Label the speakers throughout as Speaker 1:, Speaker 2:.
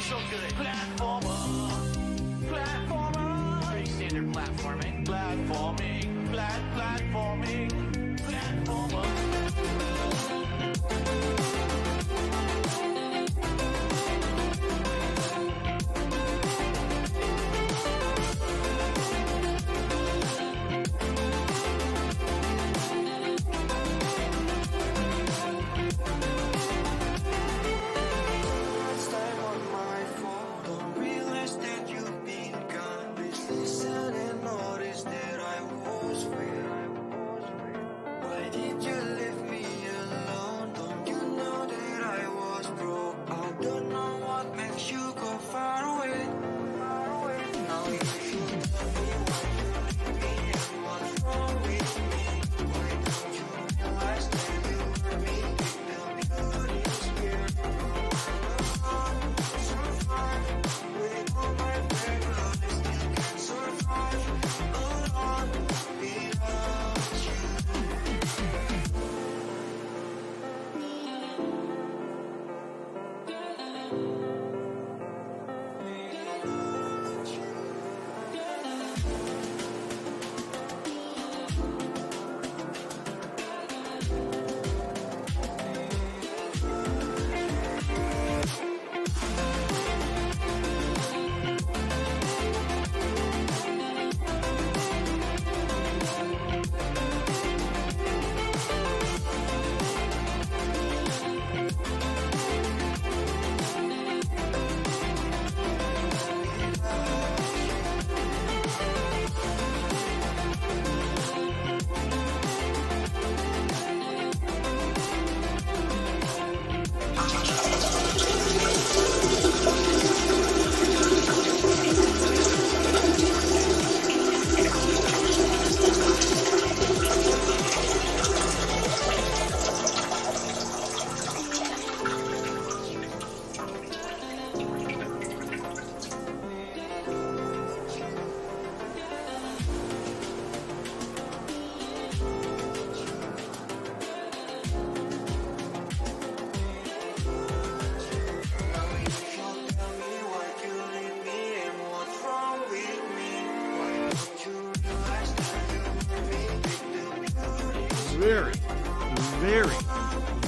Speaker 1: so good. Platformer. Platformer. Pretty standard platforming. Platforming. Platforming. Platformer.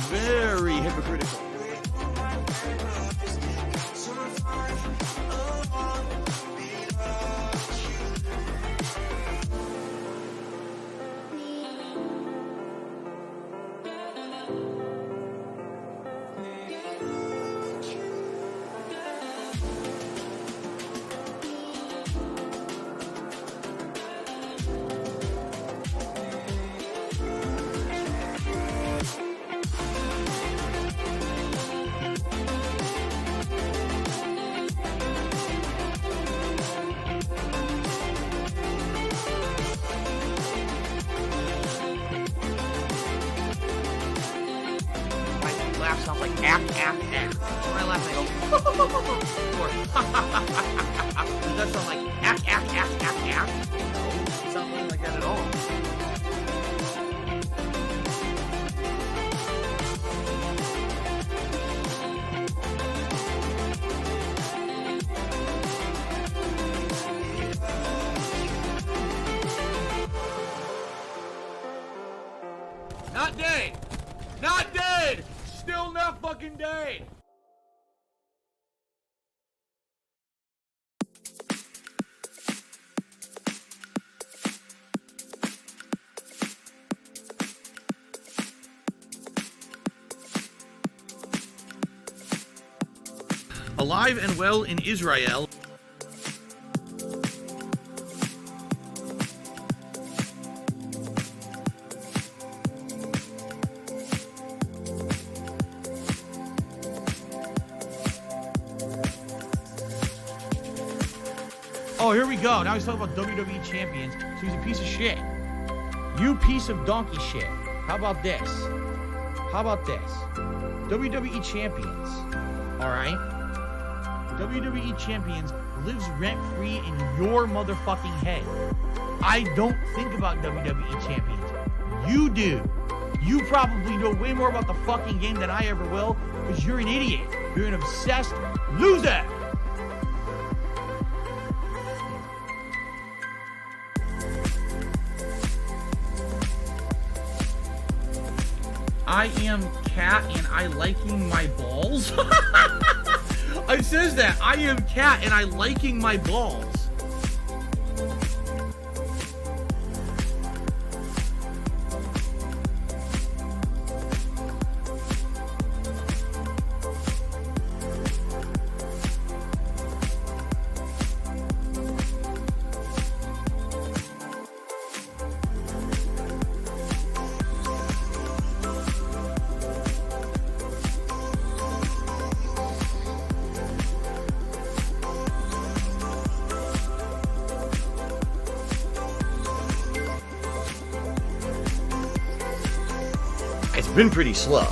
Speaker 2: Very hypocritical.
Speaker 3: Laugh sounds like ack. When I laugh, I go, or does that sound like ack? No, it doesn't sound really like that at all. Not dead! Not dead! Still not fucking dead! Alive and well in Israel. Oh, here we go. Now he's talking about WWE champions. So he's a piece of shit. You piece of donkey shit. How about this? WWE champions. Alright? WWE champions lives rent-free in your motherfucking head. I don't think about WWE champions. You do. You probably know way more about the fucking game than I ever will, because you're an idiot. You're an obsessed loser. I am Cat and I liking my balls. It says that I am Cat and I liking my balls.
Speaker 2: It's been pretty slow.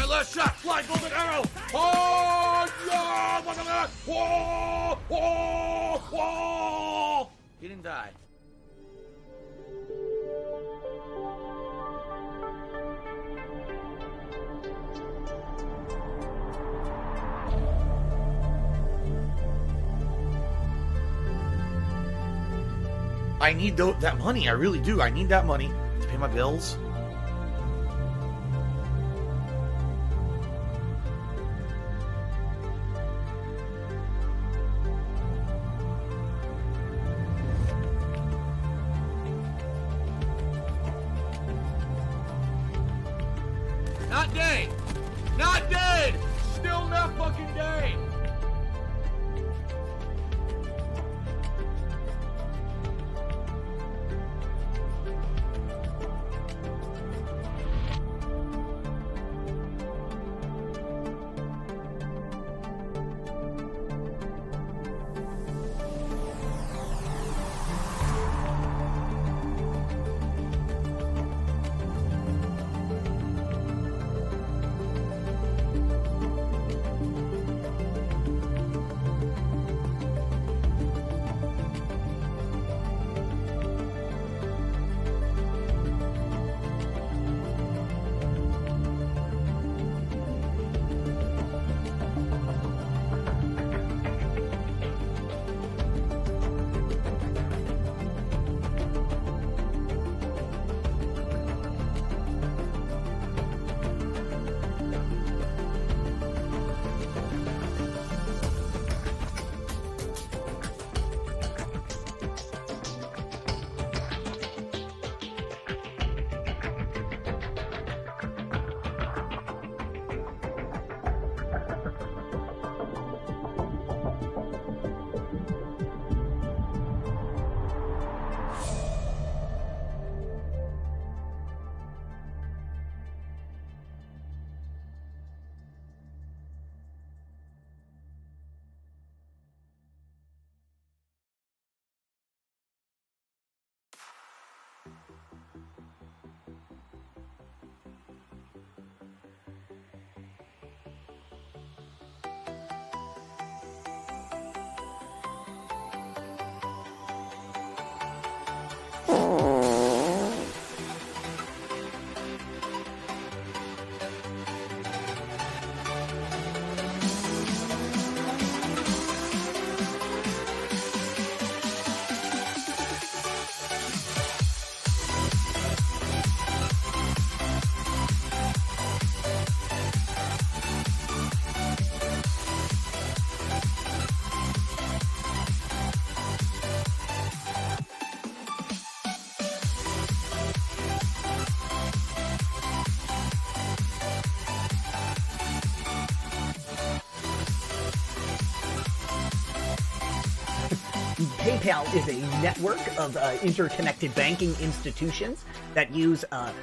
Speaker 3: Last shot, fly, golden arrow. Oh, yeah, look at that. Whoa, whoa, whoa. He didn't die. I need that money. I really do. I need that money to pay my bills. Not dead! Not dead! Still not fucking dead!
Speaker 4: PayPal is a network of interconnected banking institutions that use a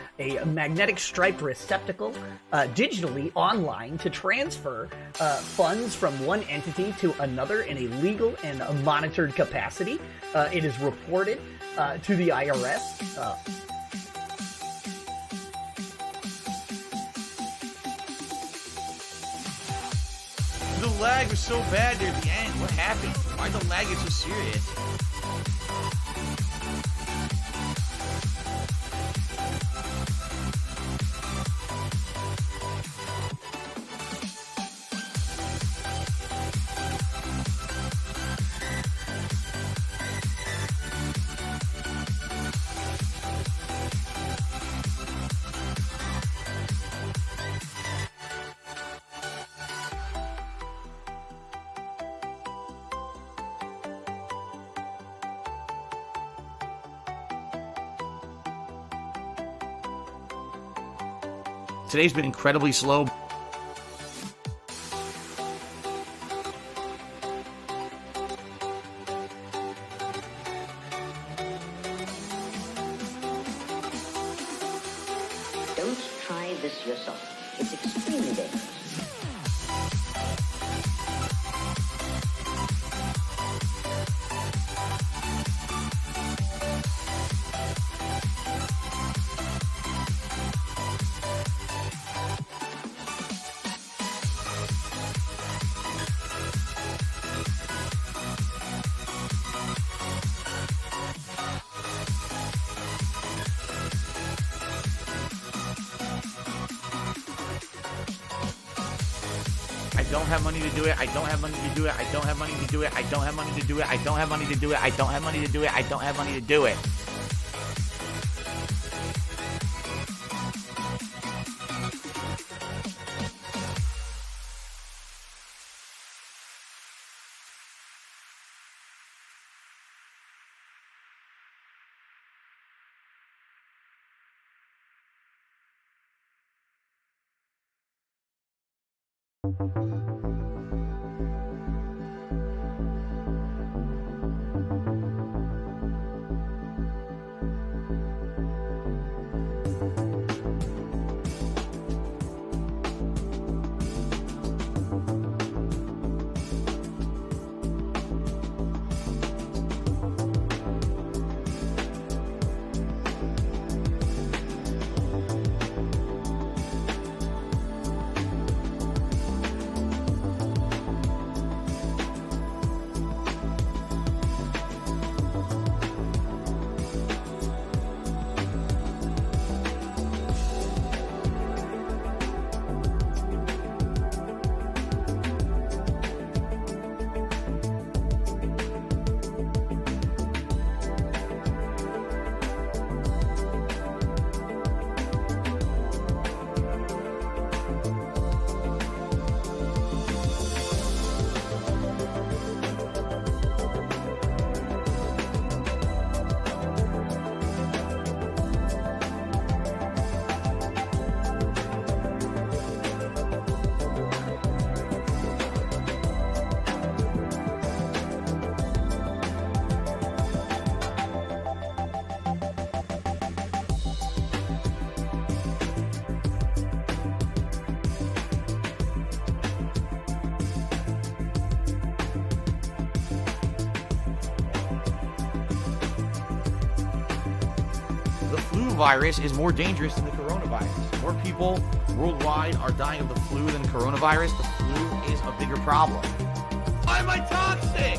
Speaker 4: magnetic stripe receptacle digitally online to transfer funds from one entity to another in a legal and a monitored capacity. It is reported to the IRS.
Speaker 3: The lag was so bad near the end. What happened? Why the lag is so serious? Today's been incredibly slow.
Speaker 5: Don't try this yourself. It's extremely dangerous.
Speaker 3: I don't have money to do it. I don't have money to do it. I don't have money to do it. I don't have money to do it. I don't have money to do it. I don't have money to do it. I don't have money to do it. Virus is more dangerous than the coronavirus. More people worldwide are dying of the flu than coronavirus. The flu is a bigger problem. Why am I toxic?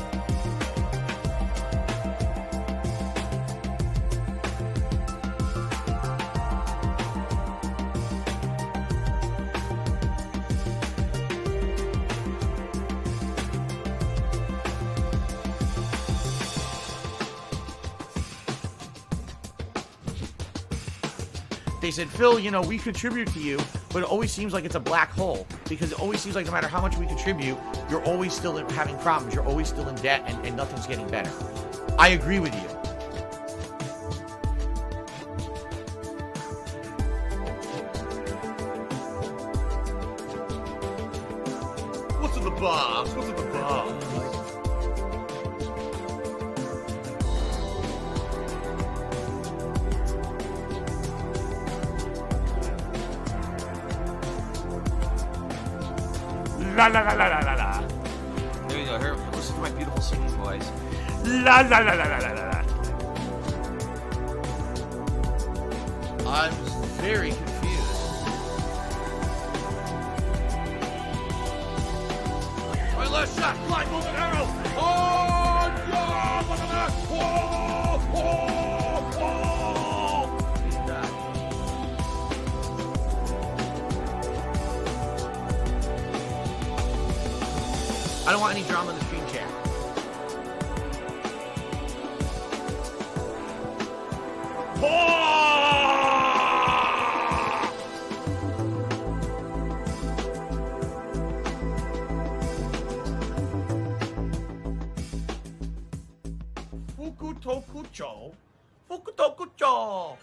Speaker 3: They said, Phil, you know, we contribute to you, but it always seems like it's a black hole because it always seems like no matter how much we contribute, you're always still having problems. You're always still in debt and nothing's getting better. I agree with you. What's in the box? What's in the box? la la la la la la la.
Speaker 6: There you go. Here, listen to my beautiful singing voice.
Speaker 3: La la la la la la la. I'm very confused. My left shot, fly, moving arrow. Oh, yeah, look at that. Oh, oh, oh. He's done. I don't want any drama in the stream chat. Fukutokucho. Fukutokucho.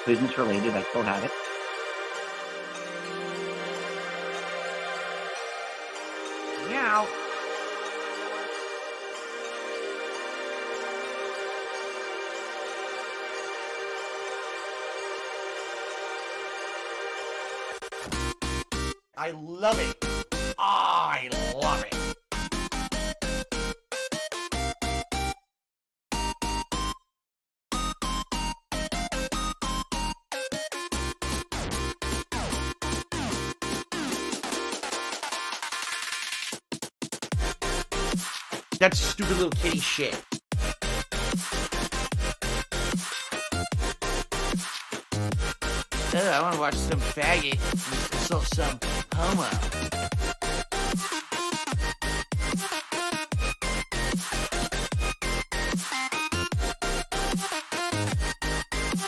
Speaker 7: Business related, I still have it.
Speaker 3: Meow. I love it. I love it. That's stupid little kitty shit. I want to watch some faggot insult some homo.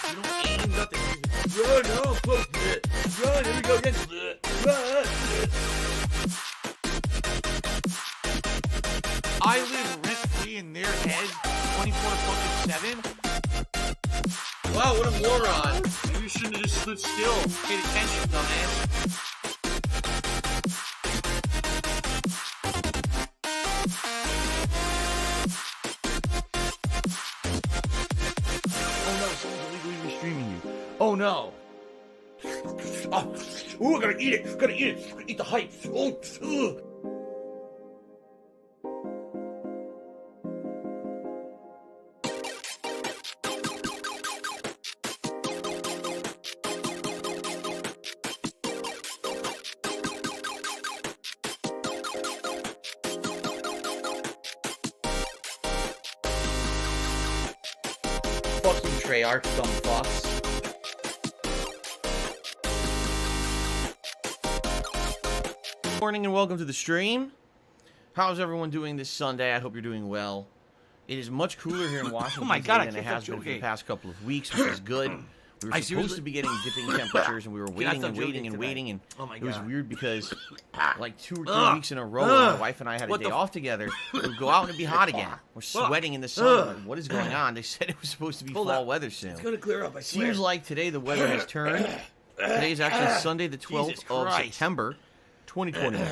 Speaker 3: You don't aim nothing. Run, no, fuck it. Run, here we go again. Run. I live rent-free in their head 24/7. Wow, what a moron. Maybe you shouldn't have just stood still. Paid attention, dumbass. Oh no, someone's illegally streaming you. Oh no. Oh, I gotta eat it. Gotta eat it. Eat the hype. Oh, ugh. Fuck you, Treyarch, dumb fucks. Good morning and welcome to the stream. How's everyone doing this Sunday? I hope you're doing well. It is much cooler here in Washington today than it has been for the past couple of weeks, which is good. We were supposed to be getting dipping temperatures, and we were waiting and waiting and waiting, and it was weird because like 2 or 3 weeks in a row, my wife and I had a day off together. We'd go out and it'd be hot again. We're sweating in the sun. Like, what is going on? They said it was supposed to be fall weather soon. It's going to clear up, I swear. Seems like today the weather has turned. Today is actually Sunday, the 12th of September, 2021.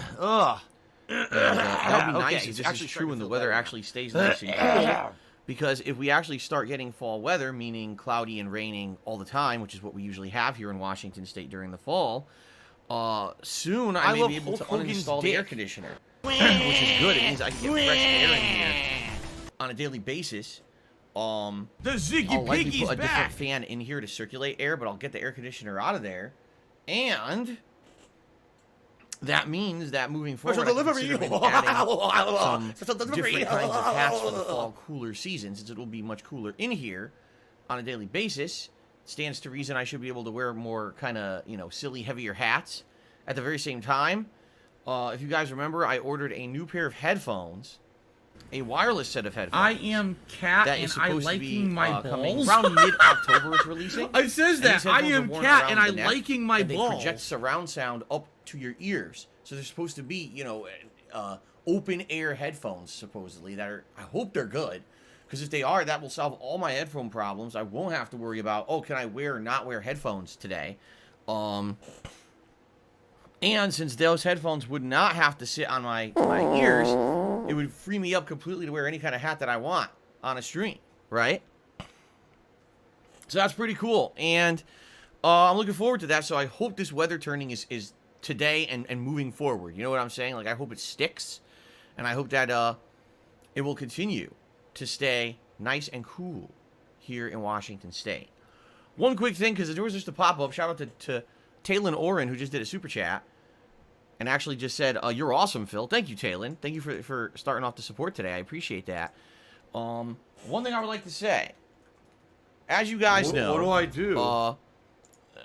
Speaker 3: That would be nice if this is true and the weather actually stays nice and cool. Because if we actually start getting fall weather, meaning cloudy and raining all the time, which is what we usually have here in Washington State during the fall, soon I may be able to uninstall the air conditioner, which is good. It means I can get fresh air in here on a daily basis. The Ziggy I'll likely put a different fan in here to circulate air, but I'll get the air conditioner out of there, and that means that moving forward, I consider maybe adding some different kinds of hats for the fall cooler season, since it will be much cooler in here on a daily basis. Stands to reason I should be able to wear more kind of, silly, heavier hats. At the very same time, if you guys remember, I ordered a new pair of headphones, a wireless set of headphones. I am Cat, and I liking my balls. Around mid-October, it's releasing. It says that. I am Cat, and I liking my balls. They project surround sound up to your ears. So they're supposed to be, open air headphones, supposedly, that are, I hope they're good. Because if they are, that will solve all my headphone problems. I won't have to worry about, can I wear or not wear headphones today? And since those headphones would not have to sit on my ears, it would free me up completely to wear any kind of hat that I want on a stream, right?
Speaker 2: So that's pretty cool. And I'm looking forward to that. So I hope this weather turning is today and moving forward. You know what I'm saying? Like, I hope it sticks. And I hope that it will continue to stay nice and cool here in Washington State. One quick thing, because there was just a pop-up. Shout out to Talon Oren, who just did a super chat. And actually just said, you're awesome, Phil. Thank you, Talon. Thank you for starting off the support today. I appreciate that. One thing I would like to say. As you guys know.
Speaker 7: What do I do?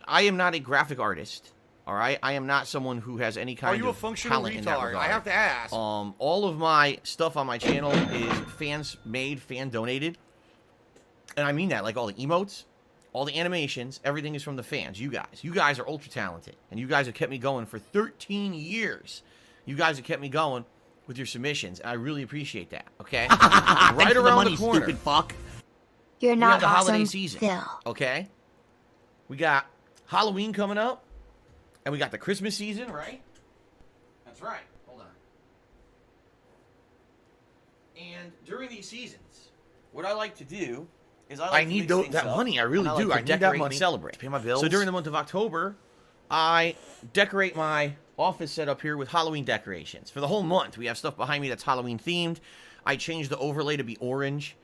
Speaker 2: I am not a graphic artist. All right? I am not someone who has any kind
Speaker 7: Are you a
Speaker 2: of
Speaker 7: functional
Speaker 2: talent in that
Speaker 7: retard?
Speaker 2: regard.
Speaker 7: I have to ask.
Speaker 2: All of my stuff on my channel is fans-made, fan-donated. And I mean that. Like all the emotes, all the animations, everything is from the fans. You guys. You guys are ultra-talented. And you guys have kept me going for 13 years. You guys have kept me going with your submissions. And I really appreciate that. Okay? Right around the corner.
Speaker 4: Stupid fuck.
Speaker 8: You're
Speaker 2: We
Speaker 8: not
Speaker 2: have the
Speaker 8: awesome,
Speaker 2: holiday season.
Speaker 8: Phil.
Speaker 2: Okay? We got Halloween coming up. And we got the Christmas season, right? That's right. Hold on. And during these seasons, what I like to do is I
Speaker 7: need
Speaker 2: to mix
Speaker 7: that
Speaker 2: things up,
Speaker 7: money. I really
Speaker 2: and
Speaker 7: do.
Speaker 2: like
Speaker 7: I
Speaker 2: to
Speaker 7: need that
Speaker 2: decorate
Speaker 7: money
Speaker 2: and celebrate.
Speaker 7: to pay my bills.
Speaker 2: So during the month of October, I decorate my office setup here with Halloween decorations. For the whole month, we have stuff behind me that's Halloween themed. I changed the overlay to be orange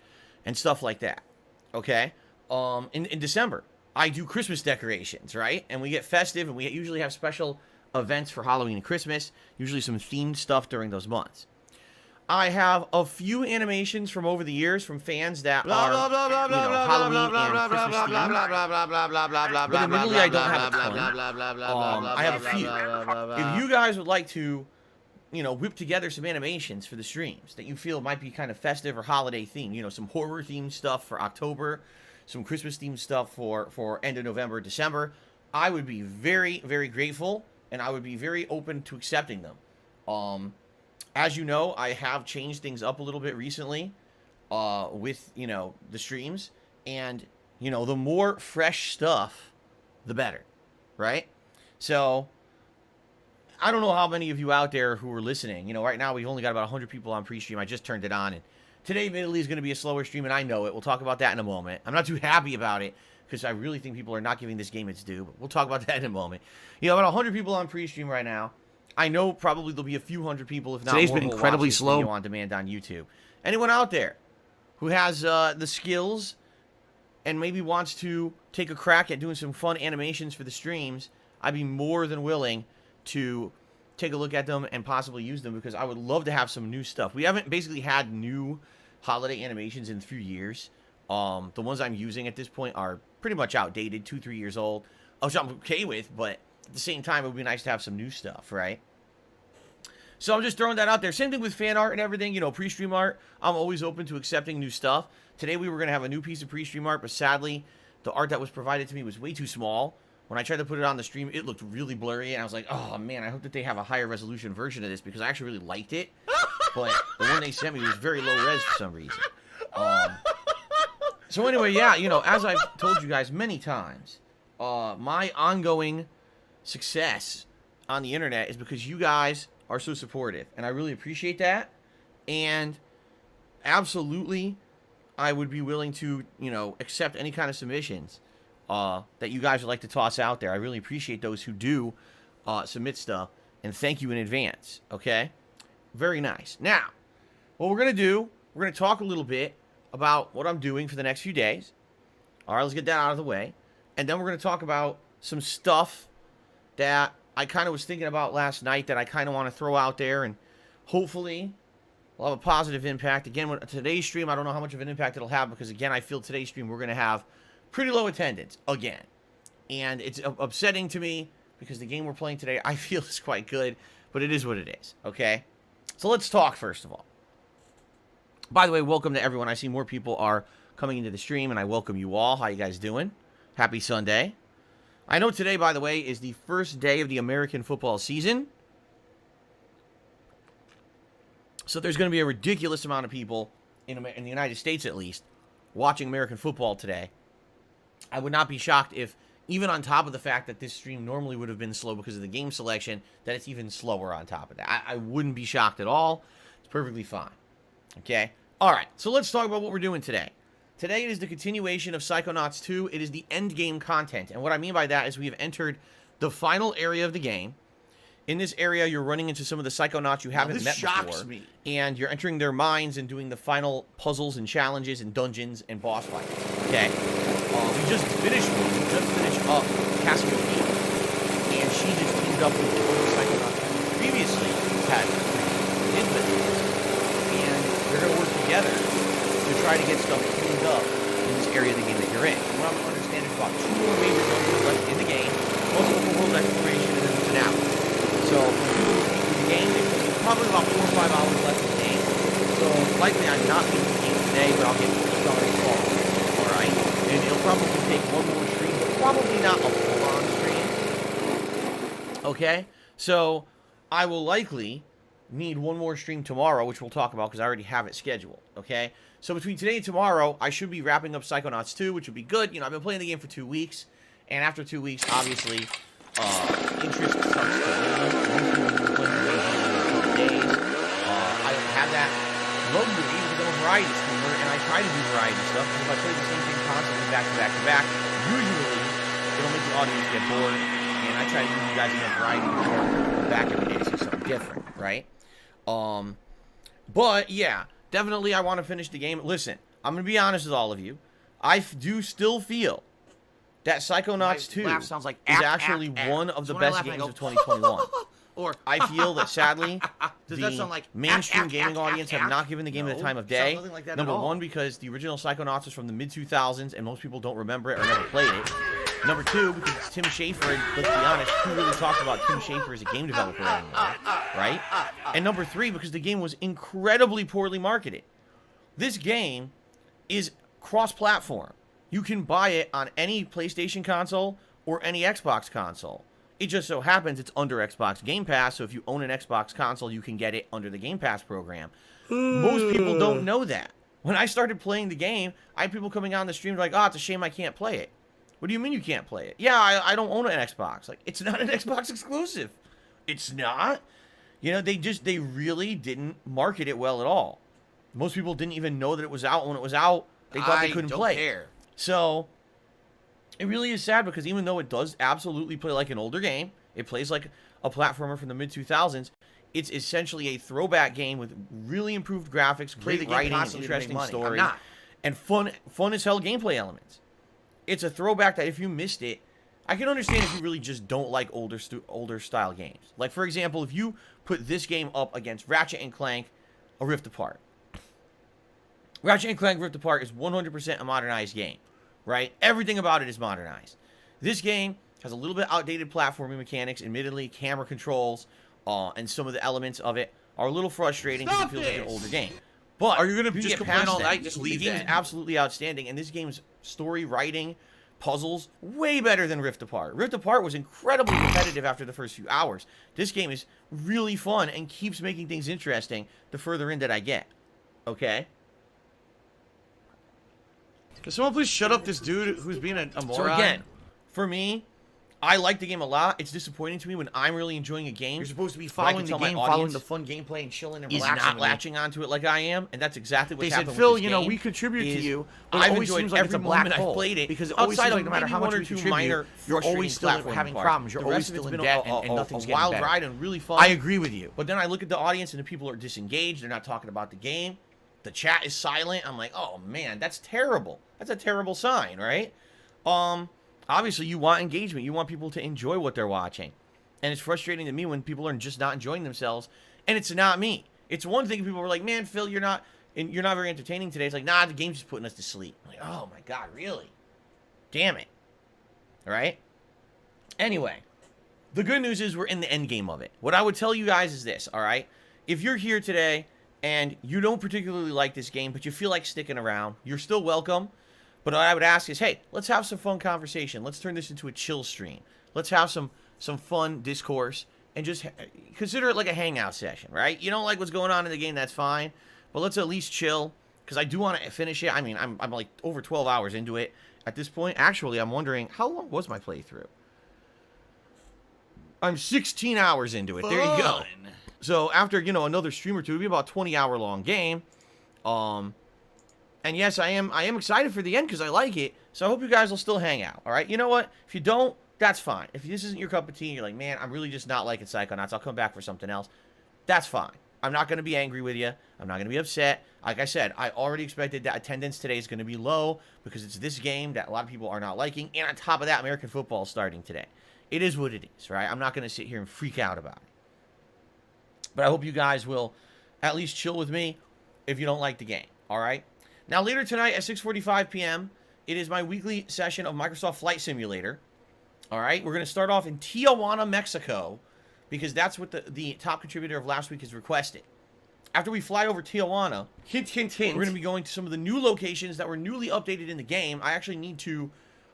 Speaker 2: and stuff like that. Okay? In December, I do Christmas decorations, right? And we get festive, and we usually have special events for Halloween and Christmas, usually some themed stuff during those months. I have a few animations from over the years from fans that are, Halloween and Christmas themed. But admittedly, I don't have a ton. I have a few. If you guys would like to, whip together some animations for the streams that you feel might be kind of festive or holiday themed, some horror themed stuff for October, some Christmas themed stuff for end of November, December, I would be very, very grateful, and I would be very open to accepting them. As you know, I have changed things up a little bit recently with, the streams. And, the more fresh stuff, the better, right? So, I don't know how many of you out there who are listening. Right now we've only got about 100 people on pre-stream. I just turned it on, and today, admittedly, is going to be a slower stream, and I know it. We'll talk about that in a moment. I'm not too happy about it, because I really think people are not giving this game its due, but we'll talk about that in a moment. About 100 people on pre-stream right now. I know probably there'll be a few hundred people, if not
Speaker 7: Today's
Speaker 2: more,
Speaker 7: been
Speaker 2: who will
Speaker 7: incredibly
Speaker 2: watch this
Speaker 7: slow.
Speaker 2: video on demand on YouTube. Anyone out there who has the skills and maybe wants to take a crack at doing some fun animations for the streams, I'd be more than willing to take a look at them and possibly use them, because I would love to have some new stuff. We haven't basically had new holiday animations in a few years. The ones I'm using at this point are pretty much outdated, 2-3 years old, which I'm okay with, but at the same time, it would be nice to have some new stuff, right? So I'm just throwing that out there. Same thing with fan art and everything, pre-stream art. I'm always open to accepting new stuff. Today we were going to have a new piece of pre-stream art, but sadly, the art that was provided to me was way too small. When I tried to put it on the stream, it looked really blurry, and I was like, oh man, I hope that they have a higher resolution version of this, because I actually really liked it. But the one they sent me was very low res for some reason. So anyway, yeah, as I've told you guys many times, my ongoing success on the internet is because you guys are so supportive, and I really appreciate that. And absolutely, I would be willing to, accept any kind of submissions that you guys would like to toss out there. I really appreciate those who do submit stuff, and thank you in advance, okay? Very nice. Now, what we're going to do, we're going to talk a little bit about what I'm doing for the next few days. All right, let's get that out of the way. And then we're going to talk about some stuff that I kind of was thinking about last night that I kind of want to throw out there, and hopefully will have a positive impact. Again, with today's stream, I don't know how much of an impact it'll have, because, again, I feel today's stream we're going to have pretty low attendance again. And it's upsetting to me, because the game we're playing today I feel is quite good, but it is what it is, okay? So let's talk first of all. By the way, welcome to everyone. I see more people are coming into the stream, and I welcome you all. How you guys doing? Happy Sunday. I know today, by the way, is the first day of the American football season. So there's going to be a ridiculous amount of people, in the United States at least, watching American football today. I would not be shocked if, even on top of the fact that this stream normally would have been slow because of the game selection, that it's even slower on top of that. I wouldn't be shocked at all. It's perfectly fine. Okay? All right, so let's talk about what we're doing today. Today is the continuation of Psychonauts 2. It is the end game content. And what I mean by that is we have entered the final area of the game. In this area, you're running into some of the Psychonauts you haven't met before.
Speaker 3: Me.
Speaker 2: And you're entering their minds and doing the final puzzles and challenges and dungeons and boss fights. Okay? We just finished one. We just finished up Cassiopeia. And she just teamed up with one of the Psychonauts who previously had infinite. And they're going to work together to try to get stuff cleaned up in this area of the game that you're in. What I'm understanding is about 2 more major dungeons left in the game, plus open world exploration and then the finale. So, the game, there's probably about 4 or 5 hours left in the game. So, likely I'm not beating the game today, but I'll get pretty darn far. Alright? And it'll probably take one more stream, but probably not a full-on stream. Okay? So, I will likely need one more stream tomorrow, which we'll talk about because I already have it scheduled. Okay? So, between today and tomorrow, I should be wrapping up Psychonauts 2, which would be good. You know, I've been playing the game for 2 weeks. And after 2 weeks, obviously, interest starts to wane. Most people will play the game in a couple days. I don't have that luxury because I'm a variety streamer, and I try to do variety stuff because if I play the same thing constantly back to back to back, usually it'll make the audience get bored, and I try to give you guys enough variety to come back every day to see something different, right? But yeah, definitely I want to finish the game. Listen, I'm going to be honest with all of you. I do still feel that Psychonauts 2
Speaker 6: sounds like
Speaker 2: is actually one of the best games of 2021.
Speaker 6: Or
Speaker 2: I feel that, sadly,
Speaker 6: does
Speaker 2: the
Speaker 6: that sound like
Speaker 2: mainstream gaming audience have not given the game the time of day.
Speaker 6: nothing like that
Speaker 2: Number
Speaker 6: at all.
Speaker 2: one, because the original Psychonauts was from the mid-2000s, and most people don't remember it or never played it. Number two, because Tim Schafer, and let's be honest, who really talked about Tim Schafer as a game developer anymore, right? And number three, because the game was incredibly poorly marketed. This game is cross-platform. You can buy it on any PlayStation console or any Xbox console. It just so happens it's under Xbox Game Pass, so if you own an Xbox console, you can get it under the Game Pass program. Most people don't know that. When I started playing the game, I had people coming on the stream like, oh, it's a shame I can't play it. What do you mean you can't play it? Yeah, I don't own an Xbox. Like, it's not an Xbox exclusive. It's not. You know, they really didn't market it well at all. Most people didn't even know that it was out when it was out. They thought they couldn't play it. So, it really is sad because even though it does absolutely play like an older game, it plays like a platformer from the mid-2000s, it's essentially a throwback game with really improved graphics, great writing, and interesting story, and fun as hell gameplay elements. It's a throwback that if you missed it, I can understand if you really just don't like older style games. Like, for example, if you put this game up against Ratchet & Clank, A Rift Apart. Ratchet & Clank Rift Apart is 100% a modernized game, right? Everything about it is modernized. This game has a little bit outdated platforming mechanics. Admittedly, camera controls and some of the elements of it are a little frustrating because it feels like an older game. But
Speaker 6: are you going to just
Speaker 2: get
Speaker 6: complain
Speaker 2: past
Speaker 6: all
Speaker 2: that,
Speaker 6: night? Just leave
Speaker 2: the game's
Speaker 6: then.
Speaker 2: absolutely outstanding, and this game's story, writing, puzzles, way better than Rift Apart. Rift Apart was incredibly competitive after the first few hours. This game is really fun and keeps making things interesting the further in that I get. Okay?
Speaker 3: Can someone please shut up this dude who's being a moron?
Speaker 2: So again, for me, I like the game a lot. It's disappointing to me when I'm really enjoying a game.
Speaker 6: You're supposed to be
Speaker 2: but I
Speaker 6: following
Speaker 2: can
Speaker 6: the
Speaker 2: tell
Speaker 6: game,
Speaker 2: my
Speaker 6: following
Speaker 2: audience
Speaker 6: the fun gameplay, and chilling and
Speaker 2: is
Speaker 6: relaxing.
Speaker 2: not latching onto it like I am, and that's exactly what's
Speaker 6: They said,
Speaker 2: happened
Speaker 6: Phil,
Speaker 2: with this
Speaker 6: you know,
Speaker 2: game,
Speaker 6: we contribute to
Speaker 2: is
Speaker 6: you, but
Speaker 2: I've
Speaker 6: it always
Speaker 2: enjoyed
Speaker 6: seems like
Speaker 2: every
Speaker 6: it's a black
Speaker 2: moment I've
Speaker 6: hole.
Speaker 2: played it,
Speaker 6: Because it always
Speaker 2: outside
Speaker 6: seems
Speaker 2: of
Speaker 6: like no matter
Speaker 2: maybe
Speaker 6: how much
Speaker 2: one or
Speaker 6: we
Speaker 2: two
Speaker 6: contribute,
Speaker 2: minor
Speaker 6: you're always still
Speaker 2: frustrating
Speaker 6: having
Speaker 2: platforming
Speaker 6: problems. You're
Speaker 2: parts.
Speaker 6: always
Speaker 2: The rest
Speaker 6: still
Speaker 2: of
Speaker 6: in
Speaker 2: it's been
Speaker 6: debt, and nothing's
Speaker 2: a
Speaker 6: getting
Speaker 2: wild
Speaker 6: better.
Speaker 2: ride and really fun.
Speaker 6: I agree with you.
Speaker 2: But then I look at the audience and the people are disengaged. They're not talking about the game. The chat is silent. I'm like, oh man, that's terrible. That's a terrible sign, right? Obviously you want engagement. You want people to enjoy what they're watching. And it's frustrating to me when people are just not enjoying themselves. And it's not me. It's one thing if people were like, man, Phil, you're not very entertaining today. It's like, nah, the game's just putting us to sleep. I'm like, oh my God, really? Damn it. All right? Anyway, the good news is we're in the end game of it. What I would tell you guys is this, all right? If you're here today and you don't particularly like this game, but you feel like sticking around, you're still welcome. But what I would ask is, hey, let's have some fun conversation. Let's turn this into a chill stream. Let's have some fun discourse and just consider it like a hangout session, right? You don't like what's going on in the game, that's fine. But let's at least chill because I do want to finish it. I mean, I'm like over 12 hours into it at this point. Actually, I'm wondering, how long was my playthrough? I'm 16 hours into it. There you go. So after, another stream or two, it'll be about a 20-hour long game. And yes, I am excited for the end because I like it. So I hope you guys will still hang out. All right. You know what? If you don't, that's fine. If this isn't your cup of tea, and you're like, man, I'm really just not liking Psychonauts, I'll come back for something else. That's fine. I'm not going to be angry with you. I'm not going to be upset. Like I said, I already expected that attendance today is going to be low because it's this game that a lot of people are not liking. And on top of that, American football is starting today. It is what it is, right? I'm not going to sit here and freak out about it. But I hope you guys will at least chill with me if you don't like the game, all right? Now, later tonight at 6:45 p.m., it is my weekly session of Microsoft Flight Simulator, all right? We're going to start off in Tijuana, Mexico, because that's what the top contributor of last week has requested. After we fly over Tijuana,
Speaker 6: Hint, hint, hint.
Speaker 2: we're going to be going to some of the new locations that were newly updated in the game. I actually need to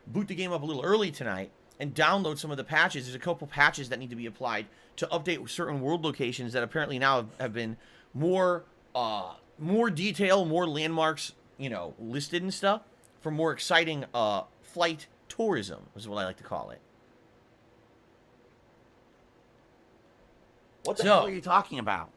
Speaker 2: boot the game up a little early tonight and download some of the patches. There's a couple patches that need to be applied to update certain world locations that apparently now have been more detail, more landmarks, listed and stuff for more exciting flight tourism, is what I like to call it.
Speaker 6: What the hell are you talking about?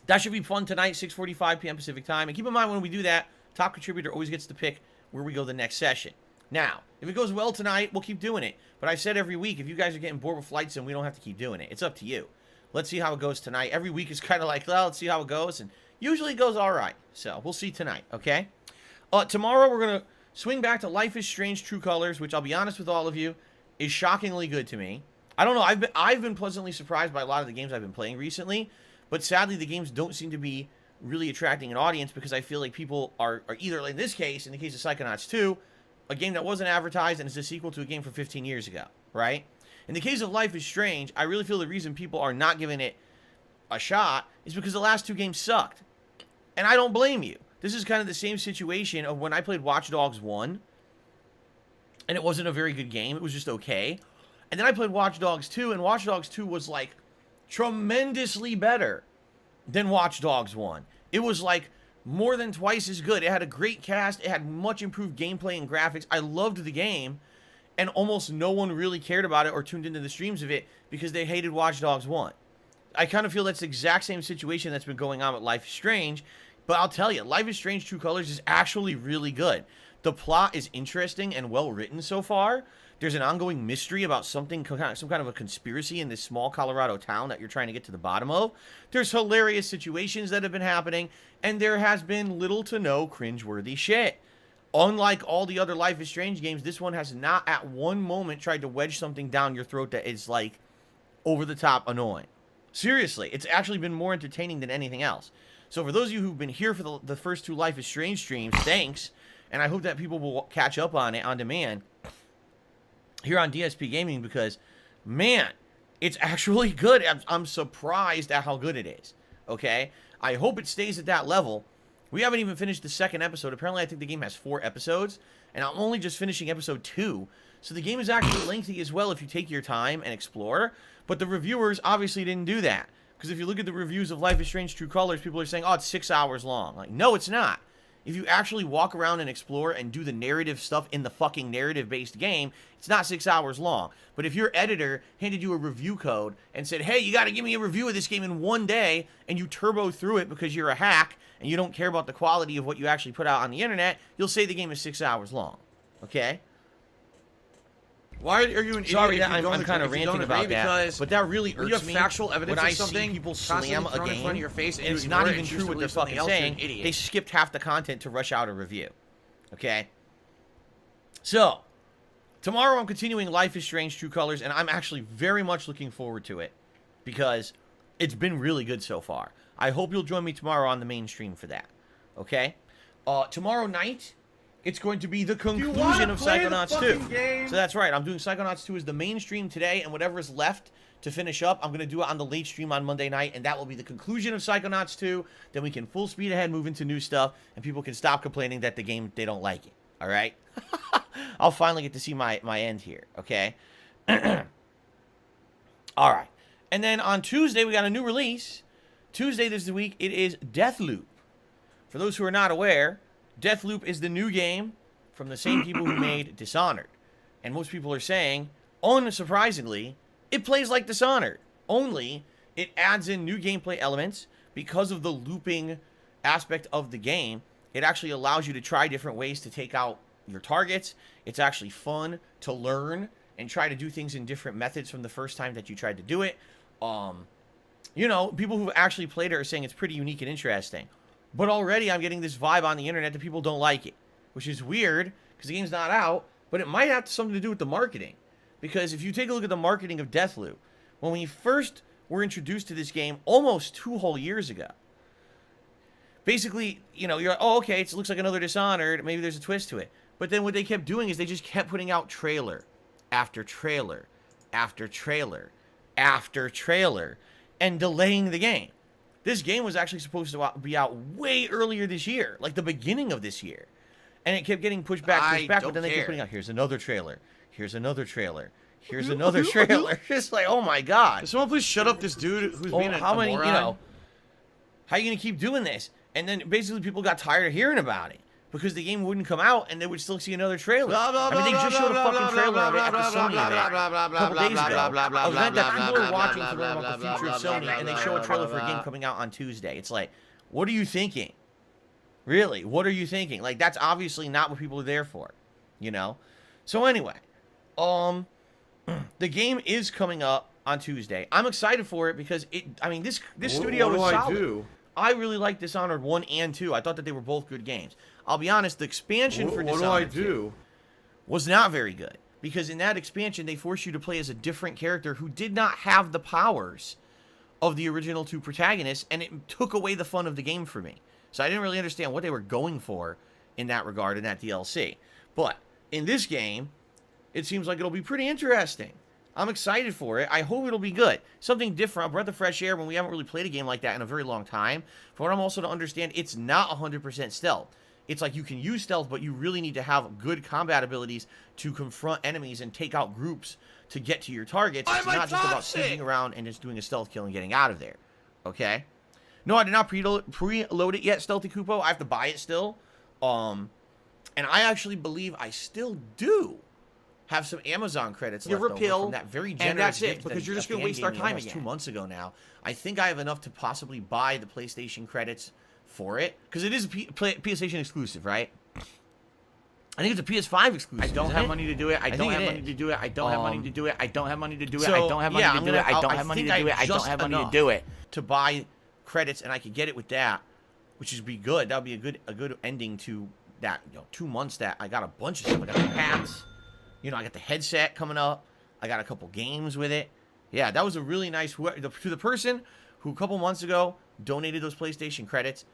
Speaker 2: That should be fun tonight, 6:45 p.m. Pacific time. And keep in mind, when we do that, top contributor always gets to pick where we go the next session. Now, if it goes well tonight, we'll keep doing it. But I said every week, if you guys are getting bored with flight sim, we don't have to keep doing it. It's up to you. Let's see how it goes tonight. Every week is kind of like, well, let's see how it goes. And usually it goes all right. So we'll see tonight, okay? Tomorrow, we're going to swing back to Life is Strange True Colors, which I'll be honest with all of you, is shockingly good to me. I don't know. I've been pleasantly surprised by a lot of the games I've been playing recently, but sadly the games don't seem to be really attracting an audience because I feel like people are either, like in this case, in the case of Psychonauts 2, a game that wasn't advertised and is a sequel to a game from 15 years ago, right? In the case of Life is Strange, I really feel the reason people are not giving it a shot is because the last two games sucked. And I don't blame you. This is kind of the same situation of when I played Watch Dogs 1, and it wasn't a very good game. It was just okay. And then I played Watch Dogs 2, and Watch Dogs 2 was, like, tremendously better than Watch Dogs 1. It was, like, more than twice as good. It had a great cast. It had much improved gameplay and graphics. I loved the game, and almost no one really cared about it or tuned into the streams of it because they hated Watch Dogs 1. I kind of feel that's the exact same situation that's been going on with Life is Strange, but I'll tell you, Life is Strange True Colors is actually really good. The plot is interesting and well written so far. There's an ongoing mystery about some kind of a conspiracy in this small Colorado town that you're trying to get to the bottom of. There's hilarious situations that have been happening, and there has been little to no cringeworthy shit. Unlike all the other Life is Strange games, this one has not at one moment tried to wedge something down your throat that is, like, over the top annoying. Seriously, it's actually been more entertaining than anything else. So for those of you who've been here for the first two Life is Strange streams, thanks. And I hope that people will catch up on it on demand here on DSP Gaming because, man, it's actually good. I'm surprised at how good it is, okay? I hope it stays at that level. We haven't even finished the second episode. Apparently, I think the game has 4 episodes, and I'm only just finishing episode 2. So the game is actually lengthy as well if you take your time and explore. But the reviewers obviously didn't do that. Because if you look at the reviews of Life is Strange True Colors, people are saying, oh, it's 6 hours long. Like, no, it's not. If you actually walk around and explore and do the narrative stuff in the fucking narrative-based game, it's not 6 hours long. But if your editor handed you a review code and said, hey, you got to give me a review of this game in 1 day, and you turbo through it because you're a hack and you don't care about the quality of what you actually put out on the internet, you'll say the game is 6 hours long. Okay?
Speaker 6: Why are you an idiot?
Speaker 2: Sorry,
Speaker 6: if
Speaker 2: that
Speaker 6: you
Speaker 2: I'm kind of ranting about that,
Speaker 6: because
Speaker 2: but that really
Speaker 6: when you
Speaker 2: irks
Speaker 6: have
Speaker 2: me
Speaker 6: factual evidence
Speaker 2: when I
Speaker 6: of something
Speaker 2: see people
Speaker 6: constantly
Speaker 2: slam a
Speaker 6: thrown in
Speaker 2: game,
Speaker 6: front of your face
Speaker 2: and
Speaker 6: you
Speaker 2: it's
Speaker 6: ignore
Speaker 2: not
Speaker 6: it
Speaker 2: even
Speaker 6: and choose
Speaker 2: true
Speaker 6: to
Speaker 2: what they're
Speaker 6: believe something
Speaker 2: fucking
Speaker 6: else, you're
Speaker 2: saying.
Speaker 6: an idiot.
Speaker 2: They skipped half the content to rush out a review. Okay? So, tomorrow I'm continuing Life is Strange True Colors, and I'm actually very much looking forward to it because it's been really good so far. I hope you'll join me tomorrow on the main stream for that. Okay? Tomorrow night, it's going to be the conclusion of Psychonauts 2. So that's right. I'm doing Psychonauts 2 as the main stream today, and whatever is left to finish up, I'm going to do it on the late stream on Monday night, and that will be the conclusion of Psychonauts 2. Then we can full speed ahead, move into new stuff, and people can stop complaining that the game, they don't like it. All right? I'll finally get to see my end here, okay? All right. And then on Tuesday, we got a new release. Tuesday this week, it is Deathloop. For those who are not aware, Deathloop is the new game from the same people who made Dishonored. And most people are saying, unsurprisingly, it plays like Dishonored. Only, it adds in new gameplay elements because of the looping aspect of the game. It actually allows you to try different ways to take out your targets. It's actually fun to learn and try to do things in different methods from the first time that you tried to do it. You know, people who've actually played it are saying it's pretty unique and interesting. But already I'm getting this vibe on the internet that people don't like it, which is weird because the game's not out, but it might have something to do with the marketing. Because if you take a look at the marketing of Deathloop, when we first were introduced to this game almost 2 whole years ago, basically, you know, you're like, oh, okay, it looks like another Dishonored, maybe there's a twist to it. But then what they kept doing is they just kept putting out trailer after trailer after trailer after trailer and delaying the game. This game was actually supposed to be out way earlier this year, like the beginning of this year. And it kept getting pushed back, but then they kept putting out, here's another trailer, here's another trailer, here's another trailer. Just like, oh my god.
Speaker 6: Can someone please shut up this dude who's being a
Speaker 2: how many,
Speaker 6: moron?
Speaker 2: you know, how are you going to keep doing this? And then basically people got tired of hearing about it because the game wouldn't come out and they would still see another trailer. I mean, they just showed a fucking trailer of it at the Sony event a couple days ago. An event that people are watching to learn about the future of Sony, and they show a trailer for a game coming out on Tuesday. It's like, what are you thinking? Really, what are you thinking? Like, that's obviously not what people are there for, you know? So anyway, the game is coming up on Tuesday. I'm excited for it because this studio is solid. I really like Dishonored 1 and 2. I thought that they were both good games. I'll be honest, the expansion for Dishonored 2 was not very good. Because in that expansion, they forced you to play as a different character who did not have the powers of the original 2 protagonists, and it took away the fun of the game for me. So I didn't really understand what they were going for in that regard in that DLC. But in this game, it seems like it'll be pretty interesting. I'm excited for it. I hope it'll be good. Something different, a breath of fresh air when we haven't really played a game like that in a very long time. For what I'm also to understand, it's not 100% stealth. It's like you can use stealth, but you really need to have good combat abilities to confront enemies and take out groups to get to your targets. It's not just about sneaking around and just doing a stealth kill and getting out of there. Okay? No, I did not preload it yet, Stealthy Kupo. I have to buy it still. And I actually believe I still do have some Amazon credits left over from that very generous
Speaker 6: and that's it,
Speaker 2: gift
Speaker 6: because
Speaker 2: that
Speaker 6: you're just going to waste
Speaker 2: gave
Speaker 6: our
Speaker 2: me
Speaker 6: time
Speaker 2: almost
Speaker 6: again.
Speaker 2: 2 months ago now. I think I have enough to possibly buy the PlayStation credits for it, because it is a PlayStation exclusive, right? I think it's a PS5 exclusive.
Speaker 6: I don't have money to do it. I don't have money to do it. I don't have money to do it. I don't have money to do it. I don't have money to do it. I don't have money to do it. I don't have money to do it.
Speaker 2: To buy credits, and I could get it with that, which would be good. That would be a good ending to that. 2 months that I got a bunch of stuff. I got the hats. I got the headset coming up. I got a couple games with it. Yeah, that was a really nice... To the person who a couple months ago donated those PlayStation credits...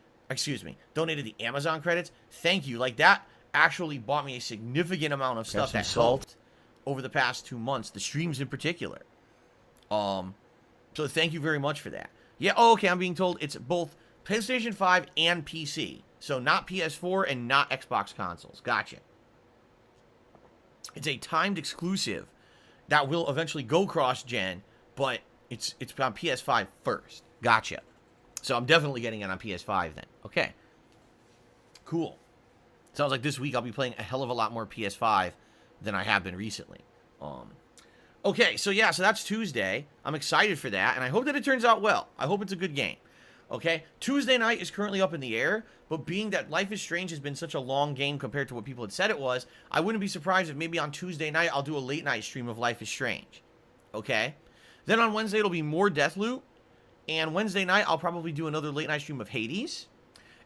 Speaker 2: donated the Amazon credits. Thank you. Like, that actually bought me a significant amount of stuff that helped over the past 2 months. The streams in particular. So thank you very much for that. Yeah, okay, I'm being told it's both PlayStation 5 and PC. So not PS4 and not Xbox consoles. Gotcha. It's a timed exclusive that will eventually go cross-gen, but it's on PS5 first. Gotcha. So I'm definitely getting it on PS5 then. Okay. Cool. Sounds like this week I'll be playing a hell of a lot more PS5 than I have been recently. Okay, so yeah, so that's Tuesday. I'm excited for that, and I hope that it turns out well. I hope it's a good game. Okay? Tuesday night is currently up in the air, but being that Life is Strange has been such a long game compared to what people had said it was, I wouldn't be surprised if maybe on Tuesday night I'll do a late night stream of Life is Strange. Okay? Then on Wednesday it'll be more Deathloop, and Wednesday night I'll probably do another late night stream of Hades.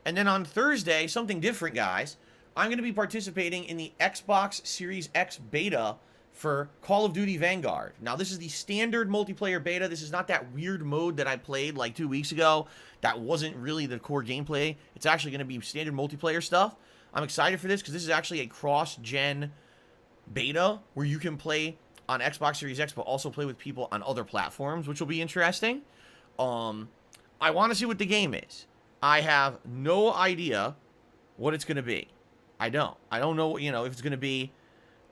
Speaker 2: And then on Thursday, something different, guys, I'm going to be participating in the Xbox Series X beta for Call of Duty Vanguard. Now, this is the standard multiplayer beta. This is not that weird mode that I played like 2 weeks ago. That wasn't really the core gameplay. It's actually going to be standard multiplayer stuff. I'm excited for this because this is actually a cross-gen beta where you can play on Xbox Series X but also play with people on other platforms, which will be interesting. I want to see what the game is. I have no idea what it's going to be. I don't know, if it's going to be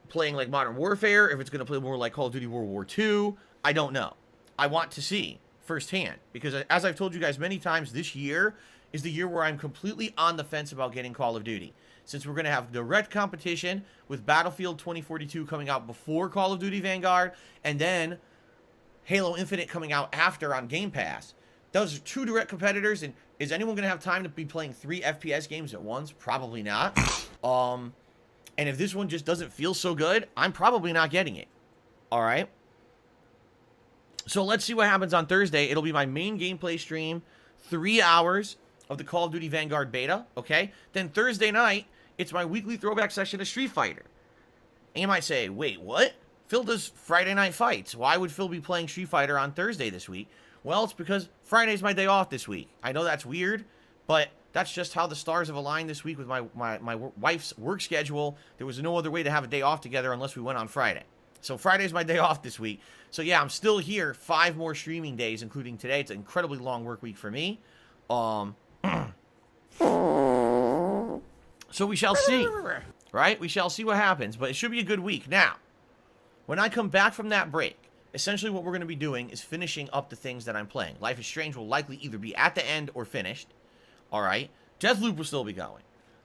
Speaker 2: playing like Modern Warfare, if it's going to play more like Call of Duty World War II. I don't know. I want to see firsthand, because as I've told you guys many times, this year is the year where I'm completely on the fence about getting Call of Duty. Since we're going to have direct competition with Battlefield 2042 coming out before Call of Duty Vanguard, and then Halo Infinite coming out after on Game Pass. Those are 2 direct competitors, and Is anyone going to have time to be playing 3 FPS games at once? Probably not. And if this one just doesn't feel so good, I'm probably not getting it. All right? So let's see what happens on Thursday. It'll be my main gameplay stream, 3 hours of the Call of Duty Vanguard beta, okay? Then Thursday night, it's my weekly throwback session of Street Fighter. And you might say, wait, what? Phil does Friday night fights. Why would Phil be playing Street Fighter on Thursday this week? Well, it's because Friday's my day off this week. I know that's weird, but that's just how the stars have aligned this week with my wife's work schedule. There was no other way to have a day off together unless we went on Friday. So Friday's my day off this week. So yeah, I'm still here 5 more streaming days, including today. It's an incredibly long work week for me. So we shall see, right? We shall see what happens, but it should be a good week. Now, when I come back from that break, essentially what we're going to be doing is finishing up the things that I'm playing. Life is Strange will likely either be at the end or finished, all right? Deathloop will still be going.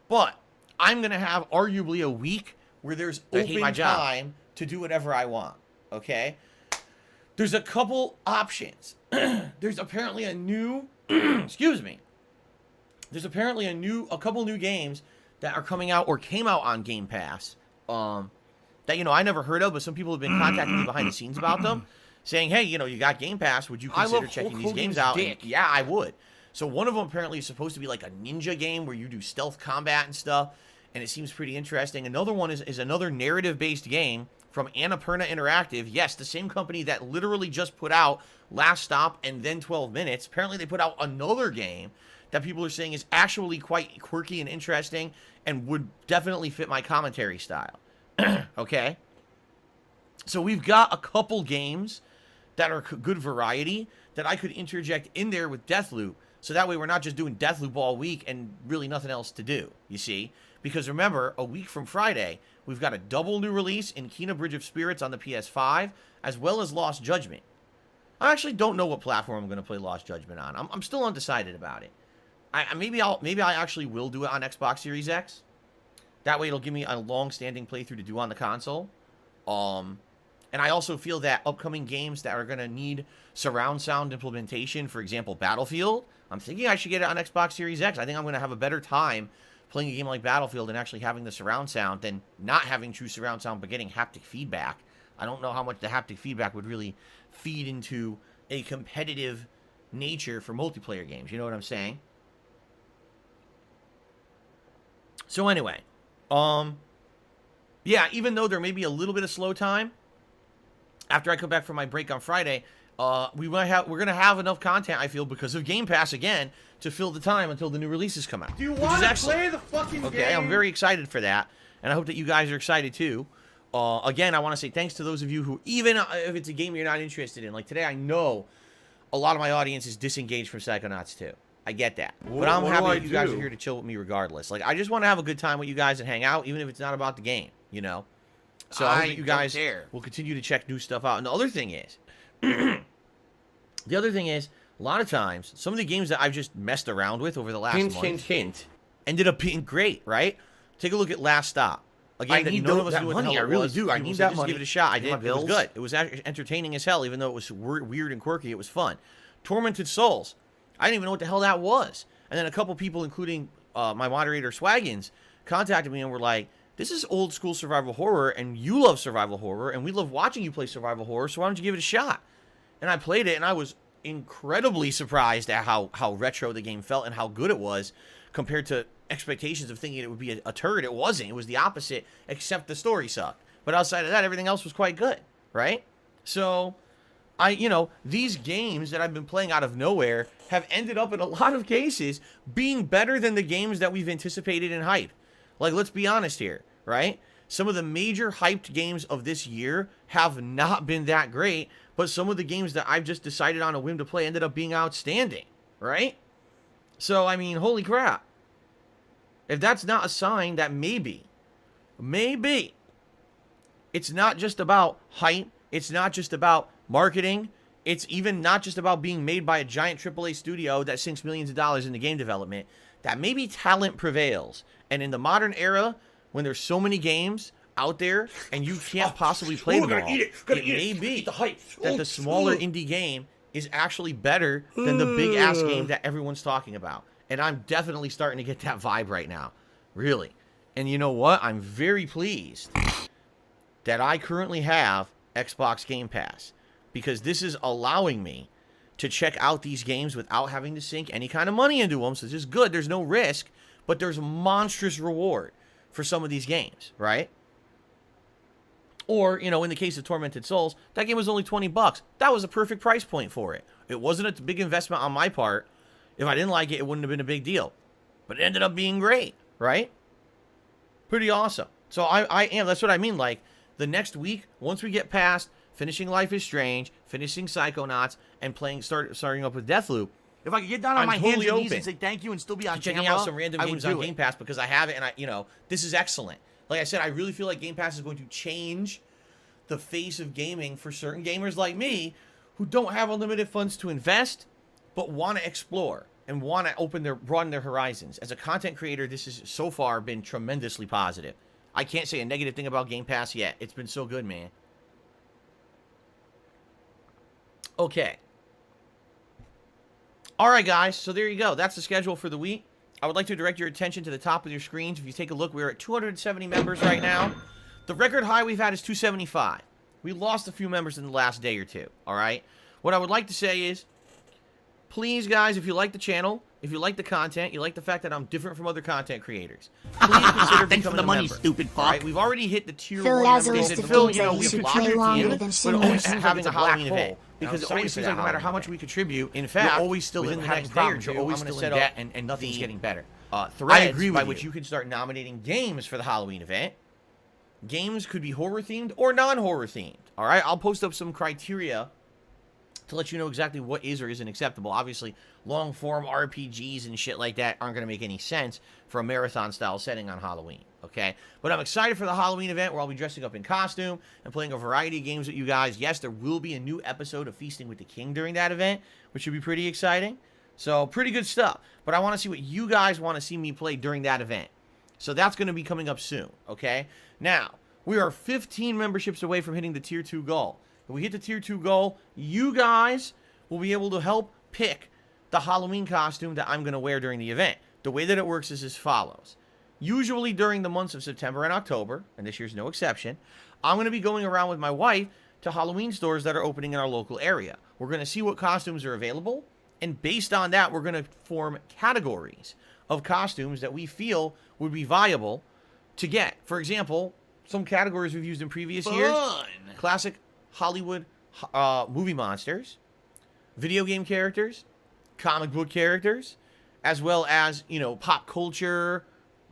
Speaker 2: But I'm going to have arguably a week where there's open time to do whatever I want, okay? There's a couple options. There's apparently a new, excuse me. There's apparently a couple new games that are coming out or came out on Game Pass that, you know, I never heard of, but some people have been contacting me behind the scenes about them, saying, hey, you know, you got Game Pass. Would you consider checking these games out? And, yeah, I would. So one of them apparently is supposed to be like a ninja game where you do stealth combat and stuff, and it seems pretty interesting. Another one is another narrative-based game from Annapurna Interactive. Yes, the same company that literally just put out Last Stop and then 12 Minutes. Apparently they put out another game that people are saying is actually quite quirky and interesting and would definitely fit my commentary style. Okay? So we've got a couple games that are good variety that I could interject in there with Deathloop, so that way we're not just doing Deathloop all week and really nothing else to do, you see? Because remember, a week from Friday, we've got a double new release in Kena Bridge of Spirits on the PS5, as well as Lost Judgment. I actually don't know what platform I'm going to play Lost Judgment on. I'm still undecided about it. Maybe I actually will do it on Xbox Series X. That way it'll give me a long-standing playthrough to do on the console. And I also feel that upcoming games that are going to need surround sound implementation, for example, Battlefield, I'm thinking I should get it on Xbox Series X. I think I'm going to have a better time playing a game like Battlefield and actually having the surround sound than not having true surround sound but getting haptic feedback. I don't know how much the haptic feedback would really feed into a competitive nature for multiplayer games. You know what I'm saying? So anyway, yeah, even though there may be a little bit of slow time after I come back from my break on Friday, we're gonna have enough content, I feel, because of Game Pass again, to fill the time until the new releases come out.
Speaker 7: Do you want to play the fucking game?
Speaker 2: Okay, I'm very excited for that, and I hope that you guys are excited too. Again, I want to say thanks to those of you who, even if it's a game you're not interested in, like today, I know a lot of my audience is disengaged from Psychonauts 2. I get that. But I'm happy that you guys are here to chill with me regardless. Like, I just want to have a good time with you guys and hang out, even if it's not about the game, you know? So I hope that you guys will continue to check new stuff out. And the other thing is, a lot of times, some of the games that I've just messed around with over the last month ended up being great, right? Take a look at Last Stop. Again,
Speaker 7: I need
Speaker 2: none of us
Speaker 7: that
Speaker 2: knew what
Speaker 7: money.
Speaker 2: the hell
Speaker 7: I really
Speaker 2: was.
Speaker 7: do. I need that money.
Speaker 2: Give it a shot. I did.
Speaker 7: My
Speaker 2: It was good. It was actually entertaining as hell, even though it was weird and quirky. It was fun. Tormented Souls. I didn't even know what the hell that was. And then a couple people, including my moderator Swaggins, contacted me and were like, this is old school survival horror, and you love survival horror, and we love watching you play survival horror, so why don't you give it a shot? And I played it, and I was incredibly surprised at how retro the game felt and how good it was compared to expectations of thinking it would be a turd. It wasn't. It was the opposite, except the story sucked. But outside of that, everything else was quite good, right? So, these games that I've been playing out of nowhere have ended up in a lot of cases being better than the games that we've anticipated and hyped. Like, let's be honest here, right? Some of the major hyped games of this year have not been that great, but some of the games that I've just decided on a whim to play ended up being outstanding, right? So, I mean, holy crap. If that's not a sign that maybe, it's not just about hype, it's not just about marketing, it's even not just about being made by a giant AAA studio that sinks millions of dollars into game development, that maybe talent prevails. And in the modern era, when there's so many games out there and you can't possibly play them all, it may be that the smaller indie game is actually better than the big-ass game that everyone's talking about. And I'm definitely starting to get that vibe right now. Really. And you know what? I'm very pleased that I currently have Xbox Game Pass, because this is allowing me to check out these games without having to sink any kind of money into them. So this is good. There's no risk, but there's monstrous reward for some of these games, right? Or, you know, in the case of Tormented Souls, that game was only $20. That was a perfect price point for it. It wasn't a big investment on my part. If I didn't like it, it wouldn't have been a big deal. But it ended up being great, right? Pretty awesome. So that's what I mean. Like, the next week, once we get past finishing Life is Strange, finishing Psychonauts, and starting up with Deathloop,
Speaker 6: if I could get down on my hands and knees and say thank you and still be on
Speaker 2: checking out some random games on Game Pass, because I have it, and this is excellent. Like I said, I really feel like Game Pass is going to change the face of gaming for certain gamers like me who don't have unlimited funds to invest, but want to explore and want to broaden their horizons. As a content creator, this has so far been tremendously positive. I can't say a negative thing about Game Pass yet. It's been so good, man. Okay. All right, guys. So there you go. That's the schedule for the week. I would like to direct your attention to the top of your screens. If you take a look, we're at 270 members right now. The record high we've had is 275. We lost a few members in the last day or two, all right? What I would like to say is, please, guys, if you like the channel, if you like the content, you like the fact that I'm different from other content creators, please consider
Speaker 6: Thanks for the money,
Speaker 2: member.
Speaker 6: stupid fuck.
Speaker 2: All right, we've already hit the tier
Speaker 8: Phil
Speaker 2: 1
Speaker 8: has a
Speaker 2: members.
Speaker 8: list of
Speaker 2: Phil,
Speaker 8: games
Speaker 2: you know,
Speaker 8: that you
Speaker 2: we
Speaker 8: should
Speaker 2: blocked
Speaker 8: play
Speaker 2: your
Speaker 8: longer
Speaker 2: team,
Speaker 8: than
Speaker 2: but
Speaker 8: 7
Speaker 2: always
Speaker 8: minutes.
Speaker 2: having a black hole.
Speaker 6: Because
Speaker 2: Because
Speaker 6: it always seems like no matter how much we contribute,
Speaker 2: in fact,
Speaker 6: you're always still
Speaker 2: within the
Speaker 6: having
Speaker 2: next day or
Speaker 6: problems.
Speaker 2: two,
Speaker 6: You're always
Speaker 2: I'm gonna
Speaker 6: still in
Speaker 2: set up
Speaker 6: debt, and nothing's
Speaker 2: the
Speaker 6: getting better.
Speaker 2: Threads
Speaker 6: I agree with
Speaker 2: by
Speaker 6: you.
Speaker 2: which you can start nominating games for the Halloween event. Games could be horror themed or non-horror themed. All right, I'll post up some criteria to let you know exactly what is or isn't acceptable. Obviously, long-form RPGs and shit like that aren't going to make any sense for a marathon-style setting on Halloween, okay? But I'm excited for the Halloween event where I'll be dressing up in costume and playing a variety of games with you guys. Yes, there will be a new episode of Feasting with the King during that event, which should be pretty exciting. So, pretty good stuff. But I want to see what you guys want to see me play during that event. So, that's going to be coming up soon, okay? Now, we are 15 memberships away from hitting the Tier 2 goal. If we hit the Tier 2 goal, you guys will be able to help pick the Halloween costume that I'm going to wear during the event. The way that it works is as follows. Usually during the months of September and October, and this year's no exception, I'm going to be going around with my wife to Halloween stores that are opening in our local area. We're going to see what costumes are available, and based on that, we're going to form categories of costumes that we feel would be viable to get. For example, some categories we've used in previous years. Classic Hollywood movie monsters, video game characters, comic book characters, as well as, you know, pop culture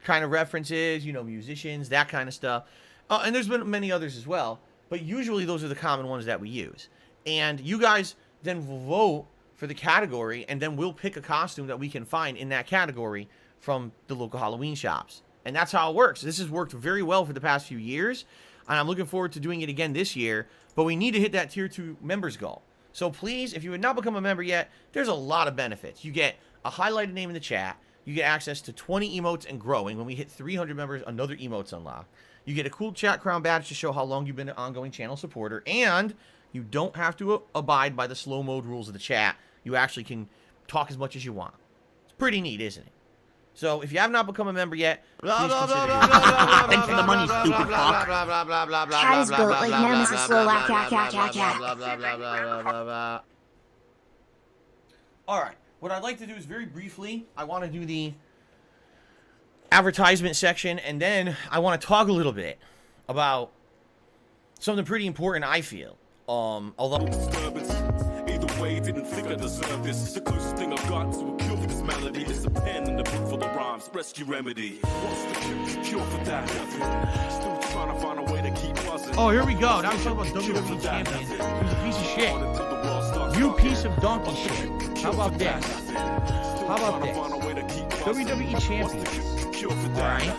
Speaker 2: kind of references, you know, musicians, that kind of stuff. And there's been many others as well, but usually those are the common ones that we use. And you guys then vote for the category, and then we'll pick a costume that we can find in that category from the local Halloween shops. And that's how it works. This has worked very well for the past few years, and I'm looking forward to doing it again this year, but we need to hit that Tier 2 members goal. So please, if you have not become a member yet, there's a lot of benefits. You get a highlighted name in the chat. You get access to 20 emotes and growing. When we hit 300 members, another emote's unlocked. You get a cool chat crown badge to show how long you've been an ongoing channel supporter, and you don't have to abide by the slow mode rules of the chat. You actually can talk as much as you want. It's pretty neat, isn't it? So if you have not become a member yet, please consider doing it.
Speaker 6: Thanks for the money, stupid fuck.
Speaker 8: Cat is built like Nemesis Slovak.
Speaker 2: All right. What I'd like to do is very briefly, I want to do the advertisement section, and then I want to talk a little bit about something pretty important, I feel. Although
Speaker 9: either way, didn't think I deserved this. The closest thing I've got to a cure for this malady is a pen and a book for the rhymes. Rescue remedy. What's the cure for that? Still trying to find a way to keep buzzing.
Speaker 3: Oh, here we go. Now we're talking about WWE Champion. He's a piece of shit. You piece of donkey shit. How about this? How about this? WWE Champion. Alright?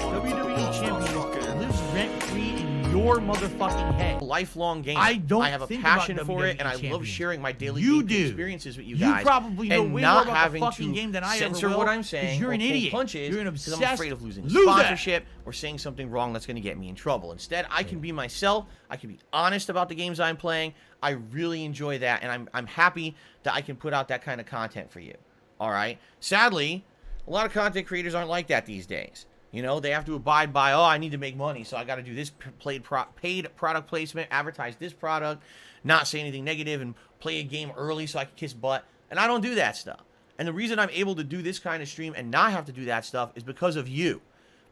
Speaker 3: WWE Champion lives rent-free in your motherfucking head.
Speaker 2: Lifelong game.
Speaker 3: I don't
Speaker 2: I have a
Speaker 3: think
Speaker 2: passion
Speaker 3: about
Speaker 2: for it,
Speaker 3: WWE
Speaker 2: and I love
Speaker 3: champions.
Speaker 2: sharing my daily
Speaker 3: You
Speaker 2: gameplay
Speaker 3: do.
Speaker 2: experiences with you
Speaker 3: You
Speaker 2: guys.
Speaker 3: probably know
Speaker 2: and
Speaker 3: way
Speaker 2: not
Speaker 3: more about
Speaker 2: having
Speaker 3: the fucking
Speaker 2: to
Speaker 3: game than I
Speaker 2: censor
Speaker 3: ever will,
Speaker 2: what I'm
Speaker 3: 'cause
Speaker 2: saying
Speaker 3: you're
Speaker 2: or
Speaker 3: an
Speaker 2: pull
Speaker 3: idiot.
Speaker 2: punches
Speaker 3: You're an
Speaker 2: because I'm
Speaker 3: obsessed
Speaker 2: afraid of losing
Speaker 3: loser.
Speaker 2: sponsorship or saying something wrong that's going to get me in trouble. Instead, I can be myself. I can be honest about the games I'm playing. I really enjoy that, and I'm happy that I can put out that kind of content for you. All right? Sadly, a lot of content creators aren't like that these days. You know, they have to abide by, oh, I need to make money, so I got to do this paid product placement, advertise this product, not say anything negative, and play a game early so I can kiss butt. And I don't do that stuff. And the reason I'm able to do this kind of stream and not have to do that stuff is because of you.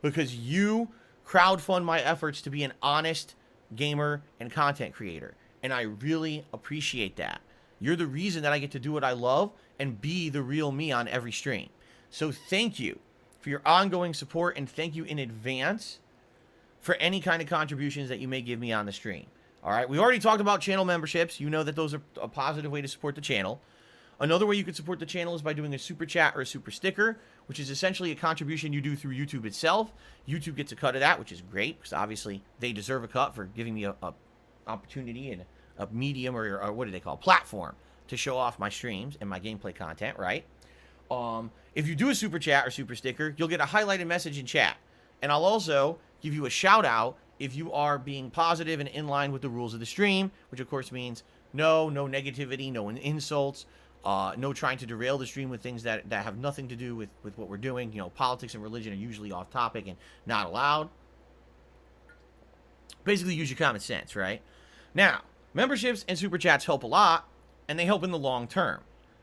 Speaker 2: Because you crowdfund my efforts to be an honest gamer and content creator. And I really appreciate that. You're the reason that I get to do what I love and be the real me on every stream. So thank you for your ongoing support, and thank you in advance for any kind of contributions that you may give me on the stream. All right, we already talked about channel memberships. You know that those are a positive way to support the channel. Another way you can support the channel is by doing a super chat or a super sticker, which is essentially a contribution you do through YouTube itself. YouTube gets a cut of that, which is great, because obviously they deserve a cut for giving me a opportunity and a medium, or what do they call it, platform to show off my streams and my gameplay content, right? If you do a super chat or super sticker, you'll get a highlighted message in chat. And I'll also give you a shout out if you are being positive and in line with the rules of the stream, which of course means no negativity, no insults, no trying to derail the stream with things that have nothing to do with what we're doing. You know, politics and religion are usually off topic and not allowed. Basically, use your common sense, right? Now, memberships and super chats help a lot, and they help in the long term.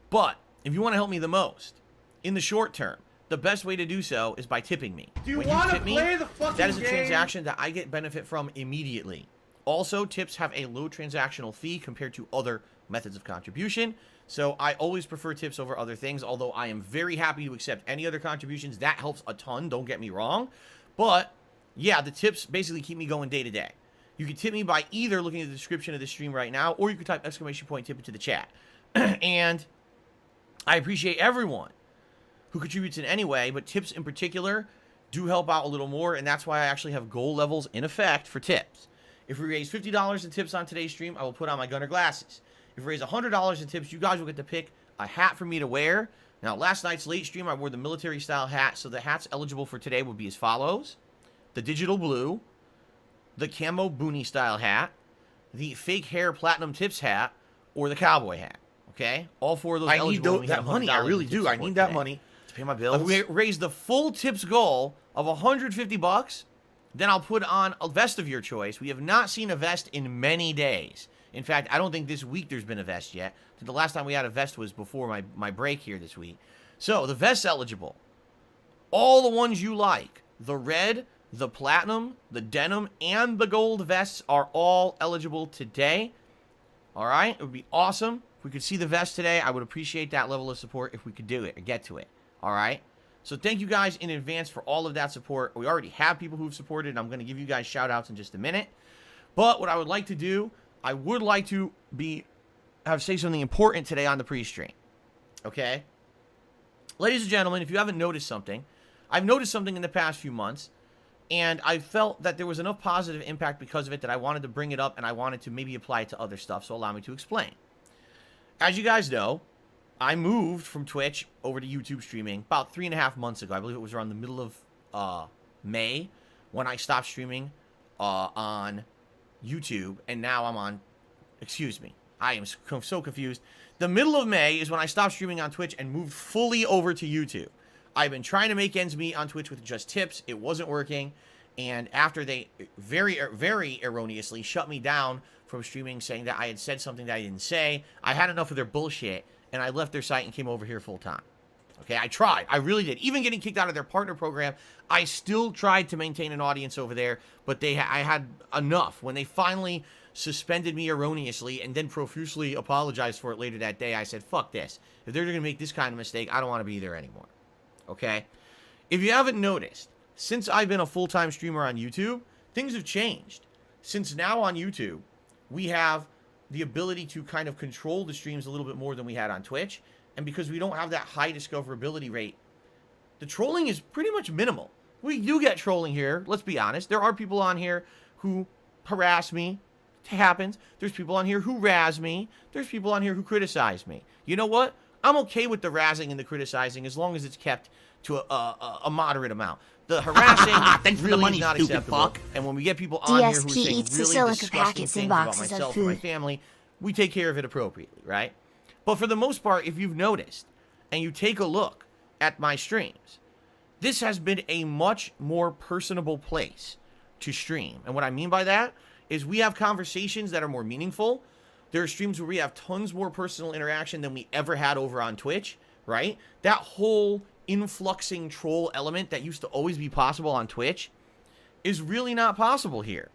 Speaker 2: But if you want to help me the most, in the short term, the best way to do so is by tipping me.
Speaker 7: Do you want to play the fucking game?
Speaker 2: That is a transaction that I get benefit from immediately. Also, tips have a low transactional fee compared to other methods of contribution. So I always prefer tips over other things, although I am very happy to accept any other contributions. That helps a ton, don't get me wrong. But, yeah, the tips basically keep me going day to day. You can tip me by either looking at the description of the stream right now, or you can type exclamation point tip into the chat. And I appreciate everyone who contributes in any way, but tips in particular do help out a little more, and that's why I actually have goal levels in effect for tips. If we raise $50 in tips on today's stream, I will put on my Gunner glasses. If we raise $100 in tips, you guys will get to pick a hat for me to wear. Now, last night's late stream, I wore the military-style hat, so the hats eligible for today would be as follows: the digital blue, the camo boonie-style hat, the fake hair platinum tips hat, or the cowboy hat. Okay? All four of those eligible.
Speaker 6: I need that money. I really do. I need that money to pay my bills.
Speaker 2: If we raise the full tips goal of $150, then I'll put on a vest of your choice. We have not seen a vest in many days. In fact, I don't think this week there's been a vest yet. The last time we had a vest was before my break here this week. So, the vest's eligible. All the ones you like. The red, the platinum, the denim, and the gold vests are all eligible today. All right? It would be awesome if we could see the vest today. I would appreciate that level of support if we could do it or get to it. All right? So thank you guys in advance for all of that support. We already have people who've supported, and I'm going to give you guys shout-outs in just a minute. But what I would like to do, I would like to say something important today on the pre-stream. Okay? Ladies and gentlemen, if you haven't noticed something, I've noticed something in the past few months, and I felt that there was enough positive impact because of it that I wanted to bring it up, and I wanted to maybe apply it to other stuff, so allow me to explain. As you guys know, I moved from Twitch over to YouTube streaming about 3.5 months ago. I believe it was around the middle of May when I stopped streaming on YouTube, and now I'm on, excuse me, I am so confused. The middle of May is when I stopped streaming on Twitch and moved fully over to YouTube. I've been trying to make ends meet on Twitch with just tips. It wasn't working, and after they very erroneously shut me down from streaming, saying that I had said something that I didn't say, I had enough of their bullshit, and I left their site and came over here full time. Okay, I tried. I really did. Even getting kicked out of their partner program, I still tried to maintain an audience over there, but I had enough. When they finally suspended me erroneously and then profusely apologized for it later that day, I said, fuck this. If they're going to make this kind of mistake, I don't want to be there anymore. Okay? If you haven't noticed, since I've been a full-time streamer on YouTube, things have changed. Since now on YouTube, we have the ability to kind of control the streams a little bit more than we had on Twitch. And because we don't have that high discoverability rate, the trolling is pretty much minimal. We do get trolling here, let's be honest. There are people on here who harass me. It happens. There's people on here who razz me. There's people on here who criticize me. You know what? I'm okay with the razzing and the criticizing as long as it's kept to a moderate amount. The harassing really is not acceptable. Fuck. And when we get people on here who are saying really disgusting things about myself and my family, we take care of it appropriately, right? But for the most part, if you've noticed and you take a look at my streams, this has been a much more personable place to stream. And what I mean by that is we have conversations that are more meaningful. There are streams where we have tons more personal interaction than we ever had over on Twitch, right? That whole influxing troll element that used to always be possible on Twitch is really not possible here,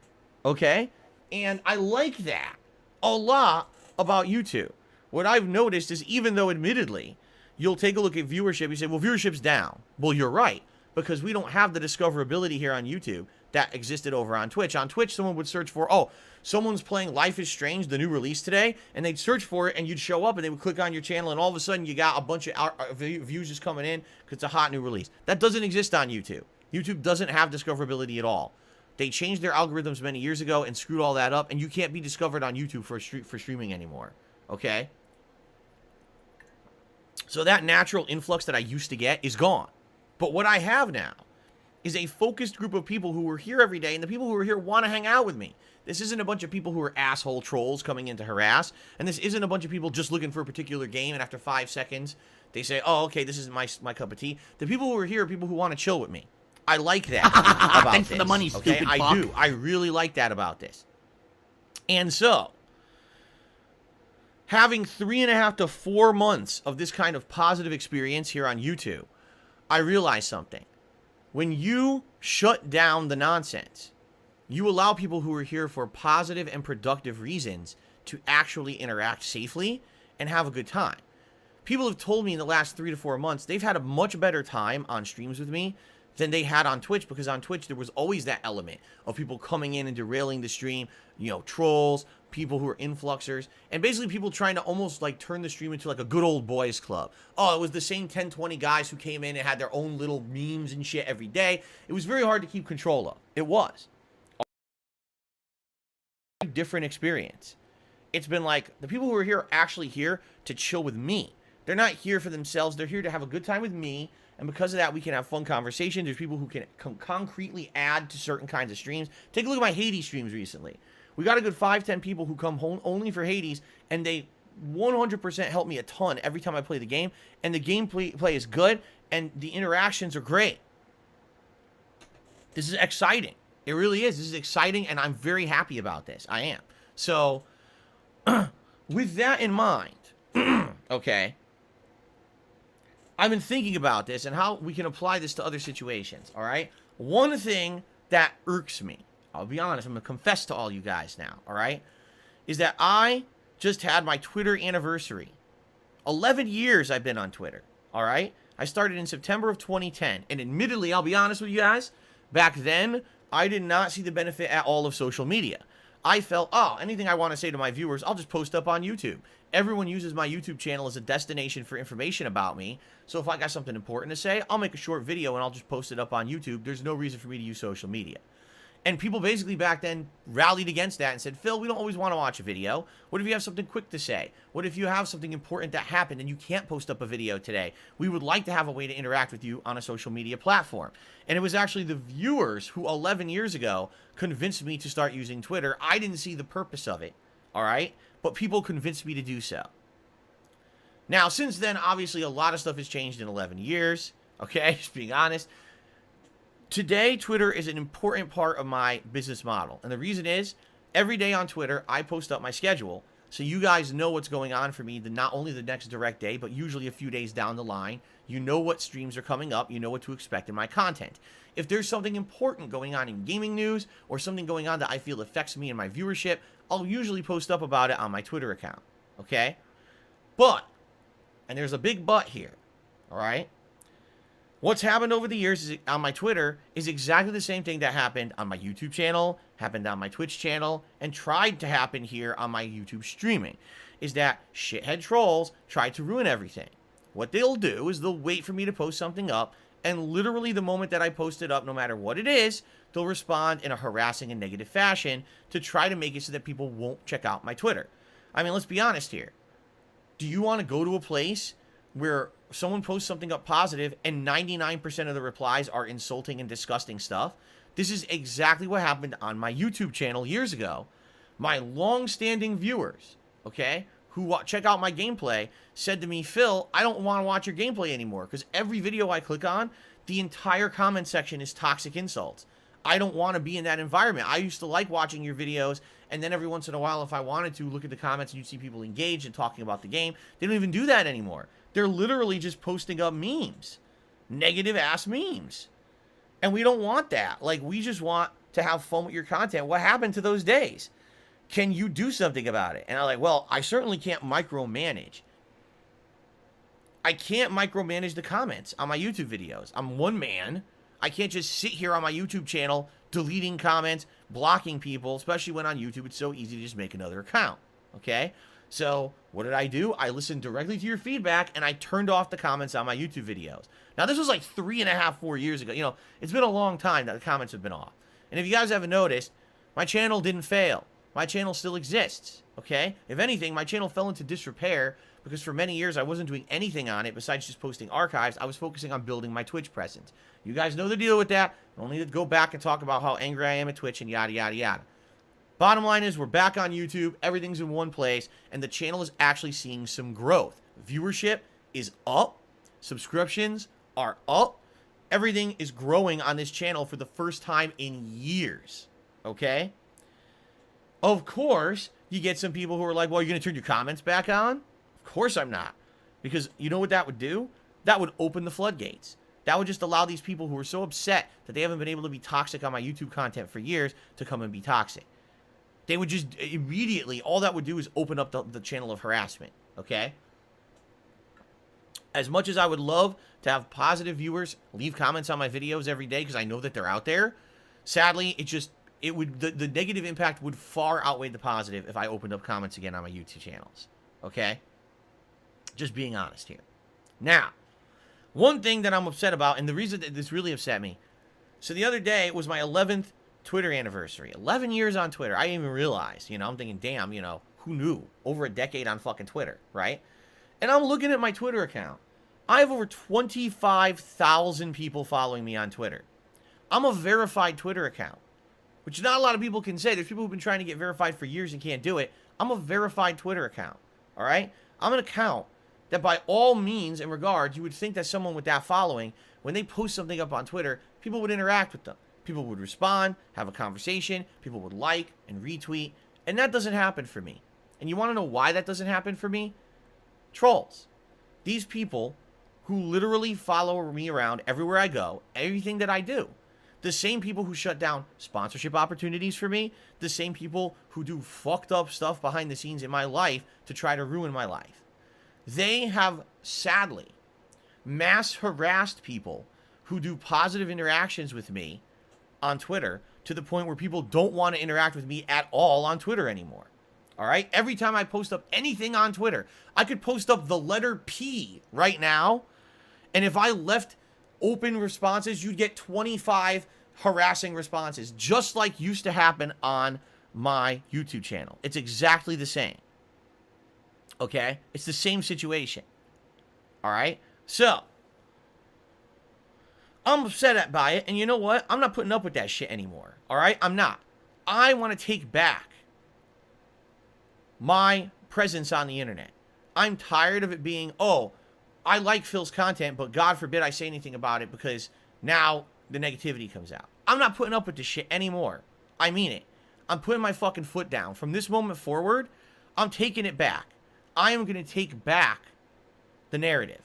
Speaker 2: okay? And I like that a lot about YouTube. What I've noticed is even though admittedly you'll take a look at viewership, you say, well, viewership's down. Well, you're right, because we don't have the discoverability here on YouTube that existed over on Twitch. On Twitch, someone would search for, oh, someone's playing Life is Strange, the new release today, and they'd search for it, and you'd show up, and they would click on your channel, and all of a sudden, you got a bunch of views just coming in because it's a hot new release. That doesn't exist on YouTube. YouTube doesn't have discoverability at all. They changed their algorithms many years ago and screwed all that up, and you can't be discovered on YouTube for streaming anymore, okay? So that natural influx that I used to get is gone. But what I have now is a focused group of people who are here every day, and the people who are here want to hang out with me. This isn't a bunch of people who are asshole trolls coming in to harass, and this isn't a bunch of people just looking for a particular game, and after 5 seconds, they say, oh, okay, this is my cup of tea. The people who are here are people who want to chill with me. I like that about
Speaker 6: Thanks
Speaker 2: this.
Speaker 6: for the money,
Speaker 2: okay?
Speaker 6: stupid
Speaker 2: I
Speaker 6: fuck.
Speaker 2: do. I really like that about this. And so, having 3.5 to 4 months of this kind of positive experience here on YouTube, I realized something. When you shut down the nonsense, you allow people who are here for positive and productive reasons to actually interact safely and have a good time. People have told me in the last 3 to 4 months they've had a much better time on streams with me than they had on Twitch, because on Twitch there was always that element of people coming in and derailing the stream, you know, trolls, people who are influxers, and basically people trying to almost like turn the stream into like a good old boys club. Oh, it was the same 10, 20 guys who came in and had their own little memes and shit every day. It was very hard to keep control of. It was. A different experience. It's been like the people who are here are actually here to chill with me. They're not here for themselves. They're here to have a good time with me. And because of that, we can have fun conversation. There's people who can concretely add to certain kinds of streams. Take a look at my Hades streams recently. We got a good 5-10 people who come home only for Hades, and they 100% help me a ton every time I play the game. And the gameplay is good, and the interactions are great. This is exciting. It really is. This is exciting, and I'm very happy about this. I am. So, with that in mind, okay, I've been thinking about this and how we can apply this to other situations, all right? One thing that irks me, I'll be honest, I'm going to confess to all you guys now, all right, is that I just had my Twitter anniversary. 11 years I've been on Twitter, all right? I started in September of 2010, and admittedly, I'll be honest with you guys, back then, I did not see the benefit at all of social media. I felt, oh, anything I want to say to my viewers, I'll just post up on YouTube. Everyone uses my YouTube channel as a destination for information about me. So if I got something important to say, I'll make a short video and I'll just post it up on YouTube. There's no reason for me to use social media. And people basically back then rallied against that and said, Phil, we don't always want to watch a video. What if you have something quick to say? What if you have something important that happened and you can't post up a video today? We would like to have a way to interact with you on a social media platform. And it was actually the viewers who 11 years ago convinced me to start using Twitter. I didn't see the purpose of it, all right? But people convinced me to do so. Now, since then, obviously, a lot of stuff has changed in 11 years, okay? Just being honest. Today, Twitter is an important part of my business model. And the reason is, every day on Twitter, I post up my schedule. So you guys know what's going on for me, not only the next direct day, but usually a few days down the line. You know what streams are coming up. You know what to expect in my content. If there's something important going on in gaming news or something going on that I feel affects me and my viewership, I'll usually post up about it on my Twitter account. Okay? But, and there's a big but here, all right? What's happened over the years on my Twitter is exactly the same thing that happened on my YouTube channel, happened on my Twitch channel, and tried to happen here on my YouTube streaming, is that shithead trolls try to ruin everything. What they'll do is they'll wait for me to post something up, And literally the moment that I post it up, no matter what it is, they'll respond in a harassing and negative fashion to try to make it so that people won't check out my Twitter. I mean, let's be honest here. Do you want to go to a place where someone posts something up positive and 99% of the replies are insulting and disgusting stuff? This is exactly what happened on my YouTube channel years ago. My long-standing viewers, okay, who check out my gameplay, said to me, Phil, I don't want to watch your gameplay anymore because every video I click on, the entire comment section is toxic insults. I don't want to be in that environment. I used to like watching your videos, and then every once in a while, if I wanted to, look at the comments and you'd see people engaged and talking about the game. They don't even do that anymore. They're literally just posting up memes. Negative-ass memes. And we don't want that. Like, we just want to have fun with your content. What happened to those days? Can you do something about it? And I'm like, well, I certainly can't micromanage. I can't micromanage the comments on my YouTube videos. I'm one man. I can't just sit here on my YouTube channel deleting comments, blocking people, especially when on YouTube it's so easy to just make another account, okay? So what did I do? I listened directly to your feedback, and I turned off the comments on my YouTube videos. Now, this was like 3.5, 4 years ago. You know, it's been a long time that the comments have been off. And if you guys haven't noticed, my channel didn't fail. My channel still exists, okay? If anything, my channel fell into disrepair because for many years I wasn't doing anything on it besides just posting archives. I was focusing on building my Twitch presence. You guys know the deal with that. I don't need to go back and talk about how angry I am at Twitch and yada, yada, yada. Bottom line is we're back on YouTube. Everything's in one place, and the channel is actually seeing some growth. Viewership is up. Subscriptions are up. Everything is growing on this channel for the first time in years, okay? Of course, you get some people who are like, well, you're going to turn your comments back on? Of course I'm not. Because you know what that would do? That would open the floodgates. That would just allow these people who are so upset that they haven't been able to be toxic on my YouTube content for years to come and be toxic. They would just immediately, all that would do is open up the channel of harassment, okay? As much as I would love to have positive viewers leave comments on my videos every day because I know that they're out there, sadly, the negative impact would far outweigh the positive if I opened up comments again on my YouTube channels, okay? Just being honest here. Now, one thing that I'm upset about, and the reason that this really upset me, so the other day it was my 11th Twitter anniversary. 11 years on Twitter. I didn't even realize, you know, I'm thinking, damn, you know, who knew? Over a decade on fucking Twitter, right? And I'm looking at my Twitter account. I have over 25,000 people following me on Twitter. I'm a verified Twitter account, which not a lot of people can say. There's people who've been trying to get verified for years and can't do it. I'm a verified Twitter account, all right? I'm an account that by all means and regards, you would think that someone with that following, when they post something up on Twitter, people would interact with them. People would respond, have a conversation, people would like and retweet, and that doesn't happen for me. And you want to know why that doesn't happen for me? Trolls. These people who literally follow me around everywhere I go, everything that I do. The same people who shut down sponsorship opportunities for me, the same people who do fucked up stuff behind the scenes in my life to try to ruin my life. They have, sadly, mass harassed people who do positive interactions with me on Twitter to the point where people don't want to interact with me at all on Twitter anymore. All right? Every time I post up anything on Twitter, I could post up the letter P right now, and if I left open responses, you'd get 25 harassing responses, just like used to happen on my YouTube channel. It's exactly the same. Okay? It's the same situation. All right? So, I'm upset by it, and you know what? I'm not putting up with that shit anymore. All right? I'm not. I want to take back my presence on the internet. I'm tired of it being, oh, I like Phil's content, but God forbid I say anything about it because now the negativity comes out. I'm not putting up with this shit anymore. I mean it. I'm putting my fucking foot down. From this moment forward, I'm taking it back. I am going to take back the narrative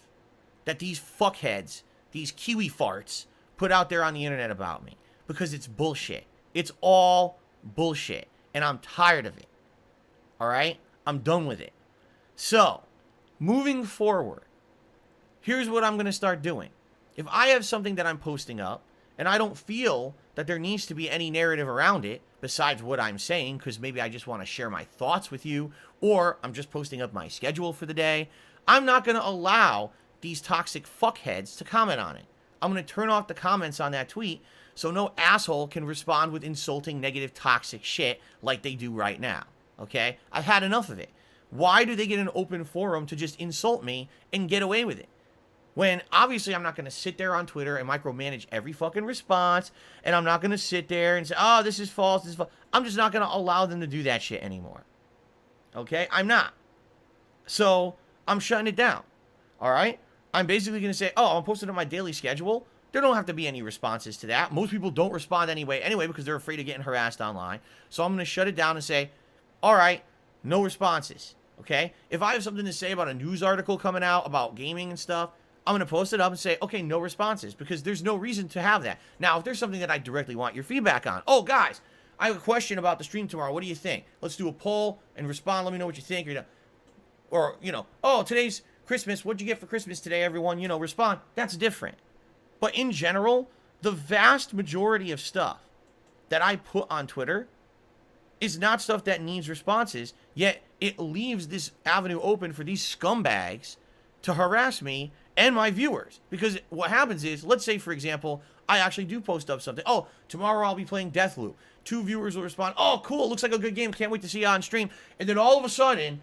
Speaker 2: that these fuckheads, these Kiwi farts, put out there on the internet about me. Because it's bullshit. It's all bullshit. And I'm tired of it. Alright? I'm done with it. So, moving forward, here's what I'm going to start doing. If I have something that I'm posting up, and I don't feel that there needs to be any narrative around it, besides what I'm saying, because maybe I just want to share my thoughts with you, or I'm just posting up my schedule for the day, I'm not going to allow these toxic fuckheads to comment on it. I'm going to turn off the comments on that tweet so no asshole can respond with insulting, negative, toxic shit like they do right now. Okay? I've had enough of it. Why do they get an open forum to just insult me and get away with it? When obviously I'm not going to sit there on Twitter and micromanage every fucking response, and I'm not going to sit there and say, oh, this is false, this is false. I'm just not going to allow them to do that shit anymore. Okay? I'm not. So, I'm shutting it down. Alright? I'm basically going to say, oh, I'm posting on my daily schedule. There don't have to be any responses to that. Most people don't respond anyway because they're afraid of getting harassed online. So I'm going to shut it down and say, alright, no responses. Okay? If I have something to say about a news article coming out about gaming and stuff, I'm going to post it up and say, okay, no responses, because there's no reason to have that. Now, if there's something that I directly want your feedback on, oh, guys, I have a question about the stream tomorrow. What do you think? Let's do a poll and respond. Let me know what you think. Or, you know, oh, today's Christmas. What'd you get for Christmas today, everyone? You know, respond. That's different. But in general, the vast majority of stuff that I put on Twitter is not stuff that needs responses, yet it leaves this avenue open for these scumbags to harass me and my viewers. Because what happens is, let's say, for example, I actually do post up something. Oh, tomorrow I'll be playing Deathloop. 2 viewers will respond, oh, cool, looks like a good game, can't wait to see you on stream. And then all of a sudden,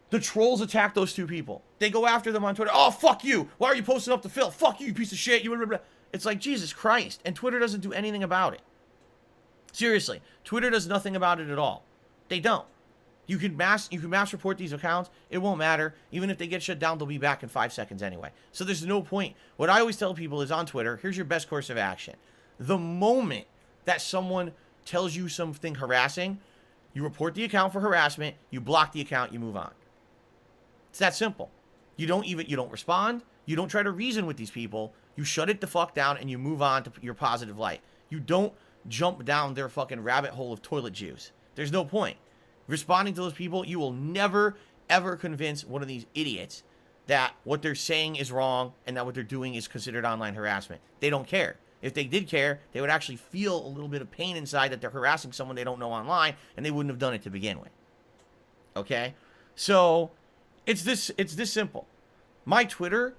Speaker 2: the trolls attack those 2 people. They go after them on Twitter. Oh, fuck you. Why are you posting up the Phil? Fuck you, you piece of shit. It's like, Jesus Christ. And Twitter doesn't do anything about it. Seriously. Twitter does nothing about it at all. They don't. You can mass report these accounts. It won't matter. Even if they get shut down, they'll be back in 5 seconds anyway. So there's no point. What I always tell people is on Twitter, here's your best course of action. The moment that someone tells you something harassing, you report the account for harassment, you block the account, you move on. It's that simple. You don't respond. You don't try to reason with these people. You shut it the fuck down and you move on to your positive light. You don't jump down their fucking rabbit hole of toilet juice. There's no point. Responding to those people, you will never, ever convince one of these idiots that what they're saying is wrong and that what they're doing is considered online harassment. They don't care. If they did care, they would actually feel a little bit of pain inside that they're harassing someone they don't know online, and they wouldn't have done it to begin with. Okay? So, it's this simple. My Twitter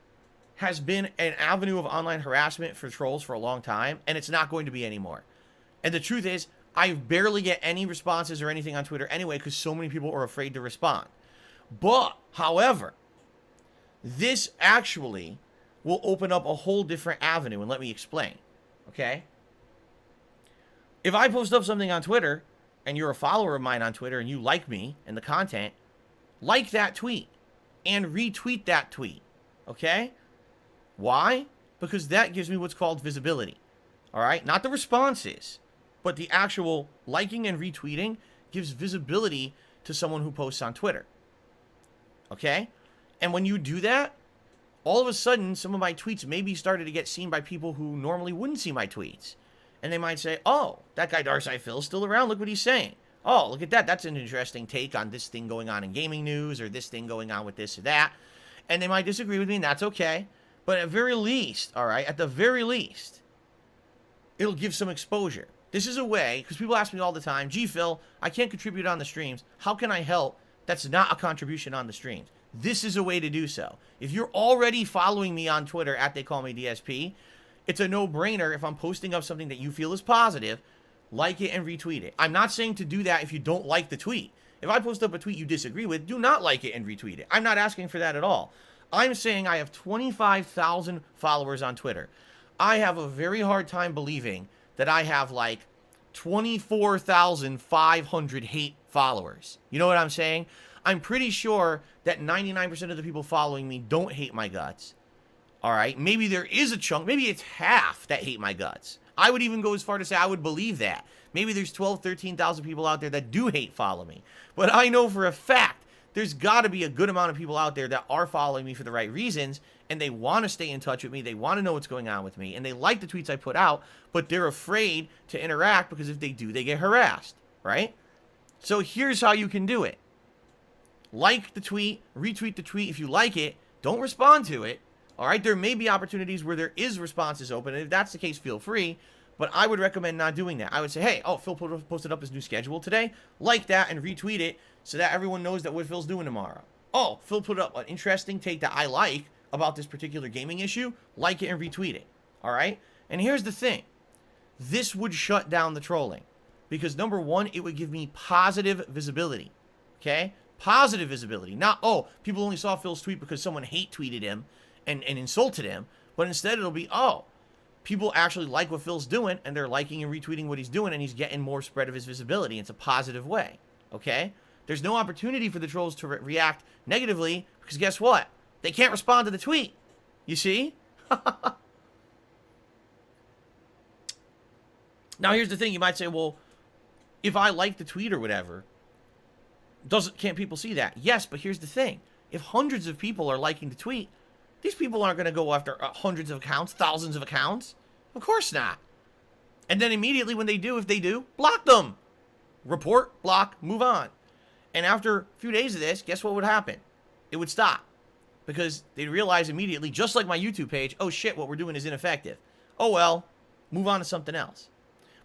Speaker 2: has been an avenue of online harassment for trolls for a long time, and it's not going to be anymore. And the truth is, I barely get any responses or anything on Twitter anyway because so many people are afraid to respond. But, however, this actually will open up a whole different avenue, and let me explain. Okay? If I post up something on Twitter, and you're a follower of mine on Twitter, and you like me and the content, like that tweet, and retweet that tweet. Okay? Why? Because that gives me what's called visibility. Alright? Not the responses, but the actual liking and retweeting gives visibility to someone who posts on Twitter. Okay? And when you do that, all of a sudden, some of my tweets maybe started to get seen by people who normally wouldn't see my tweets. And they might say, oh, that guy Darkside Phil's still around. Look what he's saying. Oh, look at that. That's an interesting take on this thing going on in gaming news or this thing going on with this or that. And they might disagree with me, and that's okay. But at very least, all right, at the very least, it'll give some exposure. This is a way, because people ask me all the time, gee, Phil, I can't contribute on the streams. How can I help? That's not a contribution on the streams. This is a way to do so. If you're already following me on Twitter at TheyCallMeDSP, it's a no-brainer if I'm posting up something that you feel is positive, like it and retweet it. I'm not saying to do that if you don't like the tweet. If I post up a tweet you disagree with, do not like it and retweet it. I'm not asking for that at all. I'm saying I have 25,000 followers on Twitter. I have a very hard time believing that I have like 24,500 hate followers. You know what I'm saying? I'm pretty sure that 99% of the people following me don't hate my guts. All right? Maybe there is a chunk. Maybe it's half that hate my guts. I would even go as far to say I would believe that. Maybe there's 12, 13,000 people out there that do hate follow me. But I know for a fact there's got to be a good amount of people out there that are following me for the right reasons, and they want to stay in touch with me. They want to know what's going on with me, and they like the tweets I put out, but they're afraid to interact because if they do, they get harassed, right? So here's how you can do it. Like the tweet, retweet the tweet if you like it. Don't respond to it. All right, there may be opportunities where there is responses open, and if that's the case, feel free. But I would recommend not doing that. I would say, hey, oh, Phil posted up his new schedule today. Like that and retweet it so that everyone knows that what Phil's doing tomorrow. Oh, Phil put up an interesting take that I like about this particular gaming issue. Like it and retweet it. all right? And here's the thing. This would shut down the trolling because, number one, it would give me positive visibility, okay? Positive visibility. Not, oh, people only saw Phil's tweet because someone hate tweeted him and insulted him, but instead it'll be, oh, people actually like what Phil's doing and they're liking and retweeting what he's doing and he's getting more spread of his visibility. It's a positive way, okay? There's no opportunity for the trolls to react negatively because guess what? They can't respond to the tweet. You see? Now, here's the thing. You might say, well, if I like the tweet or whatever, can't people see that? Yes, but here's the thing. If hundreds of people are liking the tweet, these people aren't going to go after hundreds of accounts, thousands of accounts. Of course not. And then immediately when they do, if they do, block them. Report, block, move on. And after a few days of this, guess what would happen? It would stop. Because they'd realize immediately, just like my YouTube page, oh shit, what we're doing is ineffective. Oh well, move on to something else.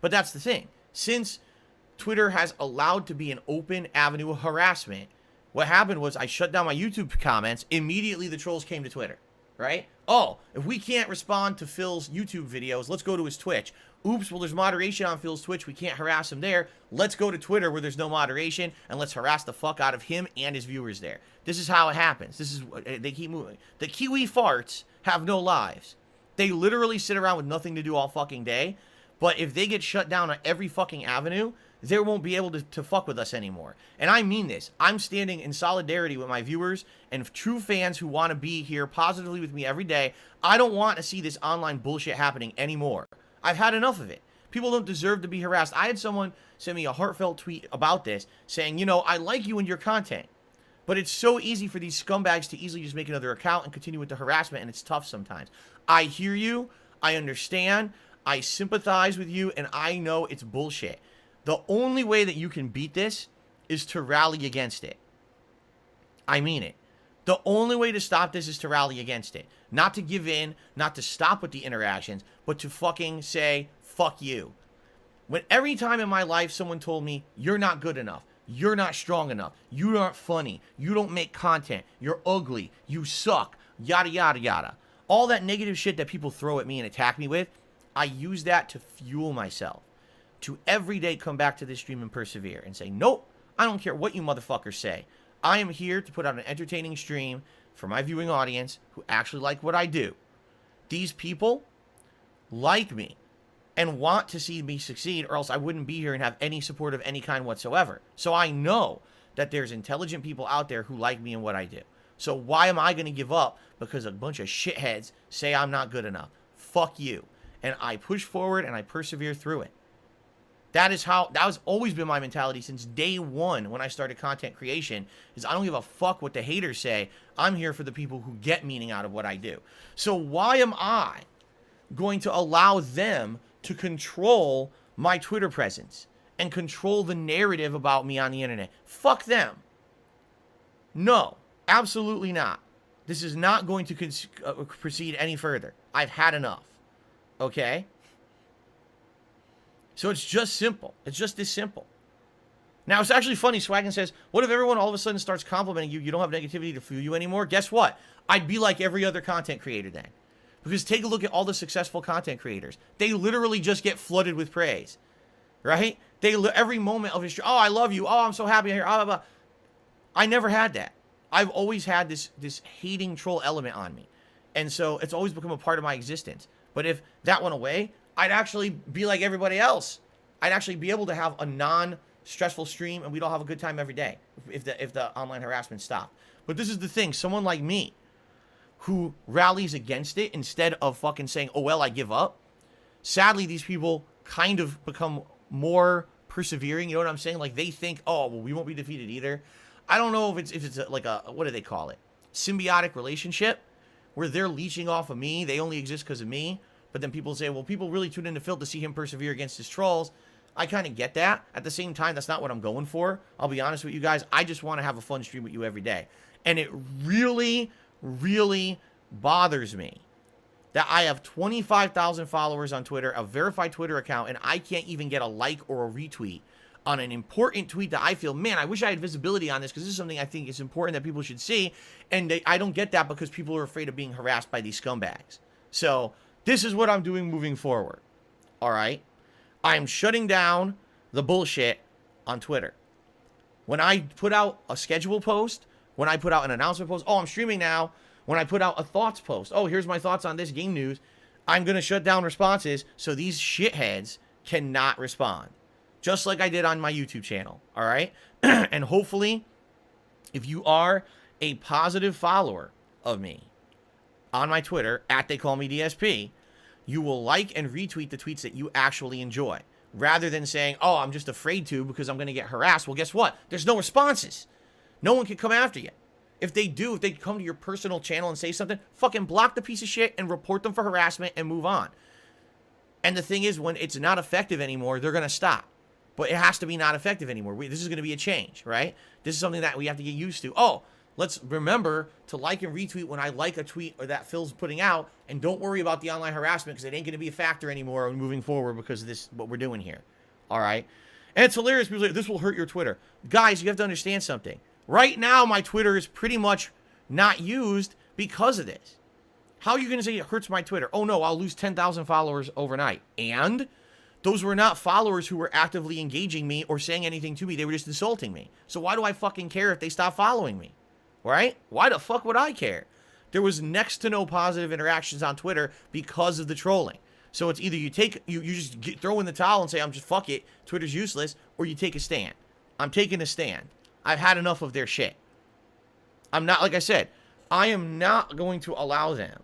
Speaker 2: But that's the thing. Since Twitter has allowed to be an open avenue of harassment, what happened was I shut down my YouTube comments. Immediately, the trolls came to Twitter, right? Oh, if we can't respond to Phil's YouTube videos, let's go to his Twitch. Oops, well, there's moderation on Phil's Twitch. We can't harass him there. Let's go to Twitter where there's no moderation, and let's harass the fuck out of him and his viewers there. This is how it happens. This is they keep moving. The Kiwi farts have no lives. They literally sit around with nothing to do all fucking day. But if they get shut down on every fucking avenue, they won't be able to fuck with us anymore. And I mean this. I'm standing in solidarity with my viewers and true fans who want to be here positively with me every day. I don't want to see this online bullshit happening anymore. I've had enough of it. People don't deserve to be harassed. I had someone send me a heartfelt tweet about this saying, you know, I like you and your content, but it's so easy for these scumbags to easily just make another account and continue with the harassment, and it's tough sometimes. I hear you. I understand. I sympathize with you, and I know it's bullshit. The only way that you can beat this is to rally against it. I mean it. The only way to stop this is to rally against it. Not to give in, not to stop with the interactions, but to fucking say, fuck you. When every time in my life someone told me, you're not good enough, you're not strong enough, you aren't funny, you don't make content, you're ugly, you suck, yada, yada, yada. All that negative shit that people throw at me and attack me with, I use that to fuel myself. To every day come back to this stream and persevere and say, nope, I don't care what you motherfuckers say. I am here to put out an entertaining stream for my viewing audience who actually like what I do. These people like me and want to see me succeed, or else I wouldn't be here and have any support of any kind whatsoever. So I know that there's intelligent people out there who like me and what I do. So why am I going to give up because a bunch of shitheads say I'm not good enough? Fuck you. And I push forward and I persevere through it. That has always been my mentality since day one when I started content creation, is I don't give a fuck what the haters say. I'm here for the people who get meaning out of what I do. So why am I going to allow them to control my Twitter presence and control the narrative about me on the internet? Fuck them. No, absolutely not. This is not going to proceed any further. I've had enough. Okay? So it's just simple. It's just this simple. Now, it's actually funny. Swaggin says, what if everyone all of a sudden starts complimenting you? You don't have negativity to fuel you anymore? Guess what? I'd be like every other content creator then. Because take a look at all the successful content creators. They literally just get flooded with praise. Right? Every moment of history. Oh, I love you. Oh, I'm so happy here. Blah, blah, blah. I never had that. I've always had this hating troll element on me. And so it's always become a part of my existence. But if that went away, I'd actually be like everybody else. I'd actually be able to have a non-stressful stream and we'd all have a good time every day if the online harassment stopped. But this is the thing. Someone like me who rallies against it instead of fucking saying, oh, well, I give up. Sadly, these people kind of become more persevering. You know what I'm saying? Like they think, oh, well, we won't be defeated either. I don't know if it's like a, what do they call it? Symbiotic relationship where they're leeching off of me. They only exist because of me. But then people say, well, people really tune into Phil to see him persevere against his trolls. I kind of get that. At the same time, that's not what I'm going for. I'll be honest with you guys. I just want to have a fun stream with you every day. And it really, really bothers me that I have 25,000 followers on Twitter, a verified Twitter account, and I can't even get a like or a retweet on an important tweet that I feel, man, I wish I had visibility on this because this is something I think is important that people should see. And I don't get that because people are afraid of being harassed by these scumbags. So This is what I'm doing moving forward. All right? I'm shutting down the bullshit on Twitter. When I put out a schedule post, when I put out an announcement post, oh, I'm streaming now. When I put out a thoughts post, oh, here's my thoughts on this game news, I'm going to shut down responses so these shitheads cannot respond. Just like I did on my YouTube channel, all right? And hopefully, if you are a positive follower of me on my Twitter, @TheyCallMeDSP, you will like and retweet the tweets that you actually enjoy, rather than saying, oh, I'm just afraid to because I'm going to get harassed. Well, guess what? There's no responses. No one can come after you. If they do, if they come to your personal channel and say something, fucking block the piece of shit and report them for harassment and move on. And the thing is, when it's not effective anymore, they're going to stop. But it has to be not effective anymore. This is going to be a change, right? This is something that we have to get used to. Oh, let's remember to like and retweet when I like a tweet or that Phil's putting out, and don't worry about the online harassment because it ain't going to be a factor anymore moving forward because of this, what we're doing here. All right? And it's hilarious because like, this will hurt your Twitter. Guys, you have to understand something. Right now, my Twitter is pretty much not used because of this. How are you going to say it hurts my Twitter? Oh, no, I'll lose 10,000 followers overnight. And those were not followers who were actively engaging me or saying anything to me. They were just insulting me. So why do I fucking care if they stop following me? Right? Why the fuck would I care? There was next to no positive interactions on Twitter because of the trolling. So it's either you just throw in the towel and say, I'm just fuck it, Twitter's useless, or you take a stand. I'm taking a stand. I've had enough of their shit. I'm not, like I said, I am not going to allow them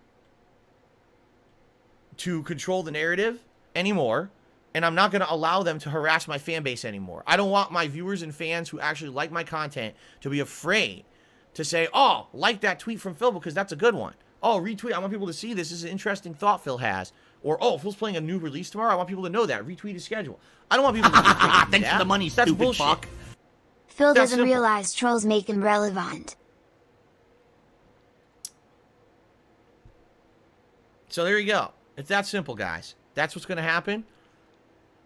Speaker 2: to control the narrative anymore, and I'm not going to allow them to harass my fan base anymore. I don't want my viewers and fans who actually like my content to be afraid to say, oh, like that tweet from Phil because that's a good one. Oh, retweet. I want people to see this. This is an interesting thought Phil has. Or, oh, Phil's playing a new release tomorrow. I want people to know that. Retweet his schedule. I don't want people to
Speaker 6: thanks for the money,
Speaker 2: that's
Speaker 6: stupid
Speaker 2: bullshit.
Speaker 6: fuck.
Speaker 8: Phil
Speaker 2: That's
Speaker 8: doesn't
Speaker 2: simple.
Speaker 8: realize trolls make him relevant.
Speaker 2: So there you go. It's that simple, guys. That's what's going to happen.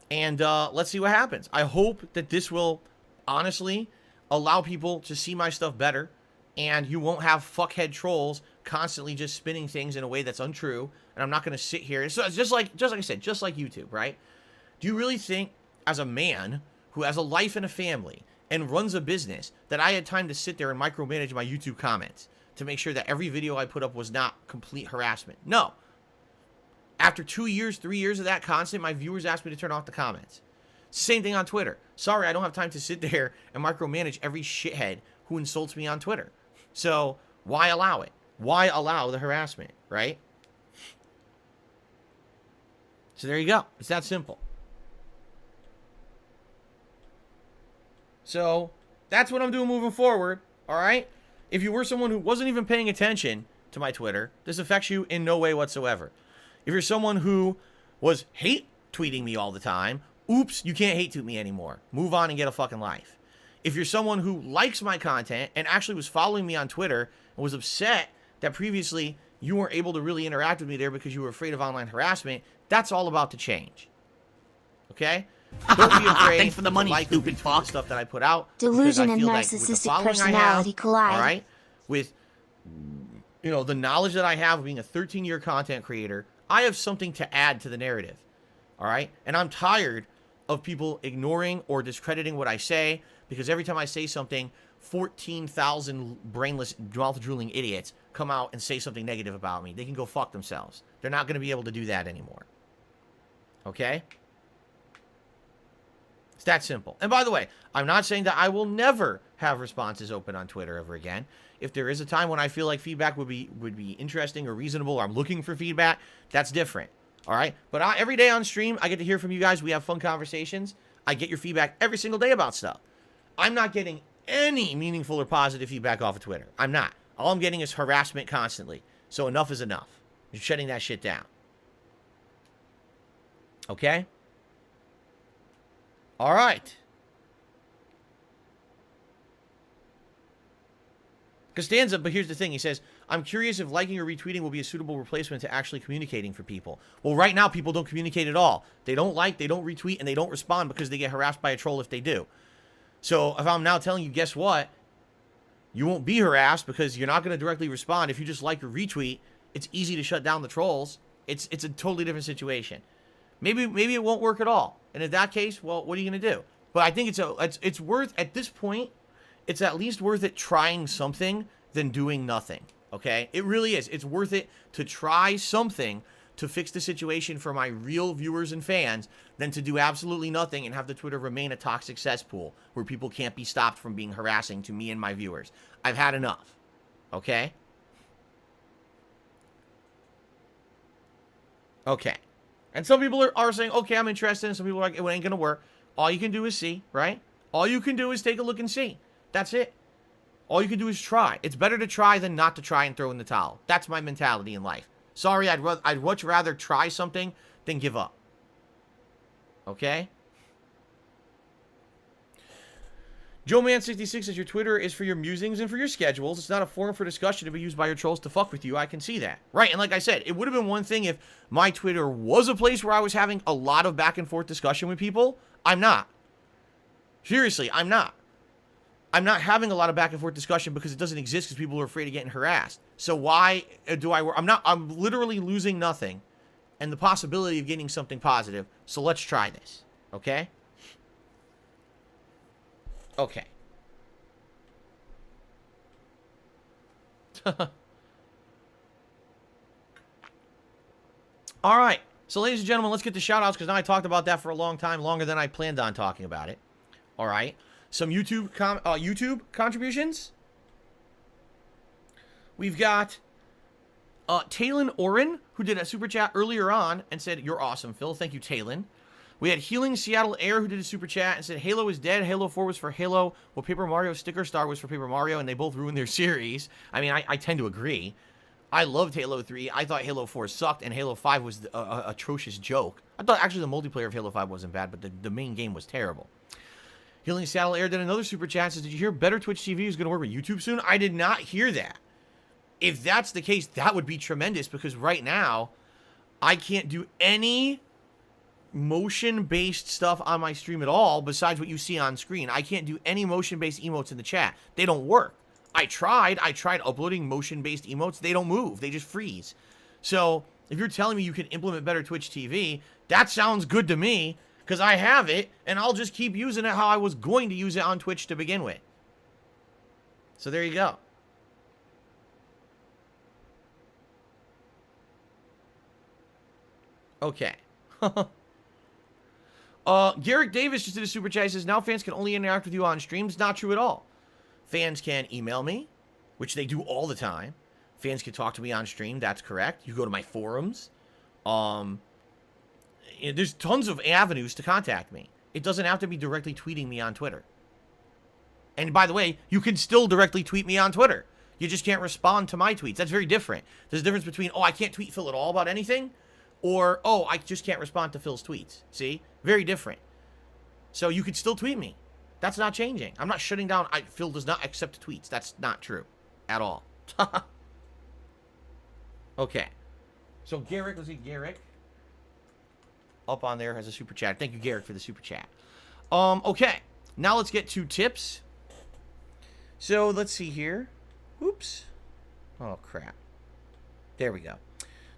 Speaker 2: And let's see what happens. I hope that this will honestly allow people to see my stuff better, and you won't have fuckhead trolls constantly just spinning things in a way that's untrue. And I'm not going to sit here. So it's just like I said, just like YouTube, right? Do you really think, as a man who has a life and a family and runs a business, that I had time to sit there and micromanage my YouTube comments to make sure that every video I put up was not complete harassment? No. After 2 years, 3 years of that constant, my viewers asked me to turn off the comments. Same thing on Twitter. Sorry, I don't have time to sit there and micromanage every shithead who insults me on Twitter. So why allow it? Why allow the harassment, right? So there you go. It's that simple. So that's what I'm doing moving forward, all right? If you were someone who wasn't even paying attention to my Twitter, this affects you in no way whatsoever. If you're someone who was hate tweeting me all the time, oops, you can't hate tweet me anymore. Move on and get a fucking life. If you're someone who likes my content and actually was following me on Twitter and was upset that previously you weren't able to really interact with me there because you were afraid of online harassment, that's all about to change. Okay? Don't be afraid.
Speaker 6: Thanks for the money,
Speaker 2: like
Speaker 6: stupid fuck.
Speaker 2: Stuff that I put out.
Speaker 8: Delusion and
Speaker 2: like with the
Speaker 8: narcissistic
Speaker 2: following I
Speaker 8: personality
Speaker 2: have,
Speaker 8: collide.
Speaker 2: All right? With, the knowledge that I have of being a 13-year content creator, I have something to add to the narrative. All right? And I'm tired of people ignoring or discrediting what I say, because every time I say something, 14,000 brainless, mouth-drooling idiots come out and say something negative about me. They can go fuck themselves. They're not going to be able to do that anymore. Okay? It's that simple. And by the way, I'm not saying that I will never have responses open on Twitter ever again. If there is a time when I feel like feedback would be interesting or reasonable, or I'm looking for feedback, that's different. All right? But every day on stream, I get to hear from you guys. We have fun conversations. I get your feedback every single day about stuff. I'm not getting any meaningful or positive feedback off of Twitter. I'm not. All I'm getting is harassment constantly. So enough is enough. You're shutting that shit down. Okay? All right. Costanza, but here's the thing. He says, I'm curious if liking or retweeting will be a suitable replacement to actually communicating for people. Well, right now, people don't communicate at all. They don't like, they don't retweet, and they don't respond because they get harassed by a troll if they do. So if I'm now telling you, guess what? You won't be harassed because you're not going to directly respond. If you just like or retweet, it's easy to shut down the trolls. It's a totally different situation. Maybe it won't work at all. And in that case, well, what are you going to do? But I think it's worth, at this point, it's at least worth it trying something than doing nothing. Okay? It really is. It's worth it to try something to fix the situation for my real viewers and fans than to do absolutely nothing and have the Twitter remain a toxic cesspool where people can't be stopped from being harassing to me and my viewers. I've had enough. Okay? Okay. And some people are saying, okay, I'm interested. And some people are like, it ain't going to work. All you can do is see, right? All you can do is take a look and see. That's it. All you can do is try. It's better to try than not to try and throw in the towel. That's my mentality in life. Sorry, I'd much rather try something than give up. Okay? JoeMan66 says your Twitter is for your musings and for your schedules. It's not a forum for discussion to be used by your trolls to fuck with you. I can see that. Right, and like I said, it would have been one thing if my Twitter was a place where I was having a lot of back and forth discussion with people. I'm not. Seriously, I'm not. I'm not having a lot of back and forth discussion because it doesn't exist because people are afraid of getting harassed. So why do I work? I'm literally losing nothing and the possibility of getting something positive. So let's try this. Okay? Okay. All right. So, ladies and gentlemen, let's get to shout-outs because now I talked about that for a long time, longer than I planned on talking about it. All right. Some YouTube contributions. We've got Talon Oren, who did a super chat earlier on and said, "You're awesome, Phil." Thank you, Talon. We had Healing Seattle Air, who did a super chat and said, "Halo is dead. Halo 4 was for Halo. Well, Paper Mario Sticker Star was for Paper Mario, and they both ruined their series." I mean, I tend to agree. I loved Halo 3. I thought Halo 4 sucked, and Halo 5 was an atrocious joke. I thought actually the multiplayer of Halo 5 wasn't bad, but the main game was terrible. Healing Seattle Air did another super chat. Says, "Did you hear Better Twitch TV is going to work with YouTube soon?" I did not hear that. If that's the case, that would be tremendous because right now, I can't do any motion-based stuff on my stream at all besides what you see on screen. I can't do any motion-based emotes in the chat. They don't work. I tried uploading motion-based emotes. They don't move. They just freeze. So if you're telling me you can implement Better Twitch TV, that sounds good to me because I have it, and I'll just keep using it how I was going to use it on Twitch to begin with. So there you go. Okay. Garrick Davis just did a super chat. He says, "Now fans can only interact with you on streams." Not true at all. Fans can email me, which they do all the time. Fans can talk to me on stream. That's correct. You go to my forums. There's tons of avenues to contact me. It doesn't have to be directly tweeting me on Twitter. And by the way, you can still directly tweet me on Twitter. You just can't respond to my tweets. That's very different. There's a difference between, oh, I can't tweet Phil at all about anything, or, oh, I just can't respond to Phil's tweets. See? Very different. So you could still tweet me. That's not changing. I'm not shutting down. Phil does not accept tweets. That's not true at all. Okay. So Garrick, let's see, Garrick. Up on there has a super chat. Thank you, Garrick, for the super chat. Okay. Now let's get to tips. So let's see here. Oops. Oh, crap. There we go.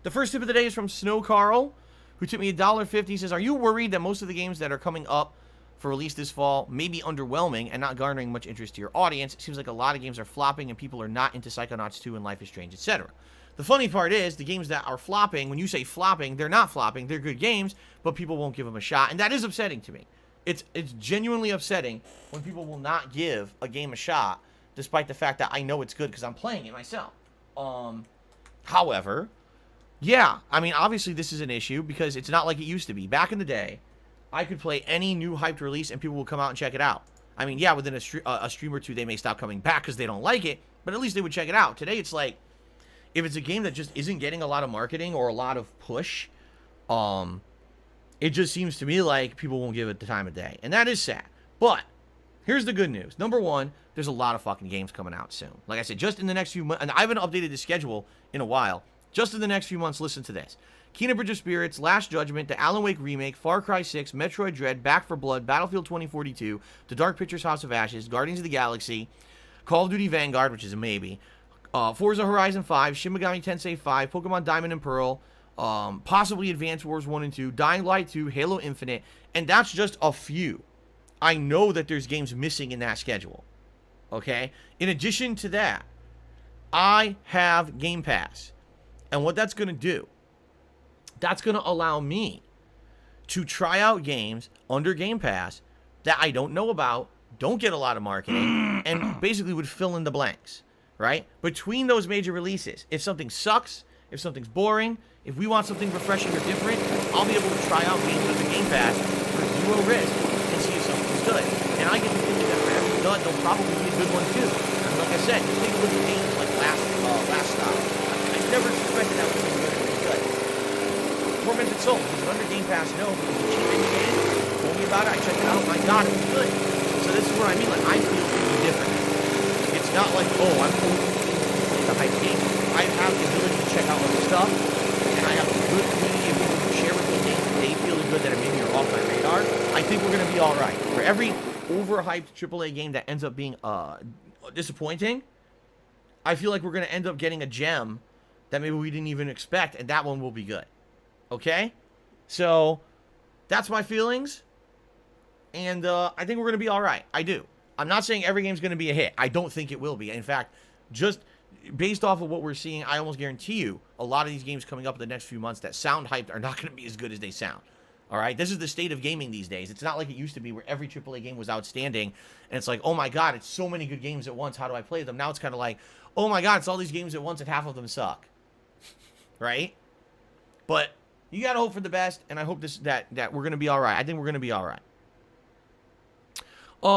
Speaker 2: The first tip of the day is from Snow Carl, who took me $1.50. He says, "Are you worried that most of the games that are coming up for release this fall may be underwhelming and not garnering much interest to your audience? It seems like a lot of games are flopping and people are not into Psychonauts 2 and Life is Strange, etc." The funny part is, the games that are flopping, when you say flopping, they're not flopping. They're good games, but people won't give them a shot. And that is upsetting to me. It's genuinely upsetting when people will not give a game a shot, despite the fact that I know it's good because I'm playing it myself. However, yeah, I mean, obviously this is an issue because it's not like it used to be. Back in the day, I could play any new hyped release and people will come out and check it out. I mean, yeah, within a stream or two, they may stop coming back because they don't like it, but at least they would check it out. Today, it's like, if it's a game that just isn't getting a lot of marketing or a lot of push, it just seems to me like people won't give it the time of day. And that is sad. But here's the good news. Number one, there's a lot of fucking games coming out soon. Like I said, just in the next few months, and I haven't updated the schedule in a while. Just in the next few months, listen to this. Kena Bridge of Spirits, Last Judgment, the Alan Wake Remake, Far Cry 6, Metroid Dread, Back 4 Blood, Battlefield 2042, The Dark Pictures House of Ashes, Guardians of the Galaxy, Call of Duty Vanguard, which is a maybe, Forza Horizon 5, Shin Megami Tensei 5, Pokemon Diamond and Pearl, possibly Advance Wars 1 and 2, Dying Light 2, Halo Infinite, and that's just a few. I know that there's games missing in that schedule, okay? In addition to that, I have Game Pass, and what that's going to do, that's going to allow me to try out games under Game Pass that I don't know about, don't get a lot of marketing, and basically would fill in the blanks, right? Between those major releases, if something sucks, if something's boring, if we want something refreshing or different, I'll be able to try out games under Game Pass for zero risk and see if something's good. And I get to thinking that for every dud, there'll probably be a good one too. And like I said, you take a look at games like Last Stop. I never suspected that was going to be good. Tormented Souls was under Game Pass, no, but it was a cheap indie game. Told me about it, I checked it out, my god, it was good. So this is what I mean, like, I feel things different. It's not like, oh, I'm only the hype game. I have the ability to check out other stuff, and I have a good community of people who share with me things that they feel good that are maybe off my radar. I think we're going to be all right. For every overhyped AAA game that ends up being disappointing, I feel like we're going to end up getting a gem that maybe we didn't even expect, and that one will be good. Okay? So, that's my feelings, and I think we're going to be all right. I do. I'm not saying every game's going to be a hit. I don't think it will be. In fact, just based off of what we're seeing, I almost guarantee you a lot of these games coming up in the next few months that sound hyped are not going to be as good as they sound. All right? This is the state of gaming these days. It's not like it used to be where every AAA game was outstanding, and it's like, oh my god, it's so many good games at once. How do I play them? Now it's kind of like, oh my god, it's all these games at once and half of them suck. Right? But you got to hope for the best, and I hope that we're going to be all right. I think we're going to be all right.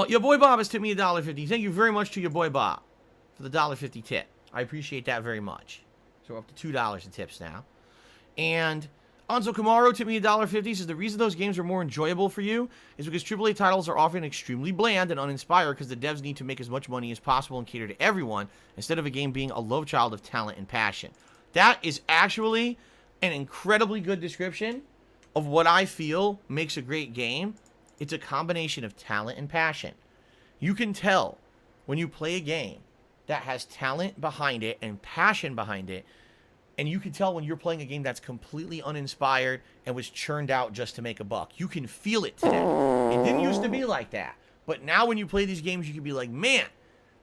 Speaker 2: Your boy Bob has tipped me $1.50. Thank you very much to your boy Bob for the $1.50 tip. I appreciate that very much. So we're up to $2 in tips now. And Anzo Camaro tipped me $1.50. Says the reason those games are more enjoyable for you is because AAA titles are often extremely bland and uninspired because the devs need to make as much money as possible and cater to everyone instead of a game being a love child of talent and passion. That is actually an incredibly good description of what I feel makes a great game. It's a combination of talent and passion. You can tell when you play a game that has talent behind it and passion behind it, and you can tell when you're playing a game that's completely uninspired and was churned out just to make a buck. You can feel it today. It didn't used to be like that. But now when you play these games, you can be like, man,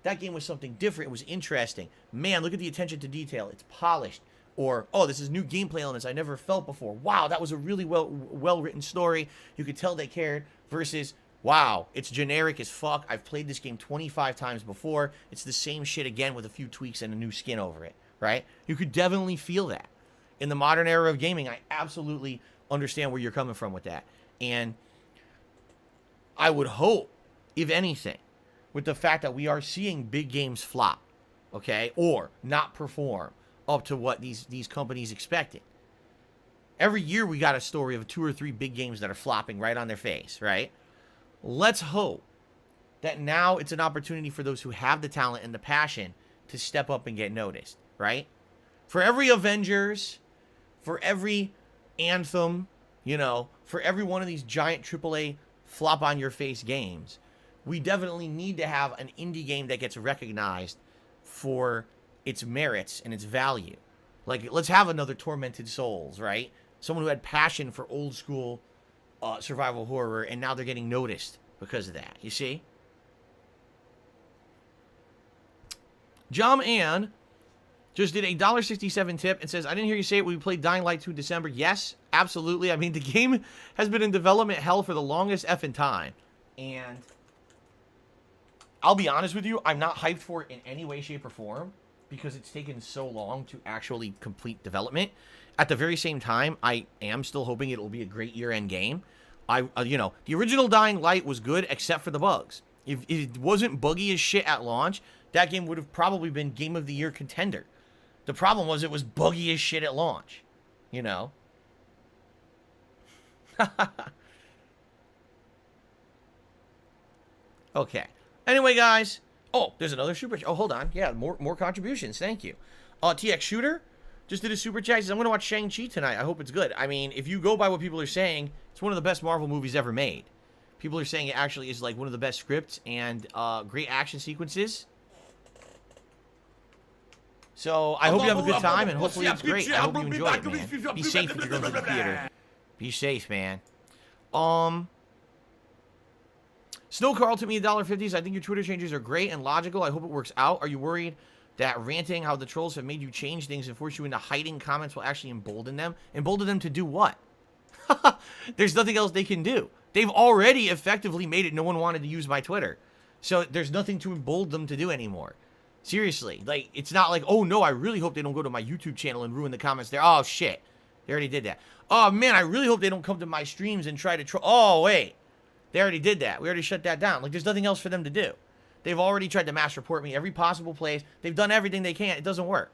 Speaker 2: that game was something different. It was interesting. Man, look at the attention to detail. It's polished. Or, oh, this is new gameplay elements I never felt before. Wow, that was a really well-written story. You could tell they cared. Versus, wow, it's generic as fuck. I've played this game 25 times before. It's the same shit again with a few tweaks and a new skin over it, right? You could definitely feel that. In the modern era of gaming, I absolutely understand where you're coming from with that. And I would hope, if anything, with the fact that we are seeing big games flop, okay, or not perform up to what these companies expected. Every year we got a story of 2 or 3 big games that are flopping right on their face, right? Let's hope that now it's an opportunity for those who have the talent and the passion to step up and get noticed, right? For every Avengers, for every Anthem, you know, for every one of these giant AAA flop-on-your-face games, we definitely need to have an indie game that gets recognized for its merits and its value. Like, let's have another Tormented Souls, right? Someone who had passion for old school survival horror, and now they're getting noticed because of that. You see? Jom Ann just did a $1.67 tip and says, I didn't hear you say it when we played Dying Light 2 in December. Yes, absolutely. I mean, the game has been in development hell for the longest effing time. And I'll be honest with you, I'm not hyped for it in any way, shape, or form because it's taken so long to actually complete development. At the very same time, I am still hoping it will be a great year-end game. You know, the original Dying Light was good except for the bugs. If it wasn't buggy as shit at launch, that game would have probably been Game of the Year contender. The problem was it was buggy as shit at launch. You know? Okay. Anyway, guys. Oh, there's another super chat. Oh, hold on. Yeah, more contributions. Thank you. TX Shooter just did a super chat. He says, I'm going to watch Shang-Chi tonight. I hope it's good. I mean, if you go by what people are saying, it's one of the best Marvel movies ever made. People are saying it actually is like one of the best scripts and great action sequences. So I hope you have a good time, and hopefully it's great. I hope you enjoy it, man. Be safe if you're going to the theater. Be safe, man. Snow Carl took me $1.50. I think your Twitter changes are great and logical. I hope it works out. Are you worried that ranting how the trolls have made you change things and force you into hiding comments will actually embolden them? Embolden them to do what? There's nothing else they can do. They've already effectively made it no one wanted to use my Twitter. So there's nothing to embolden them to do anymore. Seriously. Like, it's not like, oh no, I really hope they don't go to my YouTube channel and ruin the comments there. Oh shit. They already did that. Oh man, I really hope they don't come to my streams and try to troll. Oh wait. They already did that. We already shut that down. Like, there's nothing else for them to do. They've already tried to mass report me every possible place. They've done everything they can. It doesn't work.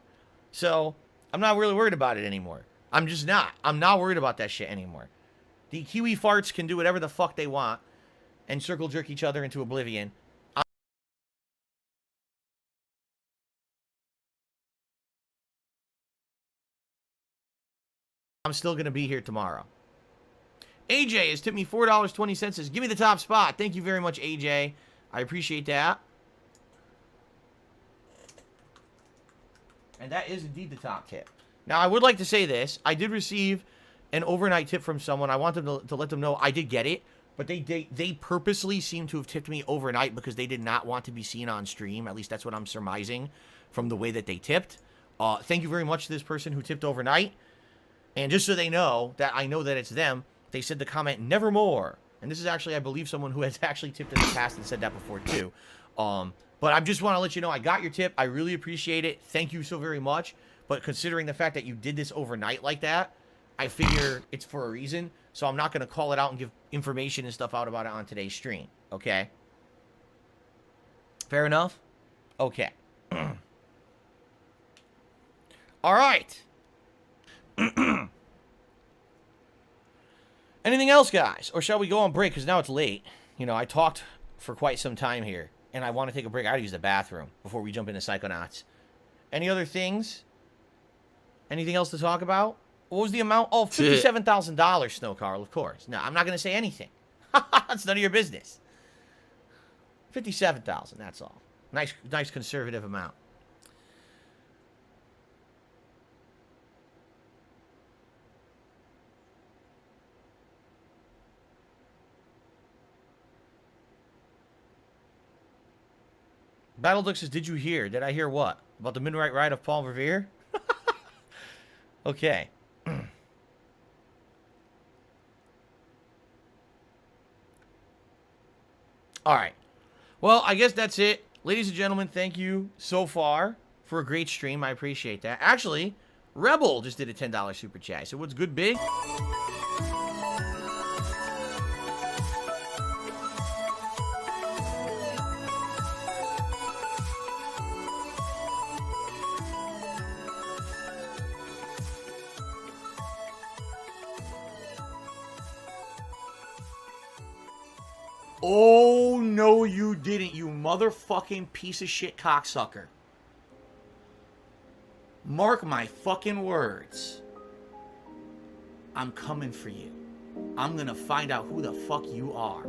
Speaker 2: So, I'm not really worried about it anymore. I'm just not. I'm not worried about that shit anymore. The Kiwi farts can do whatever the fuck they want and circle jerk each other into oblivion. I'm still going to be here tomorrow. AJ has tipped me $4.20. Says, give me the top spot. Thank you very much, AJ. I appreciate that. And that is indeed the top tip. Now, I would like to say this. I did receive an overnight tip from someone. I want them to let them know I did get it. But they purposely seem to have tipped me overnight because they did not want to be seen on stream. At least that's what I'm surmising from the way that they tipped. Thank you very much to this person who tipped overnight. And just so they know that I know that it's them, they said the comment, nevermore. And this is actually, I believe, someone who has actually tipped in the past and said that before, too. But I just want to let you know I got your tip. I really appreciate it. Thank you so very much. But considering the fact that you did this overnight like that, I figure it's for a reason. So I'm not going to call it out and give information and stuff out about it on today's stream. Okay? Fair enough? Okay. All right. Anything else, guys? Or shall we go on break? Because now it's late. You know, I talked for quite some time here. And I want to take a break. I gotta use the bathroom before we jump into Psychonauts. Any other things? Anything else to talk about? What was the amount? Oh, $57,000, Snow Carl, of course. No, I'm not going to say anything. That's none of your business. $57,000, that's all. Nice conservative amount. Battleduck says, did you hear? Did I hear what? About the midnight ride of Paul Revere? Okay. All right. Well, I guess that's it. Ladies and gentlemen, thank you so far for a great stream. I appreciate that. Actually, Rebel just did a $10 super chat. So what's good, big? Oh, no, you didn't, you motherfucking piece of shit cocksucker. Mark my fucking words. I'm coming for you. I'm gonna find out who the fuck you are.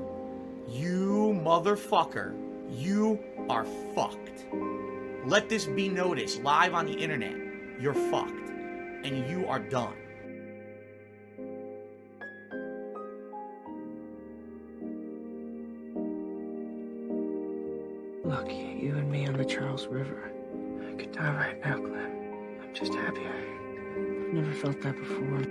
Speaker 2: You motherfucker. You are fucked. Let this be noticed live on the internet. You're fucked. And you are done.
Speaker 10: Look, you and me on the Charles River. I could die right now, Glenn. I'm just happy. I've never felt that before.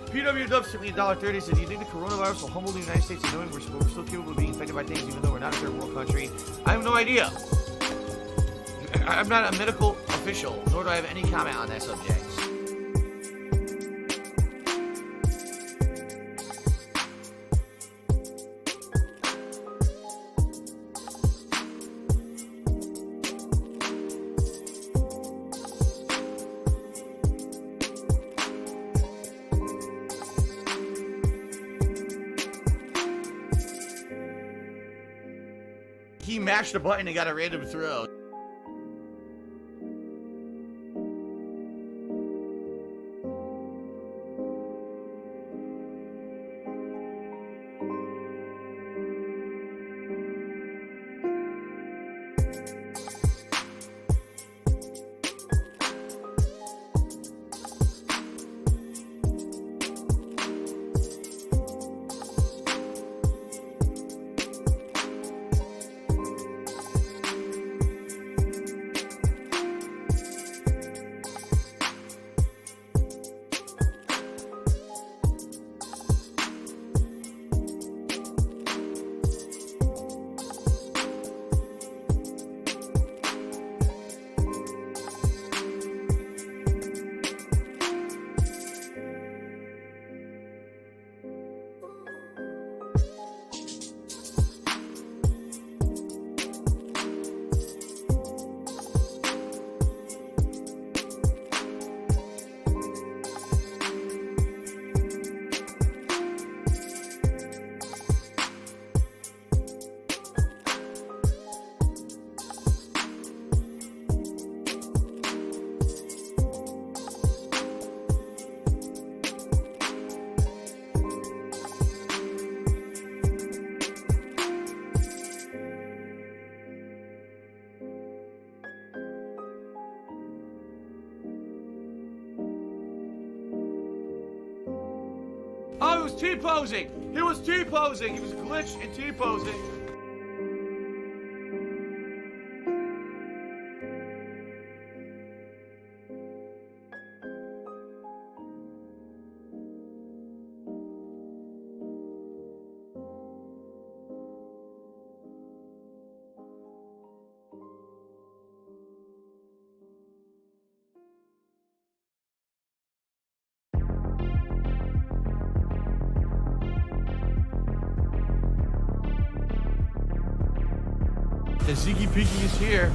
Speaker 2: PW Dubs sent me $1.30. Says, do you think the coronavirus will humble the United States in knowing we're still capable of being infected by things even though we're not a third world country? I have no idea. I'm not a medical official, nor do I have any comment on that subject. he mashed a button and got a random throw.
Speaker 7: Oh, he was T-posing. He was T-posing. He was glitched and T-posing.
Speaker 3: The Ziggy Piggy is here.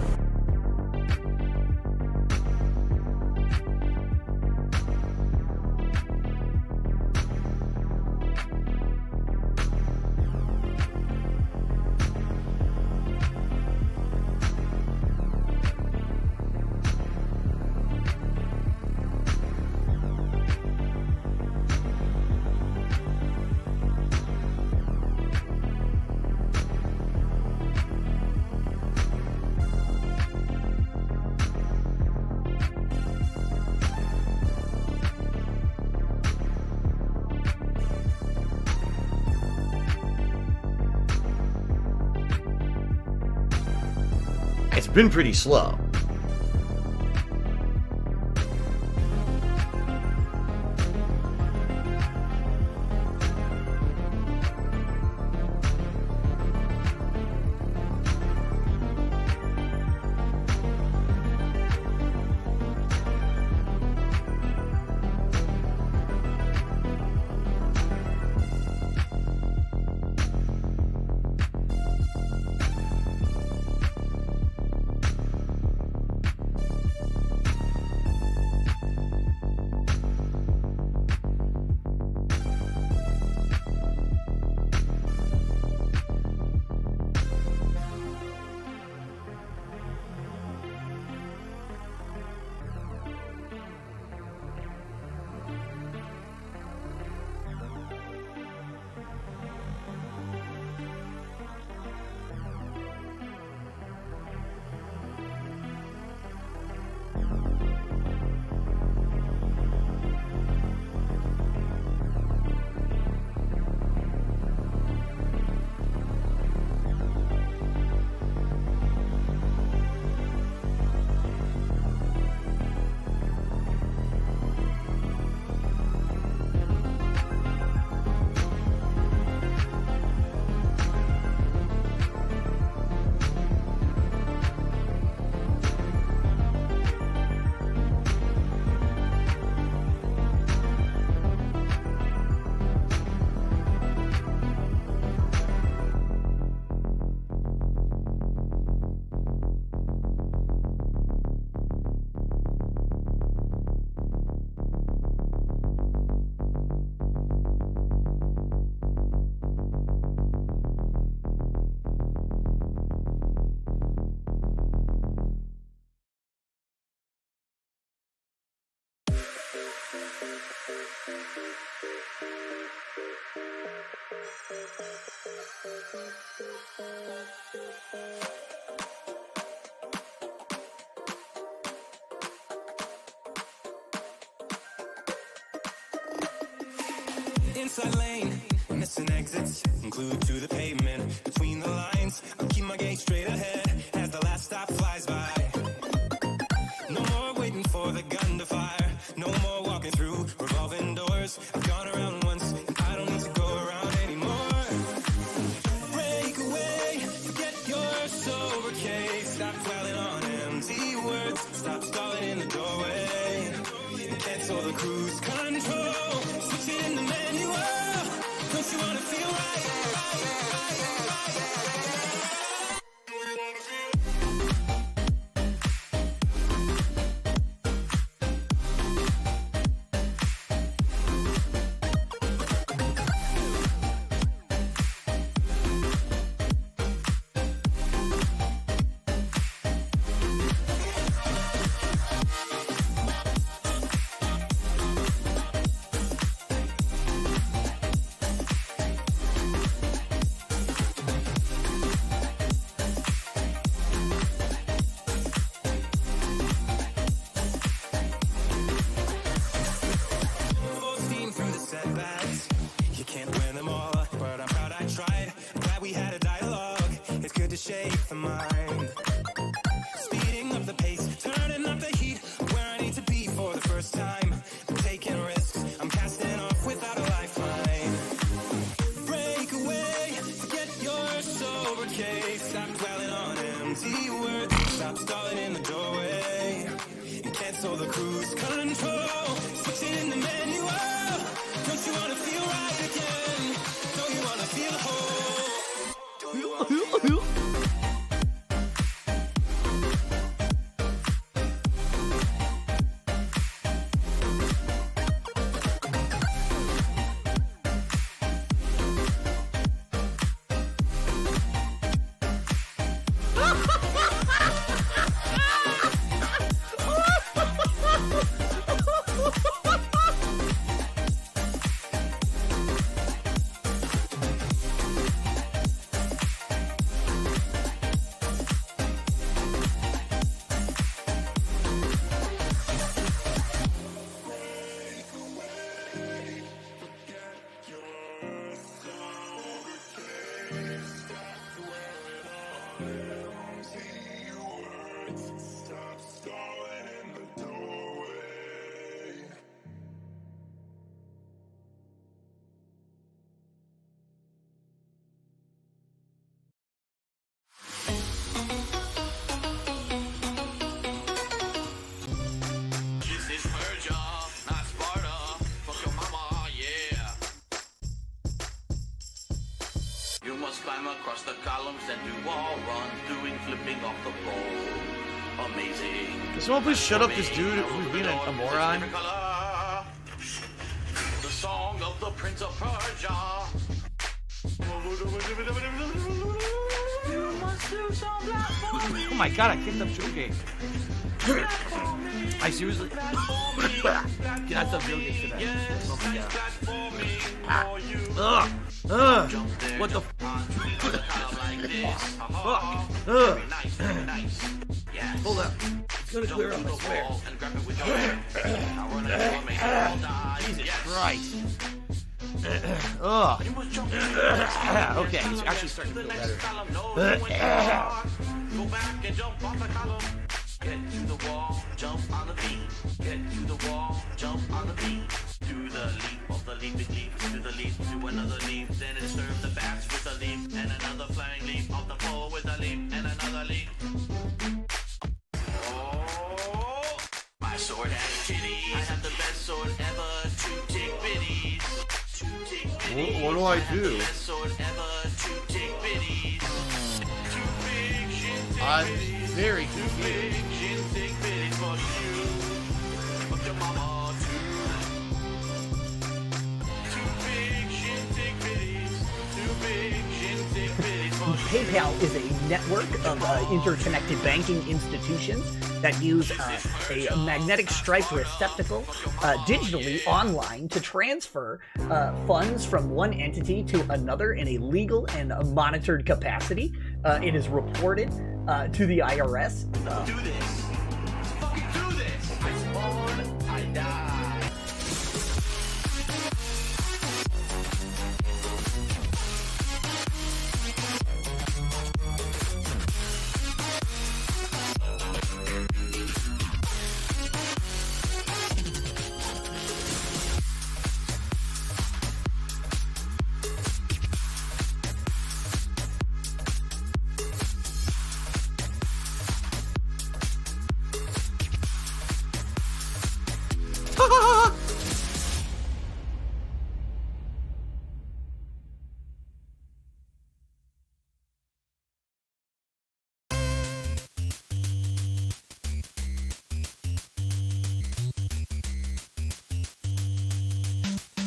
Speaker 2: It's been pretty slow.
Speaker 11: Inside lane, missing exits, glued to the pavement. Between the lines, I'll keep my gaze straight ahead as the last stop flies by. No more waiting for the gun to fire. No more walking through revolving doors. I've gone around once, and I don't need to go around anymore. Break away, forget your sober case. Stop dwelling on empty words. Stop stalling in the doorway. Cancel the cruise control. Switch it in the manual. Don't you wanna feel right? Shape the mind, speeding up the pace, turning up the heat, where I need to be for the first time. I'm taking risks, I'm casting off without a lifeline. Break away, forget your sober case. Stop dwelling on empty words. Stop stalling in the doorway and cancel the cruise control. Switch it in the manual. Don't you wanna feel right again? Don't you wanna feel whole? Don't you wanna feel whole?
Speaker 1: Climb across the columns and do wall runs, doing flipping off the pole. Amazing.
Speaker 3: Can someone please shut up this dude who's being a moron?
Speaker 1: The song of the Prince of Persia.
Speaker 3: Oh my god, I kicked up Joe Game. I seriously get out the video game today. What the fuck? Hold up. It's gonna clear up, I swear. Jesus Christ. Okay, he's actually starting to feel better.
Speaker 1: Go back and jump off the column. Get to the wall, jump on the beam. Get to the wall, jump on the beam. Do the leap of the leaping leaf, to the leap, to another leap. Then insert the bats with a leap, and another flying leap off the pole with a leap, and another leap. Oh, my sword has titties. I have the best sword ever. 2 tick bitties. 2 tick bitties.
Speaker 3: What do I do?
Speaker 1: The best sword ever. 2 tick bitties. 2 big shin tick
Speaker 3: I'm
Speaker 1: bitties.
Speaker 3: very confused.
Speaker 4: PayPal is a network of interconnected banking institutions that use a magnetic stripe receptacle digitally online to transfer funds from one entity to another in a legal and monitored capacity. It is reported to the IRS.
Speaker 1: Do this. Fucking do this. I spawn, I die.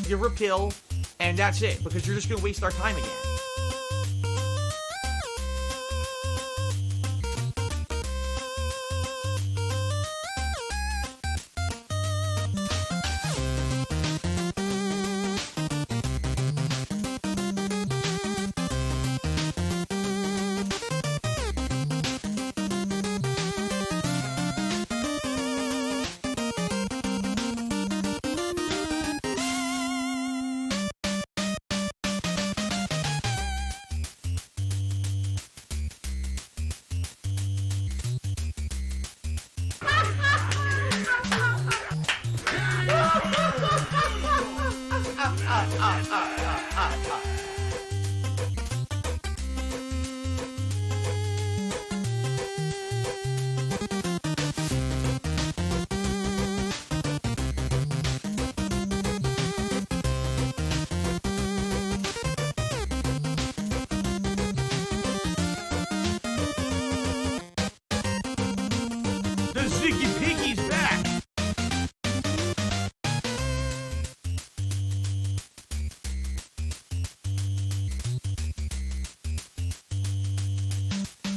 Speaker 3: give her a pill, and that's it, because you're just going to waste our time again.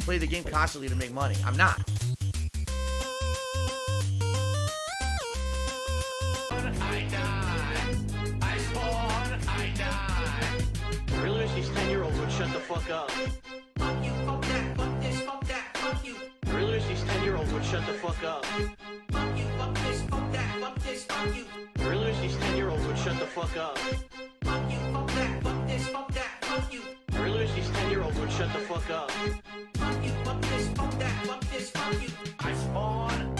Speaker 3: Play the game constantly to make money. I'm not.
Speaker 1: I die. I spawn. I die. I really wish these 10-year-olds would shut the fuck up. Fuck you, fuck that, fuck this, fuck that, fuck you. I really wish these 10-year-olds would shut the fuck up. Fuck you, fuck this, fuck that, fuck this, fuck you. I really wish these 10-year-olds would shut the fuck up. Fuck you, fuck that, fuck this, fuck that, fuck you. I really wish these 10-year-olds would shut the fuck up. Fuck you, fuck this, fuck that, fuck this, fuck you. I spawn.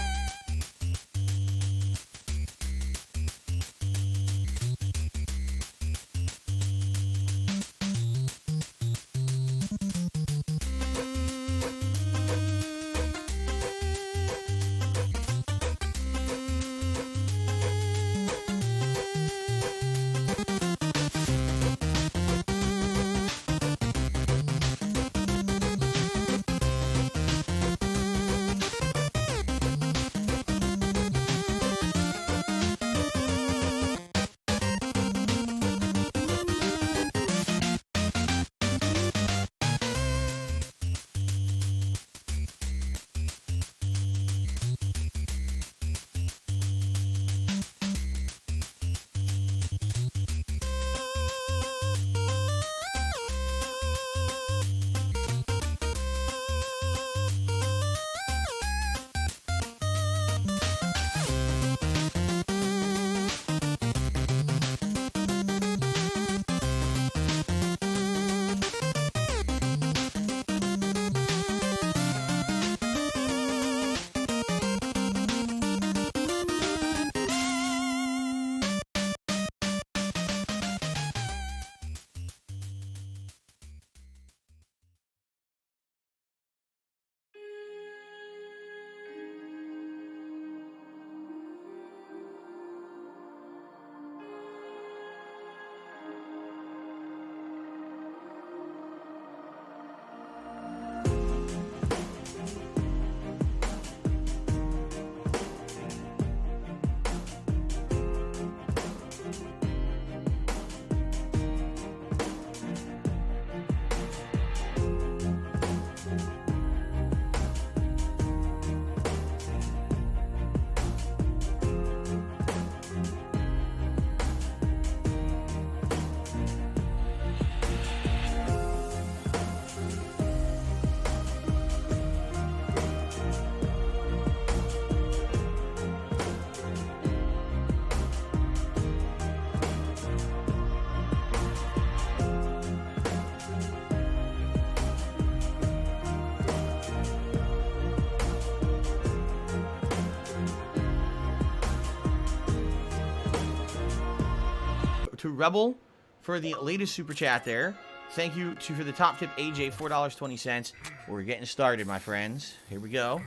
Speaker 2: To Rebel for the latest super chat there. Thank you for the top tip, AJ, $4.20. We're getting started, my friends. Here we go.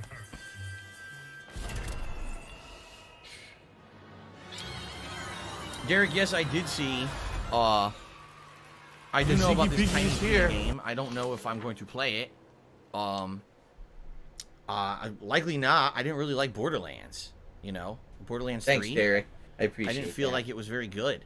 Speaker 2: Derek, yes, I did see. I do know about this tiny game. I don't know if I'm going to play it. Likely not. I didn't really like Borderlands. You know, Borderlands 3.
Speaker 6: Thanks, Derek. I appreciate it.
Speaker 2: I didn't feel like it was very good.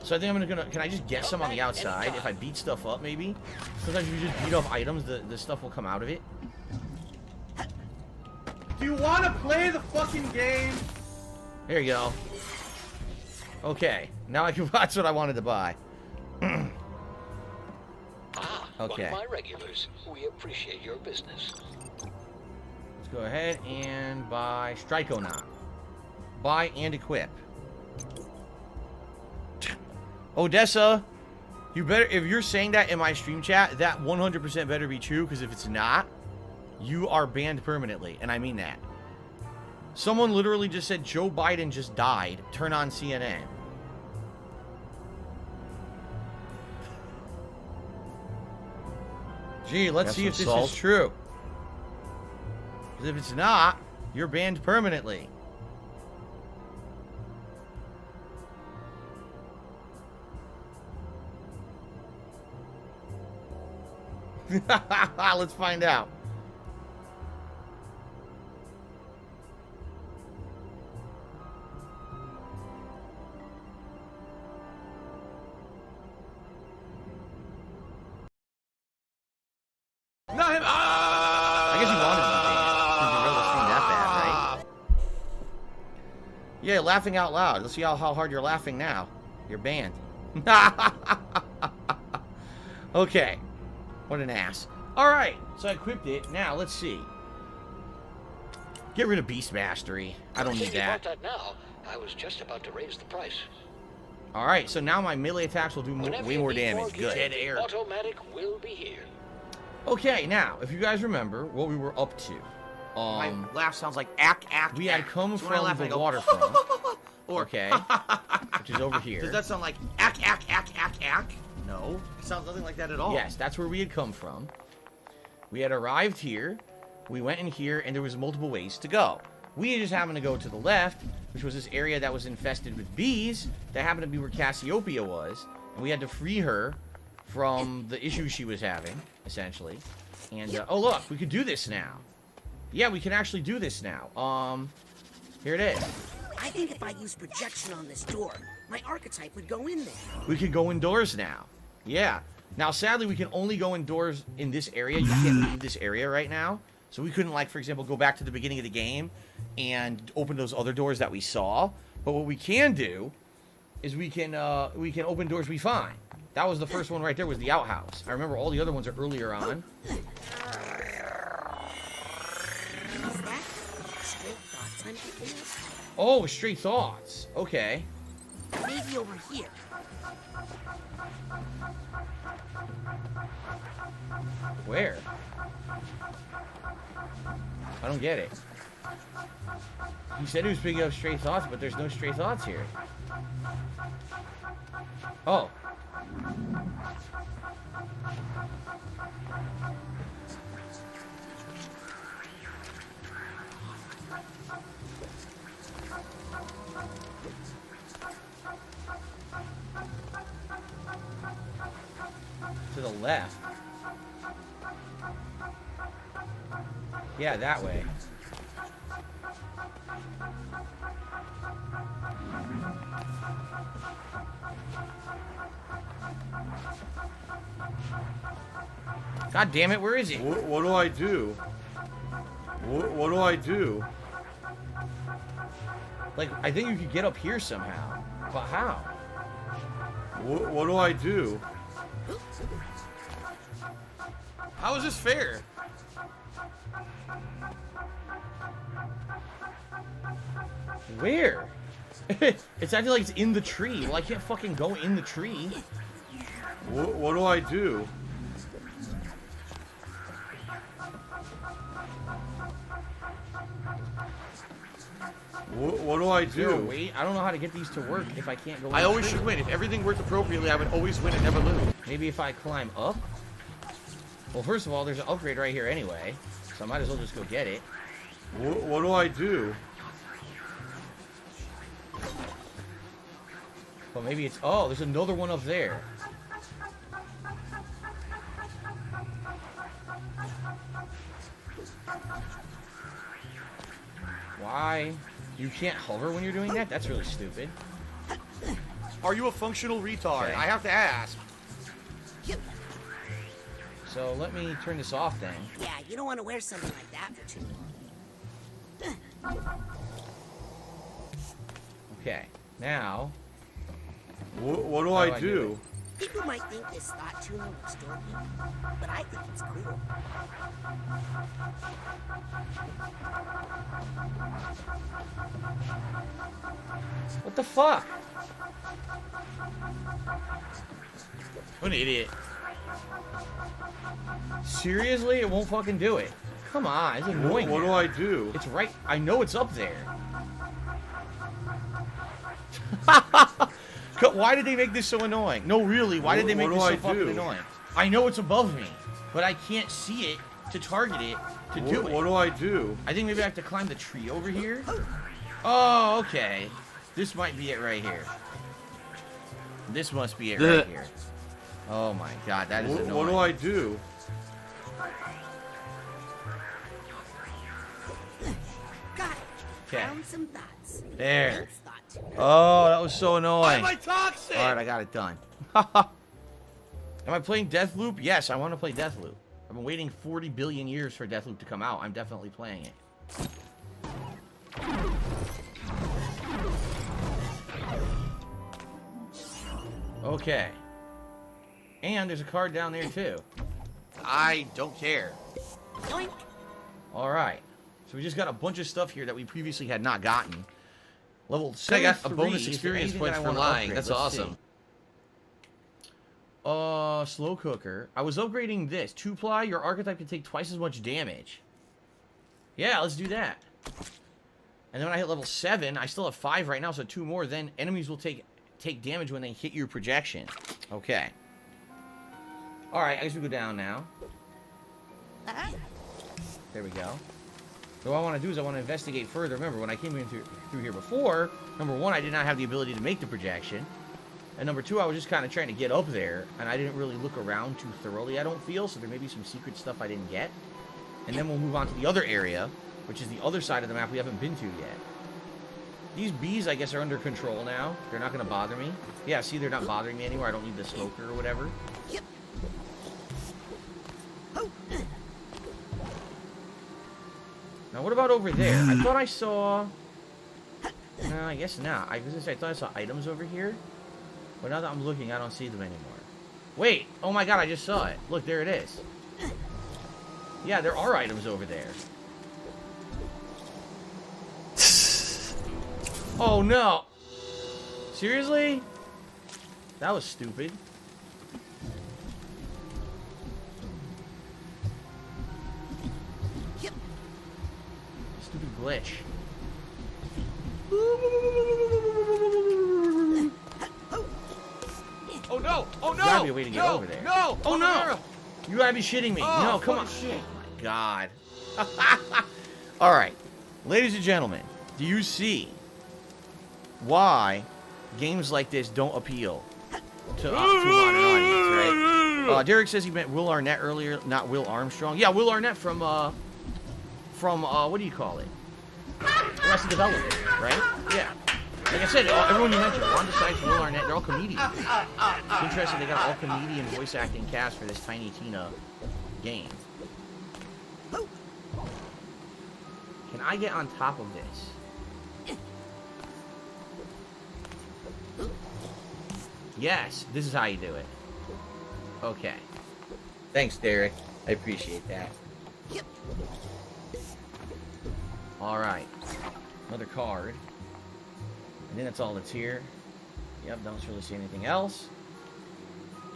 Speaker 2: So I think I'm gonna, can I just guess some on the outside? If I beat stuff up, maybe? Sometimes if you just beat up items, the stuff will come out of it.
Speaker 7: Do you want to play the fucking game?
Speaker 2: There you go. Okay, now I can watch what I wanted to buy. Okay.
Speaker 12: One of my regulars. We appreciate your business.
Speaker 2: Let's go ahead and buy Strikonaut. Buy and equip. Odessa, you better, if you're saying that in my stream chat, that 100% better be true, because if it's not, you are banned permanently, and I mean that. Someone literally just said Joe Biden just died. Turn on CNN. Gee, let's see if this is true. Because if it's not, you're banned permanently. Let's find out.
Speaker 7: Not him.
Speaker 2: I guess you wanted to be banned. Because you really seen that bad, right? Yeah, laughing out loud. Let's see how hard you're laughing now. You're banned. Okay. What an ass. Alright, so I equipped it. Now, let's see. Get rid of Beast Mastery. I don't need that.
Speaker 12: Now. I was just about to raise the price.
Speaker 2: Alright, so now my melee attacks will do way more damage. Good.
Speaker 12: Dead air. Automatic will be here.
Speaker 2: Okay, now, if you guys remember what we were up to.
Speaker 6: My laugh sounds like ack.
Speaker 2: We had come from the waterfront. Okay. Which is over here.
Speaker 6: Does that sound like ack? No. It sounds nothing like that at all.
Speaker 2: Yes, that's where we had come from. We had arrived here. We went in here, and there was multiple ways to go. We just happened to go to the left, which was this area that was infested with bees. That happened to be where Cassiopeia was. And we had to free her from the issues she was having, essentially. And, oh, look, we could do this now. Yeah, we can actually do this now. Here it is.
Speaker 13: I think if I use projection on this door, my archetype would go in there.
Speaker 2: We could go indoors now. Yeah. Now, sadly, we can only go indoors in this area. You can't leave this area right now. So we couldn't, like, for example, go back to the beginning of the game and open those other doors that we saw. But what we can do is we can open doors we find. That was the first one right there, was the outhouse. I remember all the other ones are earlier on. Oh, Stray Thoughts. Okay.
Speaker 13: Maybe over here.
Speaker 2: Where? I don't get it. He said he was picking up Stray Thoughts, but there's no Stray Thoughts here. Oh. To the left. Yeah, that way. God damn it, where is he?
Speaker 7: What do I do? What do I do?
Speaker 2: Like, I think you could get up here somehow. But how?
Speaker 7: What do I do?
Speaker 6: How is this fair?
Speaker 2: Where? It's acting like it's in the tree. Well, I can't fucking go in the tree.
Speaker 7: What do I do? What do I do?
Speaker 2: Wait, I don't know how to get these to work if I can't go in
Speaker 6: I
Speaker 2: the
Speaker 6: always
Speaker 2: tree.
Speaker 6: should win. If everything worked appropriately, I would always win and never lose.
Speaker 2: Maybe if I climb up? Well, first of all, there's an upgrade right here anyway, so I might as well just go get it.
Speaker 7: What do I do?
Speaker 2: Well, maybe it's... Oh, there's another one up there. Why? You can't hover when you're doing that? That's really stupid.
Speaker 7: Are you a functional retard?
Speaker 2: Okay.
Speaker 7: I have to ask.
Speaker 2: So let me turn this off then.
Speaker 13: Yeah, you don't want to wear something like that for too long.
Speaker 2: Okay, now...
Speaker 7: What do I do?
Speaker 13: People might think this thought tuning will store people, but I think it's cool.
Speaker 2: What the fuck? What an idiot. Seriously? It won't fucking do it. Come on, it's annoying.
Speaker 7: What do I do?
Speaker 2: It's right. I know it's up there. Why did they make this so annoying? No, really, why did they make this so fucking annoying? I know it's above me, but I can't see it to target it to do it.
Speaker 7: What do I do?
Speaker 2: I think maybe I have to climb the tree over here. Oh, okay. This might be it right here. This must be it right here. Oh my god, that is annoying.
Speaker 7: What do I do?
Speaker 13: Got it.
Speaker 2: Okay.
Speaker 13: Found some thoughts.
Speaker 2: There. Oh, that was so annoying.
Speaker 7: Why am I toxic?
Speaker 2: Alright, I got it done. Am I playing Deathloop? Yes, I want to play Deathloop. I've been waiting 40 billion years for Deathloop to come out. I'm definitely playing it. Okay. And there's a card down there too. I don't care.
Speaker 13: Yoink.
Speaker 2: Alright. So we just got a bunch of stuff here that we previously had not gotten. Level 7.
Speaker 6: I got a bonus experience points for lying. That's awesome.
Speaker 2: Slow cooker. I was upgrading this. 2-ply, your archetype can take twice as much damage. Yeah, let's do that. And then when I hit level 7, I still have 5 right now, so 2 more. Then enemies will take damage when they hit your projection. Okay. Alright, I guess we go down now. There we go. So what I want to do is I want to investigate further. Remember, when I came in through here before, number 1, I did not have the ability to make the projection. And number 2, I was just kind of trying to get up there, and I didn't really look around too thoroughly, I don't feel, so there may be some secret stuff I didn't get. And then we'll move on to the other area, which is the other side of the map we haven't been to yet. These bees, I guess, are under control now. They're not going to bother me. Yeah, see, they're not bothering me anymore. I don't need the smoker or whatever.
Speaker 13: Yep.
Speaker 2: Now, what about over there? I thought I saw... No, I guess not. I thought I saw items over here. But now that I'm looking, I don't see them anymore. Wait! Oh my god, I just saw it. Look, there it is. Yeah, there are items over there. Oh no! Seriously? That was stupid. Stupid glitch.
Speaker 7: Oh no! Oh no!
Speaker 2: There's gotta be a way to get over there.
Speaker 7: No!
Speaker 2: Oh no! You gotta be shitting me.
Speaker 7: Oh,
Speaker 2: no, come on.
Speaker 7: shit.
Speaker 2: Oh my god. Alright. Ladies and gentlemen, do you see why games like this don't appeal to a modern audience, right? Derek says he meant Will Arnett earlier, not Will Armstrong. Yeah, Will Arnett from what do you call it? Arrested Development, right? Yeah. Like I said, everyone you mentioned, Wanda Sykes, Will Arnett, they're all comedians. It's interesting they got all comedian voice acting cast for this Tiny Tina game. Can I get on top of this? Yes, this is how you do it. Okay. Thanks, Derek. I appreciate that. Alright. Another card. I think that's all that's here. Yep, don't really see anything else.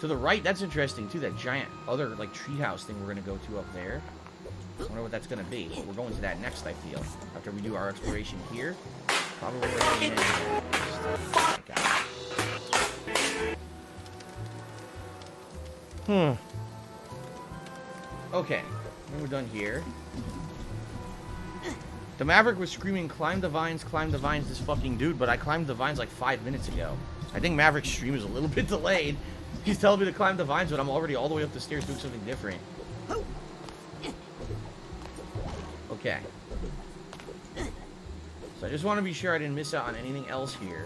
Speaker 2: To the right, that's interesting too, that giant other like treehouse thing we're gonna go to up there. I wonder what that's gonna be. We're going to that next, I feel. After we do our exploration here. Probably we're heading in. Okay, then we're done here. The Maverick was screaming, climb the vines, this fucking dude, but I climbed the vines like 5 minutes ago. I think Maverick's stream is a little bit delayed. He's telling me to climb the vines, but I'm already all the way up the stairs doing something different. Okay. So I just want to be sure I didn't miss out on anything else here.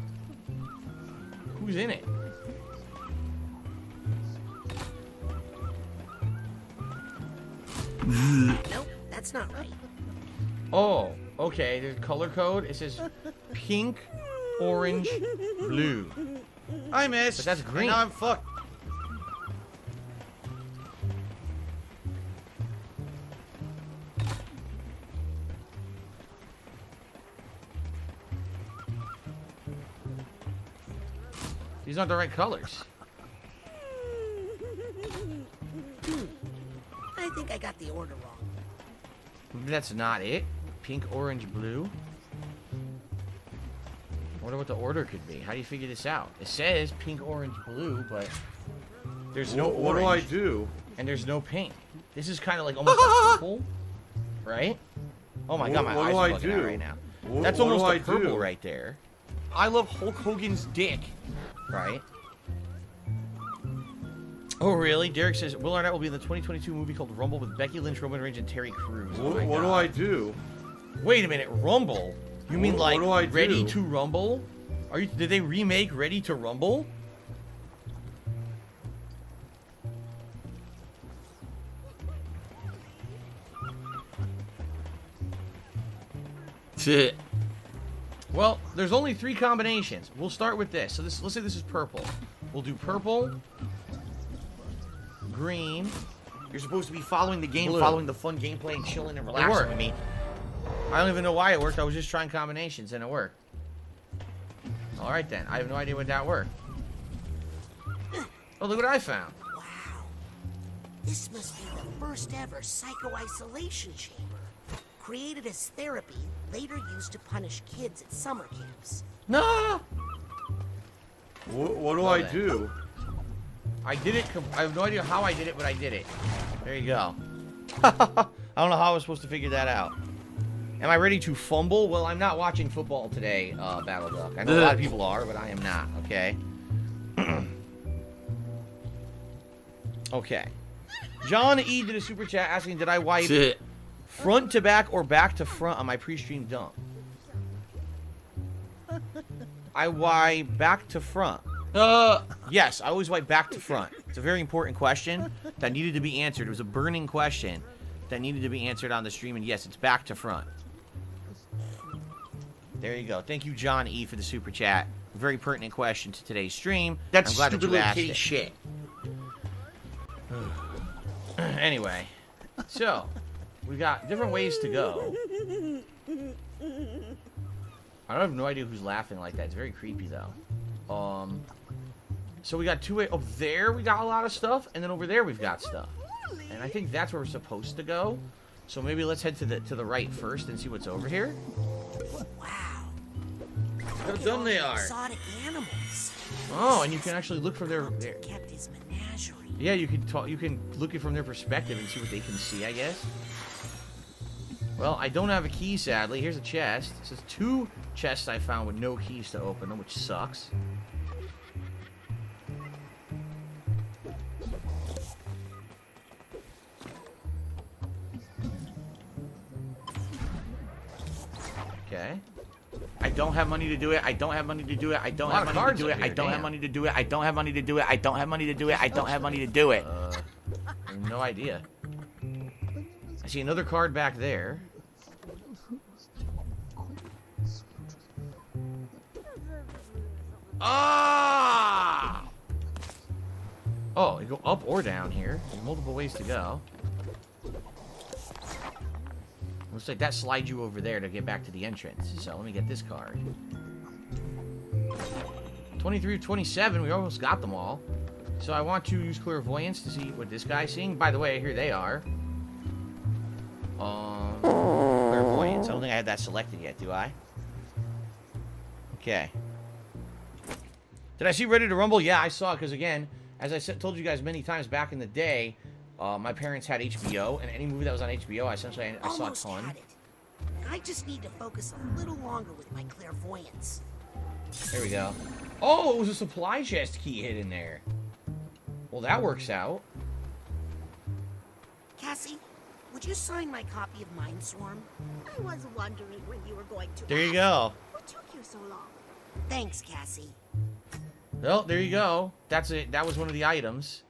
Speaker 2: Who's in it?
Speaker 13: Nope, that's not right.
Speaker 2: Oh, okay. There's color code. It says pink, orange, blue.
Speaker 7: I missed.
Speaker 2: But that's green.
Speaker 7: Now I'm fucked.
Speaker 2: These aren't the right colors.
Speaker 13: I think I got the order wrong.
Speaker 2: That's not it. Pink, orange, blue. I wonder what the order could be. How do you figure this out? It says pink, orange, blue, but there's no orange.
Speaker 7: What do I do?
Speaker 2: And there's no pink. This is kind of like almost a purple, right? Oh my god, my eyes are bugging out right now. That's almost a purple right there. I love Hulk Hogan's dick, right? Oh, really? Derek says Will Arnett will be in the 2022 movie called Rumble with Becky Lynch, Roman Reigns, and Terry Crews. Oh
Speaker 7: what do I do?
Speaker 2: Wait a minute, Rumble? You mean
Speaker 7: what do I do?
Speaker 2: Ready to Rumble? Did they remake Ready to Rumble? That's it. Well, there's only 3 combinations. We'll start with this. So let's say this is purple. We'll do purple, green. You're supposed to be following the game, following the fun gameplay, and chilling and relaxing with me. I don't even know why it worked. I was just trying combinations, and it worked. All right, then. I have no idea what that worked. Oh, look what I found.
Speaker 13: Wow. This must be the first ever psycho-isolation chamber. Created as therapy, later used to punish kids at summer camps.
Speaker 2: No!
Speaker 7: What do I do?
Speaker 2: I did it. I have no idea how I did it, but I did it. There you go. I don't know how I was supposed to figure that out. Am I ready to fumble? Well, I'm not watching football today, Battle Duck. I know a lot of people are, but I am not, okay? Okay. John E. did a super chat asking, did I wipe front to back or back to front on my pre-stream dump? I wipe back to front. Yes, I always wipe back to front. It's a very important question that needed to be answered. It was a burning question that needed to be answered on the stream, and yes, it's back to front. There you go. Thank you, John E, for the super chat. Very pertinent question to today's stream.
Speaker 7: That's
Speaker 2: I'm glad that you asked it.
Speaker 7: shit.
Speaker 2: Anyway, so we got different ways to go. I have no idea who's laughing like that. It's very creepy though. So we got 2 ways. Over there we got a lot of stuff, and then over there we've got stuff. And I think that's where we're supposed to go. So maybe let's head to the right first and see what's over here.
Speaker 13: Wow.
Speaker 2: How dumb they are.
Speaker 13: Exotic animals.
Speaker 2: Oh, and you can actually look from their
Speaker 13: kept his menagerie.
Speaker 2: Yeah, you can talk. You can look it from their perspective and see what they can see, I guess. Well, I don't have a key, sadly. Here's a chest. It says 2 chests I found with no keys to open them, which sucks. Okay. I don't have money to do it. I don't have money to do it. I don't have money to do it. I don't have money to do it. I don't have money to do it. I don't have money to do it. I don't have money to do it. I have no idea. I see another card back there. Ah! Oh, you go up or down here. There's multiple ways to go. Looks like that slides you over there to get back to the entrance. So let me get this card. 23 of 27. We almost got them all. So I want to use clairvoyance to see what this guy's seeing. By the way, here they are. Clairvoyance. I don't think I had that selected yet, do I? Okay. Did I see Ready to Rumble? Yeah, I saw it because, again, as I told you guys many times back in the day, my parents had HBO, and any movie that was on HBO, I saw a ton.
Speaker 13: Had it. I just need to focus a little longer with my clairvoyance.
Speaker 2: There we go. Oh, it was a supply chest key hidden there. Well, that works out.
Speaker 13: Cassie, would you sign my copy of Mindswarm?
Speaker 14: I was wondering when you were going to.
Speaker 2: There you go.
Speaker 14: What took you so long?
Speaker 13: Thanks, Cassie.
Speaker 2: Well, there you go. That's it. That was one of the items.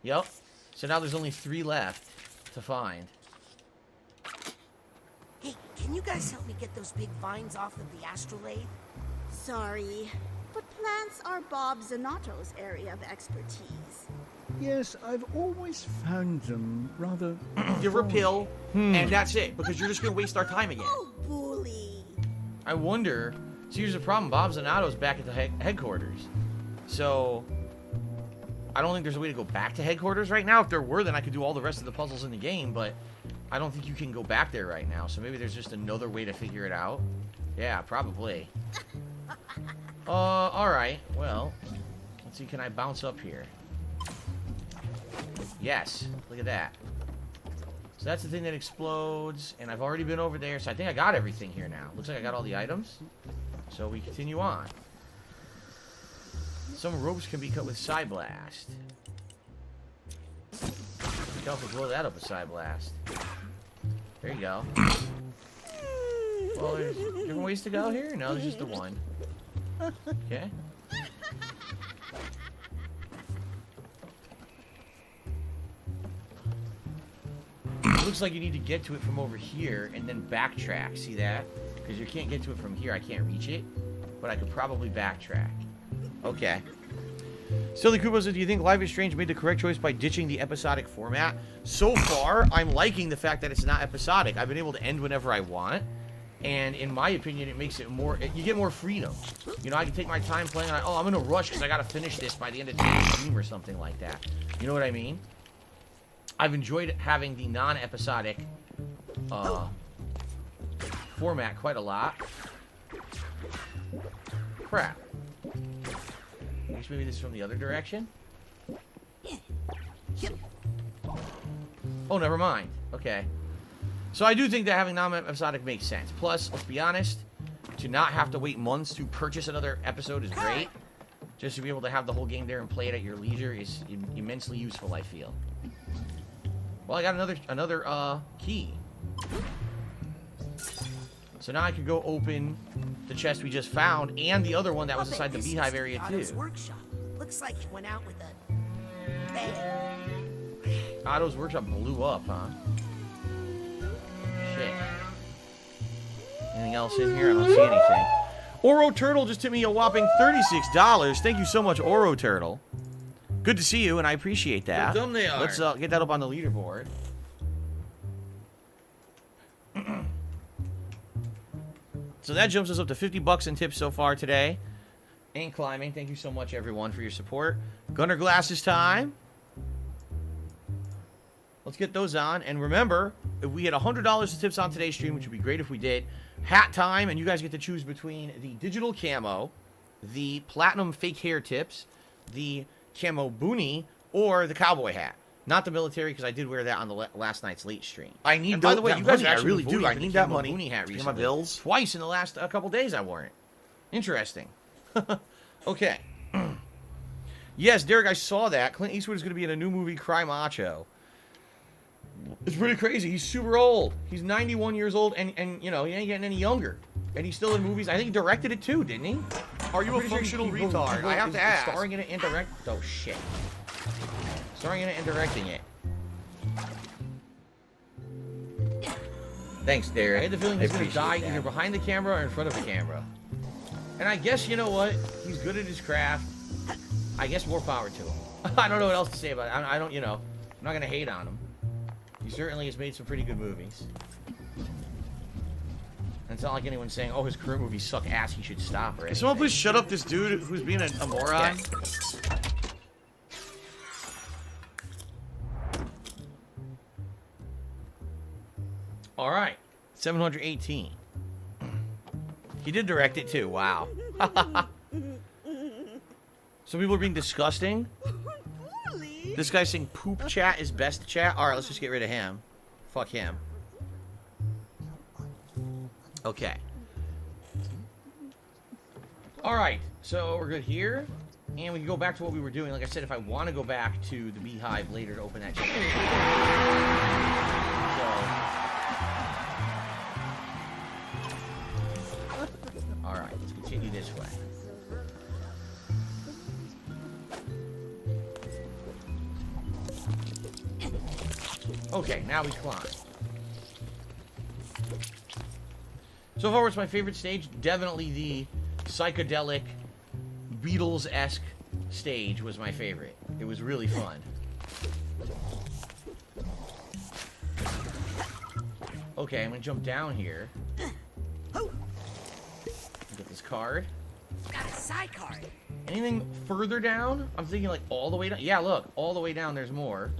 Speaker 2: Yep. So now there's only 3 left to find.
Speaker 13: Hey, can you guys help me get those big vines off of the astrolabe?
Speaker 14: Sorry, but plants are Bob Zanotto's area of expertise.
Speaker 15: Yes, I've always found them rather...
Speaker 2: Give her a pill, and that's it, because you're just going to waste our time again.
Speaker 14: Oh, bully.
Speaker 2: I wonder... See, here's the problem. Bob Zanotto's back at the headquarters. So... I don't think there's a way to go back to headquarters right now. If there were, then I could do all the rest of the puzzles in the game, but I don't think you can go back there right now. So maybe there's just another way to figure it out. Yeah, probably. Alright. Well, let's see. Can I bounce up here? Yes. Look at that. So that's the thing that explodes, and I've already been over there, so I think I got everything here now. Looks like I got all the items. So we continue on. Some ropes can be cut with Psy Blast. Look how if we blow that up with Psy Blast. There you go. Well, there's different ways to go here? No, there's just the one. Okay. It looks like you need to get to it from over here and then backtrack. See that? Because you can't get to it from here. I can't reach it. But I could probably backtrack. Okay. Silly Koopa says, do you think Life is Strange made the correct choice by ditching the episodic format? So far, I'm liking the fact that it's not episodic. I've been able to end whenever I want. And in my opinion, it makes it more... You get more freedom. You know, I can take my time playing. And I'm in a rush because I got to finish this by the end of today's stream or something like that. You know what I mean? I've enjoyed having the non-episodic format quite a lot. Crap. I guess maybe this is from the other direction? Oh, never mind. Okay. So I do think that having non-episodic makes sense. Plus, let's be honest, to not have to wait months to purchase another episode is great. Just to be able to have the whole game there and play it at your leisure is immensely useful, I feel. Well, I got another key. So now I could go open the chest we just found and the other one that was inside the beehive area too.
Speaker 13: Otto's workshop. Looks like it went out with a bang.
Speaker 2: Otto's workshop blew up, huh? Shit. Anything else in here? I don't see anything. Oro Turtle just tipped me a whopping $36. Thank you so much, Oro Turtle. Good to see you, and I appreciate that.
Speaker 7: How dumb they are.
Speaker 2: Let's get that up on the leaderboard. So that jumps us up to $50 in tips so far today. And climbing. Thank you so much, everyone, for your support. Gunner Glasses time. Let's get those on. And remember, if we had $100 of tips on today's stream, which would be great if we did, hat time, and you guys get to choose between the digital camo, the platinum fake hair tips, the camo boonie, or the cowboy hat. Not the military, because I did wear that on the last night's late stream.
Speaker 6: I need
Speaker 2: and by the way, you guys
Speaker 6: money. I really do. I need that money.
Speaker 2: Boonie hat
Speaker 6: Pay my bills.
Speaker 2: Twice in the last couple days I wore it. Interesting. Okay. Yes, Derek, I saw that. Clint Eastwood is going to be in a new movie, Cry Macho. It's pretty crazy. He's super old. He's 91 years old, and you know, he ain't getting any younger. And he's still in movies. I think he directed it too, didn't he?
Speaker 7: Are you a functional retard? I have to ask.
Speaker 2: Starring in it and direct. Oh shit. Starring in it and directing it. Thanks, Derek. I had the feeling he's going to die either behind the camera or in front of the camera. And I guess, you know what? He's good at his craft. I guess more power to him. I don't know what else to say about it. I don't, you know, I'm not going to hate on him. He certainly has made some pretty good movies. And it's not like anyone's saying, oh, his current movies suck ass, he should stop or anything.
Speaker 7: Can someone please shut up this dude who's being a moron?
Speaker 2: Yeah. All right, 718. He did direct it too. Wow. Some people are being disgusting. This guy's saying poop chat is best chat. All right, let's just get rid of him. Fuck him. Okay. All right, so we're good here. And we can go back to what we were doing. Like I said, if I want to go back to the beehive later to open that chest. All right, let's continue this way. Okay, now we climb. So far, what's my favorite stage? Definitely the psychedelic, Beatles-esque stage was my favorite. It was really fun. Okay, I'm gonna jump down here. Get this card.
Speaker 13: Got a side card.
Speaker 2: Anything further down? I'm thinking like all the way down. Yeah, look, all the way down. There's more.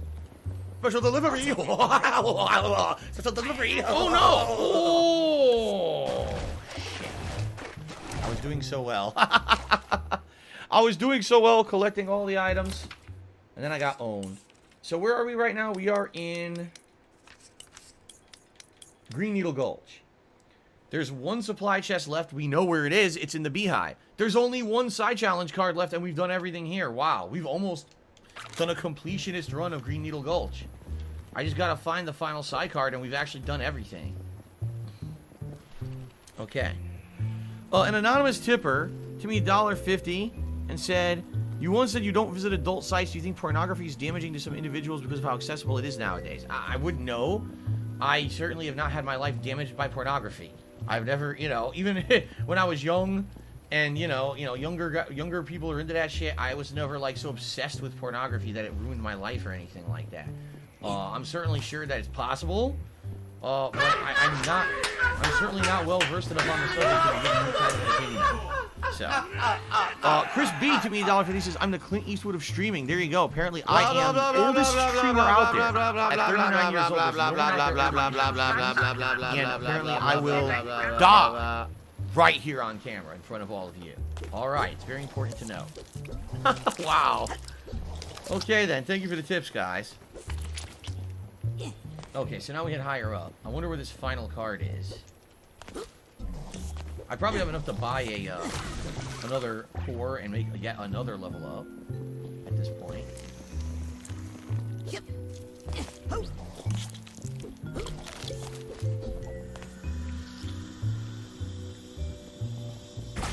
Speaker 2: Special delivery. Special delivery. Oh no! Oh shit! I was doing so well. I was doing so well collecting all the items, and then I got owned. So where are we right now? We are in Green Needle Gulch. There's one supply chest left. We know where it is. It's in the Beehive. There's only one side challenge card left, and we've done everything here. Wow, we've almost done a completionist run of Green Needle Gulch. I just gotta find the final side card, and we've actually done everything. Okay. An anonymous tipper to me $1.50 and said, "You once said you don't visit adult sites. Do you think pornography is damaging to some individuals because of how accessible it is nowadays?" I wouldn't know. I certainly have not had my life damaged by pornography. I've never, you know, even when I was young and, younger people are into that shit, I was never, like, so obsessed with pornography that it ruined my life or anything like that. I'm certainly sure that it's possible, but I'm certainly not well-versed enough on the subject to give any kind of an opinion. So, Chris B to me $1.50 says, "I'm the Clint Eastwood of streaming." There you go. Apparently, I am the oldest streamer out there. At 39 years old, there's no one out there, and apparently I will die right here on camera in front of all of you. All right, it's very important to know. Wow. Okay then, thank you for the tips, guys. Okay, so now we head higher up. I wonder where this final card is. I probably have enough to buy a another core and make yet another level up at this point.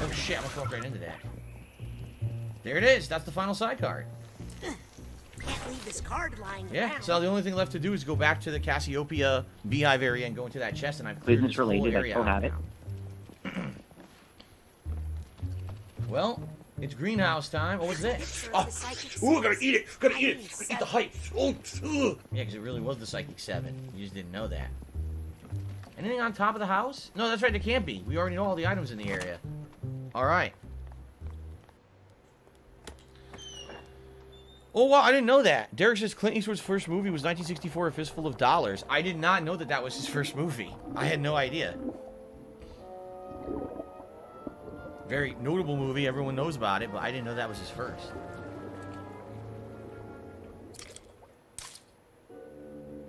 Speaker 2: Oh shit, I almost walked right into that. There it is. That's the final side card.
Speaker 13: Can't leave this card lying
Speaker 2: Yeah,
Speaker 13: around.
Speaker 2: so the only thing left to do is go back to the Cassiopeia Beehive area and go into that chest, and I've cleared this whole area out now. Well, it's greenhouse time. Oh, what's this? Oh, ooh, gotta eat it. Gotta eat it. Gotta eat the hype. Oh, yeah, because it really was the Psychic 7. You just didn't know that. Anything on top of the house? No, that's right. There can't be. We already know all the items in the area. All right. Oh, wow, I didn't know that. Derek says Clint Eastwood's first movie was 1964, A Fistful of Dollars. I did not know that that was his first movie. I had no idea. Very notable movie. Everyone knows about it, but I didn't know that was his first.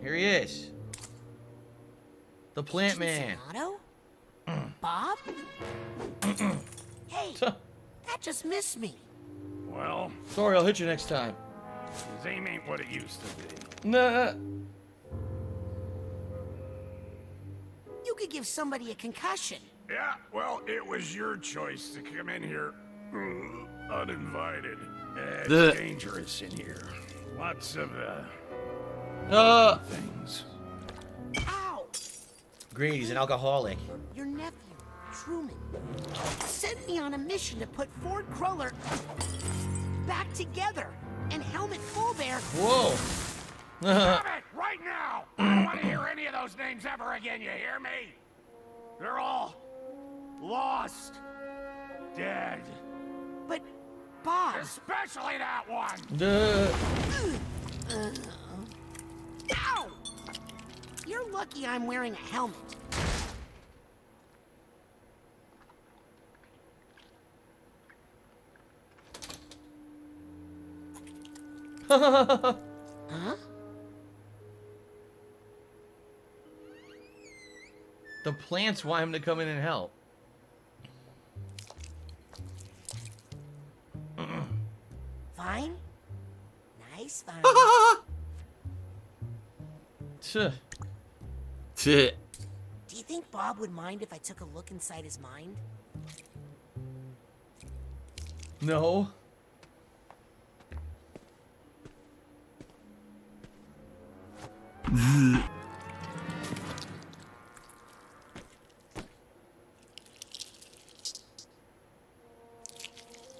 Speaker 2: Here he is. The Plant Man.
Speaker 13: Bob? Hey, that just missed me.
Speaker 16: Well,
Speaker 2: sorry, I'll hit you next time.
Speaker 16: his aim ain't what it used to be.
Speaker 2: Nah.
Speaker 13: You could give somebody a concussion.
Speaker 16: Yeah, well, it was your choice to come in here uninvited. It's dangerous in here. Lots of, things.
Speaker 13: Ow!
Speaker 2: Great, he's an alcoholic.
Speaker 13: Your nephew, Truman, sent me on a mission to put Ford Cruller back together, and Helmut Fullbear...
Speaker 2: Whoa!
Speaker 16: Stop it! Right now! I don't want to hear any of those names ever again, you hear me? They're all... lost. Dead.
Speaker 13: But, Bob...
Speaker 16: Especially that one!
Speaker 13: Ow! You're lucky I'm wearing a helmet.
Speaker 2: Huh? The plants want him to come in and help.
Speaker 13: Fine? Nice, fine. Do you think Bob would mind if I took a look inside his mind?
Speaker 2: No.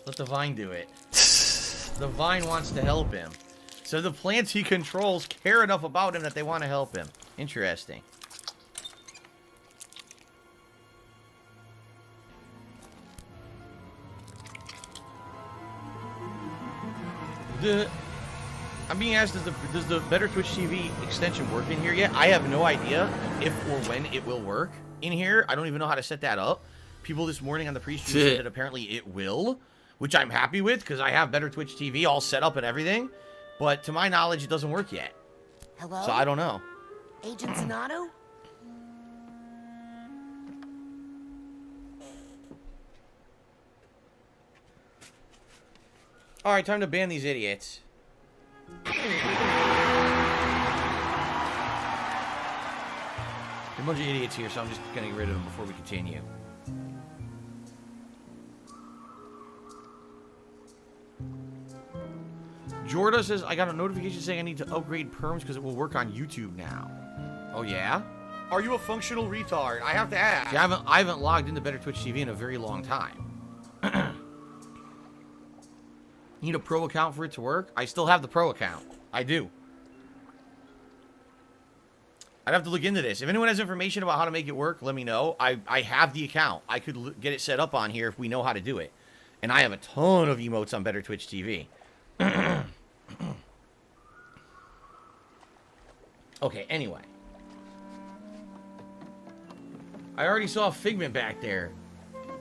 Speaker 2: Let the vine do it. The vine wants to help him. So the plants he controls care enough about him that they want to help him. Interesting. I'm being asked, does the Better Twitch TV extension work in here yet? I have no idea if or when it will work in here. I don't even know how to set that up. People this morning on the pre-stream said that apparently it will, which I'm happy with because I have Better Twitch TV all set up and everything. But to my knowledge, it doesn't work yet.
Speaker 13: Hello?
Speaker 2: So I don't know.
Speaker 13: Agent Zanato?
Speaker 2: Alright, time to ban these idiots. There's a bunch of idiots here, so I'm just gonna get rid of them before we continue. Jorda says, I got a notification saying I need to upgrade perms because it will work on YouTube now. Oh, yeah?
Speaker 7: Are you a functional retard? I have to ask.
Speaker 2: See, I haven't logged into Better Twitch TV in a very long time. You need a pro account for it to work? I still have the pro account. I do. I'd have to look into this. If anyone has information about how to make it work, let me know. I have the account. I could get it set up on here if we know how to do it. And I have a ton of emotes on Better Twitch TV. Okay, anyway. I already saw a Figment back there.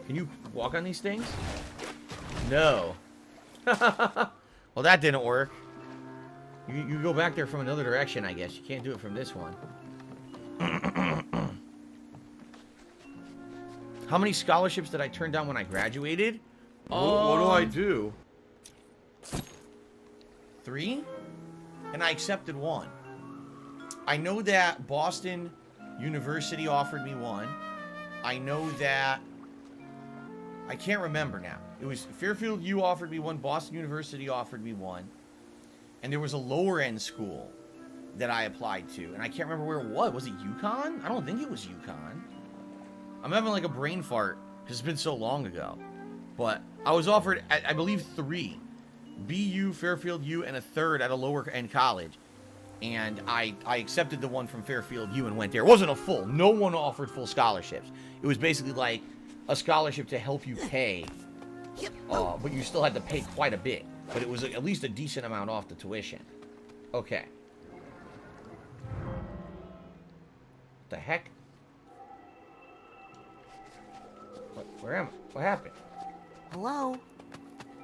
Speaker 2: Can you walk on these things? No. Well, that didn't work. You go back there from another direction, I guess. You can't do it from this one. How many scholarships did I turn down when I graduated?
Speaker 7: What do I do?
Speaker 2: 3? And I accepted 1. I know that Boston University offered me 1. I know that... I can't remember now. It was Fairfield U offered me 1, Boston University offered me 1. And there was a lower end school that I applied to. And I can't remember where it was. Was it UConn? I don't think it was UConn. I'm having like a brain fart because it's been so long ago. But I was offered, I believe, 3. BU, Fairfield U, and a 3rd at a lower end college. And I accepted the one from Fairfield U and went there. It wasn't a full. No one offered full scholarships. It was basically like a scholarship to help you pay. But you still had to pay quite a bit. But it was at least a decent amount off the tuition. Okay. What the heck? Where am I? What happened?
Speaker 13: Hello?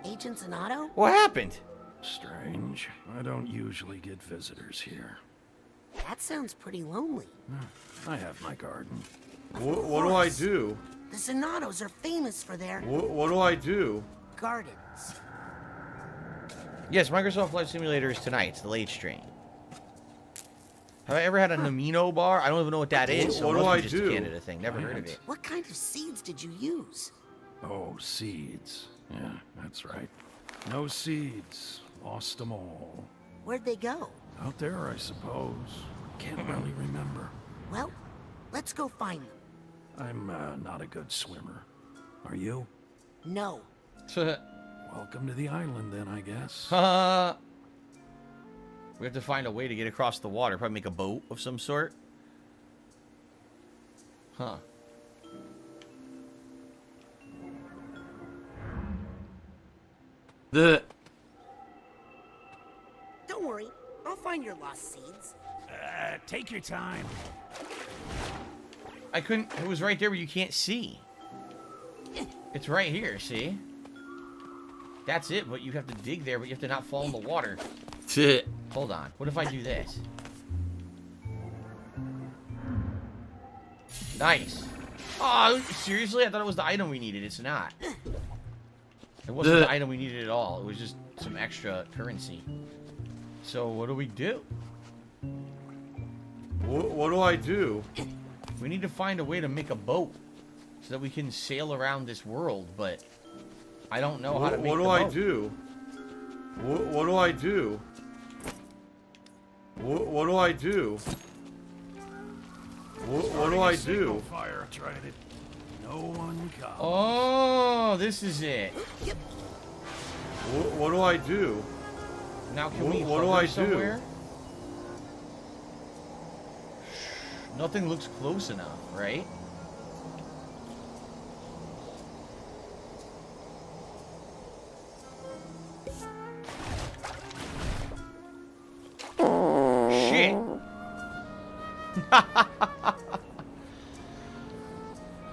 Speaker 13: Agent Zanato?
Speaker 2: What happened?
Speaker 17: Strange. I don't usually get visitors here.
Speaker 13: That sounds pretty lonely.
Speaker 17: I have my garden.
Speaker 7: What do I do?
Speaker 13: The Zanatos are famous for their...
Speaker 7: What do I do?
Speaker 13: Gardens.
Speaker 2: Yes, Microsoft Flight Simulator is tonight. It's the late stream. Have I ever had a Namino bar? I don't even know what that is. So
Speaker 7: what do I
Speaker 2: just
Speaker 7: do?
Speaker 2: A Canada thing. Never heard of it.
Speaker 13: What kind of seeds did you use?
Speaker 17: Oh, seeds. Yeah, that's right. No seeds. Lost them all.
Speaker 13: Where'd they go?
Speaker 17: Out there, I suppose. Can't really remember.
Speaker 13: Well, let's go find them.
Speaker 17: I'm not a good swimmer. Are you?
Speaker 13: No.
Speaker 17: Welcome to the island, then, I guess.
Speaker 2: We have to find a way to get across the water. Probably make a boat of some sort. Huh.
Speaker 13: Don't worry. I'll find your lost seeds.
Speaker 16: Take your time.
Speaker 2: I couldn't... It was right there where you can't see. It's right here, see? That's it, but you have to dig there, but you have to not fall in the water. Hold on. What if I do this? Nice. Oh, seriously? I thought it was the item we needed. It's not. It wasn't the item we needed at all. It was just some extra currency. So, what do we do?
Speaker 7: What do I do?
Speaker 2: We need to find a way to make a boat so that we can sail around this world, but I don't know how to make
Speaker 7: What do I do? What do I do? What do I do? What do I do?
Speaker 17: Fire, tried it. No one comes.
Speaker 3: Oh, this is it.
Speaker 7: What do I do?
Speaker 3: Now can we
Speaker 7: what do I
Speaker 3: somewhere? Nothing looks close enough, right? Shit.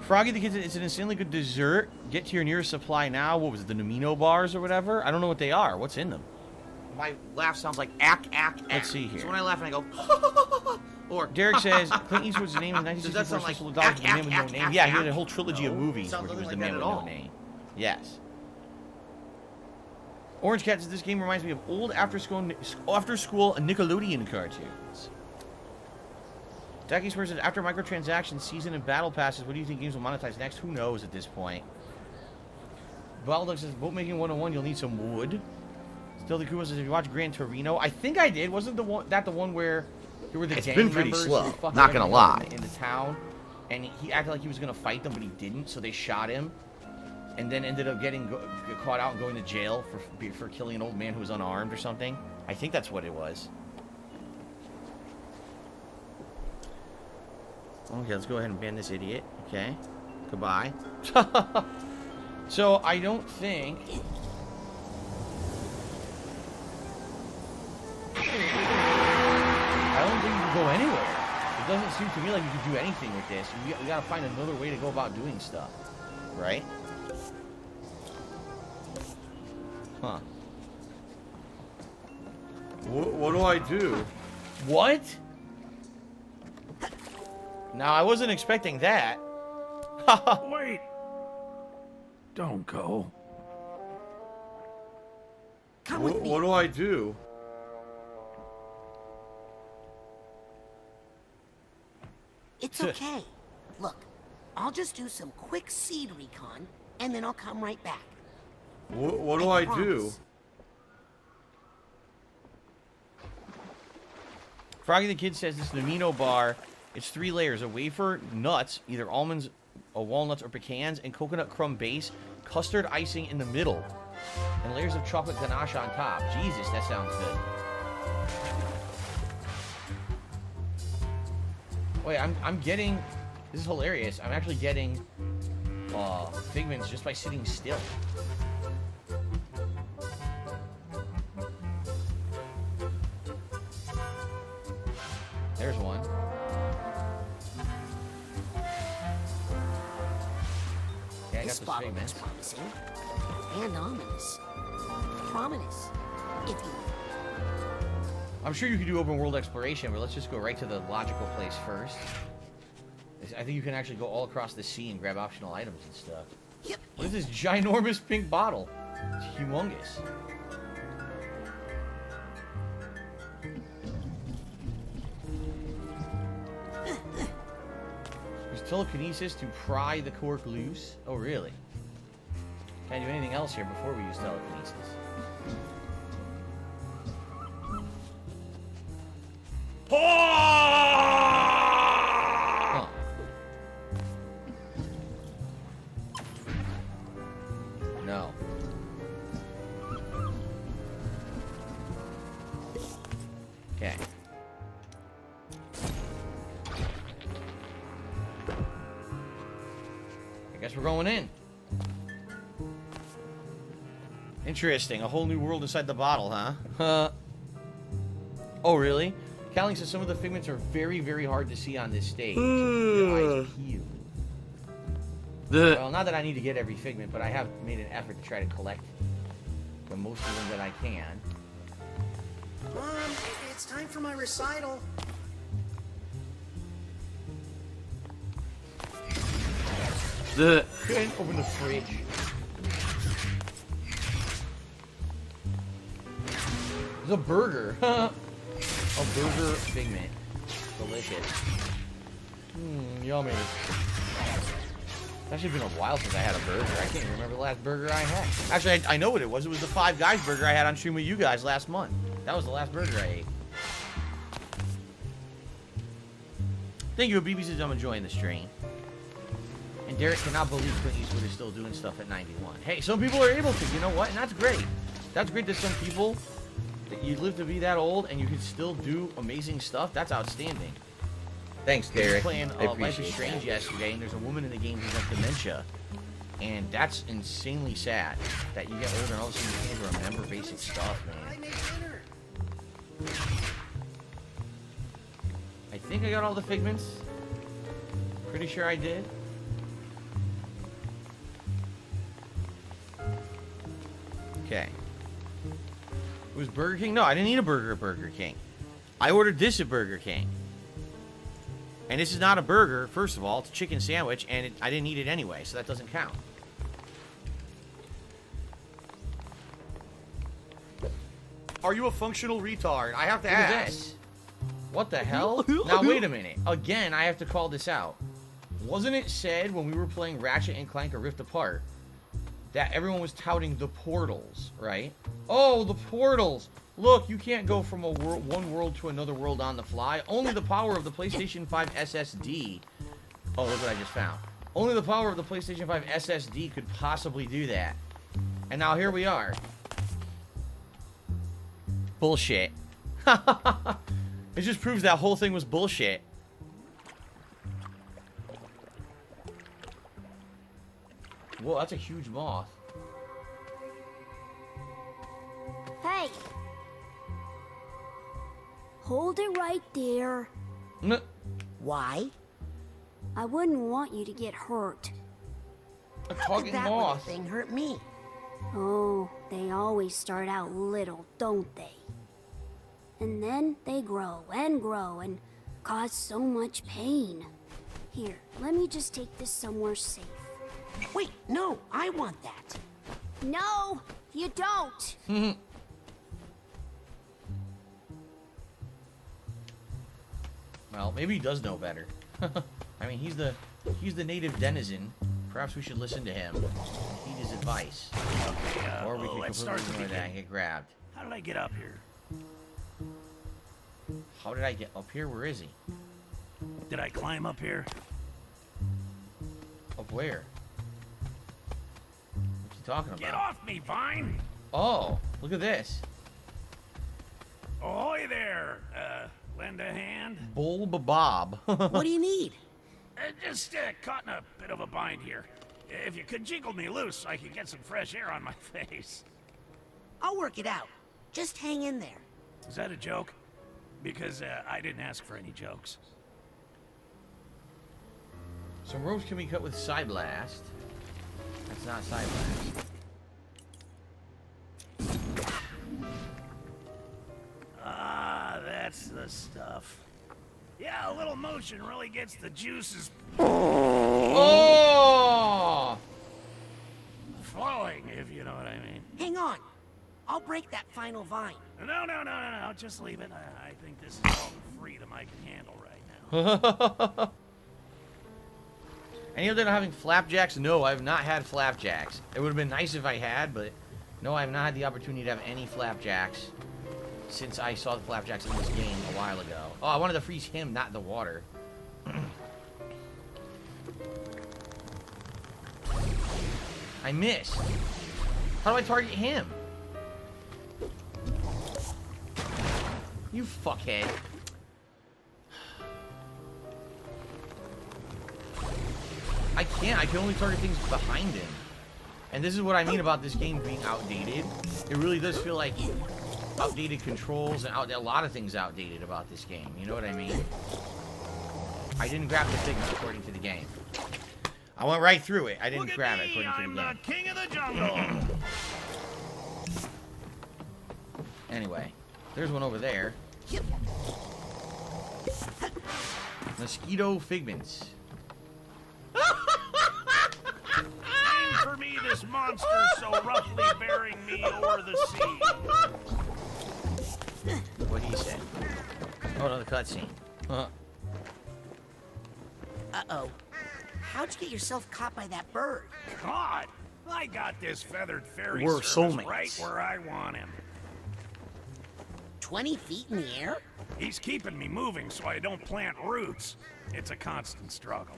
Speaker 3: Froggy the Kid, it's an insanely good dessert. Get to your nearest supply now. What was it, the Nomino bars or whatever? I don't know what they are. What's in them?
Speaker 2: My laugh sounds like ack, ack, ack.
Speaker 3: Let's see here.
Speaker 2: So when I laugh and I go, or
Speaker 3: Derek says Clint Eastwood's name in
Speaker 2: Does that
Speaker 3: 1964
Speaker 2: sound like
Speaker 3: Special Dollars with a man with no
Speaker 2: ack,
Speaker 3: name.
Speaker 2: ack,
Speaker 3: Yeah, he had
Speaker 2: ack?
Speaker 3: a whole trilogy of
Speaker 2: No,
Speaker 3: movies
Speaker 2: sounds
Speaker 3: where he was the
Speaker 2: nothing like
Speaker 3: man
Speaker 2: that
Speaker 3: with
Speaker 2: at
Speaker 3: no
Speaker 2: all.
Speaker 3: name. Yes. Orange Cat says this game reminds me of old after-school Nickelodeon cartoons. Ducky Spurs says, after microtransactions, season, and battle passes, what do you think games will monetize next? Who knows at this point? Baldock says, boatmaking 101, you'll need some wood. Still the Kuma says, if you watch Gran Torino, I think I did. Wasn't the one where there were the
Speaker 2: It's
Speaker 3: gang
Speaker 2: been pretty
Speaker 3: members
Speaker 2: slow,
Speaker 3: who fucked
Speaker 2: not gonna
Speaker 3: everyone
Speaker 2: lie.
Speaker 3: in the town, and he acted like he was gonna fight them, but he didn't, so they shot him, and then ended up getting caught out and going to jail for killing an old man who was unarmed or something. I think that's what it was. Okay, let's go ahead and ban this idiot. Okay, goodbye. So I don't think. I don't think you can go anywhere. It doesn't seem to me like you can do anything with this. We gotta find another way to go about doing stuff, right? Huh.
Speaker 7: What do I do?
Speaker 3: What? Now, I wasn't expecting that.
Speaker 17: Wait. Don't go.
Speaker 13: Come with me.
Speaker 7: What do I do?
Speaker 13: It's okay. Look, I'll just do some quick seed recon, and then I'll come right back.
Speaker 7: What do I do?
Speaker 13: promise.
Speaker 3: Froggy the Kid says this is an amino bar. It's 3 layers: a wafer, nuts, either almonds, walnuts, or pecans, and coconut crumb base, custard icing in the middle, and layers of chocolate ganache on top. Jesus, that sounds good. Wait, I'm getting. This is hilarious. I'm actually getting figments just by sitting still. There's one. Okay, I got
Speaker 13: This
Speaker 3: the
Speaker 13: bottle looks
Speaker 3: figments.
Speaker 13: promising. And ominous. Prominous, if you will.
Speaker 3: I'm sure you could do open world exploration, but let's just go right to the logical place first. I think you can actually go all across the sea and grab optional items and stuff.
Speaker 13: Yep.
Speaker 3: What is this ginormous pink bottle? It's humongous. There's telekinesis to pry the cork loose. Oh, really? Can't do anything else here before we use telekinesis. Huh. No. Okay. I guess we're going in. Interesting. A whole new world inside the bottle, huh? Oh, really? Calling says some of the figments are very, very hard to see on this stage. Your eyes peeled. Well, not that I need to get every figment, but I have made an effort to try to collect the most of them that I can.
Speaker 13: Mom, it's time for my recital.
Speaker 3: Couldn't open the fridge. There's a burger. A burger figment. Delicious. Yummy. It's actually been a while since I had a burger. I can't even remember the last burger I had. Actually, I know what it was. It was the Five Guys burger I had on stream with you guys last month. That was the last burger I ate.
Speaker 2: Thank you, BB says I'm enjoying the stream. And Derek cannot believe Clint Eastwood is still doing stuff at 91. Hey, some people are able to, you know what? And that's great. That's great that some people, that you live to be that old and you can still do amazing stuff. That's outstanding.
Speaker 6: Thanks, Derek.
Speaker 2: I was playing Life is Strange yesterday, and there's a woman in the game who's got dementia. And that's insanely sad that you get older and all of a sudden you can't even remember basic stuff, man. I think I got all the figments. Pretty sure I did. Okay. It was Burger King? No, I didn't eat a burger at Burger King. I ordered this at Burger King. And this is not a burger, first of all. It's a chicken sandwich, and I didn't eat it anyway, so that doesn't count.
Speaker 7: Are you a functional retard? I have to
Speaker 2: Look at
Speaker 7: ask.
Speaker 2: this. What the hell? Now, wait a minute. Again, I have to call this out. Wasn't it said when we were playing Ratchet and Clank: A Rift Apart that everyone was touting the portals, right? Oh, the portals. Look, you can't go from one world to another world on the fly. Only the power of the PlayStation 5 SSD. Oh, look what I just found. Only the power of the PlayStation 5 SSD could possibly do that. And now here we are. Bullshit. It just proves that whole thing was bullshit. Whoa, that's a huge moth.
Speaker 18: Hey! Hold it right there.
Speaker 13: Why?
Speaker 18: I wouldn't want you to get hurt.
Speaker 2: A
Speaker 13: How
Speaker 2: talking
Speaker 13: could that
Speaker 2: moth.
Speaker 13: little thing hurt me?
Speaker 18: Oh, they always start out little, don't they? And then they grow and cause so much pain. Here, let me just take this somewhere safe.
Speaker 13: Wait, no, I want that.
Speaker 18: No, you don't.
Speaker 2: Well, maybe he does know better. I mean, he's the native denizen. Perhaps we should listen to him. Heed his advice.
Speaker 16: Okay,
Speaker 2: or we could
Speaker 16: let's
Speaker 2: completely
Speaker 16: start the
Speaker 2: ignore that
Speaker 16: beginning.
Speaker 2: and get grabbed.
Speaker 16: How did I get up here?
Speaker 2: How did I get up here? Where is he?
Speaker 16: Did I climb up here?
Speaker 2: Up where? What's he talking about?
Speaker 16: Get off me, Vine!
Speaker 2: Oh, look at this.
Speaker 16: Ahoy there! Lend a hand?
Speaker 2: Bulba Bob.
Speaker 13: What do you need?
Speaker 16: Just caught in a bit of a bind here. If you could jiggle me loose, I could get some fresh air on my face.
Speaker 13: I'll work it out. Just hang in there.
Speaker 16: Is that a joke? Because I didn't ask for any jokes.
Speaker 2: Some ropes can be cut with side blast. That's not side blast.
Speaker 16: Ah, that's the stuff. Yeah, a little motion really gets the juices
Speaker 2: Oh!
Speaker 16: flowing, if you know what I mean.
Speaker 13: Hang on. I'll break that final vine.
Speaker 16: No, just leave it. I think this is all the freedom I can handle right now.
Speaker 2: Any other than having flapjacks? No, I have not had flapjacks. It would have been nice if I had, but no, I have not had the opportunity to have any flapjacks since I saw the flapjacks in this game a while ago. Oh, I wanted to freeze him, not the water. I missed. How do I target him? You fuckhead. I can't. I can only target things behind him. And this is what I mean about this game being outdated. It really does feel like outdated controls and a lot of things outdated about this game. You know what I mean? I didn't grab the figment according to the game. I went right through it. I didn't grab it according to the game.
Speaker 16: I'm the king of the jungle.
Speaker 2: Anyway, there's one over there. Mosquito figments.
Speaker 16: Name for me this monster so roughly bearing me o'er the sea.
Speaker 2: What he said. Oh, another cutscene.
Speaker 13: Uh-oh. How'd you get yourself caught by that bird?
Speaker 16: God, I got this feathered fairy
Speaker 4: We're
Speaker 16: service
Speaker 4: soulmates.
Speaker 16: right where I want him.
Speaker 13: 20 feet in the air?
Speaker 16: He's keeping me moving so I don't plant roots. It's a constant struggle.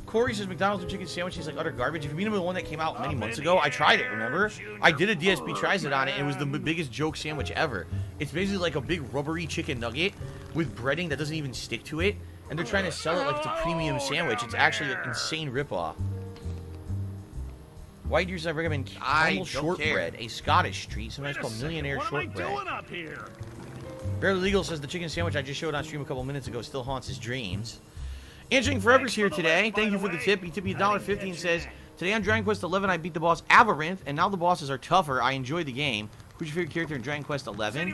Speaker 2: Corey says McDonald's and chicken sandwich is like utter garbage. If you mean the one that came out many months ago, I tried it, remember? I did a DSP tries it on it, and it was the biggest joke sandwich ever. It's basically like a big rubbery chicken nugget with breading that doesn't even stick to it, and they're trying to sell it like it's a premium sandwich. It's actually an insane ripoff. White Deers, I recommend caramel shortbread, a Scottish treat, sometimes called millionaire shortbread.
Speaker 16: What am I doing up here?
Speaker 2: Barely Legal says the chicken sandwich I just showed on stream a couple minutes ago still haunts his dreams. Answering Forever's here today. Thank you for the tip. He tipped me $1.50 and says, today on Dragon Quest 11 I beat the boss Avarinth, and now the bosses are tougher. I enjoy the game. Who's your favorite character in Dragon Quest 11?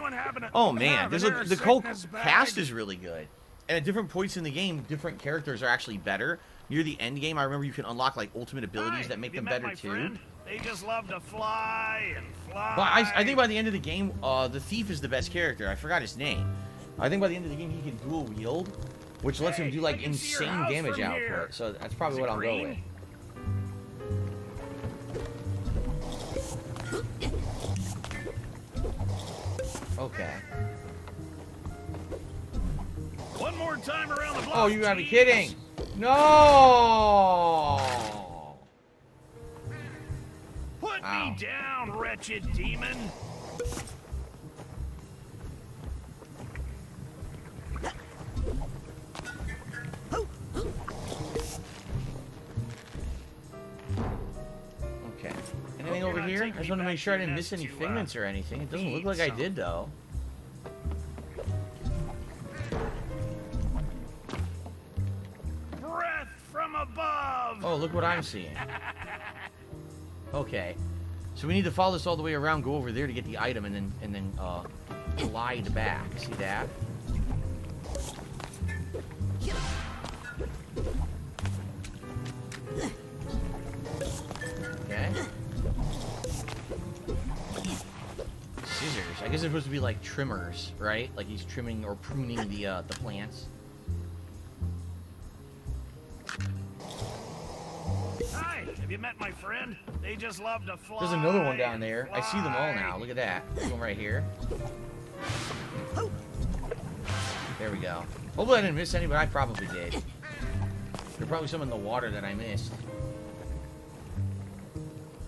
Speaker 2: Oh man, the whole cast is really good. And at different points in the game, different characters are actually better. Near the end game, I remember you can unlock like ultimate abilities that make them better too.
Speaker 16: They just love to fly and fly.
Speaker 2: But I think by the end of the game, the thief is the best character. I forgot his name. I think by the end of the game he can dual wield, which lets him do like insane damage output. So that's probably what I'll go with. Okay.
Speaker 16: One more time around the block.
Speaker 2: Oh, you gotta be kidding! No!
Speaker 16: Put me down, wretched demon.
Speaker 2: Okay. Anything over here? I just want to make sure I didn't miss any figments or anything. It doesn't look like I did, though.
Speaker 16: Breath from above.
Speaker 2: Oh, look what I'm seeing. Okay. So we need to follow this all the way around, go over there to get the item, and then glide back. See that? Okay. Scissors. I guess they're supposed to be like trimmers, right? Like he's trimming or pruning the plants.
Speaker 16: Hi, have you met my friend? They just love to fly.
Speaker 2: There's another one down there. I see them all now. Look at that. There's one right here. There we go. Hopefully I didn't miss any, but I probably did. There's probably some in the water that I missed.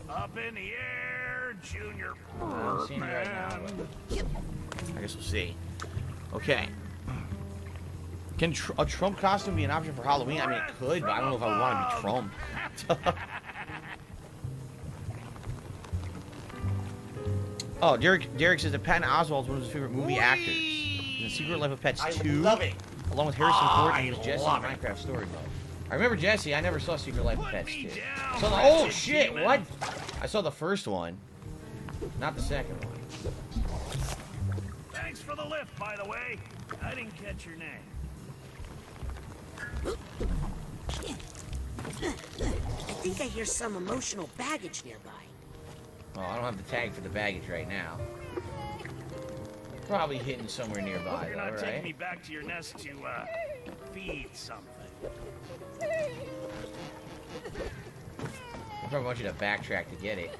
Speaker 16: Up in the air, Junior.
Speaker 2: I'm seeing it right now. I guess we'll see. Okay. Can a Trump costume be an option for Halloween? I mean, it could, but I don't know if I would want to be Trump. Oh, Derek says that Patton Oswalt's one of his favorite movie actors. In The Secret Life of Pets 2.
Speaker 6: love it.
Speaker 2: Along with Harrison Ford and Jesse in Minecraft Story Mode. I remember Jesse. I never saw Secret Life of Pets 2. So oh shit! What? I saw the first one, not the second one.
Speaker 16: Thanks for the lift, by the way. I didn't catch your name.
Speaker 13: I think I hear some emotional baggage nearby.
Speaker 2: Oh, I don't have the tag for the baggage right now. Probably hidden somewhere nearby,
Speaker 16: You're
Speaker 2: though,
Speaker 16: not
Speaker 2: right?
Speaker 16: taking me back to your nest to feed something.
Speaker 2: I probably want you to backtrack to get it.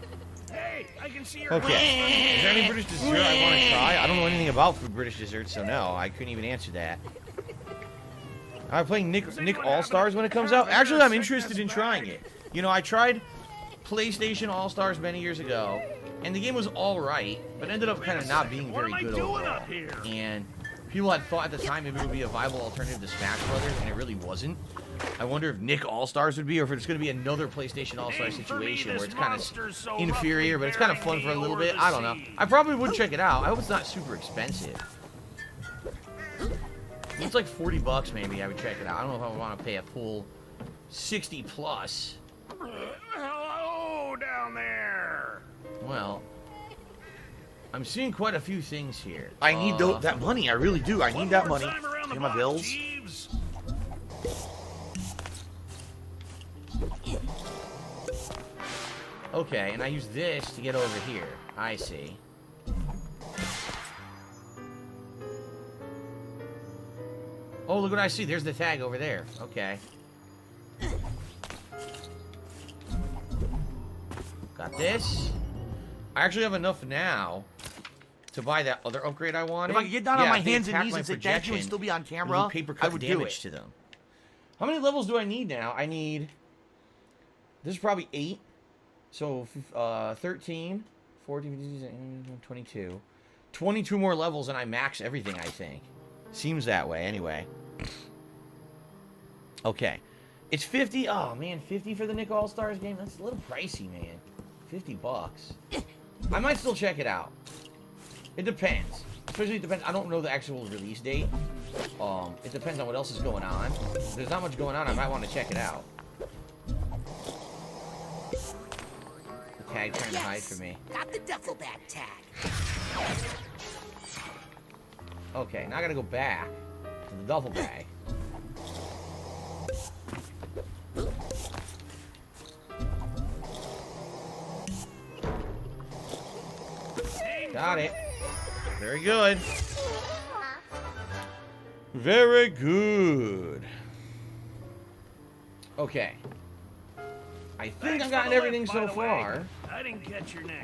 Speaker 16: Hey, I can see your
Speaker 2: Okay. Is there any British dessert I want to try? I don't know anything about food British desserts, so no, I couldn't even answer that. I'm playing Nick All-Stars when it comes out. Actually, I'm interested in trying it. You know, I tried PlayStation All-Stars many years ago, and the game was alright, but ended up kind of not being very good overall. And people had thought at the time maybe it would be a viable alternative to Smash Brothers, and it really wasn't. I wonder if Nick All-Stars would be, or if it's going to be another PlayStation All-Star situation where it's kind of inferior, but it's kind of fun for a little bit. I don't know. I probably would check it out. I hope it's not super expensive. If it's like 40 bucks maybe, I would check it out. I don't know if I would want to pay a full 60 plus.
Speaker 16: Hello down there.
Speaker 2: Well, I'm seeing quite a few things here.
Speaker 6: I need that money. I really do. I need that money. Pay my bills.
Speaker 2: Okay, and I use this to get over here. I see. Oh, look what I see. There's the tag over there. Okay. Got this. I actually have enough now to buy that other upgrade I wanted.
Speaker 6: If I could get down on my hands and
Speaker 2: attack
Speaker 6: knees
Speaker 2: my
Speaker 6: and say thank you and
Speaker 2: projection,
Speaker 6: still be on
Speaker 2: and
Speaker 6: camera,
Speaker 2: do paper
Speaker 6: I
Speaker 2: cut
Speaker 6: would do
Speaker 2: damage
Speaker 6: it.
Speaker 2: to them. How many levels do I need now? I need... This is probably 8. So, 13, 14, 15, 22. 22 more levels and I max everything, I think. Seems that way, anyway. Okay. It's 50. Oh, man, 50 for the Nick All-Stars game? That's a little pricey, man. 50 bucks. I might still check it out. It depends. Especially it depends. I don't know the actual release date. It depends on what else is going on. If there's not much going on, I might want to check it out. The tag trying to hide for me.
Speaker 13: Got the duffel bag tag.
Speaker 2: Okay, now I gotta go back to the duffel bag. Got it. Very good. Very good. Okay. I think I've gotten everything so far.
Speaker 16: I didn't catch your name.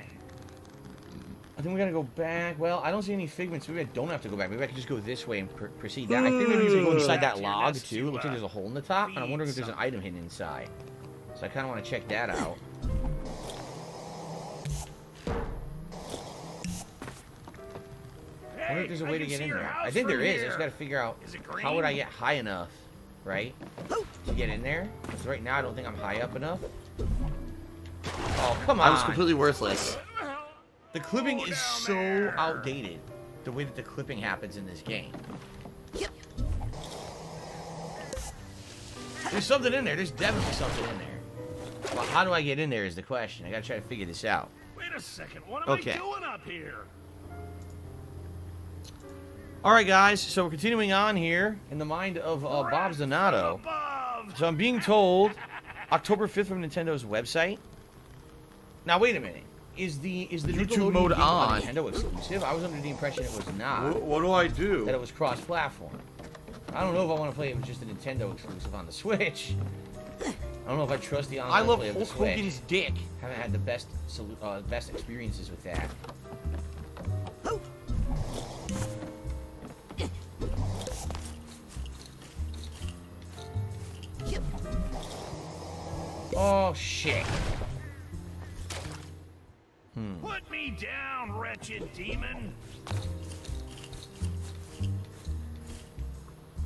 Speaker 2: I think we gotta go back. Well, I don't see any figments. Maybe I don't have to go back. Maybe I can just go this way and proceed down. I think maybe we can go inside that log too. It looks like there's a hole in the top, and I'm wondering if there's an item hidden inside. So I kind of want to check that out. I wonder if there's a way to get in there. I think there is. I just gotta figure out how would I get high enough, right, to get in there. Because right now I don't think I'm high up enough. Oh, come on.
Speaker 6: I was completely worthless.
Speaker 2: The clipping is so outdated, the way that the clipping happens in this game. There's something in there. There's definitely something in there. Well, how do I get in there is the question. I gotta try to figure this out.
Speaker 16: Wait a second. What am I doing up here?
Speaker 2: Alright, guys. So we're continuing on here in the mind of Bob Donato. So I'm being told October 5th from Nintendo's website. Now, wait a minute. Is the
Speaker 6: YouTube mode on?
Speaker 2: Nintendo exclusive? I was under the impression it was not.
Speaker 7: What do I do?
Speaker 2: That it was cross-platform. I don't know if I want to play it with just a Nintendo exclusive on the Switch. I don't know if I trust the online play of the Switch.
Speaker 6: Hulk Hogan's dick.
Speaker 2: Haven't had the best experiences with that. Oh shit.
Speaker 16: Put me down, wretched demon.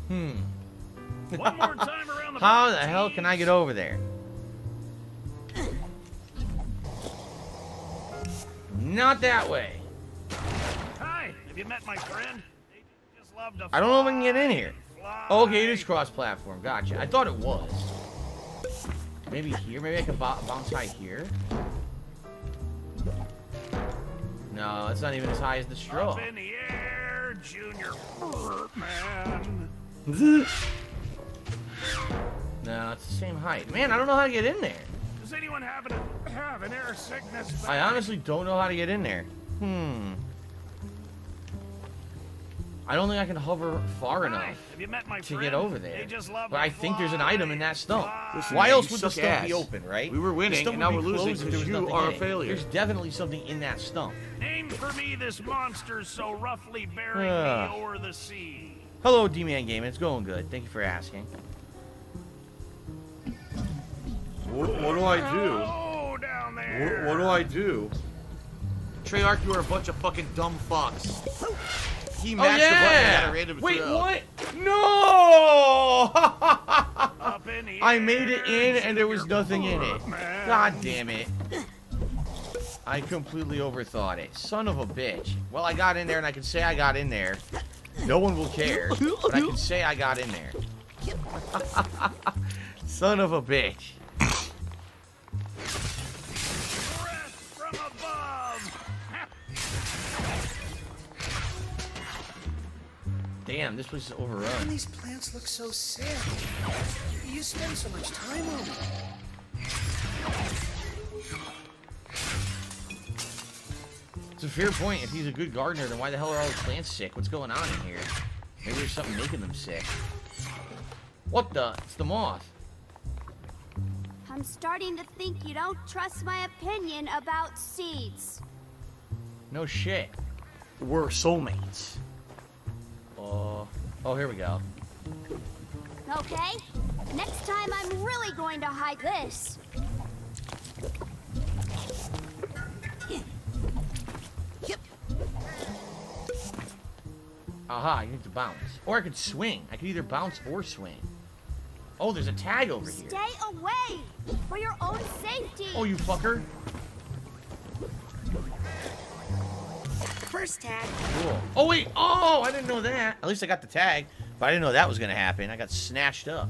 Speaker 16: One more time around the
Speaker 2: How the hell can I get over there? Not that way.
Speaker 16: Hi, have you met my friend? They just love to
Speaker 2: I don't know if I can get in here. Oh, okay, it is cross-platform. Gotcha. I thought it was. Maybe here. Maybe I can bounce high here. No, it's not even as high as the straw.
Speaker 16: Up in the air, Junior man.
Speaker 2: No, it's the same height. Man, I don't know how to get in there.
Speaker 16: Does anyone happen to have an air sickness?
Speaker 2: I honestly don't know how to get in there. I don't think I can hover far enough
Speaker 16: Have you met my
Speaker 2: to
Speaker 16: friend?
Speaker 2: get over there.
Speaker 16: They just love
Speaker 2: But I think there's an item in that stump.
Speaker 7: Listen,
Speaker 2: Why
Speaker 7: man,
Speaker 2: else
Speaker 7: you
Speaker 2: would the
Speaker 7: suck
Speaker 2: stump
Speaker 7: ass.
Speaker 2: be open, right?
Speaker 7: We were winning,
Speaker 2: The stump
Speaker 7: and now
Speaker 2: would
Speaker 7: we're
Speaker 2: be
Speaker 7: losing
Speaker 2: closed if
Speaker 7: because
Speaker 2: there was
Speaker 7: you
Speaker 2: nothing
Speaker 7: are
Speaker 2: in
Speaker 7: a
Speaker 2: it.
Speaker 7: failure.
Speaker 2: There's definitely something in that stump.
Speaker 16: Name for me this monster so roughly bearing
Speaker 2: Ah.
Speaker 16: me o'er the sea.
Speaker 2: Hello, D-Man Gaming. It's going good. Thank you for asking.
Speaker 7: What do I do?
Speaker 16: Oh, down there.
Speaker 7: What do I do?
Speaker 6: Treyarch, you are a bunch of fucking dumb fucks. He
Speaker 2: Oh,
Speaker 6: maxed the button and
Speaker 2: yeah!
Speaker 6: got a random
Speaker 2: Wait,
Speaker 6: throw.
Speaker 2: what? No!
Speaker 16: Up in the
Speaker 2: I made it in and there was nothing in it. God damn it. I completely overthought it. Son of a bitch. Well, I got in there and I can say I got in there. No one will care, but I can say I got in there. Son of a bitch.
Speaker 16: From above.
Speaker 2: Damn, this place is overrun.
Speaker 13: And these plants look so sick. You spend so much time on them.
Speaker 2: It's a fair point. If he's a good gardener, then why the hell are all the plants sick? What's going on in here? Maybe there's something making them sick. What the? It's the moth.
Speaker 18: I'm starting to think you don't trust my opinion about seeds.
Speaker 3: No shit.
Speaker 2: We're soulmates.
Speaker 3: Oh, here we go.
Speaker 18: Okay, next time I'm really going to hide this.
Speaker 3: Aha, I need to bounce. Or I could swing. I could either bounce or swing. Oh, there's a tag over here.
Speaker 18: Stay away! For your own safety!
Speaker 3: Oh, you fucker.
Speaker 13: First tag.
Speaker 3: Cool. Oh, wait. Oh, I didn't know that. At least I got the tag. But I didn't know that was going to happen. I got snatched up.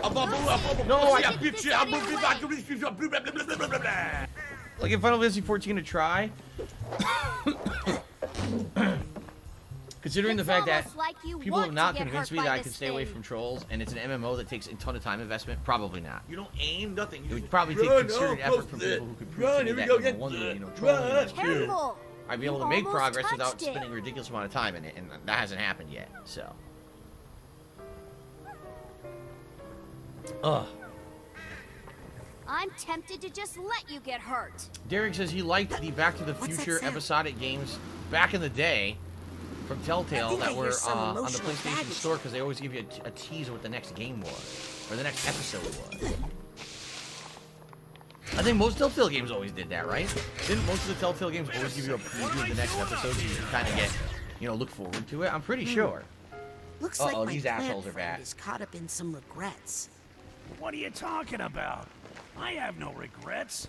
Speaker 3: No, I like in Final Fantasy 14 to try. Considering the fact that people have not convinced me that I can stay away from trolls, and it's an MMO that takes a ton of time investment, probably not.
Speaker 2: You don't aim, nothing.
Speaker 3: It would probably take concerted effort from people who could prove to me that number one, you know, trolling is cute. I'd be able to make progress without spending a ridiculous amount of time in it, and that hasn't happened yet, so. Ugh.
Speaker 18: I'm tempted to just let you get hurt.
Speaker 3: Derek says he liked the Back to the Future episodic games back in the day from Telltale that were on the PlayStation Store because they always give you a tease of what the next game was, or the next episode was. I think most Telltale games always did that, right? Didn't most of the Telltale games always give you a preview of the next episode so you can kind of get, you know, look forward to it? I'm pretty sure.
Speaker 13: Looks like my
Speaker 3: these
Speaker 13: plant
Speaker 3: assholes are
Speaker 13: friend
Speaker 3: back.
Speaker 13: is caught up in some regrets.
Speaker 16: What are you talking about? I have no regrets.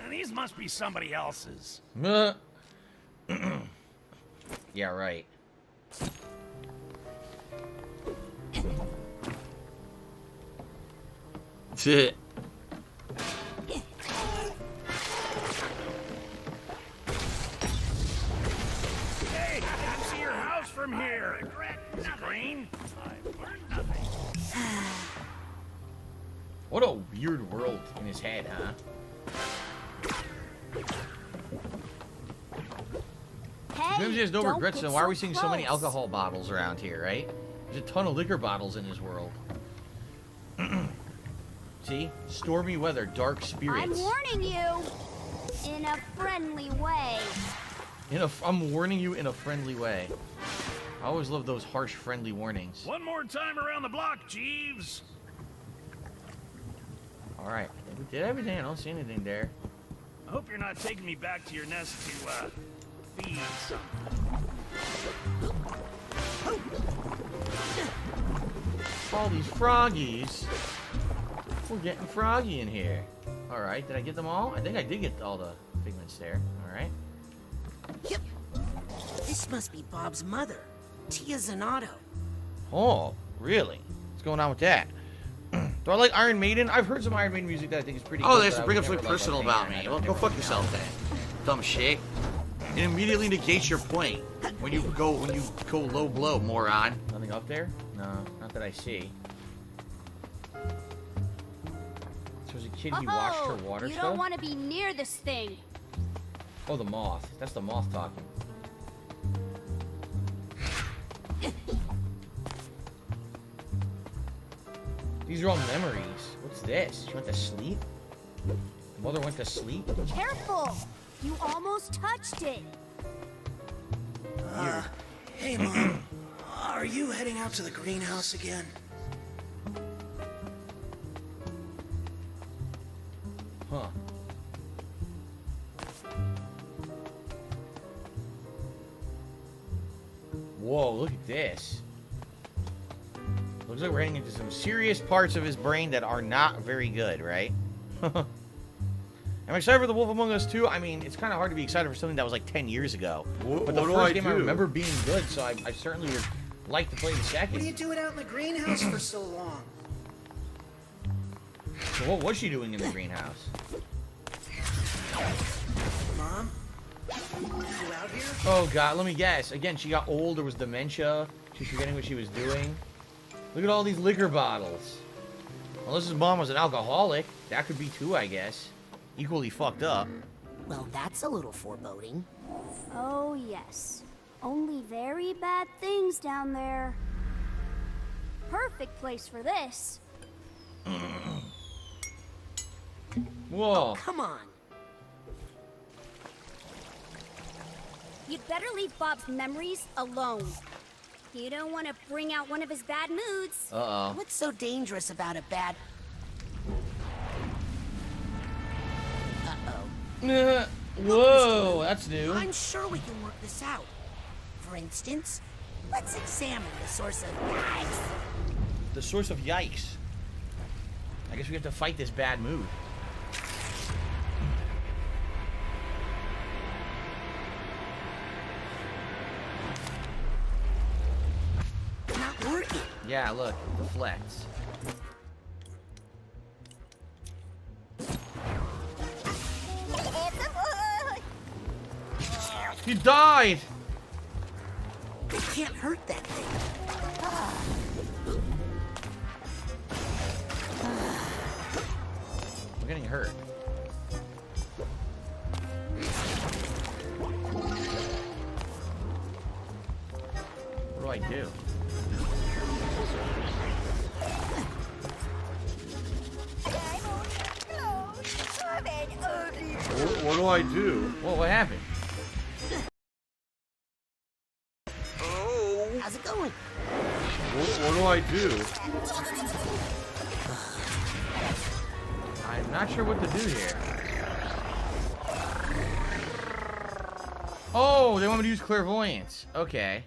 Speaker 16: These must be somebody else's.
Speaker 3: Yeah, right. That's it.
Speaker 16: Hey, I can see your house from here. Is it green? I've learned nothing.
Speaker 3: What a weird world in his head, huh? Maybe he has no regrets, then why are we seeing so many alcohol bottles around here, right? There's a ton of liquor bottles in this world. See? Stormy weather, dark spirits.
Speaker 18: I'm warning you in a friendly way.
Speaker 3: I'm warning you in a friendly way. I always love those harsh, friendly warnings.
Speaker 16: One more time around the block, Jeeves.
Speaker 3: Alright, we did everything. I don't see anything there.
Speaker 16: I hope you're not taking me back to your nest to, feed something.
Speaker 3: All these froggies. We're getting froggy in here. Alright, did I get them all? I think I did get all the pigments there. Alright.
Speaker 13: Yep. This must be Bob's mother, Tia Zanato.
Speaker 3: Oh, really? What's going on with that? Do I like Iron Maiden? I've heard some Iron Maiden music that I think is pretty good.
Speaker 2: Oh, there's to bring up something personal about me. Well, go fuck yourself then. Dumb shit. It immediately negates your point when you go low blow, moron.
Speaker 3: Nothing up there? No, not that I see. So as a kid, he washed her water
Speaker 18: You
Speaker 3: stuff?
Speaker 18: don't want to be near this thing.
Speaker 3: Oh, the moth. That's the moth talking. These are all memories. What's this? She went to sleep? Mother went to sleep?
Speaker 18: Careful! You almost touched it.
Speaker 13: Hey, Mom. Are you heading out to the greenhouse again?
Speaker 3: Huh. Whoa, look at this. Looks like we're heading into some serious parts of his brain that are not very good, right? I'm excited for The Wolf Among Us 2. I mean, it's kind of hard to be excited for something that was like 10 years ago. But the first game I remember being good, so I certainly would like to play the second.
Speaker 13: What are you doing out in the greenhouse for so long?
Speaker 3: So what was she doing in the greenhouse?
Speaker 13: Mom? You out here?
Speaker 3: Oh god, let me guess. Again, she got old, there was dementia. She's forgetting what she was doing. Look at all these liquor bottles. Unless his mom was an alcoholic. That could be too, I guess. Equally fucked up.
Speaker 13: Well, that's a little foreboding.
Speaker 18: Oh, yes. Only very bad things down there. Perfect place for this.
Speaker 3: Whoa.
Speaker 13: Oh, come on.
Speaker 18: You'd better leave Bob's memories alone. You don't want to bring out one of his bad moods.
Speaker 2: Uh-oh.
Speaker 13: What's so dangerous about a bad... Uh-oh.
Speaker 2: Whoa, that's new.
Speaker 13: I'm sure we can work this out. For instance, let's examine the source of yikes.
Speaker 2: The source of yikes. I guess we have to fight this bad mood.
Speaker 13: Not working.
Speaker 2: Yeah, look, deflects. He died!
Speaker 13: They can't hurt that thing.
Speaker 2: We're getting hurt. What do I do?
Speaker 7: What do I do?
Speaker 2: Well, what happened?
Speaker 13: How's it going?
Speaker 7: What do I do?
Speaker 2: I'm not sure what to do here. Oh, they want me to use clairvoyance. Okay.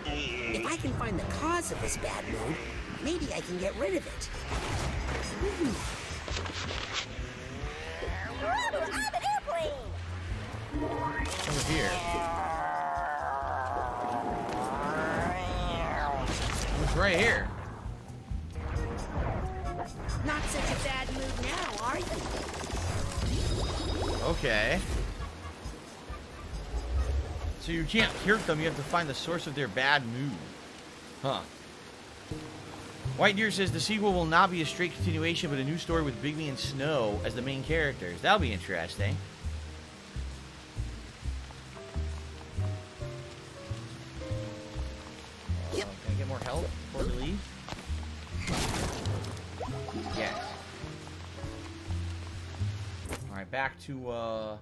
Speaker 13: If I can find the cause of this bad mood, maybe I can get rid of it.
Speaker 18: I'm an airplane!
Speaker 2: Over here. It's right here.
Speaker 13: Not such a bad mood now, are you?
Speaker 2: Okay. So you can't hurt them, you have to find the source of their bad mood. Huh. White Deer says the sequel will not be a straight continuation, but a new story with Bigby and Snow as the main characters. That'll be interesting. Can I get more help before we leave? Yes. Alright, back to,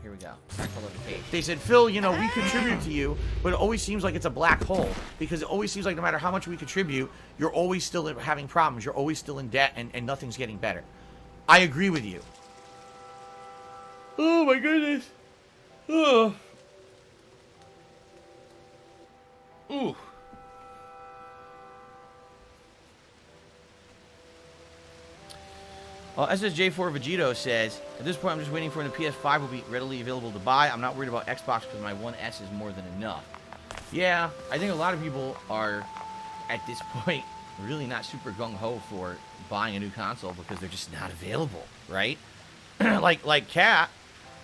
Speaker 2: here we go. Back to Levitation. They said, Phil, you know, we contribute to you, but it always seems like it's a black hole. Because it always seems like no matter how much we contribute, you're always still having problems. You're always still in debt, and nothing's getting better. I agree with you. Oh, my goodness. Oh. Ooh. SSJ4 Vegito says, at this point I'm just waiting for when the PS5 will be readily available to buy. I'm not worried about Xbox because my One S is more than enough. Yeah, I think a lot of people are, at this point, really not super gung-ho for buying a new console because they're just not available, right? like Kat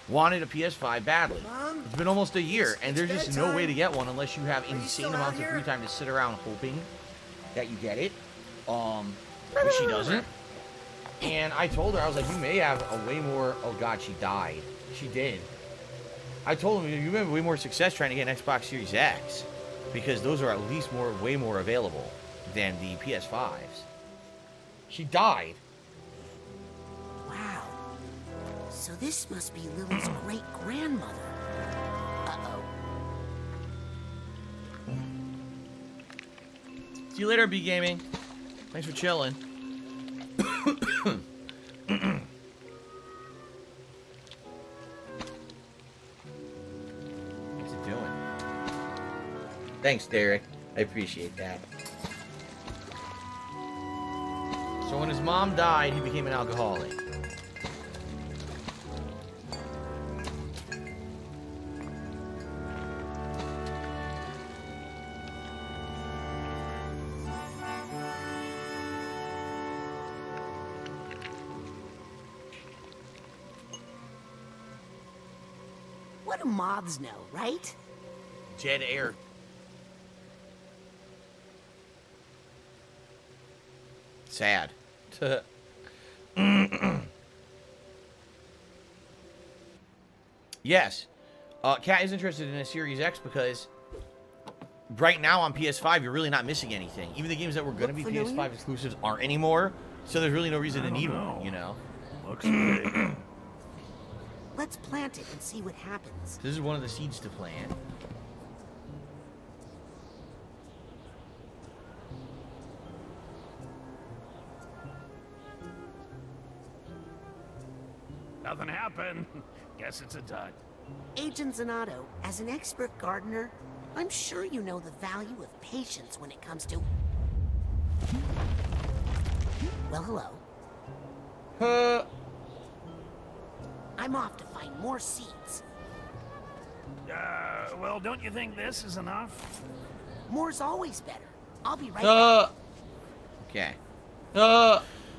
Speaker 2: wanted a PS5 badly.
Speaker 13: Mom?
Speaker 2: It's been almost a year, and there's just no way to get one unless you have insane amounts of free time to sit around hoping that you get it. But she doesn't. And I told her, I was like, you may have a way more... Oh, God, she died. She did. I told him, you may have way more success trying to get an Xbox Series X. Because those are at least way more available than the PS5s. She died.
Speaker 13: Wow. So this must be Lily's great-grandmother. Uh-oh.
Speaker 2: See you later, B Gaming. Thanks for chilling. What's it doing? Thanks, Derek. I appreciate that. So when his mom died, he became an alcoholic.
Speaker 13: What do moths know, right?
Speaker 2: Dead air. Sad. Yes. Kat is interested in a Series X because right now on PS5, you're really not missing anything. Even the games that were going to be PS5 exclusives aren't anymore, so there's really no reason to need one, you know?
Speaker 17: Looks great.
Speaker 13: Let's plant it and see what happens.
Speaker 2: This is one of the seeds to plant.
Speaker 16: Nothing happened. Guess it's a dud.
Speaker 13: Agent Zanotto, as an expert gardener, I'm sure you know the value of patience when it comes to... Well, hello. I'm off to find more seeds.
Speaker 16: Well, don't you think this is enough?
Speaker 13: More's always better. I'll be right back.
Speaker 2: Okay.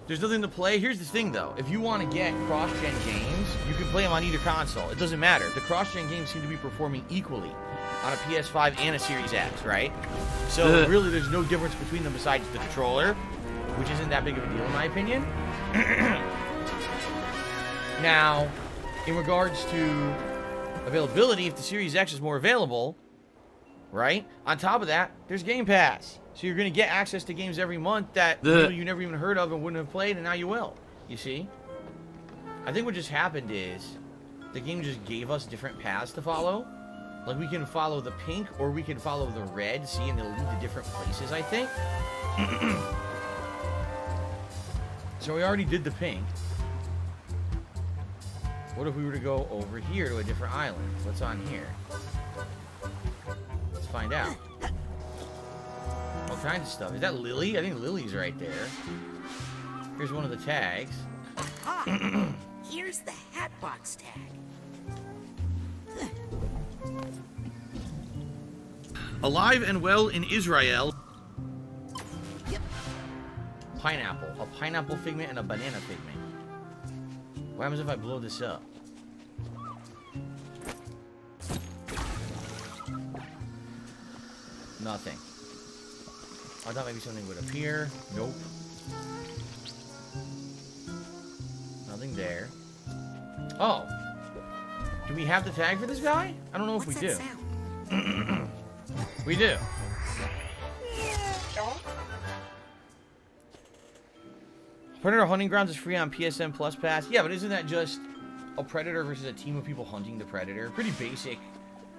Speaker 2: There's nothing to play. Here's the thing, though. If you want to get cross-gen games, you can play them on either console. It doesn't matter. The cross-gen games seem to be performing equally on a PS5 and a Series X, right? So really, there's no difference between them besides the controller, which isn't that big of a deal in my opinion. Now, in regards to availability, if the Series X is more available, right? On top of that, there's Game Pass. So you're going to get access to games every month that you never even heard of and wouldn't have played, and now you will. You see? I think what just happened is the game just gave us different paths to follow. Like, we can follow the pink or we can follow the red, see, and they'll lead to different places, I think. So we already did the pink. What if we were to go over here to a different island? What's on here? Let's find out. All kinds of stuff. Is that Lily? I think Lily's right there. Here's one of the tags.
Speaker 13: Aha! Here's the Hatbox tag.
Speaker 2: Alive and well in Israel.
Speaker 13: Yep.
Speaker 2: Pineapple. A pineapple figment and a banana figment. What happens if I blow this up? Nothing. I thought maybe something would appear. Nope. Nothing there. Oh. Do we have the tag for this guy? I don't know if we do. We do. Predator Hunting Grounds is free on PSN Plus Pass. Yeah, but isn't that just a predator versus a team of people hunting the predator? Pretty basic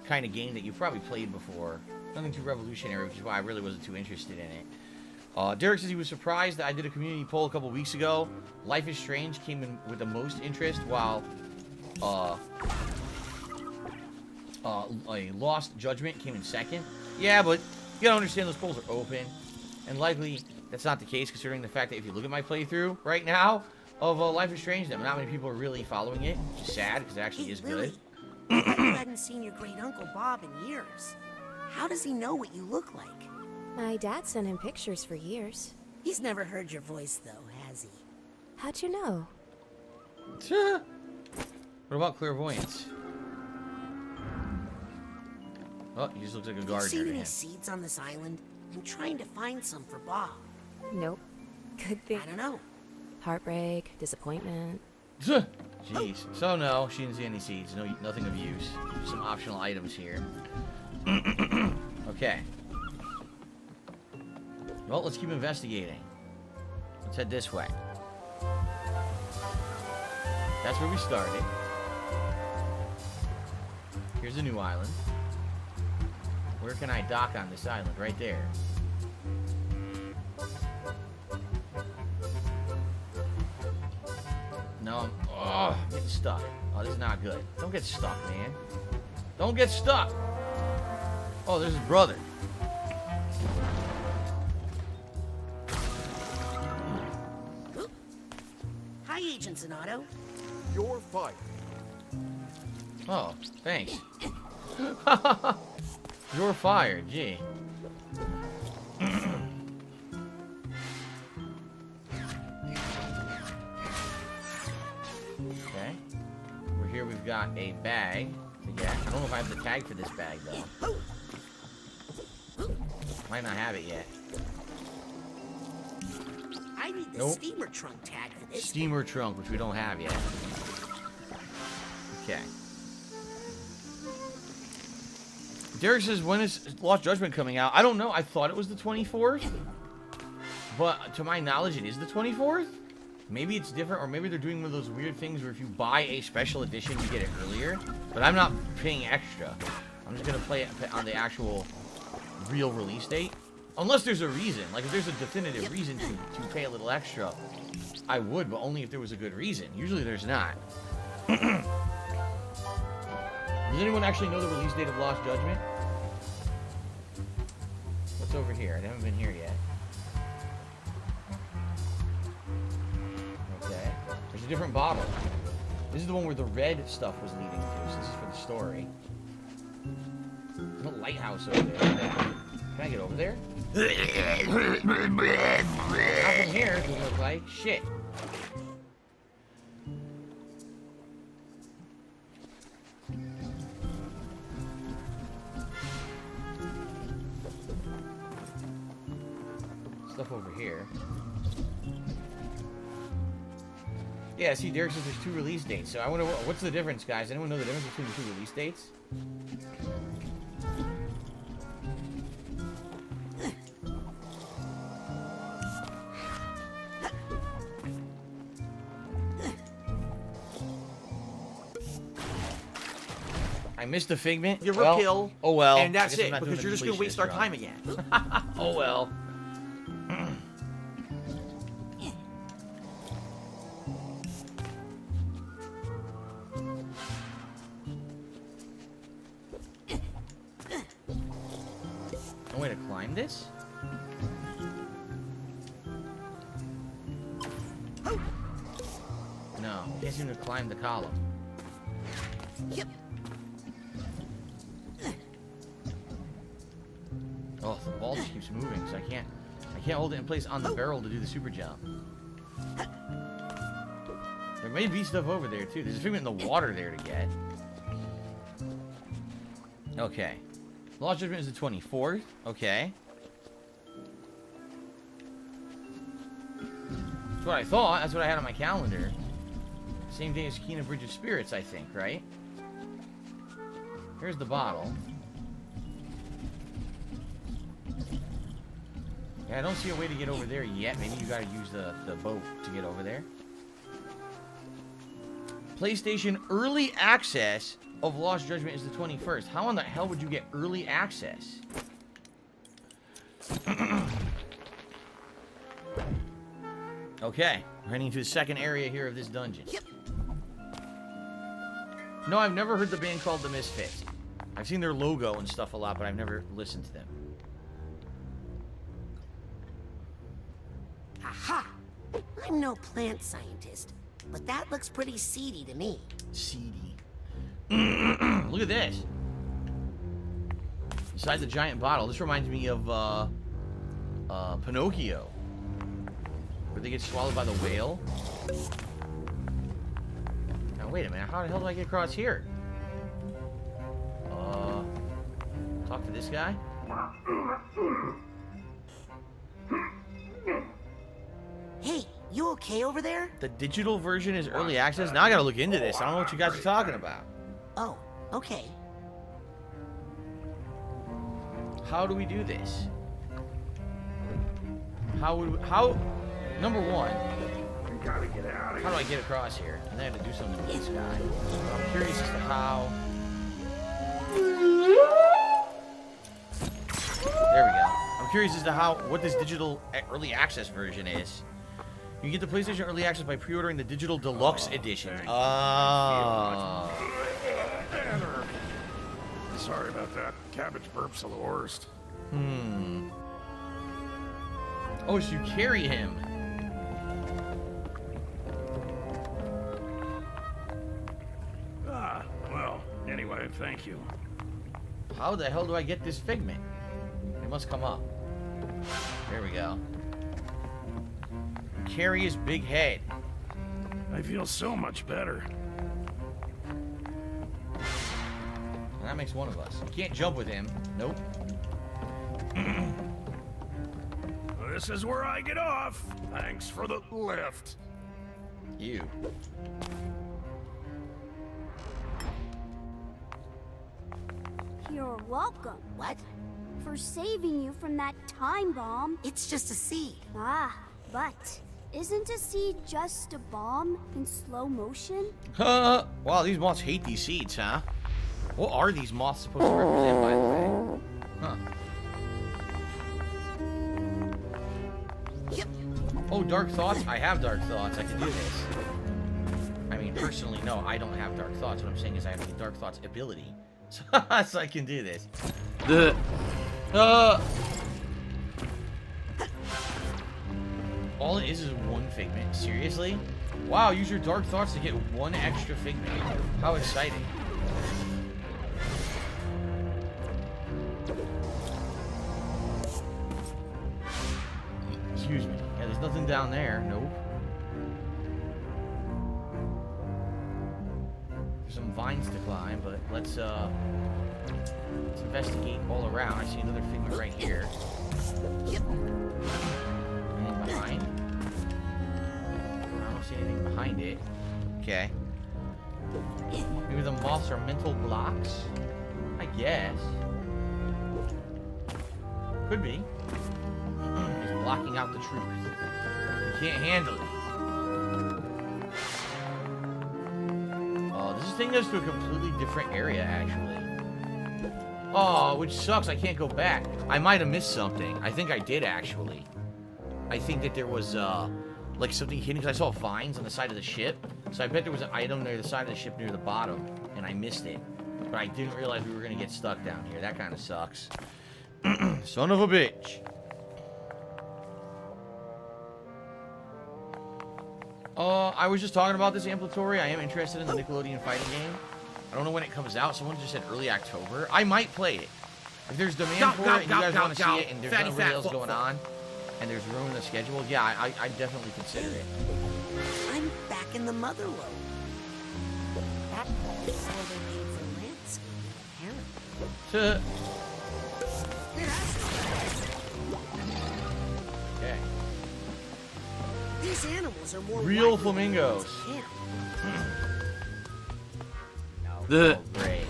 Speaker 2: kind of game that you've probably played before. Nothing too revolutionary, which is why I really wasn't too interested in it. Derek says he was surprised that I did a community poll a couple weeks ago. Life is Strange came in with the most interest, while a Lost Judgment came in second. Yeah, but you gotta understand those polls are open, and likely that's not the case, considering the fact that if you look at my playthrough right now of Life is Strange, that not many people are really following it, which is sad, because it actually is good.
Speaker 13: I bet you hadn't seen your great uncle Bob in years. How does he know what you look like?
Speaker 19: My dad sent him pictures for years.
Speaker 13: He's never heard your voice, though, has he?
Speaker 19: How'd you know?
Speaker 2: What about clairvoyance? Oh, he just looks like a gardener.
Speaker 13: Have you seen
Speaker 2: to
Speaker 13: any
Speaker 2: him.
Speaker 13: seeds on this island? I'm trying to find some for Bob.
Speaker 19: Nope. Good thing.
Speaker 13: I don't know.
Speaker 19: Heartbreak, disappointment.
Speaker 2: Jeez. So no, she didn't see any seeds. No, nothing of use. Some optional items here. Okay. Well, let's keep investigating. Let's head this way. That's where we started. Here's a new island. Where can I dock on this island? Right there. No, I'm getting stuck. Oh, this is not good. Don't get stuck, man. Don't get stuck. Oh, there's his brother.
Speaker 13: Hi, Agent Zanotto.
Speaker 20: You're fired.
Speaker 2: Oh, thanks. You're fired, gee. Okay. We're here, we've got a bag to get. I don't know if I have the tag for this bag, though. Might not have it yet.
Speaker 13: I need the steamer trunk tag for this.
Speaker 2: Steamer trunk, which we don't have yet. Okay. Derek says, when is Lost Judgment coming out? I don't know. I thought it was the 24th. But to my knowledge, it is the 24th. Maybe it's different, or maybe they're doing one of those weird things where if you buy a special edition, you get it earlier. But I'm not paying extra. I'm just gonna play it on the actual real release date. Unless there's a reason. Like, if there's a definitive reason to pay a little extra, I would, but only if there was a good reason. Usually there's not. Does anyone actually know the release date of Lost Judgment? What's over here? I haven't been here yet. Okay. There's a different bottle. This is the one where the red stuff was leading to, so this is for the story. There's a lighthouse over there. Can I get over there? Not from here, it doesn't look like. Shit. Stuff over here. Yeah, see, Derek says there's 2 release dates. So I wonder what's the difference, guys? Anyone know the difference between the 2 release dates? I missed a figment.
Speaker 7: You're a kill.
Speaker 2: Oh well.
Speaker 7: And that's it, because you're just going to waste our time again.
Speaker 2: Oh well. No way to climb this? No, you can't seem to climb the column.
Speaker 13: Yep.
Speaker 2: Oh, the ball just keeps moving, so I can't hold it in place on the barrel to do the super jump. There may be stuff over there too. There's a figment in the water there to get. Okay. Lost Judgment is the 24th. Okay. That's what I thought. That's what I had on my calendar. Same day as Kena Bridge of Spirits, I think, right? Here's the bottle. Yeah, I don't see a way to get over there yet. Maybe you gotta use the boat to get over there. PlayStation Early Access of Lost Judgment is the 21st. How in the hell would you get early access? Okay, we're heading to the second area here of this dungeon.
Speaker 13: Yep.
Speaker 2: No, I've never heard the band called The Misfits. I've seen their logo and stuff a lot, but I've never listened to them.
Speaker 13: Aha! I'm no plant scientist, but that looks pretty seedy to me.
Speaker 2: Seedy. Look at this. Besides the giant bottle, this reminds me of Pinocchio, where they get swallowed by the whale. Now wait a minute, how the hell do I get across here? Talk to this guy.
Speaker 13: Hey, you okay over there?
Speaker 2: The digital version is early access? Now I gotta look into this. I don't know what you guys are talking about.
Speaker 13: Oh, okay.
Speaker 2: How do we do this? Number one,
Speaker 16: Gotta get out of
Speaker 2: how do I get across here? And then I have to do something with this guy. So I'm curious as to how. There we go. I'm curious as to what this digital early access version is. You get the PlayStation Early Access by pre-ordering the digital deluxe edition. Oh.
Speaker 17: Sorry about that. Cabbage burps are the worst.
Speaker 2: Oh, so you carry him.
Speaker 17: Well, anyway, thank you.
Speaker 2: How the hell do I get this figment? It must come up. There we go. Carry his big head.
Speaker 17: I feel so much better.
Speaker 2: And that makes one of us. You can't jump with him. Nope.
Speaker 17: This is where I get off. Thanks for the lift.
Speaker 2: You.
Speaker 18: You're welcome.
Speaker 13: What?
Speaker 18: For saving you from that time bomb.
Speaker 13: It's just a seed.
Speaker 18: Ah, but Isn't a seed just a bomb in slow motion?
Speaker 2: Wow, these moths hate these seeds, huh? What are these moths supposed to represent, by the way? Huh. Oh, dark thoughts? I have dark thoughts. I can do this. I mean, personally, no, I don't have dark thoughts. What I'm saying is I have the dark thoughts ability. So I can do this. All it is one figment. Seriously? Wow, use your dark thoughts to get one extra figment. How exciting. Excuse me. Yeah, there's nothing down there. Nope. There's some vines to climb, but let's investigate all around. I see another figment right here. Anything behind? I don't see anything behind it. Okay. Maybe the moths are mental blocks? I guess. Could be. He's blocking out the truth. You can't handle it. Oh, this thing goes to a completely different area, actually. Oh, which sucks. I can't go back. I might have missed something. I think I did, actually. I think that there was, like, something hidden, because I saw vines on the side of the ship. So I bet there was an item near the side of the ship near the bottom, and I missed it. But I didn't realize we were going to get stuck down here. That kind of sucks. Son of a bitch. I was just talking about this Amplatory. I am interested in the Nickelodeon fighting game. I don't know when it comes out. Someone just said early October. I might play it. If there's demand for it and you guys want to see it and there's nothing really else going on and there's room in the schedule, yeah, I definitely consider it.
Speaker 13: I'm back in the mother lode. That place all they made for landscape, apparently.
Speaker 2: Okay.
Speaker 13: These animals are more
Speaker 2: real flamingos.
Speaker 6: The
Speaker 2: great.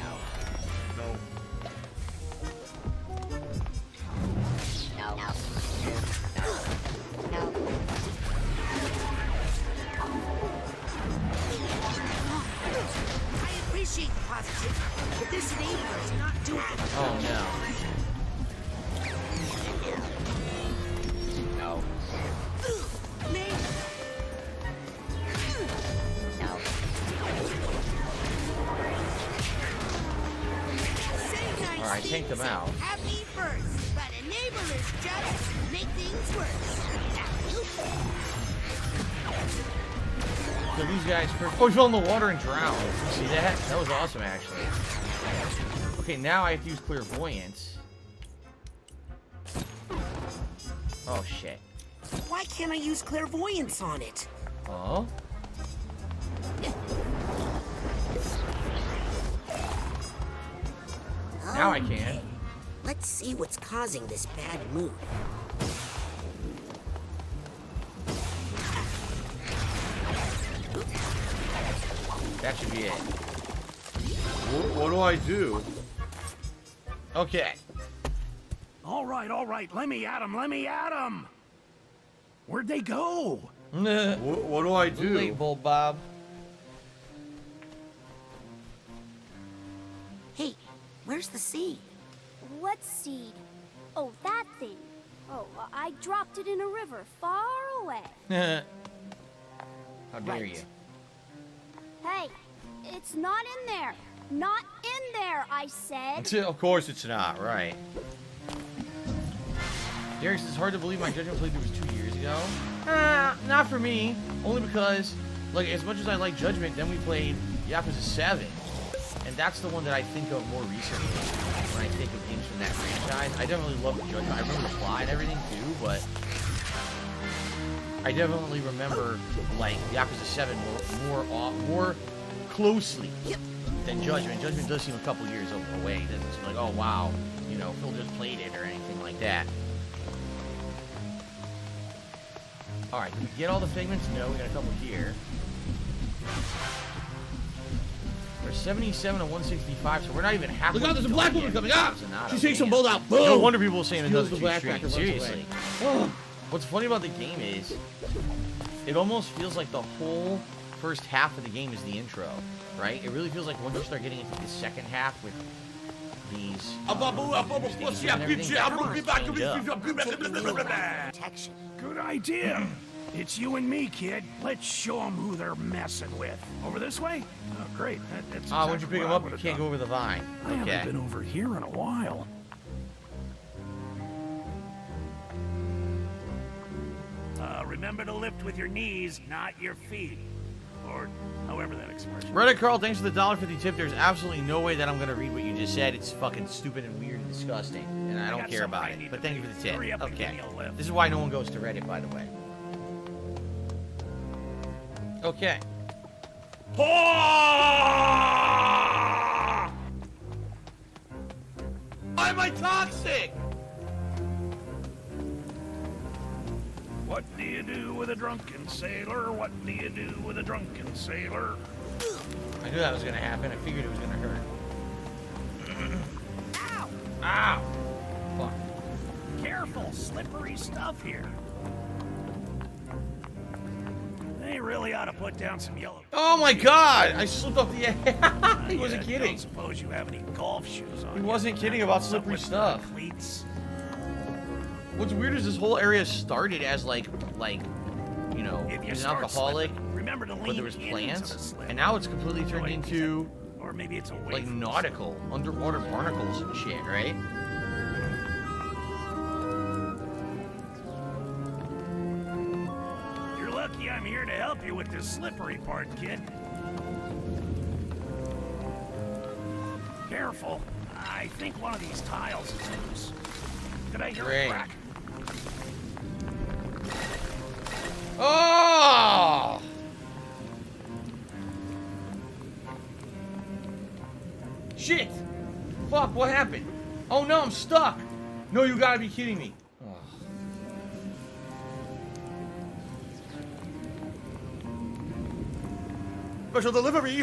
Speaker 13: I appreciate the positivity, but this enabler is not doing it.
Speaker 2: Oh no. No. Alright, take them out.
Speaker 13: Happy first, but enablers just make things worse.
Speaker 2: So these guys first. Oh, he fell in the water and drowned. You see that? That was awesome, actually. Okay, now I have to use clairvoyance. Oh shit.
Speaker 13: Why can't I use clairvoyance on it?
Speaker 2: Oh? Now I can.
Speaker 13: Let's see what's causing this bad mood.
Speaker 2: That should be it.
Speaker 7: What do I do?
Speaker 2: Okay.
Speaker 16: All right. Let me at him. Where'd they go?
Speaker 7: What do I do?
Speaker 2: Late bulb, Bob.
Speaker 13: Hey, where's the seed?
Speaker 18: What seed? Oh, that thing. Oh, I dropped it in a river far away.
Speaker 2: How dare you?
Speaker 18: Hey, it's not in there. Not in there, I said.
Speaker 2: Of course it's not, right. Darius, it's hard to believe my Judgment playthrough was 2 years ago. Not for me. Only because, like, as much as I like Judgment, then we played Yakuza 7. And that's the one that I think of more recently when I think of games from that franchise. I definitely love Judgment. I remember the plot and everything too, but I definitely remember, like, Yakuza 7 more closely than Judgment. Judgment does seem a couple years away. It doesn't seem like, oh wow, you know, Phil just played it or anything like that. Alright, did we get all the figments? No, we got a couple here. We're 77 to 165, so we're not even halfway.
Speaker 7: Look out, there's a black woman coming up! She takes them both out.
Speaker 2: Boom! No wonder people are saying
Speaker 7: Steals
Speaker 2: another
Speaker 7: the
Speaker 2: two stream.
Speaker 7: backpacker,
Speaker 2: Seriously. What's funny about the game is it almost feels like the whole first half of the game is the intro, right? It really feels like once you start getting into the second half with these
Speaker 16: Good idea. It's you and me, kid. Let's show them who they're messing with. Over this way? Oh, great. That's exactly
Speaker 2: once you pick them up, you can't go over the vine.
Speaker 16: I haven't been over here in a while. Remember to lift with your knees, not your feet. Or however that expression.
Speaker 2: Reddit Carl, thanks for the $1.50 tip. There's absolutely no way that I'm going to read what you just said. It's fucking stupid and weird and disgusting. And I don't care about it. But thank you for the tip. Okay. This is why no one goes to Reddit, by the way. Okay.
Speaker 7: Why am I toxic?
Speaker 16: What do you do with a drunken sailor? What do you do with a drunken sailor?
Speaker 2: I knew that was going to happen. I figured it was going to hurt.
Speaker 16: Ow!
Speaker 2: Ow! Fuck.
Speaker 16: Careful, slippery stuff here. They really ought to put down some yellow.
Speaker 2: Oh my god! I slipped off the edge. He wasn't kidding.
Speaker 16: Don't suppose you have any golf shoes on.
Speaker 2: He wasn't kidding about slippery stuff.
Speaker 16: Cleats.
Speaker 2: What's weird is this whole area started as like you know, he's an alcoholic,
Speaker 16: remember to
Speaker 2: but there was plants, and now it's completely turned into,
Speaker 16: or maybe it's
Speaker 2: like nautical, underwater barnacles and shit, right?
Speaker 16: You're lucky I'm here to help you with this slippery part, kid. Careful. I think one of these tiles is loose. Did I hear a crack?
Speaker 2: Oh! Shit! Fuck, what happened? Oh no, I'm stuck! No, you gotta be kidding me. Oh. Special delivery!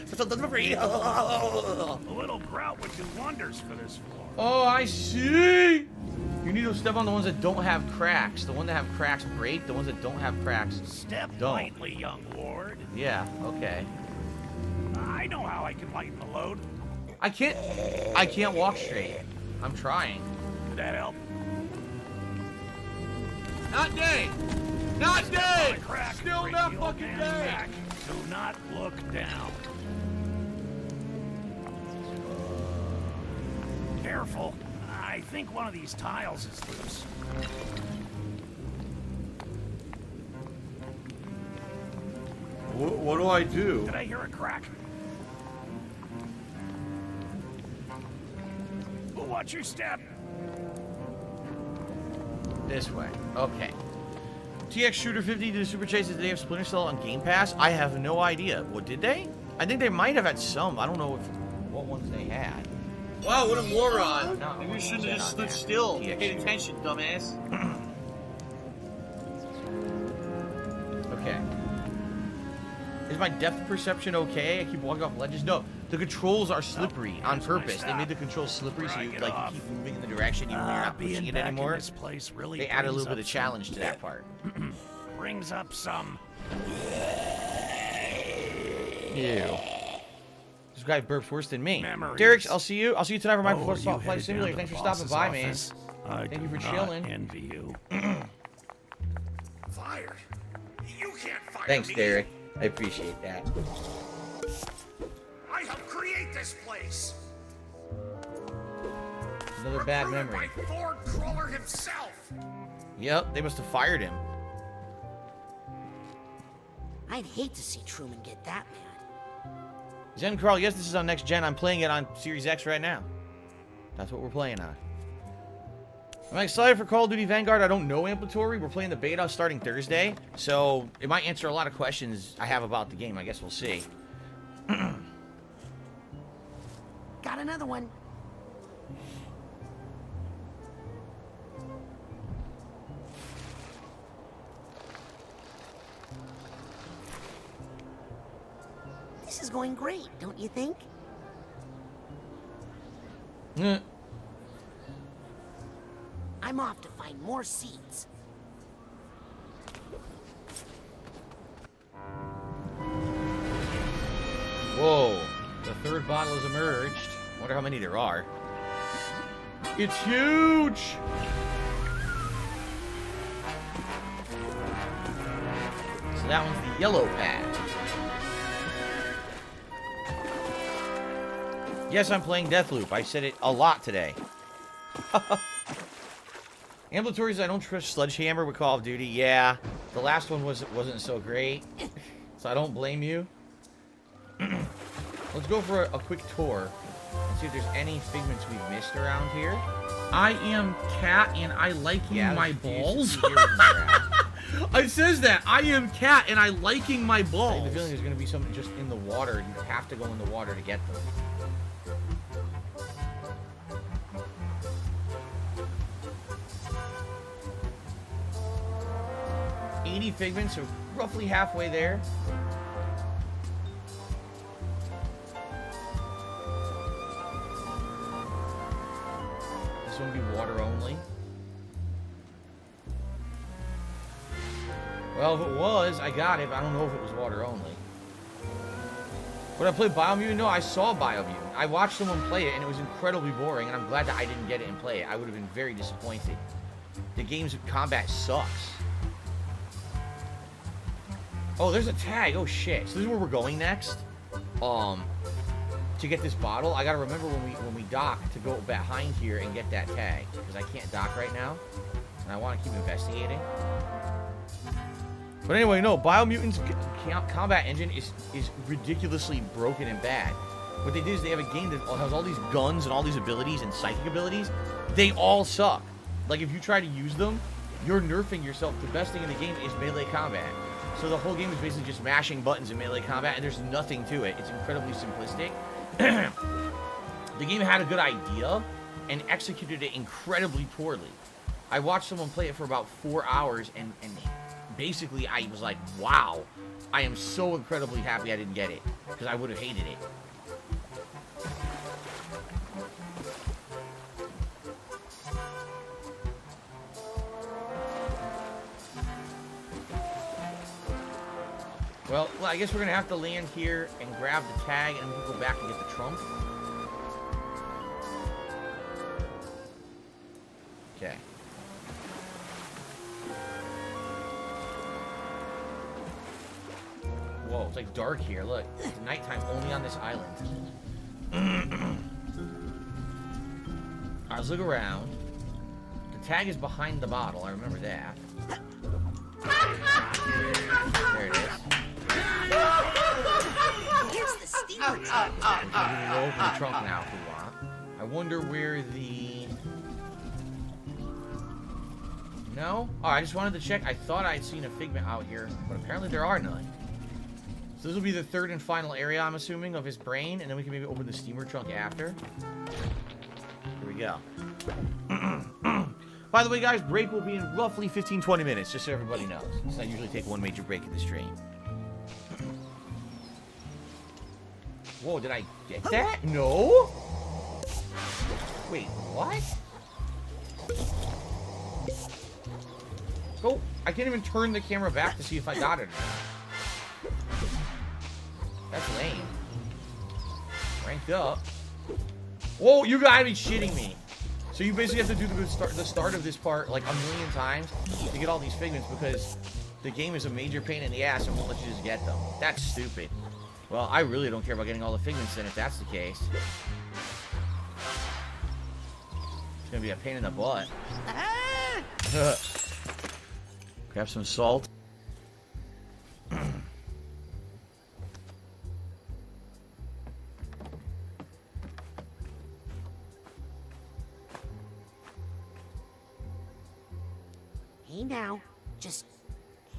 Speaker 2: Special delivery!
Speaker 16: A little grout would do wonders for this floor.
Speaker 2: Oh, I see! You need to step on the ones that don't have cracks. The ones that have cracks break. The ones that don't have cracks
Speaker 16: Step
Speaker 2: don't.
Speaker 16: lightly, young ward.
Speaker 2: Yeah, okay.
Speaker 16: I know how I can lighten the load.
Speaker 2: I can't walk straight. I'm trying.
Speaker 16: Did that help?
Speaker 7: Not day! Not day!
Speaker 16: Crack,
Speaker 7: Still not fucking day!
Speaker 16: Do not look down. Careful. I think one of these tiles is loose.
Speaker 2: What do I do?
Speaker 16: Did I hear a crack? Watch your step.
Speaker 2: This way. Okay. TX Shooter 50 did a Super Chase. Did they have Splinter Cell on Game Pass? I have no idea. What did they? I think they might have had some. I don't know what ones they had.
Speaker 7: Wow, what a moron.
Speaker 2: No,
Speaker 7: maybe you shouldn't have just stood still. Paid attention, dumbass.
Speaker 2: Okay. Is my depth perception okay? I keep walking off ledges. No, the controls are slippery on purpose. They made the controls slippery so you keep moving in the direction even when you're not pushing it anymore.
Speaker 16: Really
Speaker 2: they add a little bit of challenge to that part.
Speaker 16: Brings up some.
Speaker 2: Ew. This guy burps worse than me.
Speaker 16: Memories.
Speaker 2: Derek, I'll see you. I'll see you tonight for my
Speaker 16: you
Speaker 2: Flight
Speaker 16: headed
Speaker 2: Simulator.
Speaker 16: down to
Speaker 2: Thanks for
Speaker 16: the
Speaker 2: stopping by,
Speaker 16: boss's
Speaker 2: man. Thank you for chilling.
Speaker 16: Envy you. Fired. You can't fire
Speaker 2: Thanks,
Speaker 16: me.
Speaker 2: Derek. I appreciate that.
Speaker 16: I helped create this place.
Speaker 2: Another bad
Speaker 16: Recruited
Speaker 2: memory.
Speaker 16: by Ford Crawler himself.
Speaker 2: Yep, they must have fired him.
Speaker 13: I'd hate to see Truman get that mad.
Speaker 2: Zen Carl, yes, this is on next gen. I'm playing it on Series X right now. That's what we're playing on. I'm excited for Call of Duty Vanguard. I don't know Amplitory. We're playing the beta starting Thursday, so it might answer a lot of questions I have about the game. I guess we'll see.
Speaker 13: Got another one. This is going great, don't you think? I'm off to find more seeds.
Speaker 2: Whoa. The third bottle has emerged. Wonder how many there are. It's huge! So that one's the yellow pad. Yes, I'm playing Deathloop. I said it a lot today. Ambulatories, I don't trust Sledgehammer with Call of Duty. Yeah, the last one wasn't so great, so I don't blame you. Let's go for a quick tour and see if there's any figments we've missed around here.
Speaker 3: I am cat and I liking my balls. It says that. I am cat and I liking my balls.
Speaker 2: I have the feeling there's going to be something just in the water, and you have to go in the water to get them. 80 figments, so roughly halfway there. This one would be water only. Well, if it was, I got it, but I don't know if it was water only. Would I play Biomutant? No, I saw Biomutant. I watched someone play it, and it was incredibly boring, and I'm glad that I didn't get it and play it. I would have been very disappointed. The game's combat sucks. Oh, there's a tag. Oh, shit. So this is where we're going next. To get this bottle, I gotta remember when we dock to go behind here and get that tag, because I can't dock right now, and I want to keep investigating. But anyway, no, Biomutant's combat engine is ridiculously broken and bad. What they did is they have a game that has all these guns and all these abilities and psychic abilities. They all suck. Like, if you try to use them, you're nerfing yourself. The best thing in the game is melee combat. So the whole game is basically just mashing buttons in melee combat, and there's nothing to it. It's incredibly simplistic. The game had a good idea and executed it incredibly poorly. I watched someone play it for about 4 hours, and basically I was like, wow, I am so incredibly happy I didn't get it, because I would have hated it. Well, I guess we're going to have to land here and grab the tag, and we can go back and get the trunk. Okay. Whoa, it's like dark here. Look, it's nighttime only on this island. Alright, let's look around. The tag is behind the bottle. I remember that. There it is.
Speaker 13: Here's the steamer trunk.
Speaker 2: We can open the trunk now if we want. I wonder where the... No? Oh, I just wanted to check. I thought I'd seen a figment out here, but apparently there are none. So this will be the third and final area, I'm assuming, of his brain, and then we can maybe open the steamer trunk after. Here we go. By the way, guys, break will be in roughly 15-20 minutes, just so everybody knows. So I usually take one major break in the stream. Whoa, did I get that? No? Wait, what? Oh, I can't even turn the camera back to see if I got it or not. That's lame. Ranked up. Whoa, you gotta be shitting me. So you basically have to do the start of this part like a million times to get all these figments, because the game is a major pain in the ass and won't let you just get them. That's stupid. Well, I really don't care about getting all the figments then if that's the case. It's gonna be a pain in the butt. Grab some salt.
Speaker 13: Hey now, just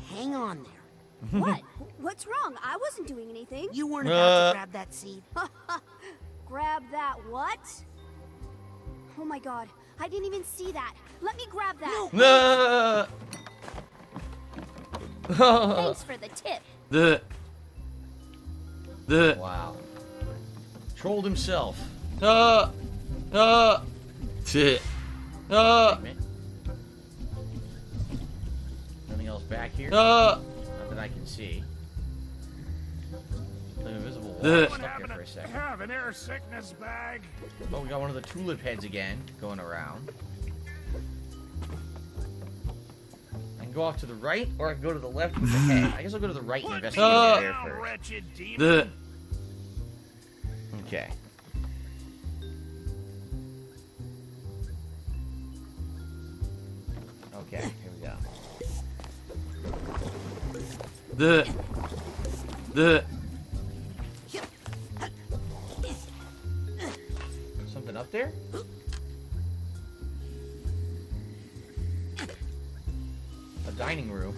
Speaker 13: hang on there.
Speaker 18: What? What's wrong? I wasn't doing anything.
Speaker 13: You weren't about to grab that seed.
Speaker 18: Grab that what? Oh my god, I didn't even see that. Let me grab that.
Speaker 2: No.
Speaker 18: Thanks for the tip.
Speaker 2: Wow. Trolled himself. Nothing else back here? Not that I can see. The invisible Stuck there for a second.
Speaker 16: Have an air sickness bag.
Speaker 2: Oh, we got one of the tulip heads again going around. I can go off to the right, or I can go to the left with the head. I guess I'll go to the right and investigate there first. Okay. Okay, here we go. Something up there? A dining room.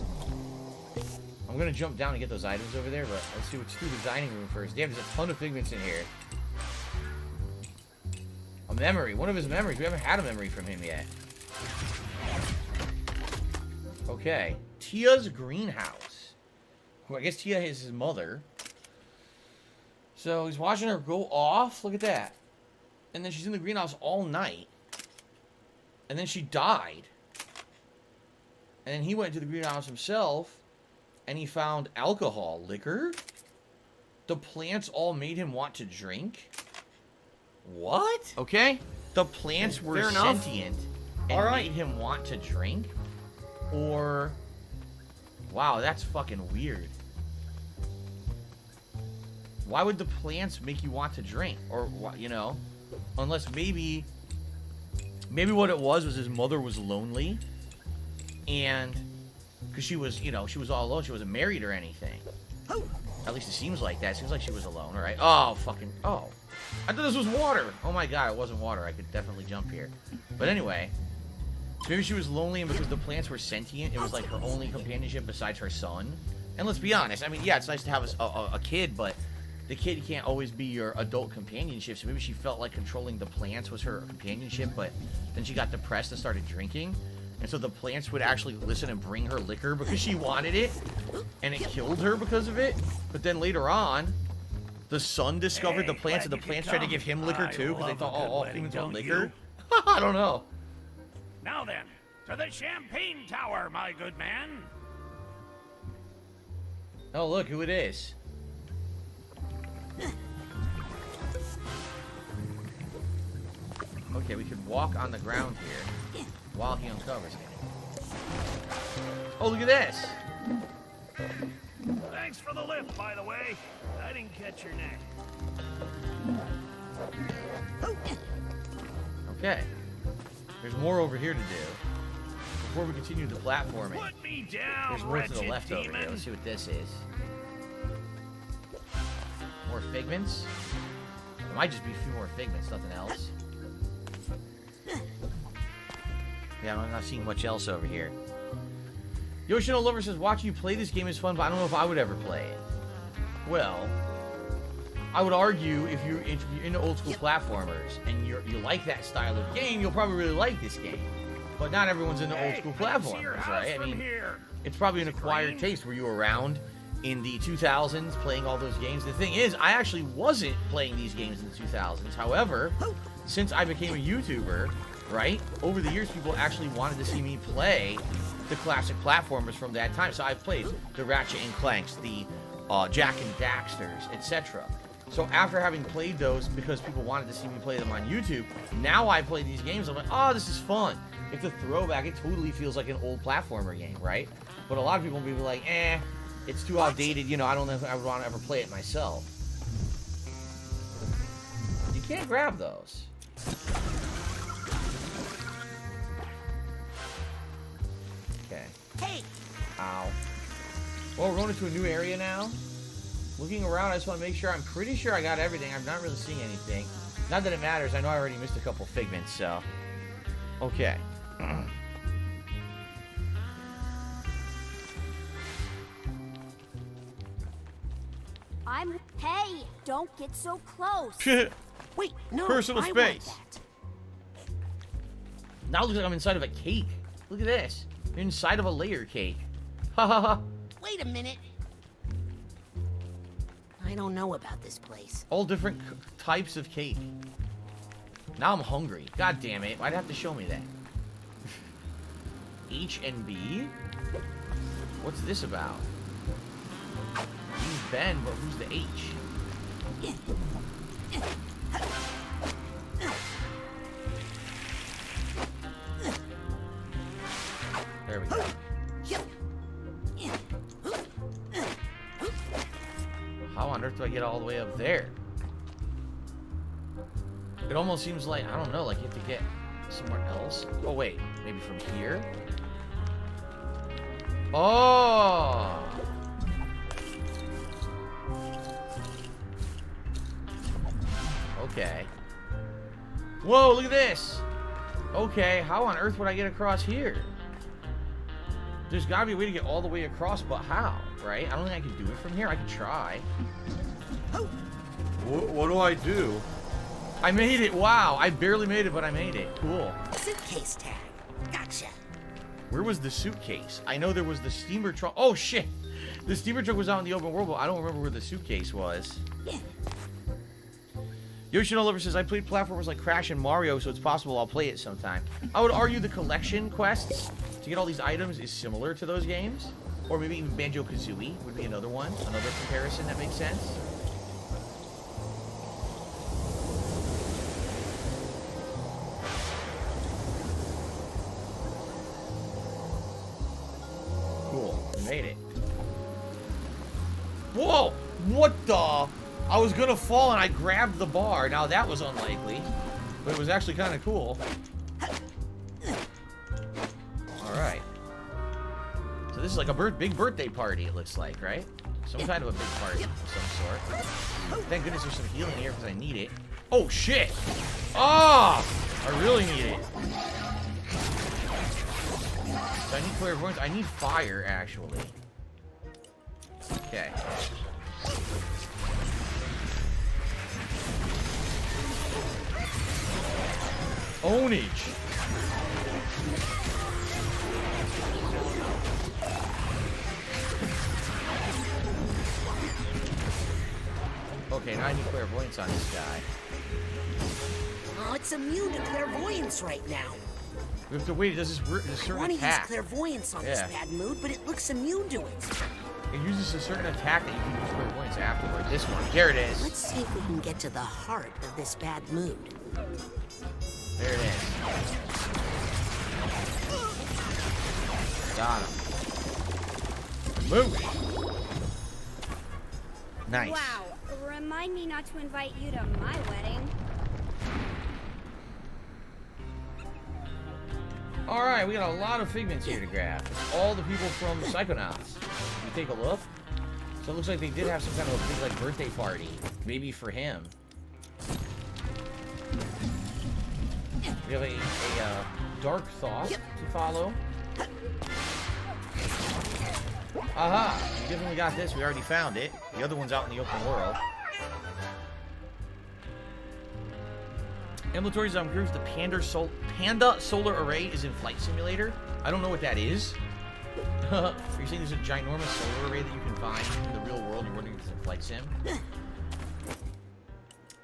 Speaker 2: I'm gonna jump down and get those items over there, but let's see what's through the dining room first. Damn, there's a ton of figments in here. A memory. One of his memories. We haven't had a memory from him yet. Okay. Tia's greenhouse. Well, I guess Tia is his mother. So he's watching her go off. Look at that. And then she's in the greenhouse all night. And then she died. And then he went to the greenhouse himself. And he found alcohol, liquor. The plants all made him want to drink. What? Okay. The plants were sentient and made him want to drink. Or... Wow, that's fucking weird. Why would the plants make you want to drink? Or, you know, unless maybe what it was his mother was lonely. And, because she was, you know, she was all alone. She wasn't married or anything. At least it seems like that. It seems like she was alone, right? Oh, fucking, oh. I thought this was water. Oh my god, it wasn't water. I could definitely jump here. But anyway, maybe she was lonely, and because the plants were sentient, it was like her only companionship besides her son. And let's be honest, I mean, yeah, it's nice to have a kid, but the kid can't always be your adult companionship, so maybe she felt like controlling the plants was her companionship, but then she got depressed and started drinking, and so the plants would actually listen and bring her liquor because she wanted it, and it killed her because of it. But then later on, the son discovered the plants, and the plants tried to give him liquor too, because they thought, oh, all humans want liquor? I don't know.
Speaker 16: Now then, to the Champagne Tower, my good man.
Speaker 2: Oh, look who it is. Okay, we could walk on the ground here while he uncovers it. Oh, look at this.
Speaker 16: Thanks for the lift, by the way. I didn't catch your neck.
Speaker 2: Okay. There's more over here to do. Before we continue the platforming,
Speaker 16: Put me down,
Speaker 2: there's more to the
Speaker 16: wretched
Speaker 2: left over
Speaker 16: demon.
Speaker 2: here. Let's see what this is. More figments. It might just be a few more figments, nothing else. Yeah, I'm not seeing much else over here. Yoshino Lover says, watching you play this game is fun, but I don't know if I would ever play it. Well, I would argue if you're into old school platformers and you like that style of game, you'll probably really like this game. But not everyone's into old school platformers, right? I mean, it's probably an acquired taste. Were you around in the 2000s playing all those games? The thing is, I actually wasn't playing these games in the 2000s. However, since I became a YouTuber, right, over the years, people actually wanted to see me play the classic platformers from that time. So I've played the Ratchet and Clanks, the Jack and Daxters, etc. So after having played those, because people wanted to see me play them on YouTube, now I play these games, I'm like, oh, this is fun. It's a throwback. It totally feels like an old platformer game, right? But a lot of people will be like, it's too outdated, you know, I don't know if I would want to ever play it myself. You can't grab those. Okay.
Speaker 13: Hey!
Speaker 2: Ow. Well, we're going into a new area now. Looking around, I just want to make sure. I'm pretty sure I got everything. I'm not really seeing anything. Not that it matters. I know I already missed a couple figments, so. Okay.
Speaker 18: Hey, don't get so close.
Speaker 13: Wait, no.
Speaker 2: Personal
Speaker 13: I
Speaker 2: space.
Speaker 13: want that.
Speaker 2: Now it looks like I'm inside of a cake. Look at this. You're inside of a layer cake. Ha ha ha.
Speaker 13: Wait a minute. I don't know about this place.
Speaker 2: All different types of cake. Now I'm hungry. God damn it. Why'd you have to show me that? H and B? What's this about? He's Ben, but who's the H? There we go. How on earth do I get all the way up there? It almost seems like, I don't know, like you have to get somewhere else. Oh, wait. Maybe from here? Oh! Okay. Whoa, look at this! Okay, how on earth would I get across here? There's gotta be a way to get all the way across, but how, right? I don't think I can do it from here. I can try.
Speaker 7: What do I do?
Speaker 2: I made it! Wow! I barely made it, but I made it. Cool.
Speaker 13: Suitcase tag. Gotcha.
Speaker 2: Where was the suitcase? I know there was the steamer truck. Oh, shit! The steamer truck was out in the open world, but I don't remember where the suitcase was. Yoshino Lover says, I played platformers like Crash and Mario, so it's possible I'll play it sometime. I would argue the collection quests to get all these items is similar to those games. Or maybe even Banjo-Kazooie would be another one. Another comparison that makes sense. Cool. We made it. Whoa! What the? I was gonna fall and I grabbed the bar. Now that was unlikely, but it was actually kind of cool. Alright. So this is like a big birthday party, it looks like, right? Some kind of a big party of some sort. Thank goodness there's some healing here because I need it. Oh, shit! Oh! I really need it. So I need clairvoyance. I need fire, actually. Okay. Ownage. Okay, now I need clairvoyance on this guy.
Speaker 13: Oh, it's immune to clairvoyance right now.
Speaker 2: We have to wait. It does this certain
Speaker 13: I want to use
Speaker 2: attack.
Speaker 13: clairvoyance on this bad mood, but it looks immune to it.
Speaker 2: It uses a certain attack that you can use clairvoyance afterward. This one. Here it is.
Speaker 13: Let's see if we can get to the heart of this bad mood.
Speaker 2: There it is. Got him. Move. Nice.
Speaker 18: Wow. Remind me not to invite you to my wedding.
Speaker 2: Alright, we got a lot of figments here to grab. It's all the people from Psychonauts. We take a look. So it looks like they did have some kind of a big like birthday party. Maybe for him. We have a dark thought to follow. Aha! We definitely got this. We already found it. The other one's out in the open world. Ambulatory's proves the Panda Solar Array is in Flight Simulator. I don't know what that is. Are you saying there's a ginormous solar array that you can find in the real world? You're wondering if it's in Flight Sim?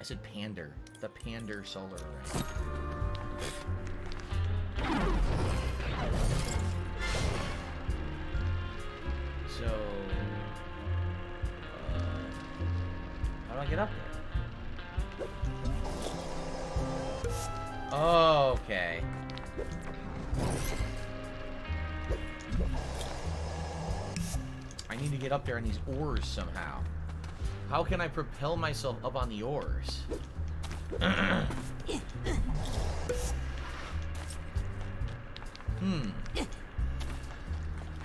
Speaker 2: I said Pander. The Pander Solar Array. So, how do I get up there? Oh, okay. I need to get up there on these oars somehow. How can I propel myself up on the oars?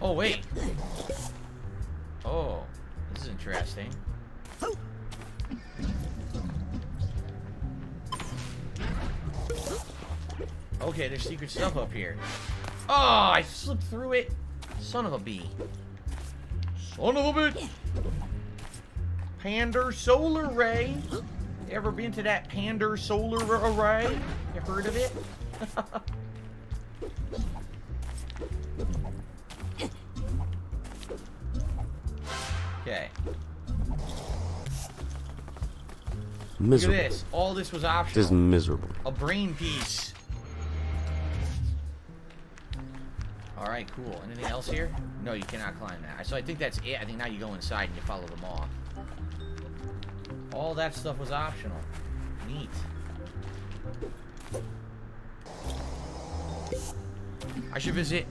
Speaker 2: Oh, wait. Oh, this is interesting. Okay, there's secret stuff up here. Oh, I slipped through it. Son of a bee. Son of a bitch. Pander Solar Array. You ever been to that Pander Solar Array? You heard of it? Okay.
Speaker 20: Miserable.
Speaker 2: Look at this. All this was optional.
Speaker 20: This is miserable.
Speaker 2: A brain piece. Alright, cool. Anything else here? No, you cannot climb that. So I think that's it. I think now you go inside and you follow them off. All that stuff was optional. Neat. I should visit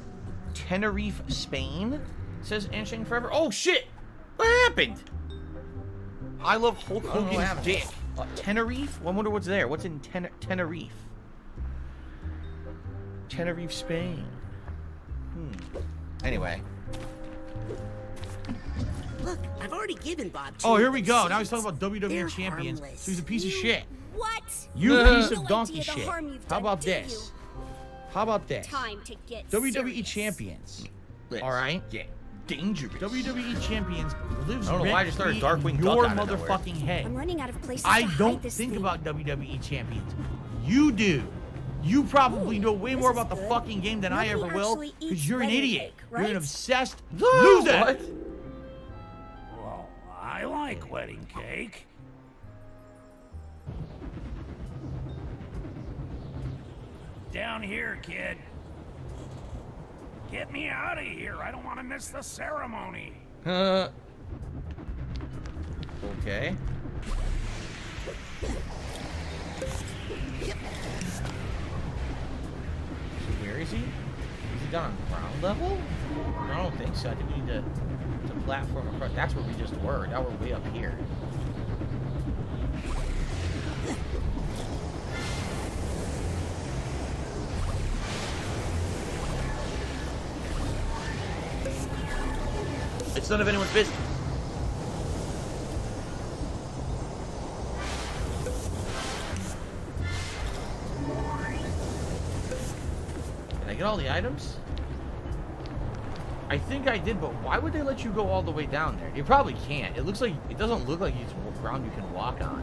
Speaker 2: Tenerife, Spain, says Anshin Forever. Oh, shit! What happened? I love Hulk Hogan's dick. Tenerife? I wonder what's there. What's in Tenerife? Tenerife, Spain. Anyway.
Speaker 13: Look, I've already given Bob.
Speaker 3: Oh, here we go. Now he's talking about WWE champions.
Speaker 13: Harmless.
Speaker 3: So he's a piece of shit.
Speaker 18: What?
Speaker 3: You piece of donkey shit. How about this? How about this?
Speaker 18: Time to get
Speaker 3: WWE champions. All right.
Speaker 2: Yeah. Dangerous.
Speaker 3: WWE champions lives
Speaker 2: I don't know why I just started Darkwing
Speaker 3: your
Speaker 2: Duck out of
Speaker 3: motherfucking head.
Speaker 18: I'm running out of places
Speaker 3: I
Speaker 18: to hide
Speaker 3: don't
Speaker 18: this
Speaker 3: think
Speaker 18: thing.
Speaker 3: about WWE champions. You do. You probably know way more about the
Speaker 18: good.
Speaker 3: fucking game than I
Speaker 18: Nobody
Speaker 3: ever will,
Speaker 18: actually
Speaker 3: because
Speaker 18: eats
Speaker 3: you're an
Speaker 18: wedding
Speaker 3: idiot.
Speaker 18: cake,
Speaker 3: You're an
Speaker 18: right?
Speaker 3: obsessed loser.
Speaker 2: What?
Speaker 16: Well, I like wedding cake. Down here, kid. Get me out of here. I don't want to miss the ceremony.
Speaker 2: Okay. Where is he? Is he down on ground level? I don't think so. I think we need to platform across. That's where we just were. Now we're way up here. It's none of anyone's business. Did I get all the items? I think I did, but why would they let you go all the way down there? You probably can't. It doesn't look like it's ground you can walk on.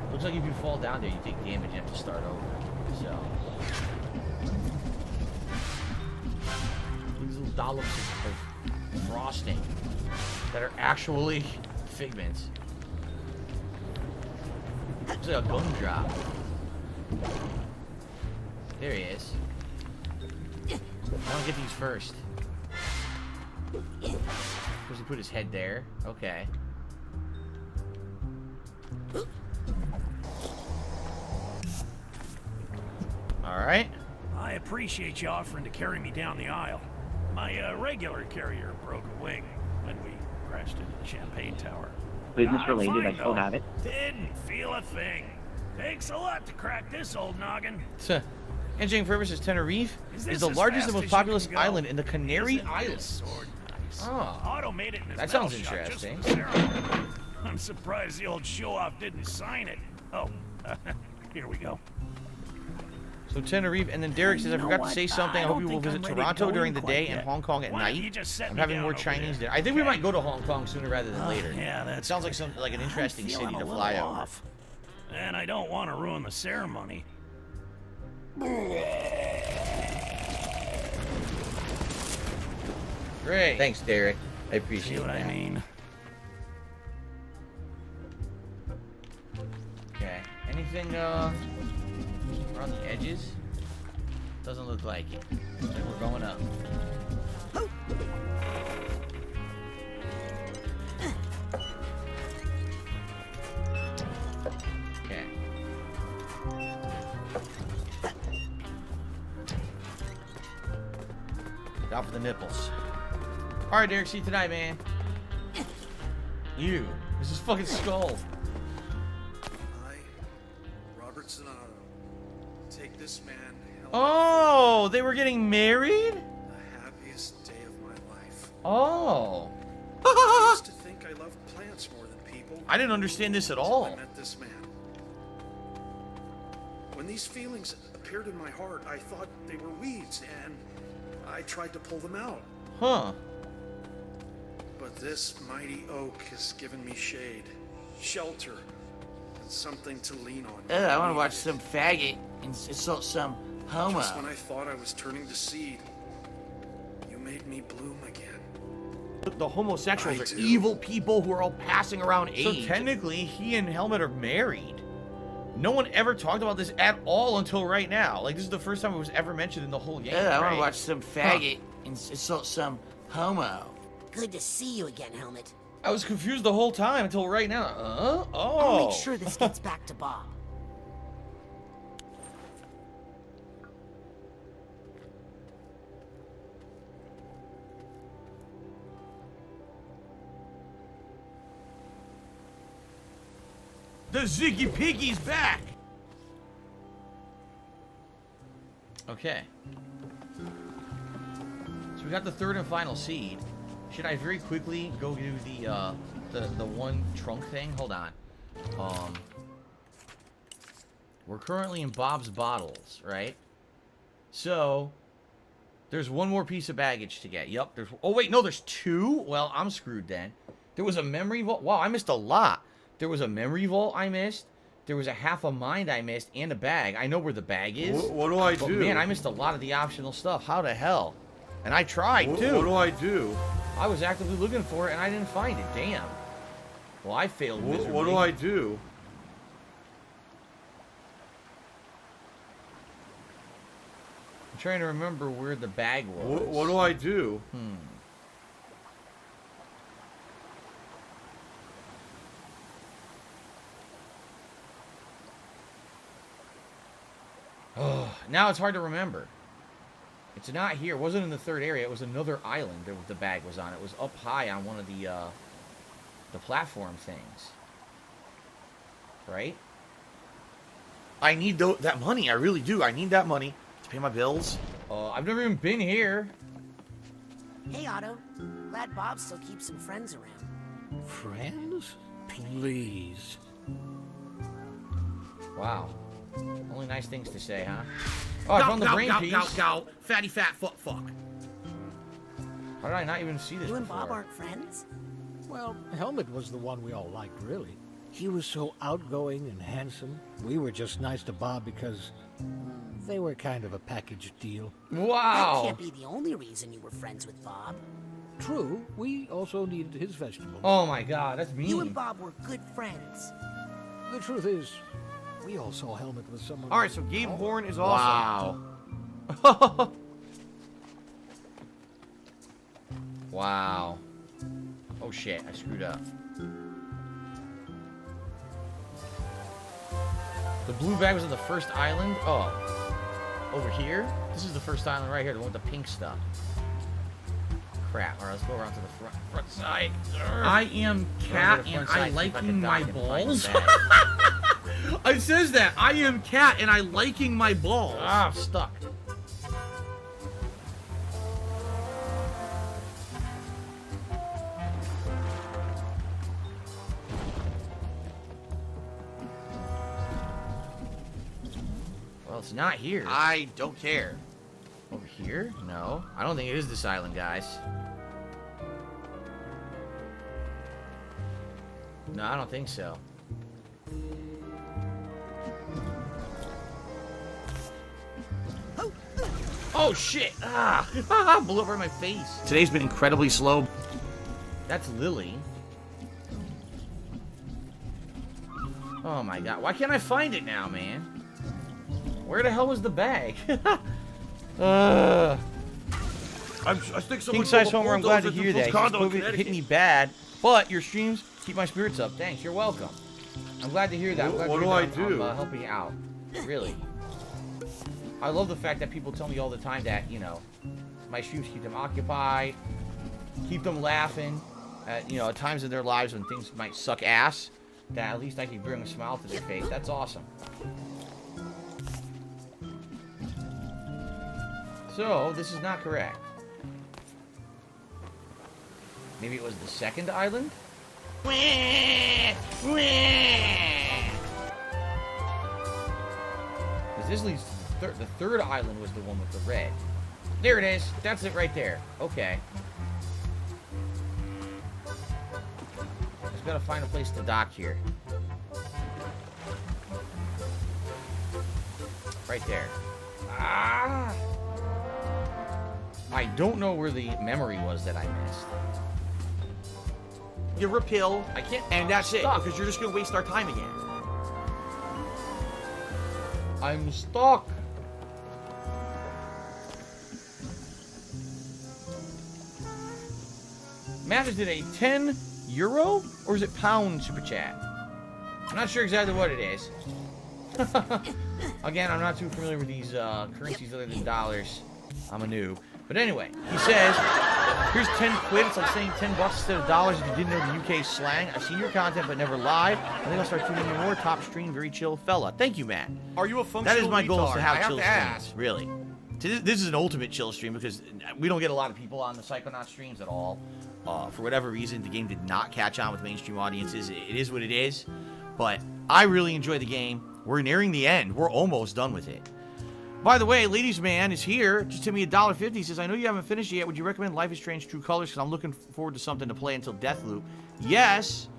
Speaker 2: It looks like if you fall down there, you take damage and you have to start over. So these little dollops of frosting that are actually figments. Looks like a gumdrop. There he is. I want to get these first. Supposed to put his head there. Okay. Alright.
Speaker 16: I appreciate you offering to carry me down the aisle. My regular carrier broke a wing when we crashed into the Champagne Tower.
Speaker 21: Business related,
Speaker 16: Fine,
Speaker 21: I still
Speaker 16: though.
Speaker 21: have it.
Speaker 16: Didn't feel a thing. Takes a lot to crack this old noggin.
Speaker 2: Engineering Purposes Tenerife
Speaker 16: Is
Speaker 2: is
Speaker 16: this
Speaker 2: the
Speaker 16: as
Speaker 2: largest
Speaker 16: fast
Speaker 2: and most
Speaker 16: as you
Speaker 2: populous
Speaker 16: can go?
Speaker 2: island in the Canary
Speaker 16: Isn't
Speaker 2: Islands.
Speaker 16: this sword nice?
Speaker 2: Oh.
Speaker 16: Otto made it in his
Speaker 2: That
Speaker 16: metal
Speaker 2: sounds
Speaker 16: shop just for
Speaker 2: interesting.
Speaker 16: the ceremony. I'm surprised the old show-off didn't sign it. Oh, here we go.
Speaker 2: So Tenerife, and then Derek says, I
Speaker 16: You know
Speaker 2: forgot to
Speaker 16: what?
Speaker 2: say something. I
Speaker 16: I
Speaker 2: hope
Speaker 16: don't
Speaker 2: you will
Speaker 16: think
Speaker 2: visit
Speaker 16: I'm ready to
Speaker 2: Toronto
Speaker 16: go
Speaker 2: during
Speaker 16: in
Speaker 2: the
Speaker 16: quite
Speaker 2: day
Speaker 16: yet.
Speaker 2: and Hong Kong at
Speaker 16: Why don't
Speaker 2: night.
Speaker 16: you just set
Speaker 2: I'm
Speaker 16: me
Speaker 2: having
Speaker 16: down
Speaker 2: more
Speaker 16: over
Speaker 2: Chinese
Speaker 16: there,
Speaker 2: there. I think we
Speaker 16: okay?
Speaker 2: might go to Hong Kong sooner rather than later.
Speaker 16: Yeah, that
Speaker 2: sounds like an interesting city to fly over.
Speaker 16: off. And I don't want to ruin the ceremony.
Speaker 2: Great. Thanks, Derek. I appreciate
Speaker 16: See what
Speaker 2: that.
Speaker 16: I mean?
Speaker 2: Okay. Anything around the edges? Doesn't look like it. Looks like we're going up. Okay. Out for the nipples. All right, Derek. See you tonight, man. You. This is fucking skull.
Speaker 22: Robert Sonato. Take this man.
Speaker 2: Oh, they were getting married?
Speaker 22: The happiest day of my life.
Speaker 2: Oh.
Speaker 22: I used to think I loved plants more than people.
Speaker 2: I didn't understand this at
Speaker 22: until
Speaker 2: all.
Speaker 22: I met this man. When these feelings appeared in my heart, I thought they were weeds, and I tried to pull them out.
Speaker 2: Huh.
Speaker 22: But this mighty oak has given me shade, shelter, and something to lean on.
Speaker 6: I want to watch some faggot and insult some homo.
Speaker 22: Just when I thought I was turning to seed, you made me bloom again.
Speaker 2: The homosexuals
Speaker 22: I
Speaker 2: are
Speaker 22: do.
Speaker 2: evil people who are all passing around
Speaker 22: So
Speaker 2: AIDS. So technically, he and Helmet are married. No one ever talked about this at all until right now. Like, this is the first time it was ever mentioned in the whole game.
Speaker 6: I want
Speaker 2: right?
Speaker 6: to watch some faggot and insult some homo.
Speaker 13: Good to see you again, Helmet.
Speaker 2: I was confused the whole time until right now. Oh.
Speaker 13: I'll make sure this gets back to Bob.
Speaker 3: The Ziggy Piggy's back!
Speaker 2: Okay. So we got the third and final seed. Should I very quickly go do the one trunk thing? Hold on. We're currently in Bob's Bottles, right? So there's one more piece of baggage to get. Yep, there's oh wait, no, there's two? Well, I'm screwed then. There was a memory vault. Wow, I missed a lot. There was a memory vault I missed. There was a half a mind I missed and a bag. I know where the bag is.
Speaker 7: What do I
Speaker 2: but
Speaker 7: do?
Speaker 2: Man, I missed a lot of the optional stuff. How the hell? And I tried too.
Speaker 7: What do I do?
Speaker 2: I was actively looking for it and I didn't find it. Damn. Well, I failed miserably.
Speaker 7: What do I do?
Speaker 2: I'm trying to remember where the bag was.
Speaker 7: What do I do?
Speaker 2: Oh, now it's hard to remember. It's not here. It wasn't in the third area. It was another island that the bag was on. It was up high on one of the platform things. Right? I need that money. I really do. I need that money to pay my bills. I've never even been here.
Speaker 13: Hey, Otto. Glad Bob still keeps some friends around.
Speaker 15: Friends? Please.
Speaker 2: Wow. Only nice things to say, huh? Oh, I found the brain piece.
Speaker 3: Fatty fat fuck.
Speaker 2: How did I not even see this
Speaker 13: You and
Speaker 2: before?
Speaker 13: Bob aren't friends?
Speaker 15: Well, Helmet was the one we all liked, really. He was so outgoing and handsome. We were just nice to Bob because they were kind of a package deal.
Speaker 2: Wow.
Speaker 13: That can't be the only reason you were friends with Bob.
Speaker 15: True, we also needed his vegetables.
Speaker 2: Oh my god, that's mean.
Speaker 13: You and Bob were good friends.
Speaker 15: The truth is, we all saw Helmet with someone.
Speaker 3: Alright, so Gabe Horn is awesome.
Speaker 2: Wow. Wow. Oh shit, I screwed up. The blue bag was on the first island. Oh. Over here? This is the first island right here, the one with the pink stuff. Crap. Alright, let's go around to the front side.
Speaker 3: I am Cat and I liking my balls. It says that. I am Cat and I liking my balls.
Speaker 2: Ah, I'm stuck. Well, it's not here.
Speaker 3: I don't care.
Speaker 2: Over here? No. I don't think it is this island, guys. No, I don't think so. Oh, shit! Ah! Blew up right in my face.
Speaker 3: Today's been incredibly slow.
Speaker 2: That's Lily. Oh, my God. Why can't I find it now, man? Where the hell was the bag?
Speaker 7: I think
Speaker 2: King Size Homer, I'm glad to hear that. COVID hit me bad, but your streams keep my spirits up. Thanks, you're welcome. I'm glad to hear that.
Speaker 7: What do I do?
Speaker 2: I'm helping you out. Really. I love the fact that people tell me all the time that, you know, my streams keep them occupied, keep them laughing, at, you know, at times in their lives when things might suck ass, that at least I can bring a smile to their face. That's awesome. So, this is not correct. Maybe it was the second island? Because this leads to the third island was the one with the red. There it is. That's it right there. Okay. Just gotta find a place to dock here. Right there. Ah! I don't know where the memory was that I missed.
Speaker 3: You repeal.
Speaker 2: I can't.
Speaker 3: And that's it.
Speaker 2: Stuck.
Speaker 3: Because you're just going to waste our time again.
Speaker 2: I'm stuck. Mathis did a 10 euro or is it pound super chat? I'm not sure exactly what it is. Again, I'm not too familiar with these currencies other than dollars. I'm a noob. But anyway, he says, here's 10 quid. It's like saying 10 bucks instead of dollars if you didn't know the UK slang. I've seen your content, but never live. I think I'll start tuning in more. Top stream, very chill fella. Thank you, Matt.
Speaker 7: Are you a functional
Speaker 2: That is my goal, is to have
Speaker 7: I
Speaker 2: chill
Speaker 7: to
Speaker 2: streams.
Speaker 7: ask.
Speaker 2: Really. This is an ultimate chill stream because we don't get a lot of people on the Psychonaut streams at all. For whatever reason, the game did not catch on with mainstream audiences. It is what it is. But I really enjoy the game. We're nearing the end. We're almost done with it. By the way, Ladies Man is here. Just hit me $1.50. He says, I know you haven't finished it yet. Would you recommend Life is Strange True Colors? Because I'm looking forward to something to play until Deathloop. Yes,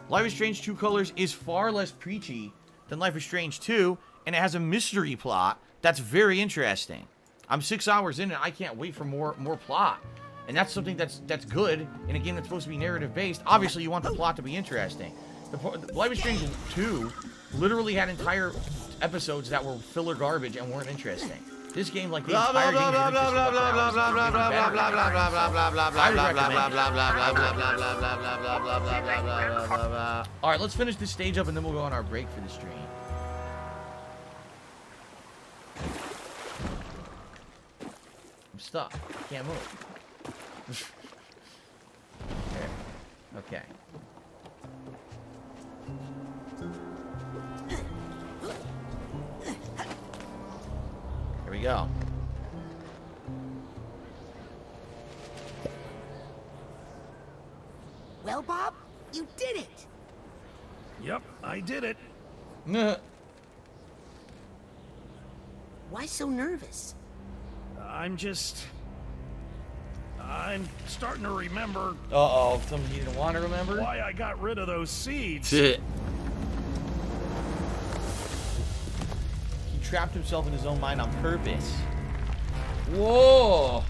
Speaker 2: Life is Strange True Colors is far less preachy than Life is Strange 2, and it has a mystery plot that's very interesting. I'm 6 hours in, and I can't wait for more plot. And that's something that's good in a game that's supposed to be narrative-based. Obviously, you want the plot to be interesting. The Life is Strange 2 literally had entire episodes that were filler garbage and weren't interesting. This game, like the entire game, all right, let's finish this stage up and then we'll go on our break for the stream. I'm stuck. Can't move. Okay. Here we go.
Speaker 13: Well, Bob, you did it.
Speaker 17: Yep, I did it.
Speaker 13: Why so nervous?
Speaker 17: I'm starting to remember.
Speaker 2: Uh-oh, something you didn't want to remember?
Speaker 17: Why I got rid of those seeds.
Speaker 2: He trapped himself in his own mind on purpose. Whoa!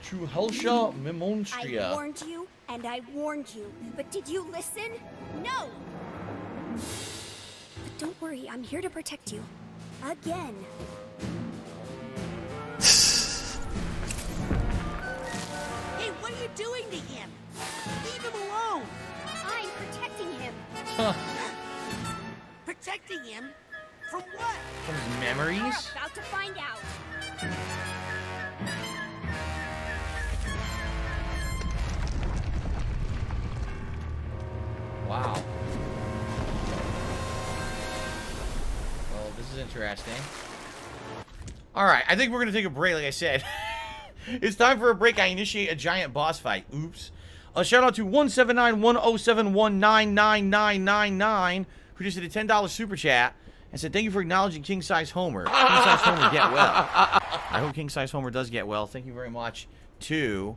Speaker 2: True Helsha Memonstria.
Speaker 18: I warned you, and I warned you, but did you listen? No! But don't worry, I'm here to protect you. Again.
Speaker 13: Hey, what are you doing to him? Leave him alone.
Speaker 18: I'm protecting him.
Speaker 13: Protecting him? From what?
Speaker 2: From his memories?
Speaker 18: You're about to find out.
Speaker 2: Wow. Well, this is interesting. Alright, I think we're going to take a break, like I said. It's time for a break. I initiate a giant boss fight. Oops. A shout out to 17910719999, who just did a $10 super chat and said, thank you for acknowledging King Size Homer. King Size Homer, get well. I hope King Size Homer does get well. Thank you very much to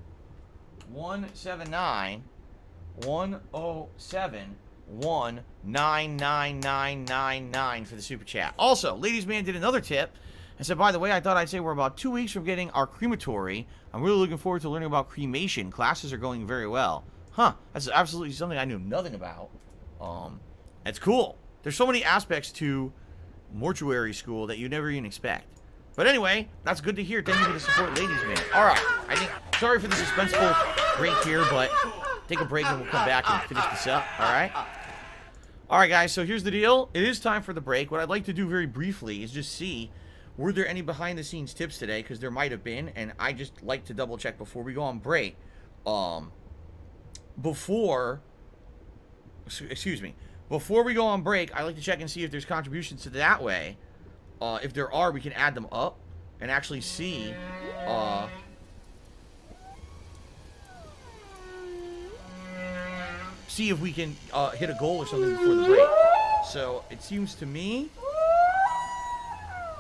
Speaker 2: 17910719999 for the super chat. Also, Ladies Man did another tip and said, by the way, I thought I'd say we're about 2 weeks from getting our crematory. I'm really looking forward to learning about cremation. Classes are going very well. Huh, that's absolutely something I knew nothing about. It's cool. There's so many aspects to mortuary school that you never even expect. But anyway, that's good to hear. Thank you for the support, Ladies Man. All right, I think, sorry for the suspenseful break here, but take a break and we'll come back and finish this up, all right? All right, guys, so here's the deal. It is time for the break. What I'd like to do very briefly is just see, were there any behind-the-scenes tips today? Because there might have been, and I just like to double-check before we go on break. Before we go on break, I like to check and see if there's contributions to that way. If there are, we can add them up and actually see if we can hit a goal or something before the break. So it seems to me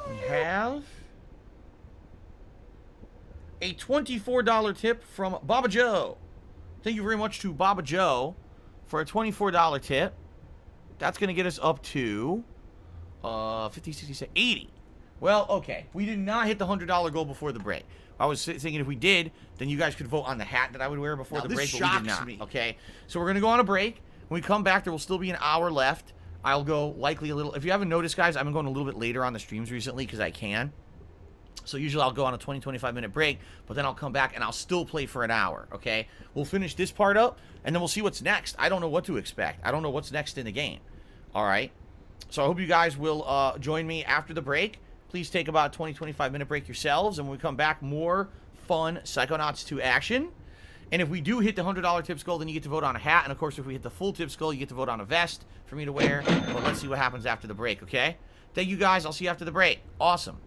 Speaker 2: we have a $24 tip from Baba Joe. Thank you very much to Baba Joe for a $24 tip. That's going to get us up to 50, 60, 80. Well, okay. We did not hit the $100 goal before the break. I was thinking if we did, then you guys could vote on the hat that I would wear before the break, but we did not. Okay? So we're going to go on a break. When we come back, there will still be an hour left. I'll go likely a little... If you haven't noticed, guys, I've been going a little bit later on the streams recently because I can. So usually I'll go on a 20-25 minute break, but then I'll come back and I'll still play for an hour, okay? We'll finish this part up, and then we'll see what's next. I don't know what to expect. I don't know what's next in the game, all right? So I hope you guys will join me after the break. Please take about a 20-25 minute break yourselves, and when we come back, more fun Psychonauts 2 action. And if we do hit the $100 tips goal, then you get to vote on a hat. And, of course, if we hit the full tips goal, you get to vote on a vest for me to wear. But let's see what happens after the break, okay? Thank you, guys. I'll see you after the break. Awesome.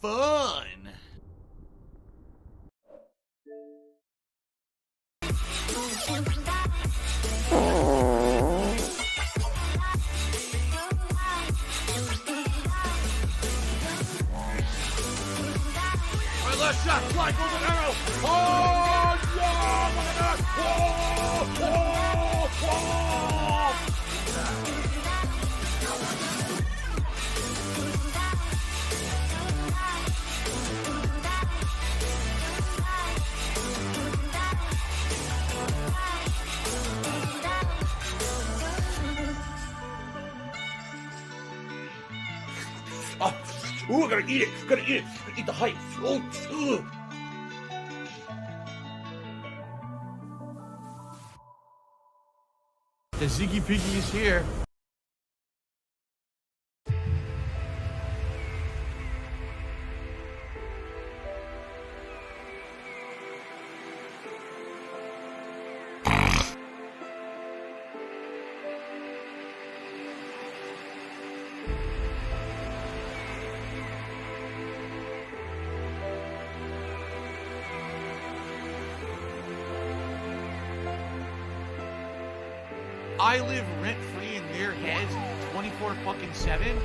Speaker 2: Fun.
Speaker 7: Last shot, fly, golden arrow. Oh, yeah, look at that. Whoa, whoa, Oh, ooh, I gotta eat it. Gotta eat it. Gotta eat the height. Oh, ugh.
Speaker 3: The Ziggy Piggy is here. I live rent-free in their heads 24/7.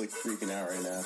Speaker 5: like freaking out right now.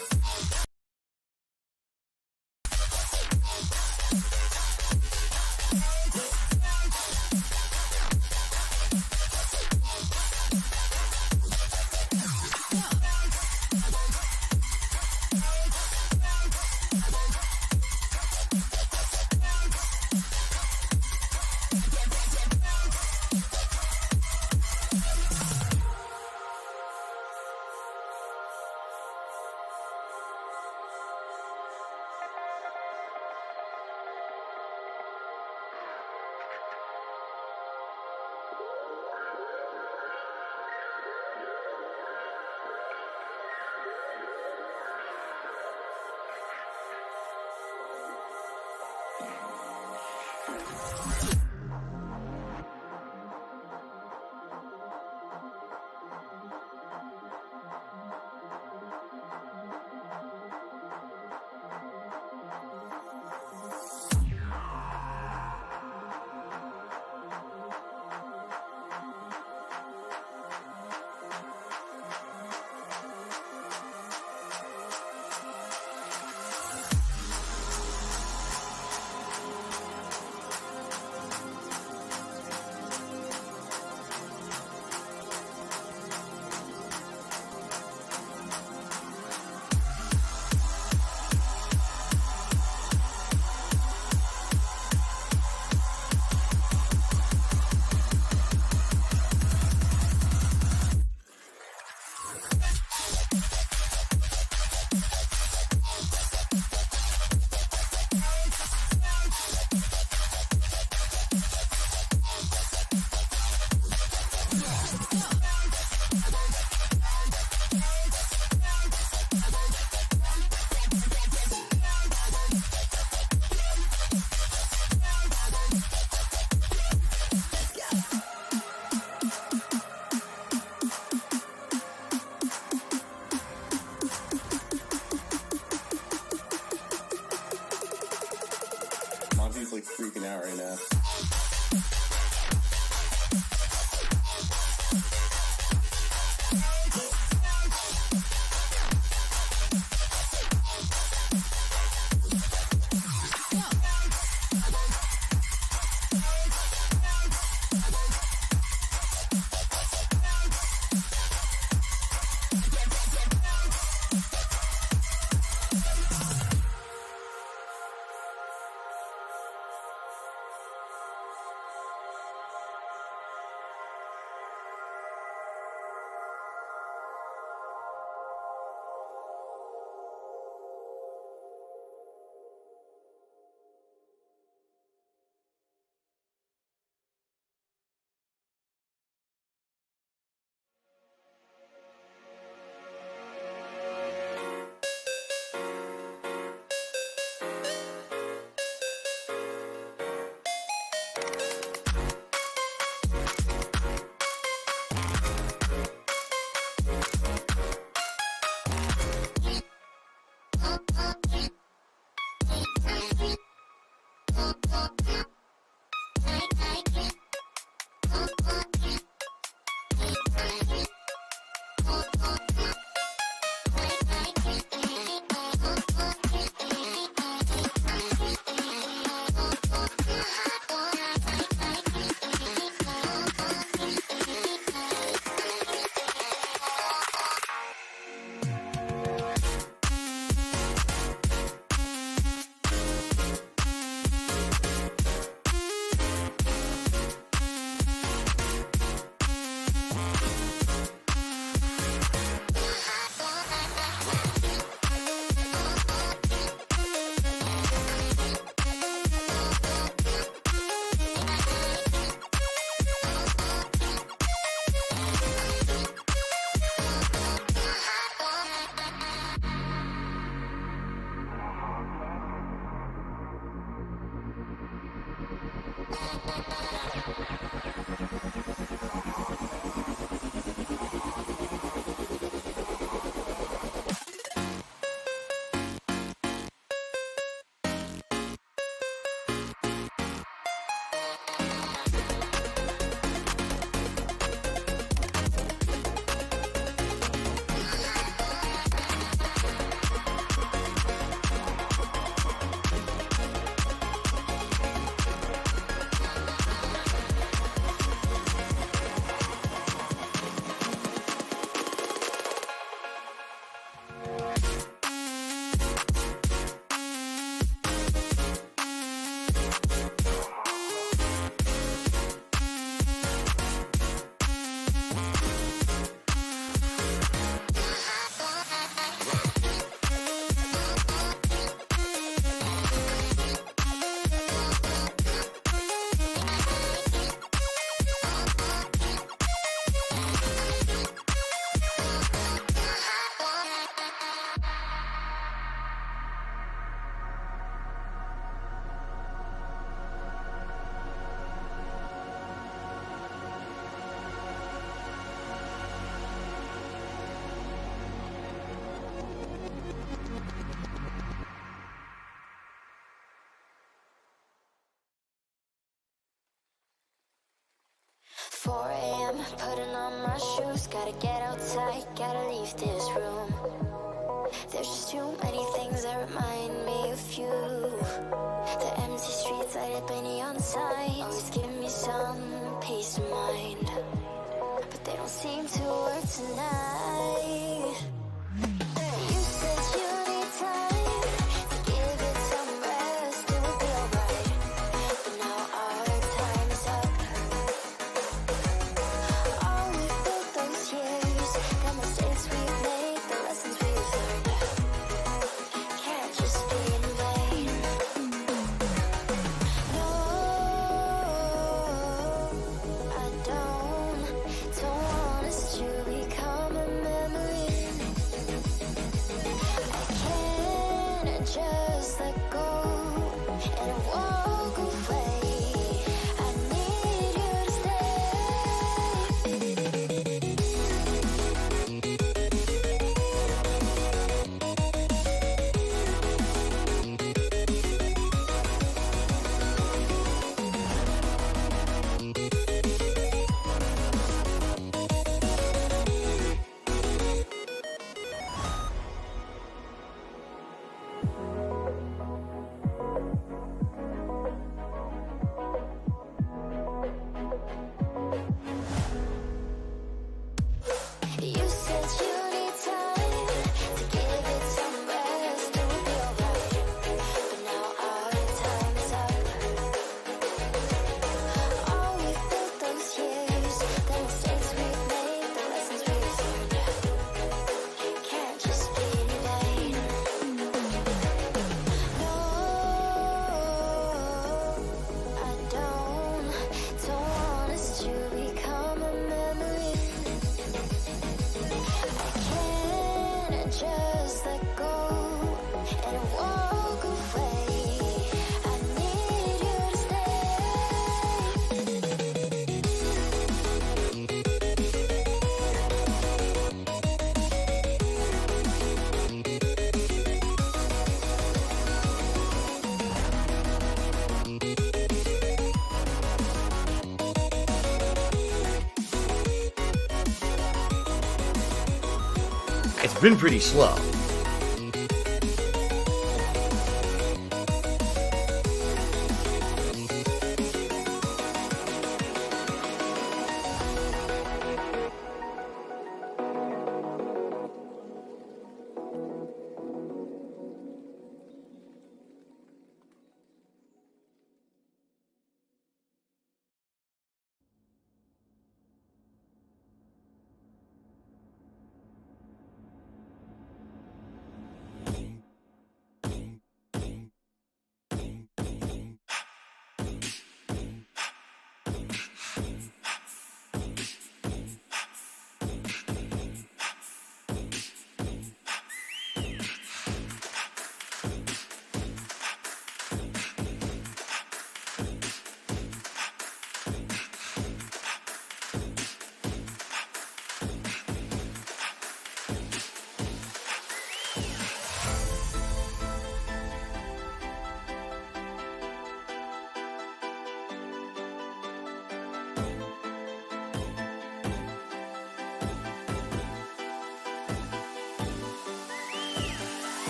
Speaker 5: 4 a.m. putting on my shoes. Gotta get outside, gotta leave this room. There's just too many things that remind me of you. The empty streets light up a neon sign, always give me some peace of mind. But they don't seem to work tonight. You said you need time to give it some rest. It will be alright. But now our time is up. All we built those years, the mistakes we've made, the lessons we've learned, can't just be in vain. No, I don't want us to become a memory. I can't just let go and walk away. I need you to stay. You said you need time to give it some rest. It will be alright. But now our time is up. All we've built those years, the mistakes we've made, the lessons we've learned, can't just be in vain. No, I don't want us to become a memory. I can't just let go and walk away. I need you to stay.
Speaker 2: It's been pretty slow.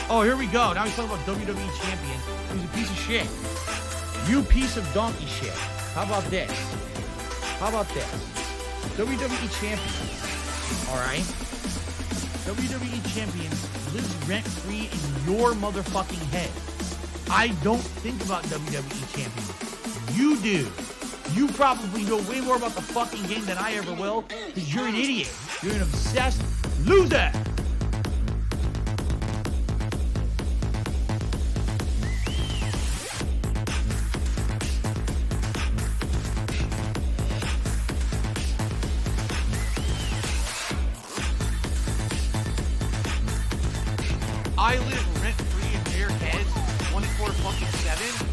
Speaker 3: Oh, here we go. Now he's talking about WWE champion. He's a piece of shit. You piece of donkey shit. How about this? How about this? WWE champion. Alright? WWE champion lives rent-free in your motherfucking head. I don't think about WWE champion. You do. You probably know way more about the fucking game than I ever will, because you're an idiot. You're an obsessed loser. I live rent-free in their heads 24/7.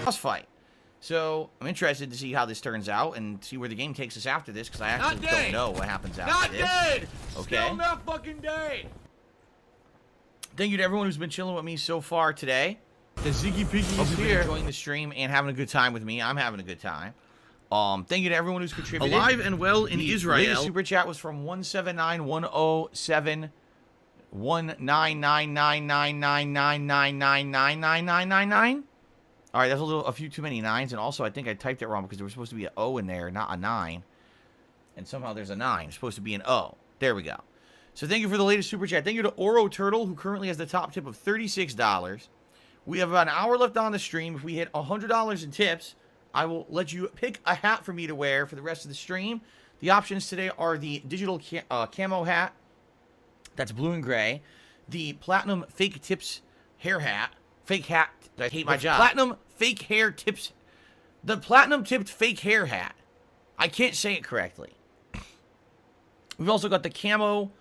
Speaker 2: boss fight. So I'm interested to see how this turns out and see where the game takes us after this, because I actually don't know what happens after this.
Speaker 7: Not dead!
Speaker 2: Okay.
Speaker 7: Still not fucking dead!
Speaker 2: Thank you to everyone who's been chilling with me so far today.
Speaker 7: The Ziggy Piggy
Speaker 2: Hope
Speaker 7: is
Speaker 2: you've been
Speaker 7: here.
Speaker 2: enjoying the stream and having a good time with me. I'm having a good time. Thank you to everyone who's contributed.
Speaker 7: Alive and well in Israel.
Speaker 2: The latest super chat was from 1791071999999999999999999. All right, that's a few too many nines, and also I think I typed it wrong because there was supposed to be an O in there, not a 9. And somehow there's a 9. It's supposed to be an O. There we go. So thank you for the latest super chat. Thank you to Oro Turtle, who currently has the top tip of $36. We have about an hour left on the stream. If we hit $100 in tips, I will let you pick a hat for me to wear for the rest of the stream. The options today are the digital camo hat. That's blue and gray. The platinum fake tips hair hat. Fake hat. I hate my job. Platinum fake hair tips. The platinum tipped fake hair hat. I can't say it correctly. We've also got the camo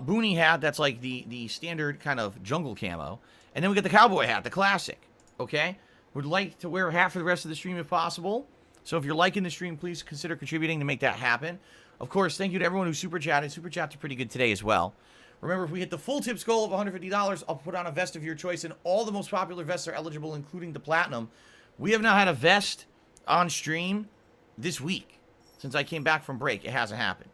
Speaker 2: boonie hat. That's like the standard kind of jungle camo. And then we got the cowboy hat, the classic. Okay? Would like to wear a hat for the rest of the stream if possible. So if you're liking the stream, please consider contributing to make that happen. Of course, thank you to everyone who super chatted. Super chats are pretty good today as well. Remember, if we hit the full tips goal of $150, I'll put on a vest of your choice, and all the most popular vests are eligible, including the platinum. We have now had a vest on stream this week. Since I came back from break, it hasn't happened.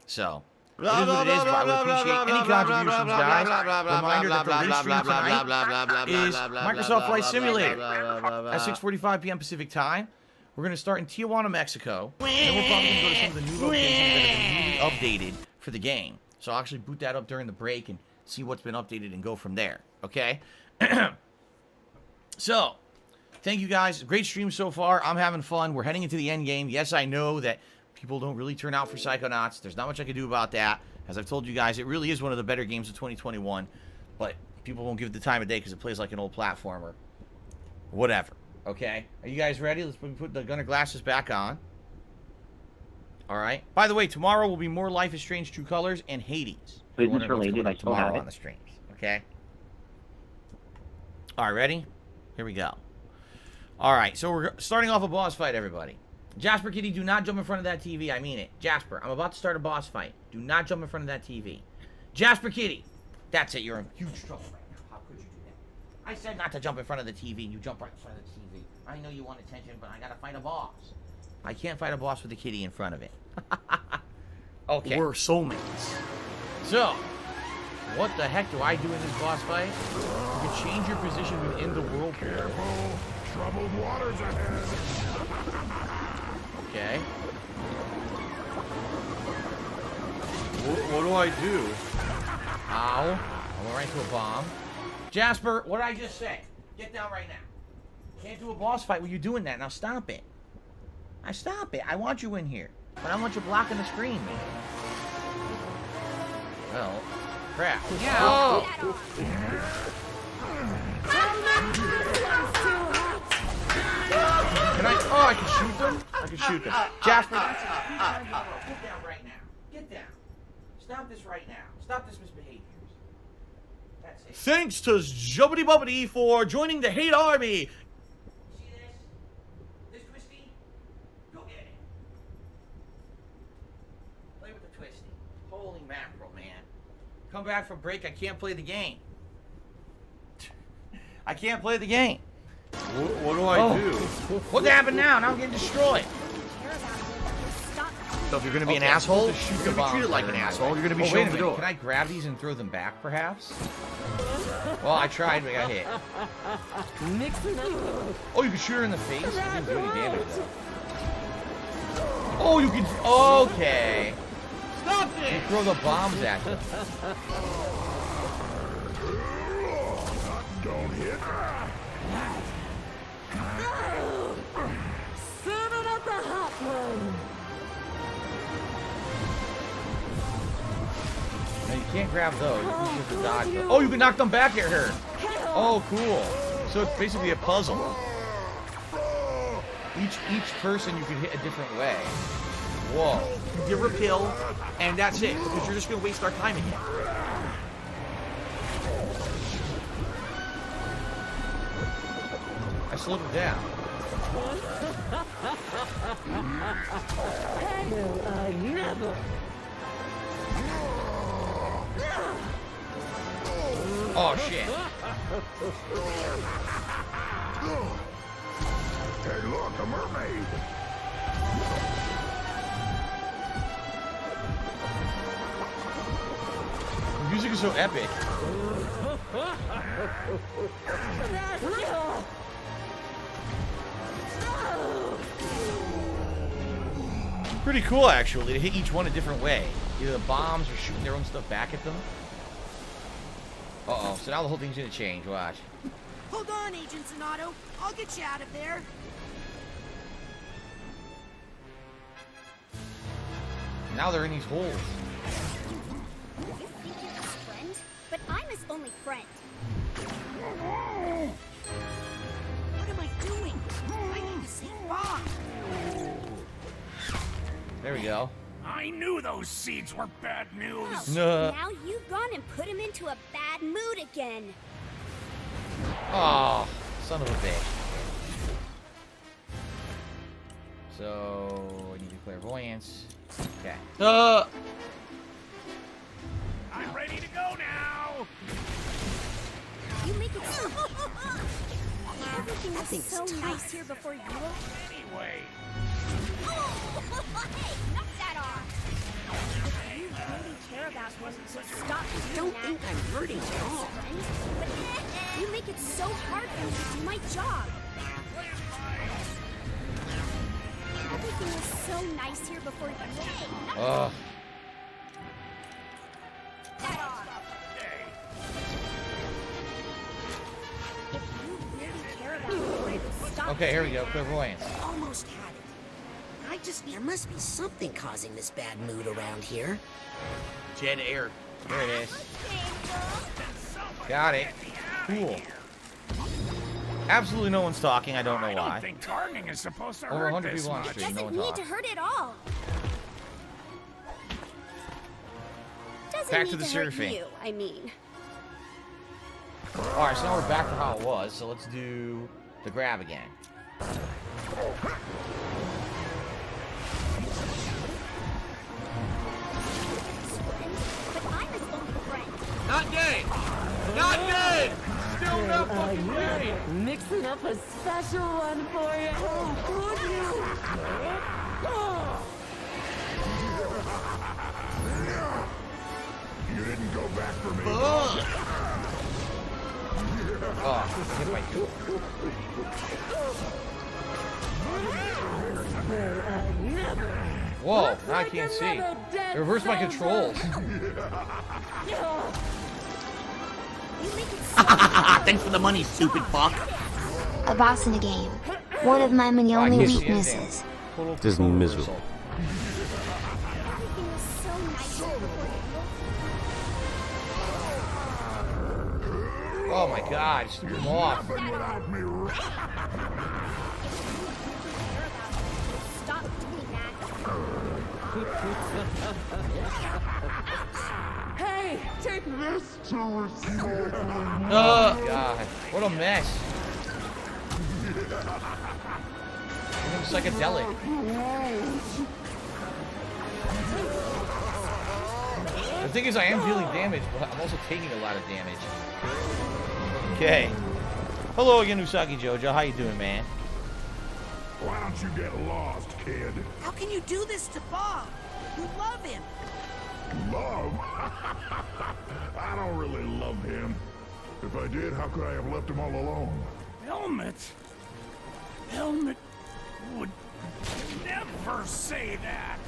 Speaker 2: So, it is what it is, but I would appreciate any contributions, guys. Reminder that the live stream tonight is Microsoft Flight Simulator at 6:45 p.m. Pacific Time. We're going to start in Tijuana, Mexico, and then we're probably going to go to some of the new locations that have been really updated for the game. So I'll actually boot that up during the break and see what's been updated and go from there, okay? So, thank you guys. Great stream so far. I'm having fun. We're heading into the end game. Yes, I know that people don't really turn out for Psychonauts. There's not much I can do about that. As I've told you guys, it really is one of the better games of 2021. But people won't give it the time of day because it plays like an old platformer. Whatever, okay? Are you guys ready? Let's put the gunner glasses back on. All right. By the way, tomorrow will be more Life is Strange True Colors and Hades.
Speaker 9: Business related, I still have
Speaker 2: Tomorrow
Speaker 9: it.
Speaker 2: on the streams, okay? All right, ready? Here we go. All right, so we're starting off a boss fight, everybody. Jasper Kitty, do not jump in front of that TV. I mean it. Jasper, I'm about to start a boss fight. Do not jump in front of that TV. Jasper Kitty. That's it. You're in huge trouble right now. How could you do that? I said not to jump in front of the TV, and you jump right in front of the TV. I know you want attention, but I got to fight a boss. I can't fight a boss with a kitty in front of it. Okay.
Speaker 7: We're soulmates.
Speaker 2: So, what the heck do I do in this boss fight? You can change your position within the whirlpool.
Speaker 16: Careful, troubled waters ahead.
Speaker 2: Okay.
Speaker 7: What do I do?
Speaker 2: Ow. I went right into a bomb. Jasper, what did I just say? Get down right now. Can't do a boss fight when you're doing that. Now stop it. Stop it. I want you in here. But I want you blocking the screen, man. Well, crap.
Speaker 7: Yeah.
Speaker 2: Oh. Can I? Oh, I can shoot them? I can shoot them. Jasper. Get down right now. Get down. Stop this right now. Stop this misbehavior. That's it.
Speaker 7: Thanks to Jubbity Bubbity for joining the Hate Army.
Speaker 2: See this? This twisty? Go get it. Play with the twisty. Holy mackerel, man. Come back from break, I can't play the game. I can't play the game.
Speaker 7: What do I do?
Speaker 2: What happened now? Now I'm getting destroyed. So if you're going to be an asshole, you're going to be treated like an asshole. You're going to be shown the door. Can I grab these and throw them back, perhaps? Well, I tried, but I got hit. Oh, you can shoot her in the face? I didn't do any damage, though. Oh, you can... Okay.
Speaker 7: Stop it!
Speaker 2: You throw the bombs at them.
Speaker 16: Don't hit.
Speaker 5: Serving up the hot one.
Speaker 2: No, you can't grab those. You can use the dodge those. Oh, you can knock them back at her. Oh, cool. So it's basically a puzzle. Each person you can hit a different way. Whoa. You give her a pill, and that's it. Because you're just going to waste our time again. I slowed her down.
Speaker 10: Never.
Speaker 2: Oh shit.
Speaker 16: Hey, look, a mermaid.
Speaker 2: The music is so epic. Pretty cool, actually, to hit each one a different way. Either the bombs or shooting their own stuff back at them. Uh-oh, so now the whole thing's gonna change, watch.
Speaker 13: Hold on, Agent Zanotto. I'll get you out of there.
Speaker 2: Now they're in these holes.
Speaker 18: You think you're his friend? But I'm his only friend.
Speaker 13: What am I doing? I need to save Bob.
Speaker 2: There we go.
Speaker 16: I knew those seeds were bad news.
Speaker 18: Now you've gone and put him into a bad mood again.
Speaker 2: Oh, son of a bitch. So, I need to clairvoyance. Okay.
Speaker 16: I'm ready to go now.
Speaker 18: You make it so... Everything was so nice here before you.
Speaker 16: Anyway.
Speaker 18: Hey, knock that off. If you really care about him, stop doing that.
Speaker 13: Don't think I'm hurting you at all.
Speaker 18: But you make it so hard for me to do my job. Everything was so nice here before you. Hey, knock that off. If you really care about him, stop.
Speaker 2: Okay, here we go. Clairvoyance.
Speaker 13: Almost had it. There must be something causing this bad mood around here.
Speaker 2: Jet air. There it is. Got it. Cool. Absolutely no one's talking. I don't know why.
Speaker 16: I don't think targeting is supposed to
Speaker 2: Over
Speaker 16: hurt
Speaker 2: 100
Speaker 16: this
Speaker 2: people on
Speaker 16: much.
Speaker 2: the street. No
Speaker 18: Doesn't
Speaker 2: one
Speaker 18: need
Speaker 2: talks.
Speaker 18: to hurt at all. Doesn't
Speaker 2: Back
Speaker 18: need
Speaker 2: to the
Speaker 18: hurt
Speaker 2: surfing.
Speaker 18: you, I mean.
Speaker 2: Alright, so now we're back to how it was. So let's do the grab again.
Speaker 7: Not dead! Not dead! Still not fucking dead!
Speaker 10: Mixing up a special one for you. Oh,
Speaker 16: You didn't go back for me.
Speaker 2: Oh, hit my two. Whoa, now I can't see. Reverse my controls.
Speaker 4: Thanks for the money, stupid fuck.
Speaker 8: A boss in a game. One of my many only
Speaker 2: can't see
Speaker 8: weaknesses.
Speaker 20: This is miserable.
Speaker 2: Oh my god, stupid moth.
Speaker 18: Stop doing that.
Speaker 10: Hey, take this to
Speaker 2: Oh god, what a mess. It's psychedelic. The thing is, I am dealing damage, but I'm also taking a lot of damage. Okay. Hello again, Usagi Jojo. How you doing, man?
Speaker 16: Why don't you get lost, kid?
Speaker 13: How can you do this to Bob? You love him.
Speaker 16: Love? I don't really love him. If I did, how could I have left him all alone? Helmet? Helmet would never say that.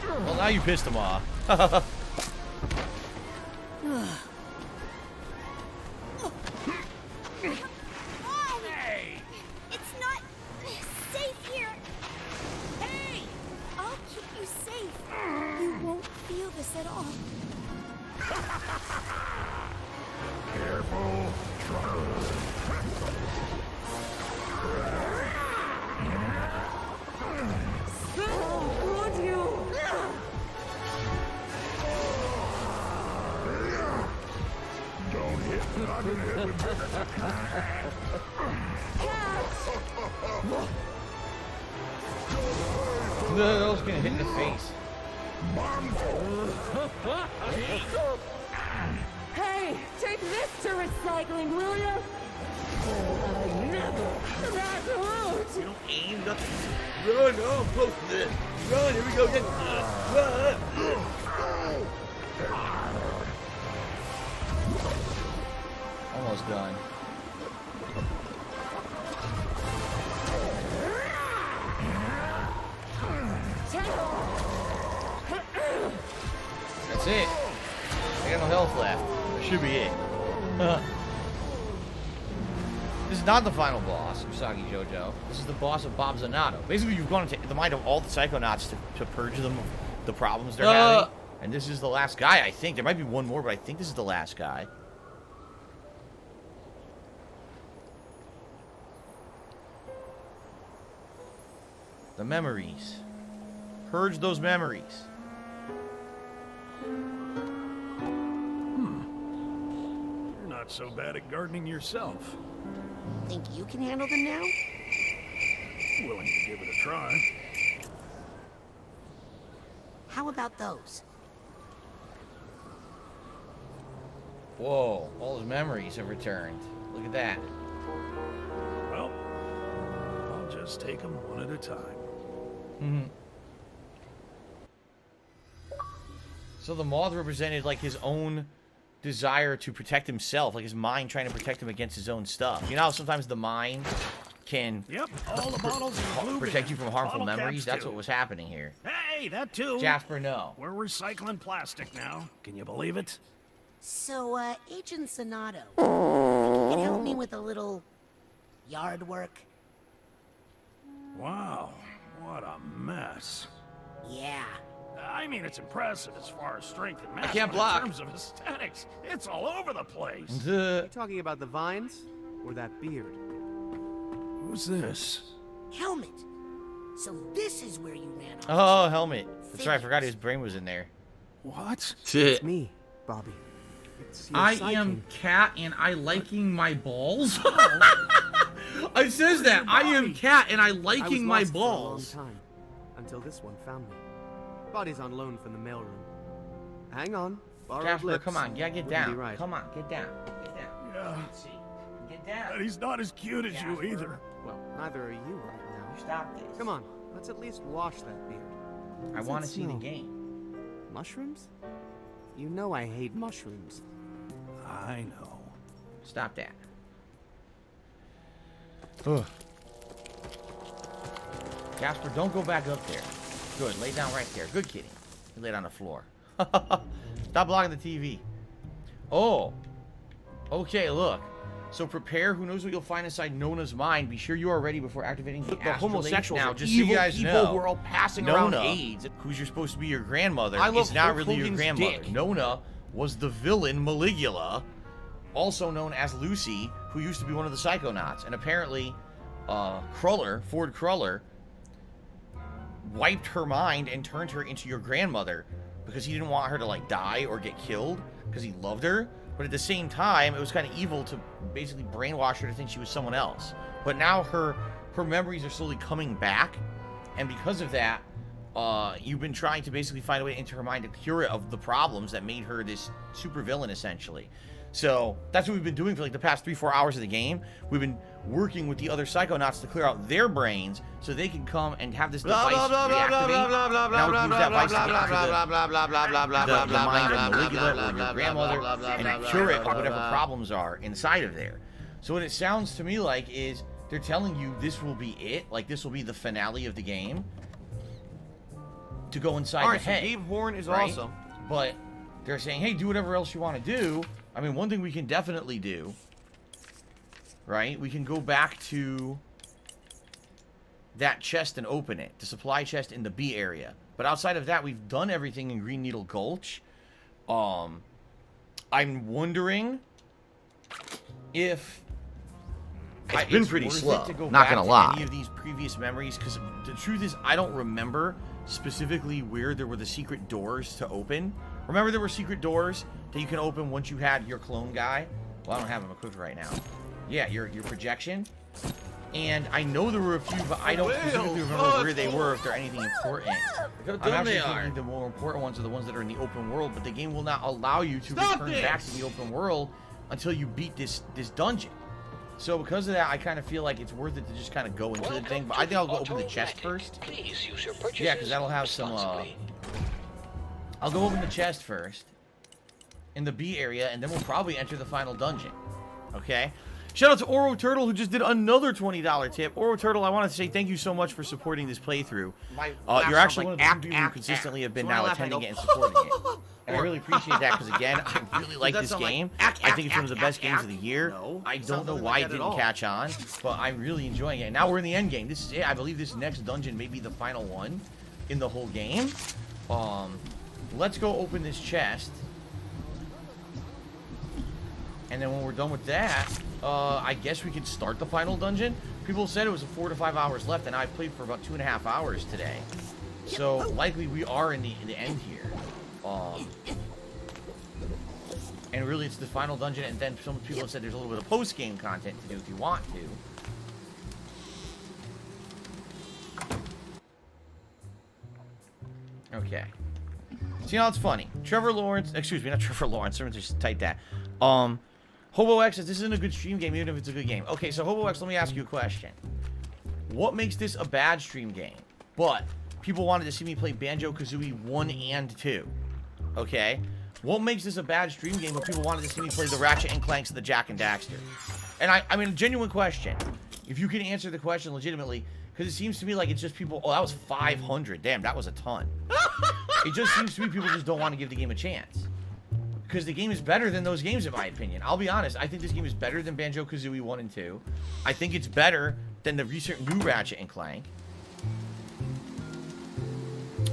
Speaker 2: Well, now you pissed him off.
Speaker 16: Hey!
Speaker 18: It's not safe here. Hey! I'll keep you safe. You won't feel this at all.
Speaker 16: Careful. Don't hit. I'm gonna hit with
Speaker 2: No, it's gonna hit in the face.
Speaker 9: Hey, take this to recycling, will ya? Never. That's rude.
Speaker 2: You don't aim nothing. Run, oh, I'm close to this. Run, here we go. Run. Almost done. That's it. I got no health left. That should be it. This is not the final boss, Usagi Jojo. This is the boss of Bob Zanato. Basically, you've gone into the mind of all the Psychonauts to purge them of the problems they're having. And this is the last guy, I think. There might be one more, but I think this is the last guy. The memories. Purge those memories.
Speaker 17: You're not so bad at gardening yourself.
Speaker 13: Think you can handle them now?
Speaker 17: Willing to give it a try.
Speaker 13: How about those?
Speaker 2: Whoa, all his memories have returned. Look at that.
Speaker 17: Well, I'll just take them one at a time.
Speaker 2: Mm-hmm. So the moth represented like his own desire to protect himself, like his mind trying to protect him against his own stuff. You know how sometimes the mind can
Speaker 17: all the bottles
Speaker 2: protect you from harmful memories? That's what was happening here.
Speaker 17: Hey, that too.
Speaker 2: Jasper, no.
Speaker 17: We're recycling plastic now. Can you believe it?
Speaker 13: So, Agent Sonato, you can help me with a little yard work?
Speaker 17: Wow, what a mess.
Speaker 13: Yeah.
Speaker 17: I mean, it's impressive as far as strength and mass.
Speaker 2: I can't
Speaker 17: but
Speaker 2: block.
Speaker 17: In terms of aesthetics, it's all over the place.
Speaker 21: You talking about the vines or that beard?
Speaker 17: Who's this?
Speaker 13: Helmet. So this is where you ran off.
Speaker 2: Oh, Helmet. That's right, I forgot his brain was in there.
Speaker 17: What?
Speaker 21: It's me, Bobby. It's your
Speaker 3: I
Speaker 21: sidekick.
Speaker 3: am Cat and I liking my balls. It says that. I am Cat and I liking my balls.
Speaker 21: For a long time, until this one found me. Body's on loan from the mailroom. Hang on. Borrowed
Speaker 2: Jasper,
Speaker 21: lips.
Speaker 2: come on, yeah, get
Speaker 21: Wouldn't
Speaker 2: down.
Speaker 21: be right.
Speaker 2: Come on, get down. Get down.
Speaker 17: Yeah.
Speaker 2: Let's see. Get down.
Speaker 17: And he's not as cute as you either.
Speaker 21: Well, neither are you right now.
Speaker 2: Stop this.
Speaker 21: Come on, let's at least wash that beard.
Speaker 2: I
Speaker 21: What's
Speaker 2: want
Speaker 21: that
Speaker 2: to see the
Speaker 21: smell?
Speaker 2: game.
Speaker 21: Mushrooms? You know I hate mushrooms.
Speaker 17: I know.
Speaker 2: Stop that. Ugh. Jasper, don't go back up there. Good, lay down right there. Good kitty. You lay on the floor. Stop blocking the TV. Oh. Okay, look. So prepare. Who knows what you'll find inside Nona's mind. Be sure you are ready before activating the
Speaker 6: homosexuals
Speaker 2: now.
Speaker 6: are
Speaker 2: Just so you
Speaker 6: evil
Speaker 2: guys
Speaker 6: people
Speaker 2: know,
Speaker 6: who are all passing
Speaker 2: Nona,
Speaker 6: around AIDS.
Speaker 2: who's you're supposed to be your grandmother,
Speaker 6: I love
Speaker 2: is not
Speaker 6: Hulk
Speaker 2: really your
Speaker 6: Hogan's
Speaker 2: grandmother.
Speaker 6: dick.
Speaker 2: Nona was the villain Maligula, also known as Lucy, who used to be one of the Psychonauts. And apparently, Ford Cruller, wiped her mind and turned her into your grandmother because he didn't want her to like die or get killed because he loved her. But at the same time, it was kind of evil to basically brainwash her to think she was someone else. But now her memories are slowly coming back, and because of that, you've been trying to basically find a way into her mind to cure it of the problems that made her this super villain, essentially. So that's what we've been doing for like the past 3-4 hours of the game. We've been working with the other Psychonauts to clear out their brains so they can come and have this device reactivate. Now we can use that device to get into the mind of Maligula or your grandmother and cure it of whatever problems are inside of there. So what it sounds to me like is they're telling you this will be it, like this will be the finale of the game, to go inside the head.
Speaker 6: So Gabe Horn is
Speaker 2: right?
Speaker 6: awesome.
Speaker 2: But they're saying, hey, do whatever else you want to do. I mean, one thing we can definitely do, right? We can go back to that chest and open it. The supply chest in the B area. But outside of that, we've done everything in Green Needle Gulch. I'm wondering if...
Speaker 6: It's been pretty
Speaker 2: worth it
Speaker 6: slow,
Speaker 2: to go
Speaker 6: not
Speaker 2: back
Speaker 6: gonna
Speaker 2: to
Speaker 6: lie.
Speaker 2: any of these previous memories, because the truth is, I don't remember specifically where there were the secret doors to open. Remember there were secret doors that you can open once you had your clone guy? Well, I don't have him equipped right now. Yeah, your projection. And I know there were a few, but I don't specifically remember where they were, if they're anything important. I'm actually thinking the more important ones are the ones that are in the open world, but the game will not allow you to return back to the open world until you beat this dungeon. So because of that, I kind of feel like it's worth it to just kind of go into the thing. But I think I'll go open the chest first.
Speaker 12: Please use your purchases.
Speaker 2: Yeah, because that'll have some. I'll go open the chest first in the B area, and then we'll probably enter the final dungeon. Okay. Shout out to Oro Turtle, who just did another $20 tip. Oro Turtle, I want to say thank you so much for supporting this playthrough. You're actually one of the people who consistently have been now attending it and supporting it. And I really appreciate that because, again, I really like this game. I think it's one of the best games of the year. I don't know why it didn't catch on, but I'm really enjoying it. And now we're in the end game. This is it. I believe this next dungeon may be the final one in the whole game. Let's go open this chest. And then when we're done with that, I guess we could start the final dungeon. People said it was 4 to 5 hours left, and I've played for about 2.5 hours today. So likely we are in the end here. And really it's the final dungeon, and then some people have said there's a little bit of post-game content to do if you want to. Okay. See how it's funny. Trevor Lawrence, excuse me, not Trevor Lawrence, someone just typed that. Hobo X says this isn't a good stream game, even if it's a good game. Okay, so Hobo X, let me ask you a question. What makes this a bad stream game? But people wanted to see me play Banjo-Kazooie 1 and 2. Okay? What makes this a bad stream game when people wanted to see me play the Ratchet and Clanks and the Jak and Daxter? And I mean, a genuine question. If you can answer the question legitimately, because it seems to me like it's just people, oh, that was 500. Damn, that was a ton. It just seems to me people just don't want to give the game a chance. Because the game is better than those games, in my opinion. I'll be honest. I think this game is better than Banjo-Kazooie 1 and 2. I think it's better than the recent new Ratchet and Clank.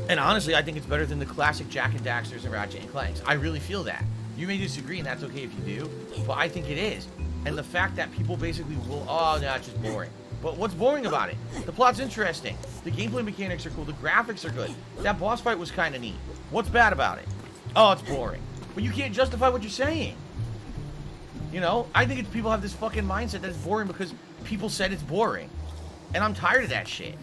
Speaker 2: And honestly, I think it's better than the classic Jak and Daxters and Ratchet and Clanks. I really feel that. You may disagree, and that's okay if you do. But I think it is. And the fact that people basically will, oh, no, it's just boring. But what's boring about it? The plot's interesting. The gameplay mechanics are cool. The graphics are good. That boss fight was kind of neat. What's bad about it? Oh, it's boring. But you can't justify what you're saying. You know, I think it's people have this fucking mindset that it's boring because people said it's boring. And I'm tired of that shit.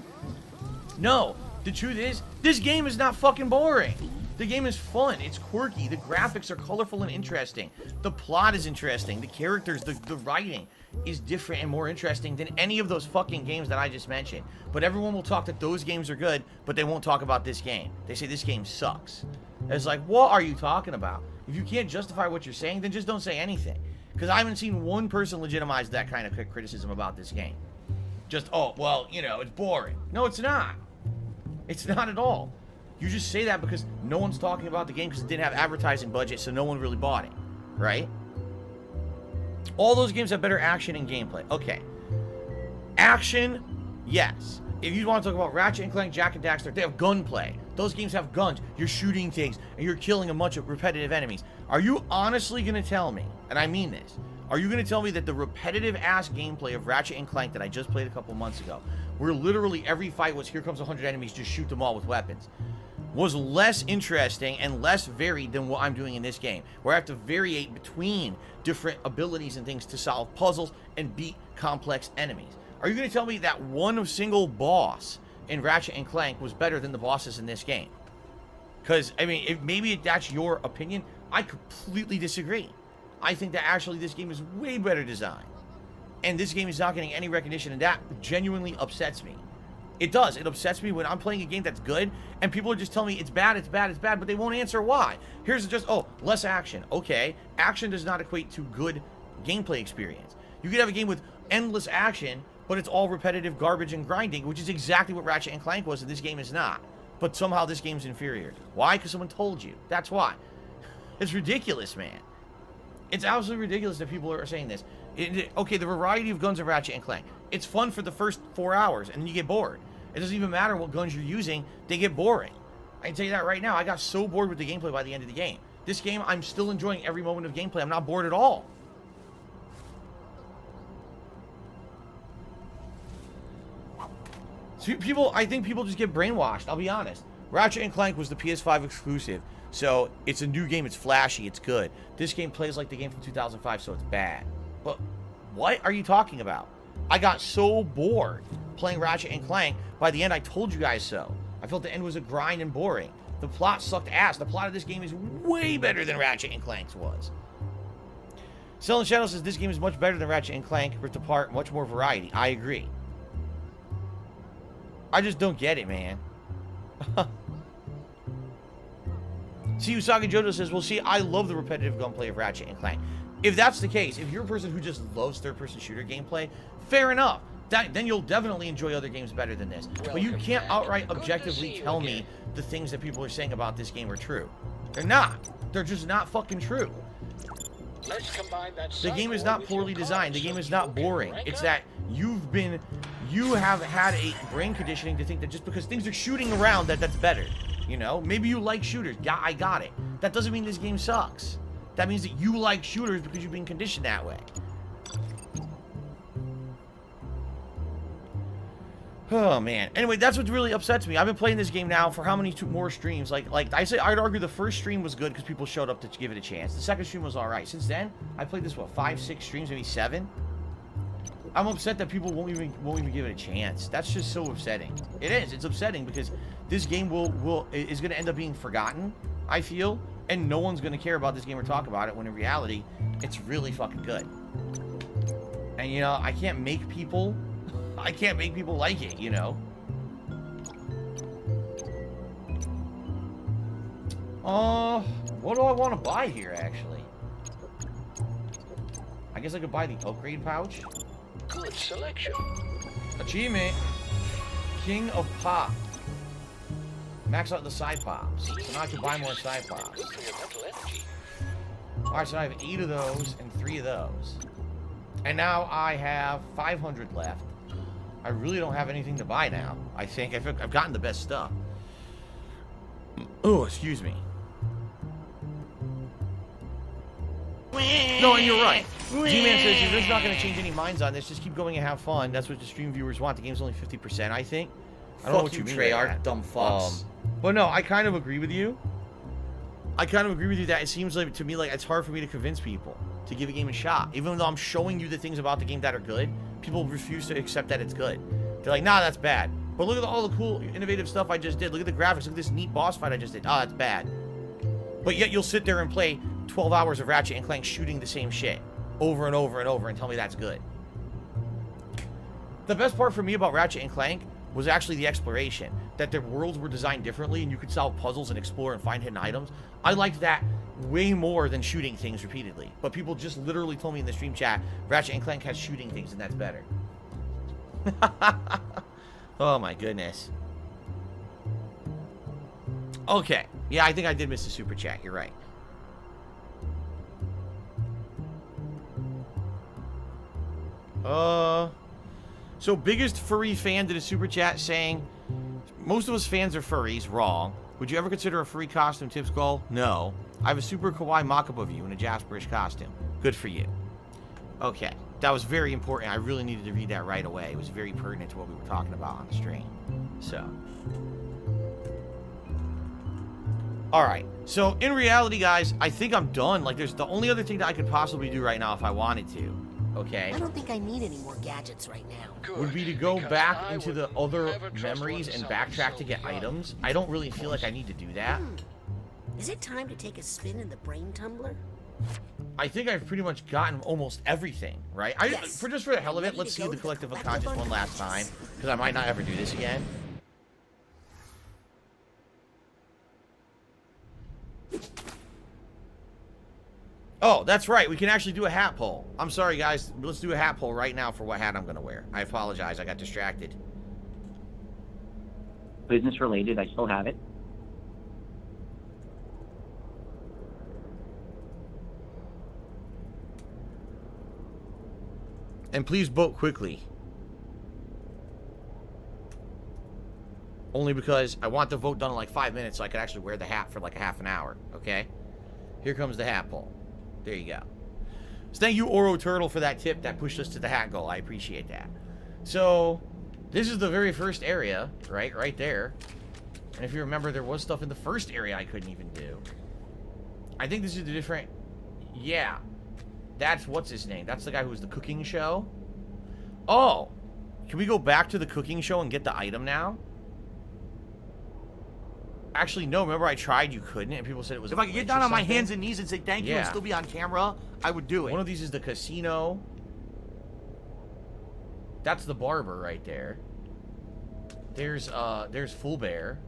Speaker 2: No, the truth is, this game is not fucking boring. The game is fun. It's quirky. The graphics are colorful and interesting. The plot is interesting. The characters, the writing is different and more interesting than any of those fucking games that I just mentioned. But everyone will talk that those games are good, but they won't talk about this game. They say this game sucks. It's like, what are you talking about? If you can't justify what you're saying, then just don't say anything. Because I haven't seen one person legitimize that kind of criticism about this game. Just, oh, well, you know, it's boring. No, it's not. It's not at all. You just say that because no one's talking about the game because it didn't have advertising budget, so no one really bought it, right? All those games have better action and gameplay. Okay. Action, yes. If you want to talk about Ratchet and Clank, Jak and Daxter, they have gunplay. Those games have guns. You're shooting things, and you're killing a bunch of repetitive enemies. Are you honestly going to tell me, and I mean this, are you going to tell me that the repetitive-ass gameplay of Ratchet and Clank that I just played a couple months ago, where literally every fight was, here comes 100 enemies, just shoot them all with weapons, was less interesting and less varied than what I'm doing in this game, where I have to variate between different abilities and things to solve puzzles and beat complex enemies? Are you going to tell me that one single boss in Ratchet and Clank was better than the bosses in this game? Because, I mean, if maybe that's your opinion, I completely disagree. I think that actually this game is way better designed. And this game is not getting any recognition, and that genuinely upsets me. It does. It upsets me when I'm playing a game that's good, and people are just telling me it's bad, it's bad, it's bad, but they won't answer why. Here's just, oh, less action. Okay, action does not equate to good gameplay experience. You could have a game with endless action, but it's all repetitive garbage and grinding, which is exactly what Ratchet and Clank was, and this game is not. But somehow this game's inferior. Why? Because someone told you. That's why. It's ridiculous, man. It's absolutely ridiculous that people are saying this. Okay, the variety of guns in Ratchet and Clank. It's fun for the first 4 hours, and then you get bored. It doesn't even matter what guns you're using. They get boring. I can tell you that right now. I got so bored with the gameplay by the end of the game. This game, I'm still enjoying every moment of gameplay. I'm not bored at all. So I think people just get brainwashed. I'll be honest. Ratchet and Clank was the PS5 exclusive. So it's a new game. It's flashy. It's good. This game plays like the game from 2005, so it's bad. But what are you talking about? I got so bored playing Ratchet and Clank. By the end, I told you guys so. I felt the end was a grind and boring. The plot sucked ass. The plot of this game is way better than Ratchet and Clank's was. Selling Shadow says this game is much better than Ratchet and Clank, ripped apart, much more variety. I agree. I just don't get it, man. See, Usagi Jojo says, well, see, I love the repetitive gunplay of Ratchet and Clank. If that's the case, if you're a person who just loves third-person shooter gameplay, fair enough. Then you'll definitely enjoy other games better than this. But you can't outright objectively tell me the things that people are saying about this game are true. They're not. They're just not fucking true. The game is not poorly designed. The game is not boring. It's that you have had a brain conditioning to think that just because things are shooting around that's better. You know? Maybe you like shooters. Yeah, I got it. That doesn't mean this game sucks. That means that you like shooters because you've been conditioned that way. Oh, man. Anyway, that's what really upsets me. I've been playing this game now for how many more streams? Like I'd argue the first stream was good because people showed up to give it a chance. The second stream was alright. Since then, I played this, what, 5, 6 streams, maybe 7? I'm upset that people won't even give it a chance. That's just so upsetting. It is. It's upsetting because this game is going to end up being forgotten, I feel, and no one's going to care about this game or talk about it when in reality, it's really fucking good. And, you know, I can't make people like it, you know? What do I want to buy here, actually? I guess I could buy the upgrade pouch.
Speaker 12: Good selection.
Speaker 2: Achievement. King of Pop. Max out the side pops. So now I can buy more side pops. Alright, so I have 8 of those and 3 of those. And now I have 500 left. I really don't have anything to buy now. I think I've gotten the best stuff. Oh, excuse me. No, and you're right. G-Man says, you're just not going to change any minds on this. Just keep going and have fun. That's what the stream viewers want. The game's only 50%, I think. I don't know what you mean, Treyarch, dumb fucks. But no, I kind of agree with you. I kind of agree with you that it seems like, to me, like it's hard for me to convince people to give a game a shot. Even though I'm showing you the things about the game that are good, people refuse to accept that it's good. They're like, nah, that's bad. But look at all the cool, innovative stuff I just did. Look at the graphics. Look at this neat boss fight I just did. Oh, that's bad. But yet you'll sit there and play 12 hours of Ratchet and Clank shooting the same shit over and over and over and tell me that's good. The best part for me about Ratchet and Clank was actually the exploration. That their worlds were designed differently and you could solve puzzles and explore and find hidden items. I liked that way more than shooting things repeatedly. But people just literally told me in the stream chat, Ratchet and Clank has shooting things and that's better. Oh my goodness. Okay. Yeah, I think I did miss the super chat. You're right. So biggest furry fan did a super chat saying, most of us fans are furries. Wrong. Would you ever consider a furry costume, Tip Skull? No. I have a super kawaii mock-up of you in a Jasperish costume. Good for you. Okay. That was very important. I really needed to read that right away. It was very pertinent to what we were talking about on the stream. So. Alright. So, in reality, guys, I think I'm done. Like, there's the only other thing that I could possibly do right now if I wanted to. Okay?
Speaker 13: I don't think I need any more gadgets right now.
Speaker 2: Would be to go back into the other memories and backtrack to get items. I don't really feel like I need to do that.
Speaker 13: Is it time to take a spin in the brain tumbler?
Speaker 2: I think I've pretty much gotten almost everything, right? Just for the hell of it, let's see the Collective Unconscious one last time, because I might not ever do this again. Oh, that's right. We can actually do a hat poll. I'm sorry, guys. Let's do a hat poll right now for what hat I'm going to wear. I apologize. I got distracted.
Speaker 1: Business related. I still have it.
Speaker 2: And please vote quickly. Only because I want the vote done in like 5 minutes so I can actually wear the hat for like a half an hour. Okay? Here comes the hat poll. There you go. So thank you, Oro Turtle, for that tip that pushed us to the hat goal. I appreciate that. So, this is the very first area, right? Right there. And if you remember, there was stuff in the first area I couldn't even do. I think this is the different... Yeah. That's, what's his name? That's the guy who was the cooking show. Oh. Can we go back to the cooking show and get the item now? Actually, no. Remember I tried, you couldn't, and people said it was
Speaker 6: If I could get down on my hands and knees and say thank you and still be on camera, I would do it.
Speaker 2: One of these is the casino. That's the barber right there. There's Full Bear.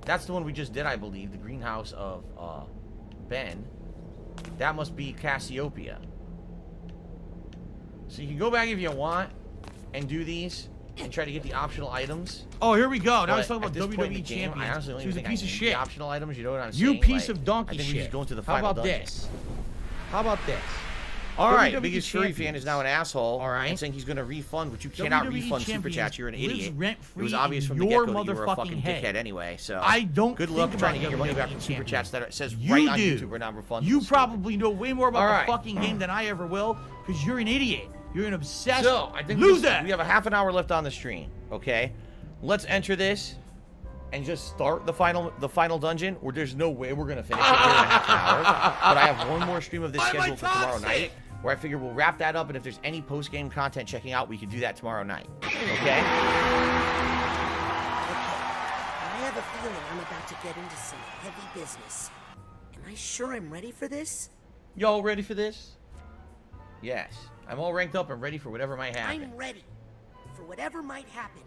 Speaker 2: That's the one we just did, I believe. The greenhouse of Ben. That must be Cassiopeia. So you can go back if you want and do these and try to get the optional items.
Speaker 3: Oh, here we go. Now
Speaker 2: But
Speaker 3: he's talking about
Speaker 2: at this point in the
Speaker 3: WWE
Speaker 2: game,
Speaker 3: champion.
Speaker 2: I honestly don't
Speaker 3: She was
Speaker 2: even
Speaker 3: a
Speaker 2: think
Speaker 3: piece
Speaker 2: I
Speaker 3: of
Speaker 2: need
Speaker 3: shit.
Speaker 2: the optional items. You know what I'm
Speaker 3: You
Speaker 2: saying?
Speaker 3: piece
Speaker 2: Like,
Speaker 3: of donkey
Speaker 2: I think
Speaker 3: shit.
Speaker 2: we just go into the
Speaker 3: How
Speaker 2: final
Speaker 3: about
Speaker 2: dungeon.
Speaker 3: this? How about this?
Speaker 2: All right,
Speaker 3: WWE
Speaker 2: biggest furry fan
Speaker 3: champions.
Speaker 2: is now an asshole.
Speaker 3: All right.
Speaker 2: And saying he's going to refund, which you cannot
Speaker 3: WWE
Speaker 2: refund Super
Speaker 3: champions
Speaker 2: Chats. You're an
Speaker 3: lives
Speaker 2: idiot. It
Speaker 3: rent-free
Speaker 2: was obvious
Speaker 3: in
Speaker 2: from the
Speaker 3: your
Speaker 2: get-go that you were a
Speaker 3: motherfucking
Speaker 2: fucking
Speaker 3: head.
Speaker 2: dickhead anyway. So
Speaker 3: I don't
Speaker 2: good luck
Speaker 3: think
Speaker 2: trying to
Speaker 3: about
Speaker 2: get your money back
Speaker 3: WWE
Speaker 2: from Super Chats that it says
Speaker 3: You
Speaker 2: right on
Speaker 3: do.
Speaker 2: YouTube we're not refundable.
Speaker 3: You probably know way more about
Speaker 2: All
Speaker 3: the
Speaker 2: right.
Speaker 3: fucking game than I ever will, because you're an idiot. You're an obsessed
Speaker 2: So I think
Speaker 3: loser.
Speaker 2: we have a half an hour left on the stream. Okay, let's enter this and just start the final dungeon. Or there's no way we're gonna finish it here in a half an hour. But I have one more stream of this scheduled for tomorrow night, where I figure we'll wrap that up. And if there's any post game content checking out, we can do that tomorrow night. Okay.
Speaker 13: I have a feeling I'm about to get into some heavy business. Am I sure I'm ready for this?
Speaker 2: Y'all ready for this? Yes. I'm all ranked up and ready for whatever might happen.
Speaker 13: I'm ready for whatever might happen.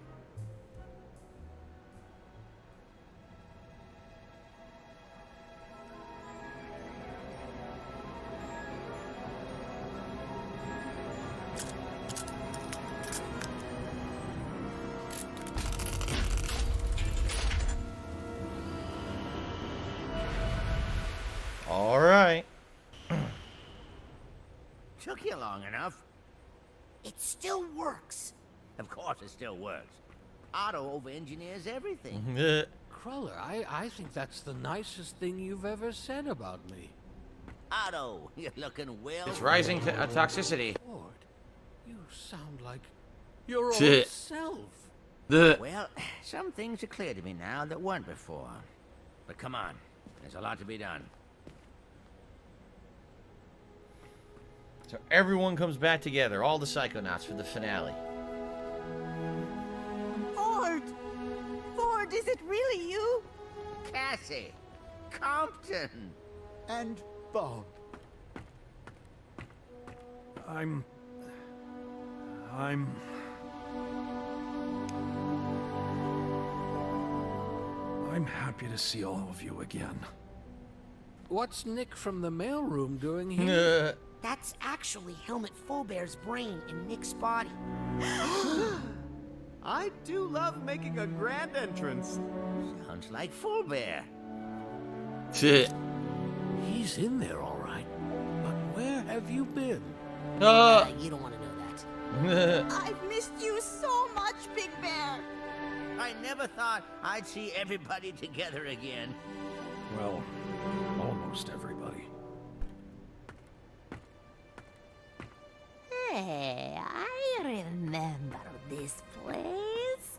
Speaker 2: All right.
Speaker 11: Took you long enough.
Speaker 13: It still works.
Speaker 11: Of course it still works. Otto over-engineers everything.
Speaker 15: Cruller, I think that's the nicest thing you've ever said about me.
Speaker 11: Otto, you're looking well.
Speaker 2: It's rising to toxicity.
Speaker 15: Lord, you sound like your
Speaker 2: Shit.
Speaker 15: old self.
Speaker 11: Well, some things are clear to me now that weren't before. But come on, there's a lot to be done.
Speaker 2: So everyone comes back together, all the Psychonauts for the finale.
Speaker 14: Ford! Ford, is it really you?
Speaker 11: Cassie! Compton!
Speaker 14: And Bob.
Speaker 17: I'm happy to see all of you again.
Speaker 15: What's Nick from the mailroom doing here?
Speaker 13: That's actually Helmet Fullbear's brain in Nick's body.
Speaker 21: I do love making a grand entrance.
Speaker 11: Sounds like Fullbear.
Speaker 2: Shit.
Speaker 15: He's in there, all right. But where have you been?
Speaker 13: You don't want to know that.
Speaker 14: I've missed you so much, Big Bear.
Speaker 11: I never thought I'd see everybody together again.
Speaker 17: Well, almost everybody.
Speaker 14: Hey, I remember this place.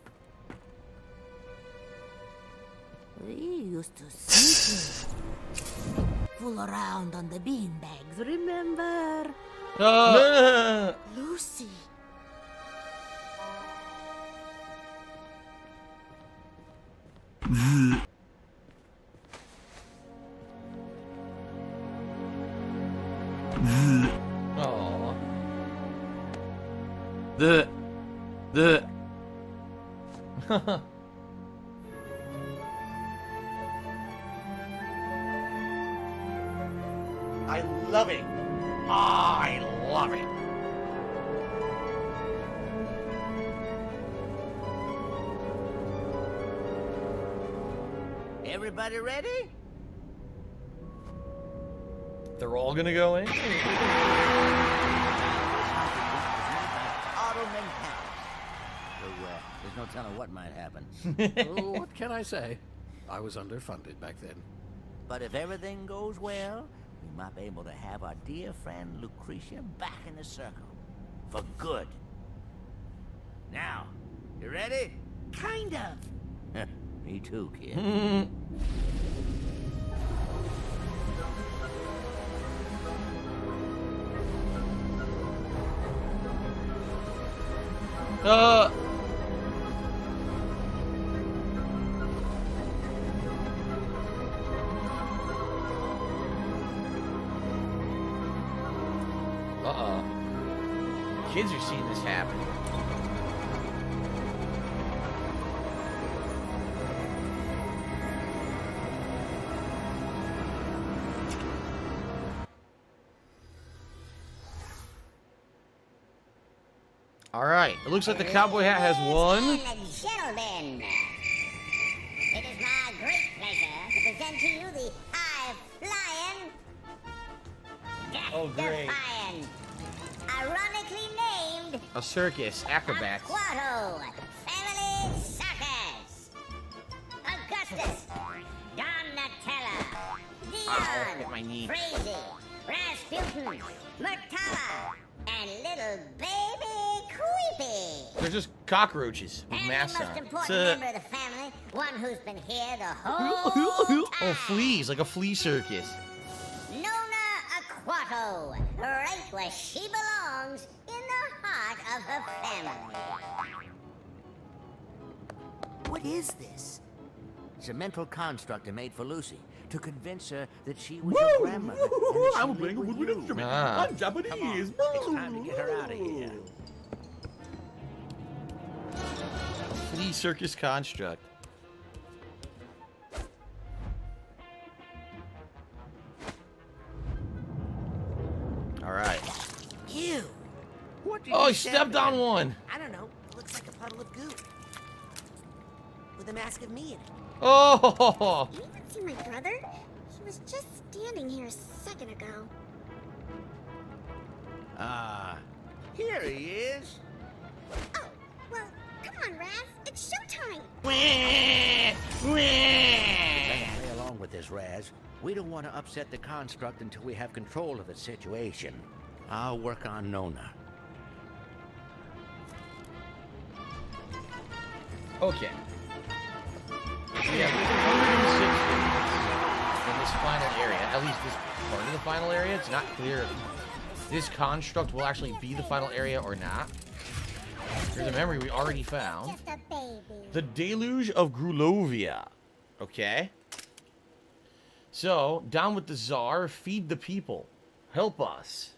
Speaker 14: We used to sneak fool around on the beanbags, remember? Lucy.
Speaker 2: Aww.
Speaker 6: I love it. I love it.
Speaker 11: Everybody ready?
Speaker 2: They're all gonna go in?
Speaker 11: Auto mentality. So, there's no telling what might happen.
Speaker 15: Oh, what can I say? I was underfunded back then.
Speaker 11: But if everything goes well, we might be able to have our dear friend Lucretia back in the circle. For good. Now, you ready?
Speaker 13: Kind of.
Speaker 11: Me too, kid.
Speaker 2: Uh-oh. Kids are seeing this happen. All right. It looks like the cowboy hat has won.
Speaker 19: Gentlemen, it is my great pleasure to present to you the high-flying, death-defying, ironically named
Speaker 2: A circus. Acrobats.
Speaker 19: Aquato Family Circus. Augustus, Donatella,
Speaker 2: hit
Speaker 19: Dion,
Speaker 2: my knee.
Speaker 19: Crazy, Rasputin, Murtala, and little baby Creepy.
Speaker 2: They're just cockroaches with
Speaker 19: And the
Speaker 2: masks
Speaker 19: most
Speaker 2: on.
Speaker 19: important member of the family, one who's been here the whole time.
Speaker 2: Oh, fleas, like a flea circus.
Speaker 19: Nona Aquato, right where she belongs, in the heart of her family.
Speaker 11: What is this? It's a mental construct I made for Lucy to convince her that she was your grandmother. And that
Speaker 7: I'm
Speaker 11: she
Speaker 7: playing a
Speaker 11: lived with
Speaker 7: woodwind
Speaker 11: you.
Speaker 7: instrument.
Speaker 2: Ah.
Speaker 7: I'm Japanese.
Speaker 11: Come on, it's time to get her out of here.
Speaker 2: Flea circus construct. All right.
Speaker 13: Ew.
Speaker 11: What did
Speaker 2: Oh,
Speaker 11: you
Speaker 2: he
Speaker 11: step
Speaker 2: stepped on one.
Speaker 13: I don't know. It looks like a puddle of goo. With a mask of me in it.
Speaker 2: Oh.
Speaker 18: You even see my brother? He was just standing here a second ago.
Speaker 11: Ah, here he is.
Speaker 18: Oh, well, come on, Raz. It's showtime.
Speaker 11: Play along with this, Raz. We don't want to upset the construct until we have control of the situation. I'll work on Nona.
Speaker 2: Okay. Yeah, we can only do 6 in this final area. At least this part of the final area. It's not clear if this construct will actually be the final area or not. Here's a memory we already found. The Deluge of Grulovia. Okay. So, down with the Tsar, feed the people. Help us.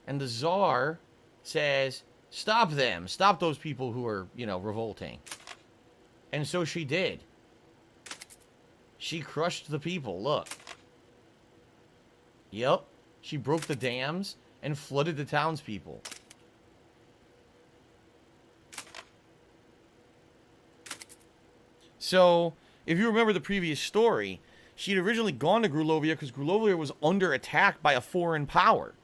Speaker 2: And the Tsar says, stop them. Stop those people who are, you know, revolting. And so she did. She crushed the people. Look. Yep. She broke the dams and flooded the townspeople. So, if you remember the previous story, she had originally gone to Grulovia because Grulovia was under attack by a foreign power.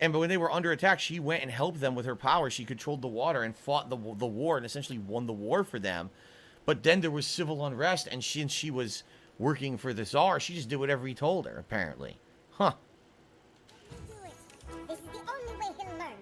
Speaker 2: But when they were under attack, she went and helped them with her power. She controlled the water and fought the war and essentially won the war for them. But then there was civil unrest, and since she was working for the Tsar, she just did whatever he told her, apparently. Huh.
Speaker 19: Do it. This is the only way he'll learn.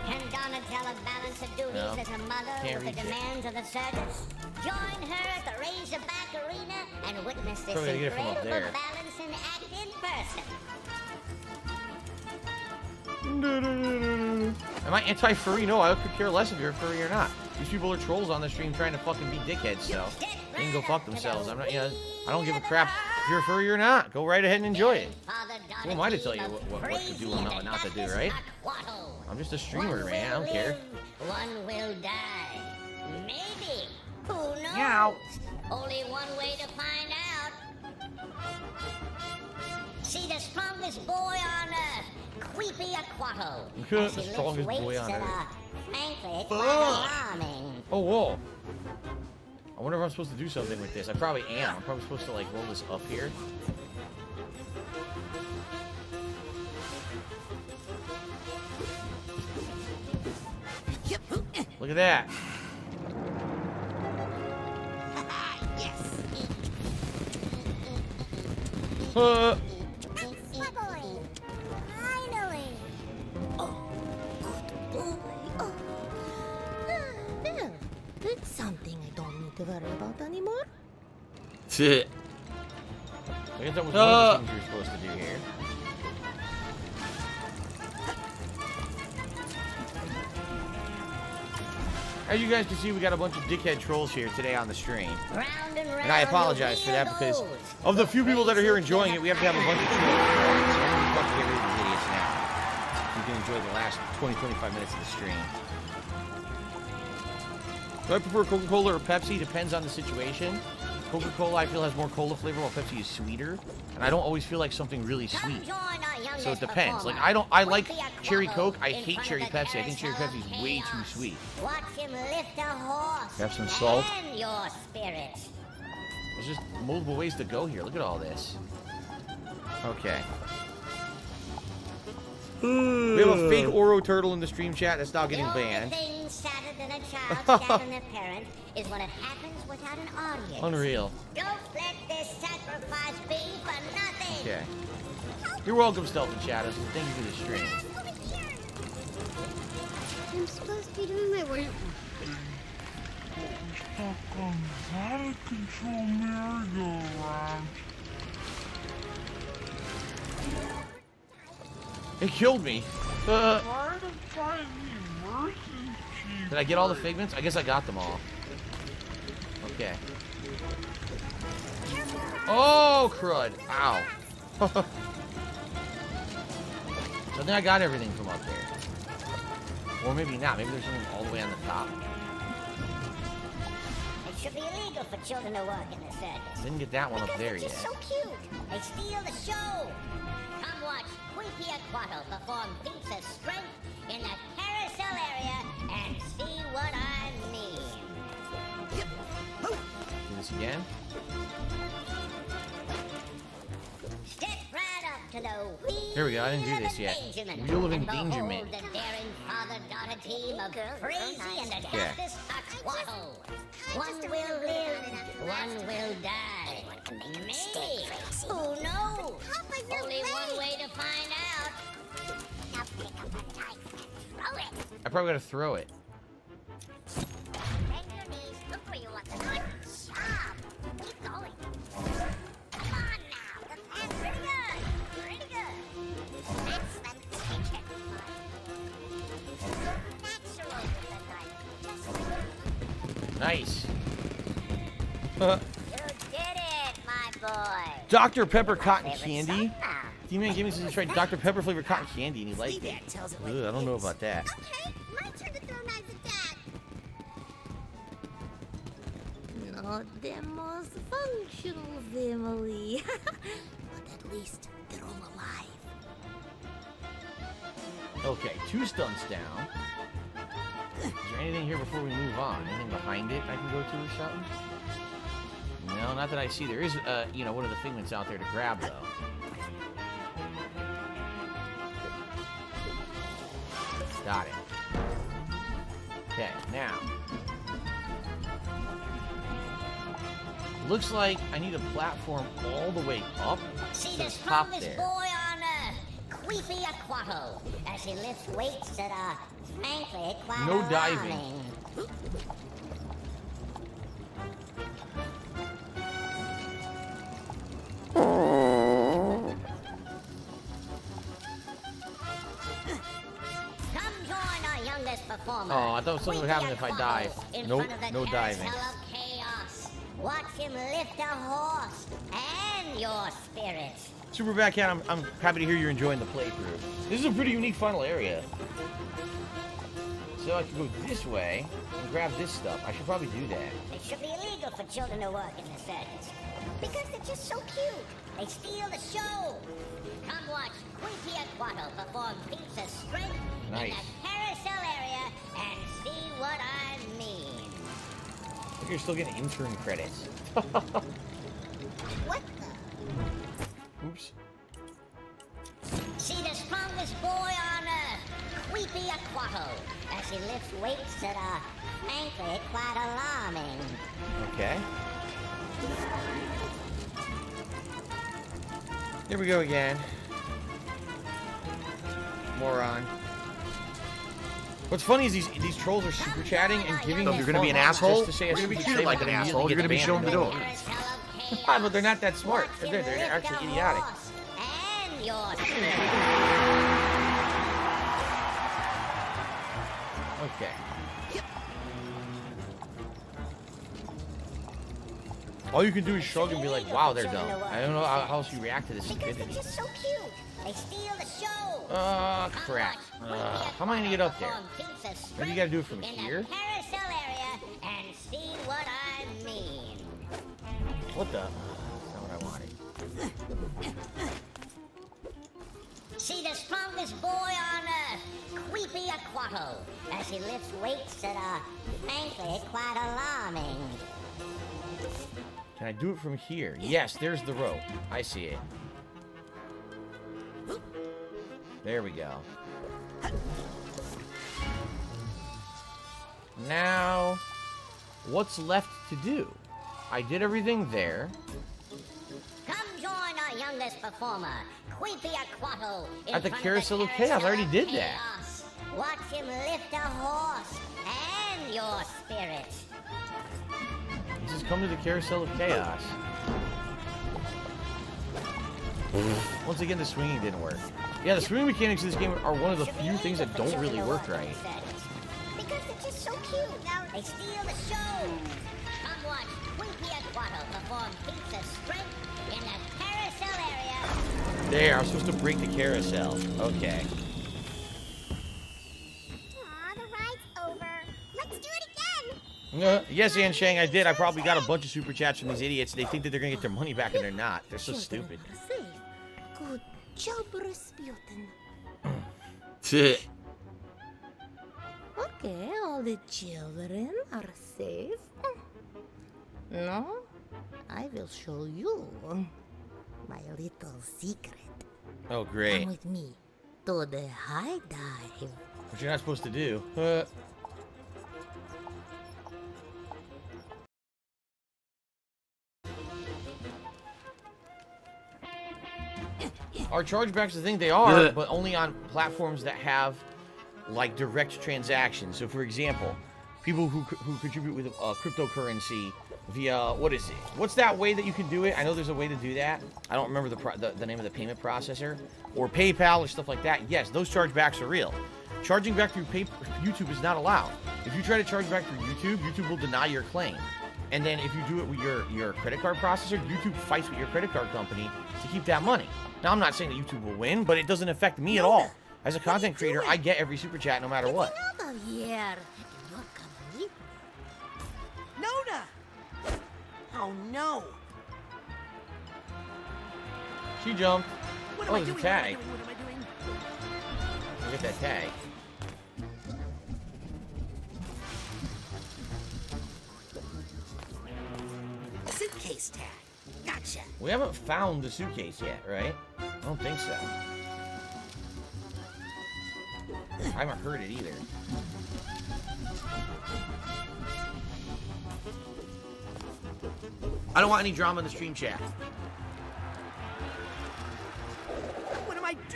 Speaker 19: Can Donatella balance her duties as a mother with the demands of the circus? Join her at the Razorback Arena and witness this incredible balancing act in person.
Speaker 2: Am I anti-furry? No, I could care less if you're a furry or not. These people are trolls on the stream trying to fucking be dickheads, so they can go fuck themselves. I'm not, you know, I don't give a crap if you're a furry or not. Go right ahead and enjoy it. Who am I to tell you what to do and what not to do, right? I'm just a streamer, man. I don't care.
Speaker 19: One will die. Maybe. Who knows?
Speaker 2: Meow.
Speaker 19: Only one way to find out. See the strongest boy on earth, Creepy Aquato.
Speaker 2: The strongest boy on earth.
Speaker 19: Frankly, quite alarming.
Speaker 2: Oh, whoa. I wonder if I'm supposed to do something with this. I probably am. I'm probably supposed to, like, roll this up here. Look at that.
Speaker 19: Yes.
Speaker 18: It's my boy. Finally. Oh, good boy. Oh. Well, it's something I don't need to worry about anymore.
Speaker 2: I guess that was one of the things you were supposed to do here. As you guys can see, we got a bunch of dickhead trolls here today on the stream. And I apologize for that because of the few people that are here enjoying it, we have to have a bunch of trolls. So I'm going to get rid of these idiots now. You can enjoy the last 20-25 minutes of the stream. Do I prefer Coca-Cola or Pepsi? Depends on the situation. Coca-Cola, I feel, has more cola flavor, while Pepsi is sweeter. And I don't always feel like something really sweet. So it depends. Like, I like Cherry Coke. I hate Cherry Pepsi. I think Cherry Pepsi is way too sweet.
Speaker 19: Watch him lift a horse.
Speaker 2: Have some salt.
Speaker 19: And your spirit.
Speaker 2: There's just multiple ways to go here. Look at all this. Okay. We have a fake Oro turtle in the stream chat that's now getting banned.
Speaker 19: The only thing sadder than a child stabbing their parent is when it happens without an audience.
Speaker 2: Unreal.
Speaker 19: Don't let this sacrifice be for nothing.
Speaker 2: Okay. You're welcome, Stealthy Shadows, and thank you for the stream.
Speaker 18: I'm supposed to be doing my work.
Speaker 16: Out of control merry-go-round.
Speaker 2: It killed me. Did I get all the figments? I guess I got them all. Okay. Oh, crud. Ow. So I think I got everything from up there. Or maybe not. Maybe there's something all the way on the top.
Speaker 19: It should be illegal for children to work in the circus.
Speaker 2: Didn't get that one up there yet.
Speaker 19: It's so cute. They steal the show. Come watch Quintiaquato perform feats of strength in the carousel area and see what I mean.
Speaker 2: Do this again.
Speaker 19: Step right up to the wheel.
Speaker 2: Here we go. I didn't do this yet. Wheel of Endangerment.
Speaker 19: The daring father-daughter team of Crazy and the Cactus Aquato. One will live, one will die. Maybe. Who knows? Only one way to find out. Now pick up a knife and throw it.
Speaker 2: I probably gotta throw it.
Speaker 19: Bend your knees, look where you want the knife. Stop. Keep going. Come on now. That's pretty good. Pretty good. That's the kitchen. Natural with the knife.
Speaker 2: Nice.
Speaker 19: You did it, my boy.
Speaker 2: Dr. Pepper cotton candy. Teammate Gaming says he tried Dr. Pepper flavored cotton candy and he liked it. Ugh, I don't know about that.
Speaker 18: Okay, my turn to throw knives at Dad. Not the most functional family. But at least they're all alive.
Speaker 2: Okay, 2 stunts down. Is there anything here before we move on? Anything behind it I can go to or something? No, not that I see. There is, you know, one of the figments out there to grab, though. Got it. Okay, now. Looks like I need a platform all the way up
Speaker 19: See
Speaker 2: to
Speaker 19: the
Speaker 2: the top
Speaker 19: strongest
Speaker 2: there.
Speaker 19: boy on earth, Quintiaquato, as he lifts weights that are frankly quite
Speaker 2: No diving.
Speaker 19: alarming. Come join our youngest performer.
Speaker 2: Oh, I thought something would happen if I dive.
Speaker 19: In
Speaker 2: Nope,
Speaker 19: front of the
Speaker 2: no diving.
Speaker 19: carousel of chaos. Watch him lift a horse and your spirit.
Speaker 2: Super Backhand, I'm happy to hear you're enjoying the playthrough. This is a pretty unique final area. So I can go this way and grab this stuff. I should probably do that.
Speaker 19: It should be illegal for children to work in the circus. Because they're just so cute. They steal the show. Come watch Quintiaquato perform feats of strength
Speaker 2: Nice.
Speaker 19: in the carousel area and see what I mean.
Speaker 2: Look, you're still getting intern credits.
Speaker 19: What the?
Speaker 2: Oops.
Speaker 19: See the strongest boy on earth, Quintiaquato, as he lifts weights that are frankly quite alarming.
Speaker 2: Okay. Here we go again. Moron. What's funny is these trolls are super chatting and giving
Speaker 6: So
Speaker 2: me
Speaker 6: you're gonna be an
Speaker 2: fun
Speaker 6: asshole?
Speaker 2: just to say
Speaker 6: You're gonna be treated like an asshole. You're gonna be shown the door.
Speaker 2: But they're not that smart. They're actually idiotic.
Speaker 19: And your
Speaker 2: Okay. All you can do is shrug and be like, wow, they're dumb. I don't know how else you react to this stupidity.
Speaker 19: They're just so cute. They steal the show.
Speaker 2: Crap. How am I gonna get up there? Maybe you gotta do it from here?
Speaker 19: Carousel area and see what I mean.
Speaker 2: What the? That's not what I wanted.
Speaker 19: See the strongest boy on earth, Queepy Aquato, as he lifts weights that are, frankly, quite alarming.
Speaker 2: Can I do it from here? Yes, there's the rope. I see it. There we go. Now, what's left to do? I did everything there.
Speaker 19: Come join our youngest performer, Queepy Aquato.
Speaker 2: At the Carousel of Chaos, I already did that.
Speaker 19: Watch him lift a horse and your spirit.
Speaker 2: Just come to the Carousel of Chaos. Once again, the swinging didn't work. Yeah, the swinging mechanics in this game are one of the few things that don't really work right.
Speaker 19: Because they're just so cute. Now they steal the show. Come watch Queepy Aquato perform feats of strength in the carousel area.
Speaker 2: There, I'm supposed to break the carousel. Okay.
Speaker 19: Aw, the ride's over. Let's do it again.
Speaker 2: Yes, Ann Shang, I did. I probably got a bunch of super chats from these idiots. They think that they're gonna get their money back and they're not. They're so stupid.
Speaker 13: Good job, Rasputin. Okay, all the children are safe. No, I will show you my little secret.
Speaker 2: Oh, great.
Speaker 13: Come with me to the high dive.
Speaker 2: Which you're not supposed to do. Are chargebacks the thing? They are, but only on platforms that have, like, direct transactions. So, for example, people who contribute with cryptocurrency via, what is it? What's that way that you can do it? I know there's a way to do that. I don't remember the name of the payment processor. Or PayPal or stuff like that. Yes, those chargebacks are real. Charging back through YouTube is not allowed. If you try to charge back through YouTube, YouTube will deny your claim. And then if you do it with your credit card processor, YouTube fights with your credit card company to keep that money. Now, I'm not saying that YouTube will win, but it doesn't affect me at all. As a content creator, I get every super chat no matter what.
Speaker 13: Nona! Oh no!
Speaker 2: She jumped.
Speaker 13: What
Speaker 2: Oh, there's a tag.
Speaker 13: What am I doing?
Speaker 2: Look at that tag.
Speaker 13: Suitcase tag. Gotcha.
Speaker 2: We haven't found the suitcase yet, right? I don't think so. I haven't heard it either. I don't want any drama in the stream chat.
Speaker 13: What am I doing?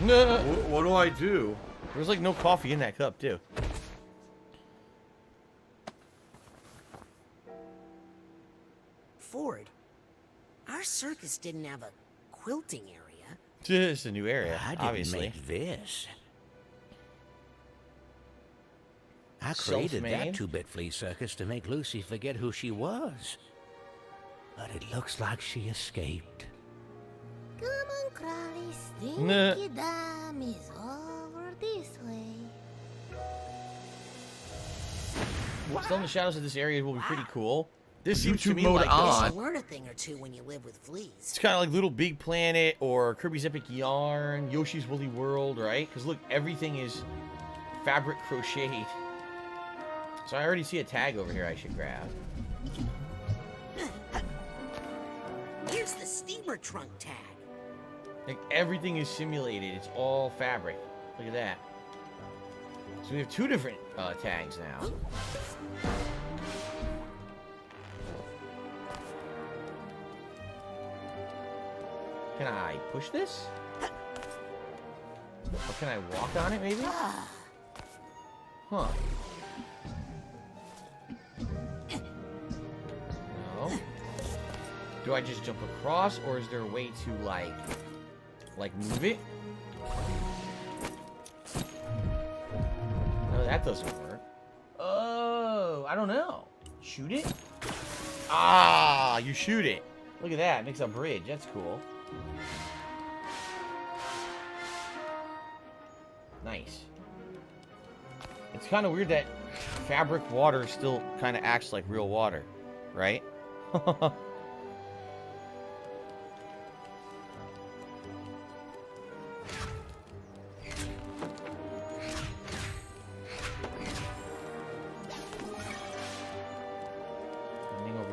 Speaker 2: No. What do I do? There's like no coffee in that cup, too.
Speaker 13: Ford, our circus didn't have a quilting area.
Speaker 2: It's a new area,
Speaker 11: I didn't
Speaker 2: obviously.
Speaker 11: make this. I created that two-bit flea circus to make Lucy forget who she was. But it looks like she escaped.
Speaker 13: Come on, Crowley, Stinky Dam is over this way.
Speaker 2: Still in the shadows of this area will be pretty cool. This
Speaker 13: YouTube
Speaker 2: mode
Speaker 13: like
Speaker 2: on.
Speaker 13: You learn a thing or two when you live with fleas.
Speaker 2: It's kind of like Little Big Planet or Kirby's Epic Yarn, Yoshi's Woolly World, right? Because look, everything is fabric crocheted. So I already see a tag over here I should grab.
Speaker 13: Here's the steamer trunk tag.
Speaker 2: Like everything is simulated. It's all fabric. Look at that. So we have two different tags now. Can I push this? Or can I walk on it, maybe? Huh. Do I just jump across, or is there a way to, like move it? No, that doesn't work. Oh, I don't know. Shoot it? Ah, you shoot it. Look at that. It makes a bridge. That's cool. Nice. It's kind of weird that fabric water still kind of acts like real water, right?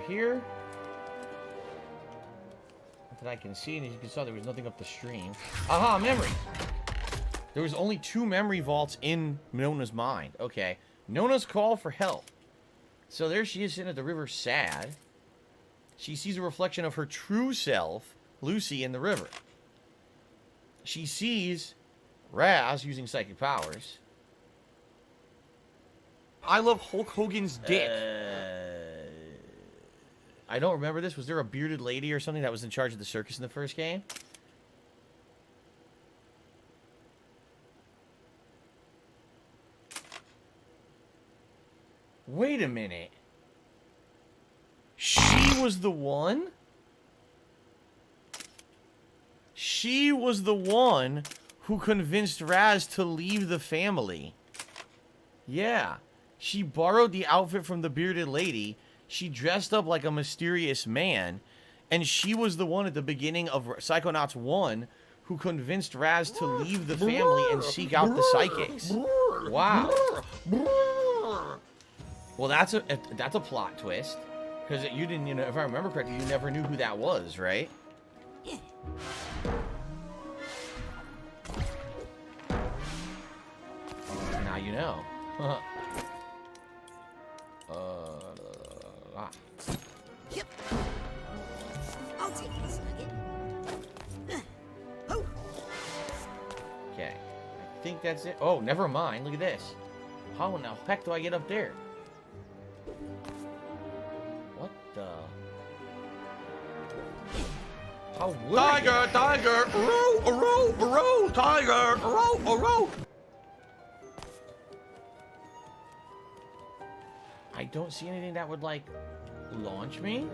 Speaker 2: Here that I can see, and as you can see, there was nothing up the stream. Aha, memory. There was only 2 memory vaults in Nona's mind. Okay, Nona's call for help. So there she is sitting at the river, sad. She sees a reflection of her true self, Lucy, in the river. She sees Raz using psychic powers.
Speaker 7: I love Hulk Hogan's dick.
Speaker 2: I don't remember this. Was there a bearded lady or something that was in charge of the circus in the first game? Wait a minute. She was the one? She was the one who convinced Raz to leave the family. Yeah. She borrowed the outfit from the bearded lady. She dressed up like a mysterious man, and she was the one at the beginning of Psychonauts 1 who convinced Raz to leave the family and seek out the psychics. Wow. Well, that's a plot twist, because you didn't, if I remember correctly, you never knew who that was, right? Now you know.
Speaker 13: Yep. I'll take this nugget.
Speaker 2: Okay. I think that's it. Oh, never mind. Look at this. How in the heck do I get up there? What the? How would
Speaker 7: Tiger, tiger, row, tiger, row.
Speaker 2: I don't see anything that would, like, launch me.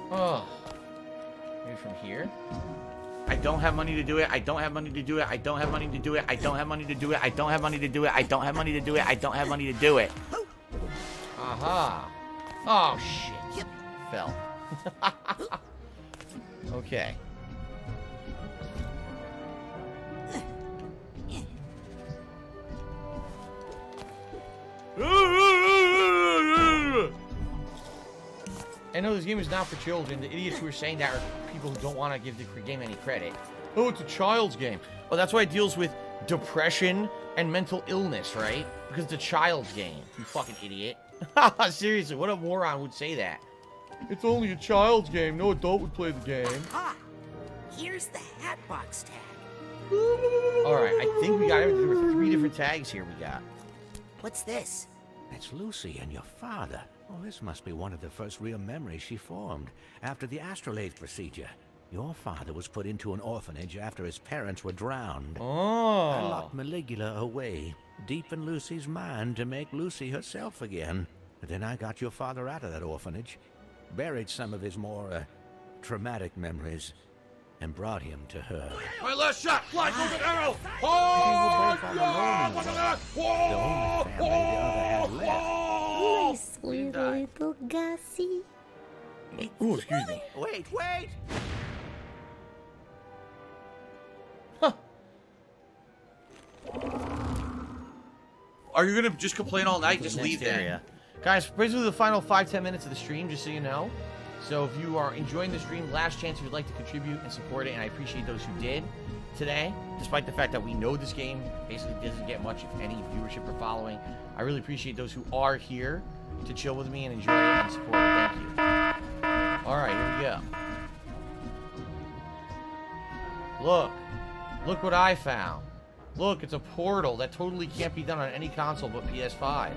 Speaker 2: Oh. Maybe from here?
Speaker 6: I don't have money to do it. I don't have money to do it. I don't have money to do it. I don't have money to do it. I don't have money to do it. I don't have money to do it. I don't have money to do it.
Speaker 2: Aha. Oh, shit. Yep. Fell. Okay. I know this game is not for children. The idiots who are saying that are people who don't want to give the game any credit. Oh, it's a child's game. Oh, that's why it deals with depression and mental illness, right? Because it's a child's game. You fucking idiot. Seriously, what a moron would say that? It's only a child's game. No adult would play the game.
Speaker 13: Ah, here's the Hatbox tag.
Speaker 2: Alright, I think we got everything. There were 3 different tags here we got.
Speaker 13: What's this?
Speaker 11: That's Lucy and your father. Oh, this must be one of the first real memories she formed after the astrolabe procedure. Your father was put into an orphanage after his parents were drowned.
Speaker 2: Oh.
Speaker 11: I locked Maligula away, deep in Lucy's mind, to make Lucy herself again. But then I got your father out of that orphanage, buried some of his more traumatic memories, and brought him to her.
Speaker 7: My last shot! Fly, move an arrow! Oh!
Speaker 11: The only family the other had left.
Speaker 8: My sweet little Gussie.
Speaker 2: Ooh, excuse me.
Speaker 11: Wait!
Speaker 2: Huh.
Speaker 7: Are you gonna just complain all night? Just leave
Speaker 2: there.
Speaker 7: there.
Speaker 2: Guys, basically the final 5-10 minutes of the stream, just so you know. So if you are enjoying the stream, last chance if you'd like to contribute and support it, and I appreciate those who did today, despite the fact that we know this game basically doesn't get much, if any, viewership or following. I really appreciate those who are here to chill with me and enjoy it and support it. Thank you. Alright, here we go. Look what I found. Look, it's a portal. That totally can't be done on any console but PS5.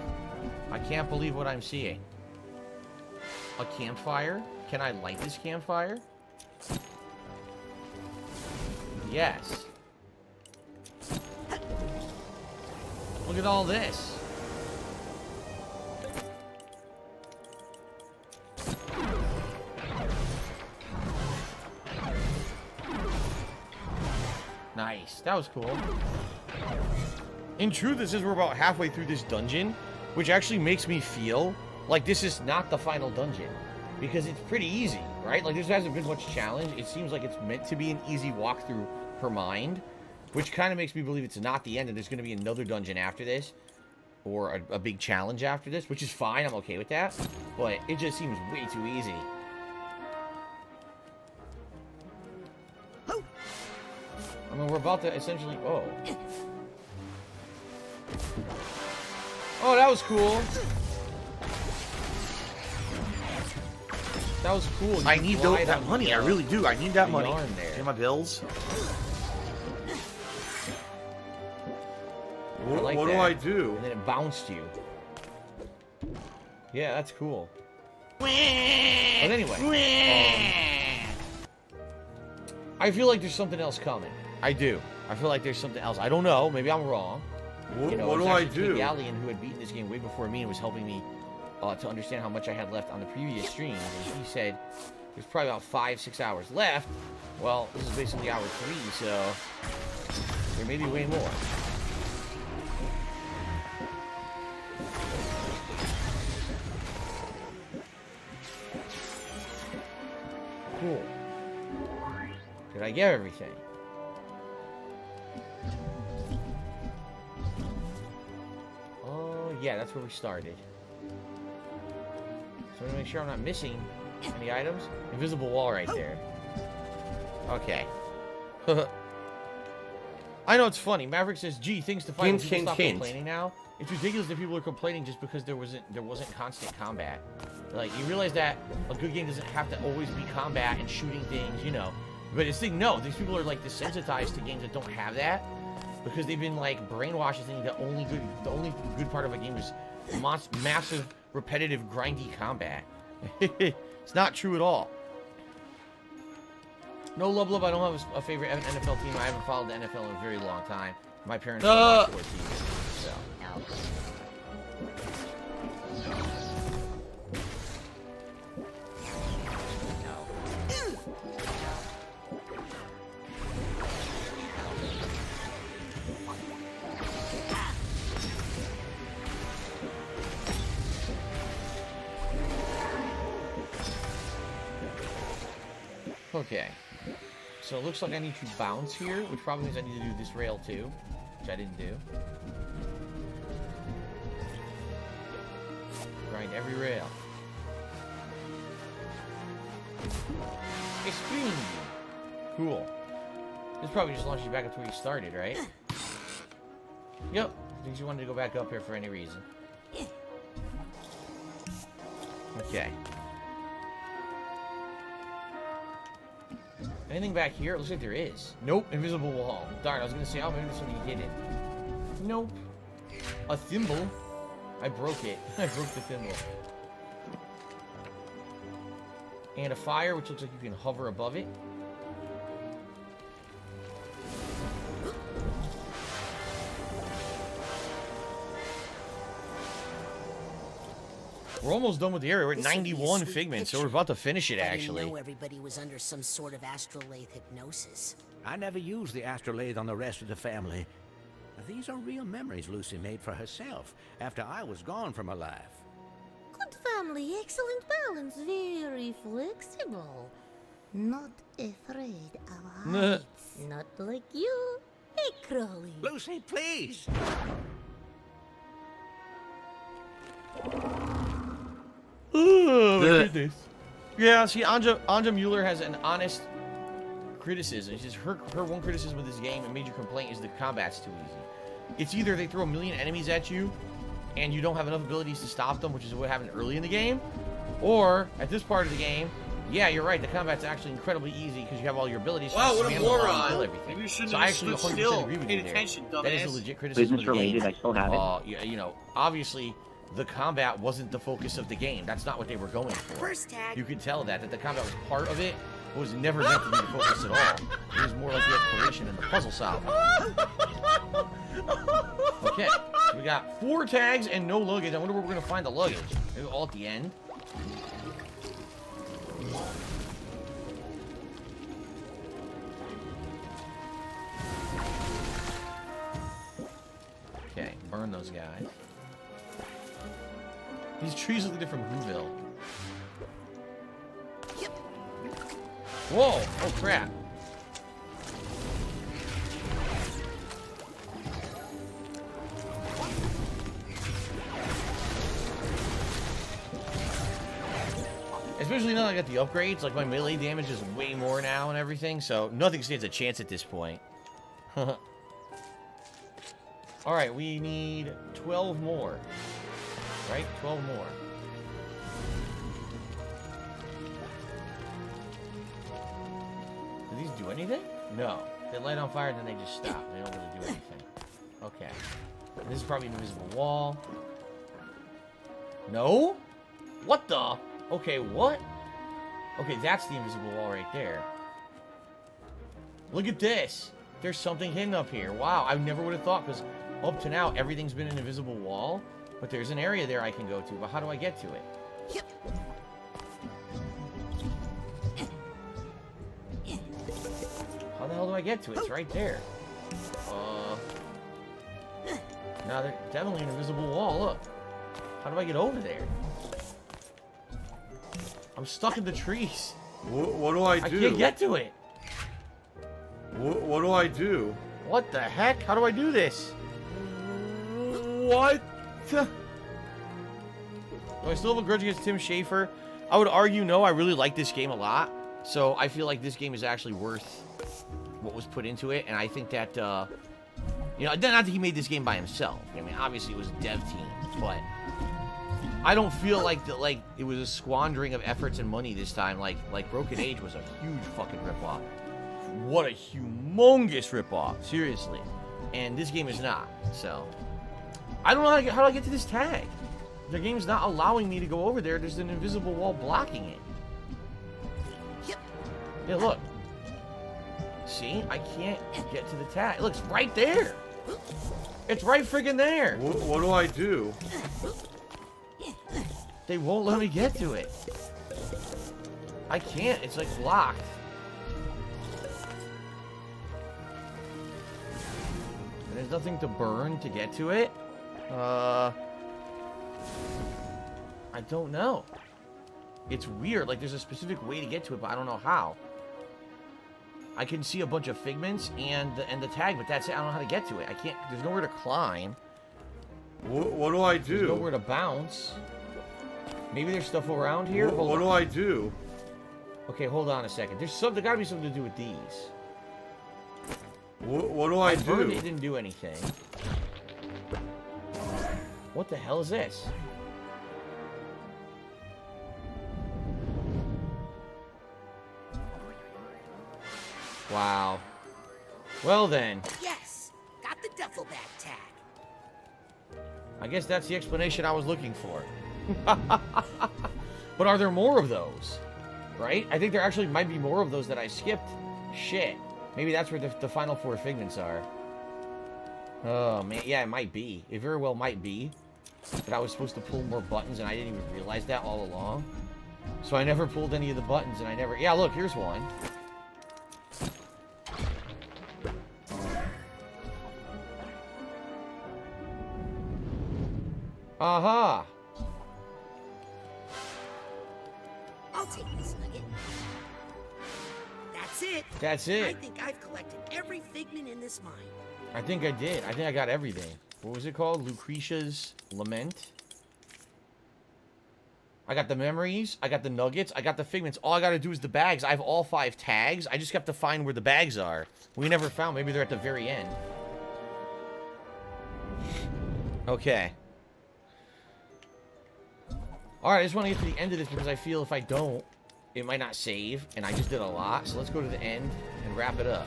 Speaker 2: I can't believe what I'm seeing. A campfire? Can I light this campfire? Yes. Look at all this. Nice. That was cool. In truth, this is we're about halfway through this dungeon, which actually makes me feel like this is not the final dungeon. Because it's pretty easy, right? Like, this hasn't been much challenge. It seems like it's meant to be an easy walk through her mind, which kind of makes me believe it's not the end and there's going to be another dungeon after this, or a big challenge after this, which is fine. I'm okay with that. But it just seems way too easy. I mean, we're about to essentially... Oh. Oh, that was cool. That was cool.
Speaker 6: I need that money. I really do. I need that money.
Speaker 2: There.
Speaker 6: Pay my bills.
Speaker 2: What
Speaker 7: do I do?
Speaker 2: And then it bounced you. Yeah, that's cool. But anyway. I feel like there's something else coming. I do. I feel like there's something else. I don't know. Maybe I'm wrong.
Speaker 7: What do I do?
Speaker 2: Galleon, who had beaten this game way before me and was helping me to understand how much I had left on the previous streams, and he said there's probably about 5-6 hours left. Well, this is basically hour 3, so there may be way more. Cool. Did I get everything? Oh, yeah, that's where we started. So I'm gonna make sure I'm not missing any items. Invisible wall right there. Okay. I know it's funny. Maverick says, "Gee, things to fight. People stop complaining now. It's ridiculous that people are complaining just because there wasn't constant combat. Like, you realize that a good game doesn't have to always be combat and shooting things, you know. But this thing, no, these people are like desensitized to games that don't have that because they've been like brainwashed thinking the only good part of a game is massive, repetitive, grindy combat. It's not true at all. No, love, I don't have a favorite NFL team. I haven't followed the NFL in a very long time. My parents don't watch sports either, so. Okay, so it looks like I need to bounce here, which probably means I need to do this rail too, which I didn't do. Grind every rail. Extreme. Cool. This probably just launches you back up to where you started, right? Yep. Because you wanted to go back up here for any reason. Okay. Anything back here? It looks like there is. Nope. Invisible wall. Darn, I was gonna say, oh, maybe there's something hidden. Nope. A thimble. I broke it. I broke the thimble. And a fire, which looks like you can hover above it. We're almost done with the area. We're at 91 figments, so we're about to finish it, actually.
Speaker 13: I didn't know everybody was under some sort of astrolabe hypnosis.
Speaker 11: I never used the astrolabe on the rest of the family. These are real memories Lucy made for herself after I was gone from her life.
Speaker 5: Good family, excellent balance, very flexible. Not afraid of heights. Not like you. Hey, Crowley.
Speaker 11: Lucy, please!
Speaker 2: Oh, my goodness. Yeah, see, Anja Mueller has an honest criticism. She says her one criticism of this game, a major complaint, is the combat's too easy. It's either they throw a million enemies at you, and you don't have enough abilities to stop them, which is what happened early in the game, or, at this part of the game, Yeah, you're right. The combat's actually incredibly easy because you have all your abilities.
Speaker 7: Wow,
Speaker 2: You
Speaker 7: what a
Speaker 2: spam them around and
Speaker 7: moron.
Speaker 2: kill everything.
Speaker 7: You shouldn't
Speaker 2: So I
Speaker 7: have
Speaker 2: actually
Speaker 7: stood
Speaker 2: 100%
Speaker 7: still.
Speaker 2: agree with
Speaker 7: Paid
Speaker 2: you there.
Speaker 7: attention,
Speaker 2: That is a
Speaker 7: dumbass.
Speaker 2: legit criticism
Speaker 1: Business
Speaker 2: of the game.
Speaker 1: related, I still have it.
Speaker 2: You know, obviously, the combat wasn't the focus of the game. That's not what they were going for.
Speaker 13: First tag.
Speaker 2: You could tell that the combat was part of it, but was never meant to be the focus at all. It was more like the exploration and the puzzle solving. Okay, so we got 4 tags and no luggage. I wonder where we're going to find the luggage. Maybe all at the end. Okay, burn those guys. These trees look different from Whoville. Whoa! Oh crap! Especially now that I got the upgrades, like my melee damage is way more now and everything, so nothing stands a chance at this point. Alright, we need 12 more. Right? 12 more. Do these do anything? No. They light on fire and then they just stop. They don't really do anything. Okay. And this is probably an invisible wall. No? What the? Okay, what? Okay, that's the invisible wall right there. Look at this. There's something hidden up here. Wow, I never would have thought, because up to now, everything's been an invisible wall. But there's an area there I can go to. But how do I get to it? How the hell do I get to it? It's right there. Now, there's definitely an invisible wall. Look. How do I get over there? I'm stuck in the trees.
Speaker 7: What do I do?
Speaker 2: I can't get to it.
Speaker 7: What do I do?
Speaker 2: What the heck? How do I do this?
Speaker 7: What?
Speaker 2: Do I still have a grudge against Tim Schafer? I would argue no. I really like this game a lot. So I feel like this game is actually worth what was put into it. And I think that, you know, not that he made this game by himself. I mean, obviously it was a dev team. But I don't feel like it was a squandering of efforts and money this time. Like Broken Age was a huge fucking ripoff. What a humongous ripoff. Seriously. And this game is not. So I don't know how do I get to this tag. The game's not allowing me to go over there. There's an invisible wall blocking it. Yeah, look. See? I can't get to the tag. Look, it's right there. It's right friggin' there.
Speaker 7: What do I do?
Speaker 2: They won't let me get to it. I can't. It's like blocked. And there's nothing to burn to get to it. I don't know. It's weird. Like, there's a specific way to get to it, but I don't know how. I can see a bunch of figments and the tag, but that's it. I don't know how to get to it. I can't. There's nowhere to climb.
Speaker 7: What do I do?
Speaker 2: There's nowhere to bounce. Maybe there's stuff around here.
Speaker 7: What do I do?
Speaker 2: Okay, hold on a second. There's gotta be something to do with these.
Speaker 7: What do I do?
Speaker 2: It didn't do anything. What the hell is this? Wow. Well then.
Speaker 13: Yes, got the duffel bag tag.
Speaker 2: I guess that's the explanation I was looking for. But are there more of those? Right? I think there actually might be more of those that I skipped. Shit. Maybe that's where the final 4 figments are. Oh, man. Yeah, it might be. It very well might be. That I was supposed to pull more buttons and I didn't even realize that all along. So I never pulled any of the buttons and I never... Yeah, look, here's one. Aha!
Speaker 13: I'll take this nugget. That's it.
Speaker 2: That's it.
Speaker 13: I think I've collected every figment in this mine.
Speaker 2: I think I did. I think I got everything. What was it called? Lucretia's Lament? I got the memories. I got the nuggets. I got the figments. All I got to do is the bags. I have all 5 tags. I just have to find where the bags are. We never found. Maybe they're at the very end. Okay. Alright, I just want to get to the end of this because I feel if I don't, it might not save, and I just did a lot. So let's go to the end and wrap it up.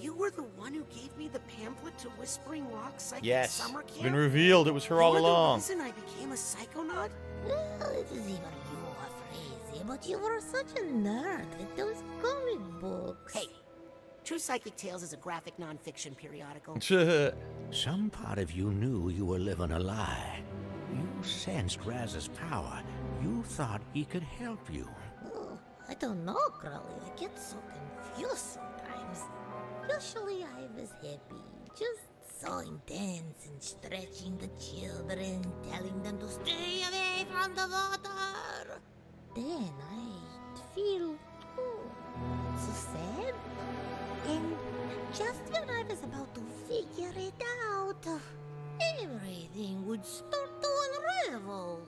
Speaker 13: You were the one who gave me the pamphlet to Whispering Rock Psychic
Speaker 2: Yes,
Speaker 13: Summer Camp?
Speaker 2: it's been revealed. It was her all along.
Speaker 13: The reason I became a psychonaut?
Speaker 5: Well, it is even you are crazy, but you were such a nerd with those comic books.
Speaker 13: Hey, True Psychic Tales is a graphic non-fiction periodical.
Speaker 11: Some part of you knew you were living a lie. You sensed Raz's power. You thought he could help you.
Speaker 5: Oh, I don't know, Crowley. I get so confused sometimes. Usually I was happy, just so intense and stretching the children, telling them to stay away from the water. Then I'd feel so sad. And just when I was about to figure it out, everything would start to unravel.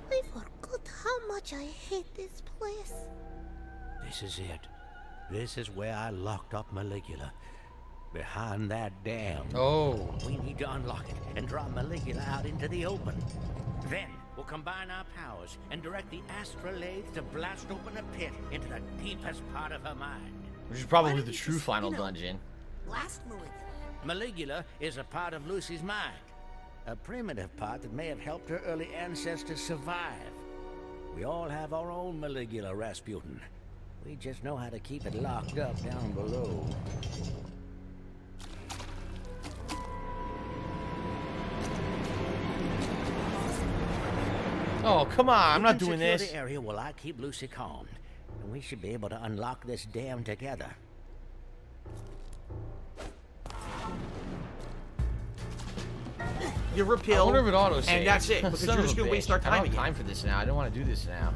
Speaker 5: I forgot how much I hate this place.
Speaker 11: This is it. This is where I locked up Maligula. Behind that dam.
Speaker 2: Oh.
Speaker 11: We need to unlock it and draw Maligula out into the open. Then we'll combine our powers and direct the astrolabe to blast open a pit into the deepest part of her mind.
Speaker 2: Which is probably the true final dungeon.
Speaker 13: Blast Maligula.
Speaker 11: Maligula is a part of Lucy's mind. A primitive part that may have helped her early ancestors survive. We all have our own Maligula, Rasputin. We just know how to keep it locked up down below.
Speaker 2: Oh, come on, I'm not doing this.
Speaker 11: The area while I keep Lucy calm, and we should be able to unlock this dam together.
Speaker 2: You repeal.
Speaker 7: I wonder if it auto-saves.
Speaker 2: And that's it, because
Speaker 7: Son
Speaker 2: you're
Speaker 7: of
Speaker 2: just
Speaker 7: a
Speaker 2: going to waste
Speaker 7: bitch.
Speaker 2: our time
Speaker 7: I don't have
Speaker 2: again.
Speaker 7: time
Speaker 2: for this now. I don't want to do this now.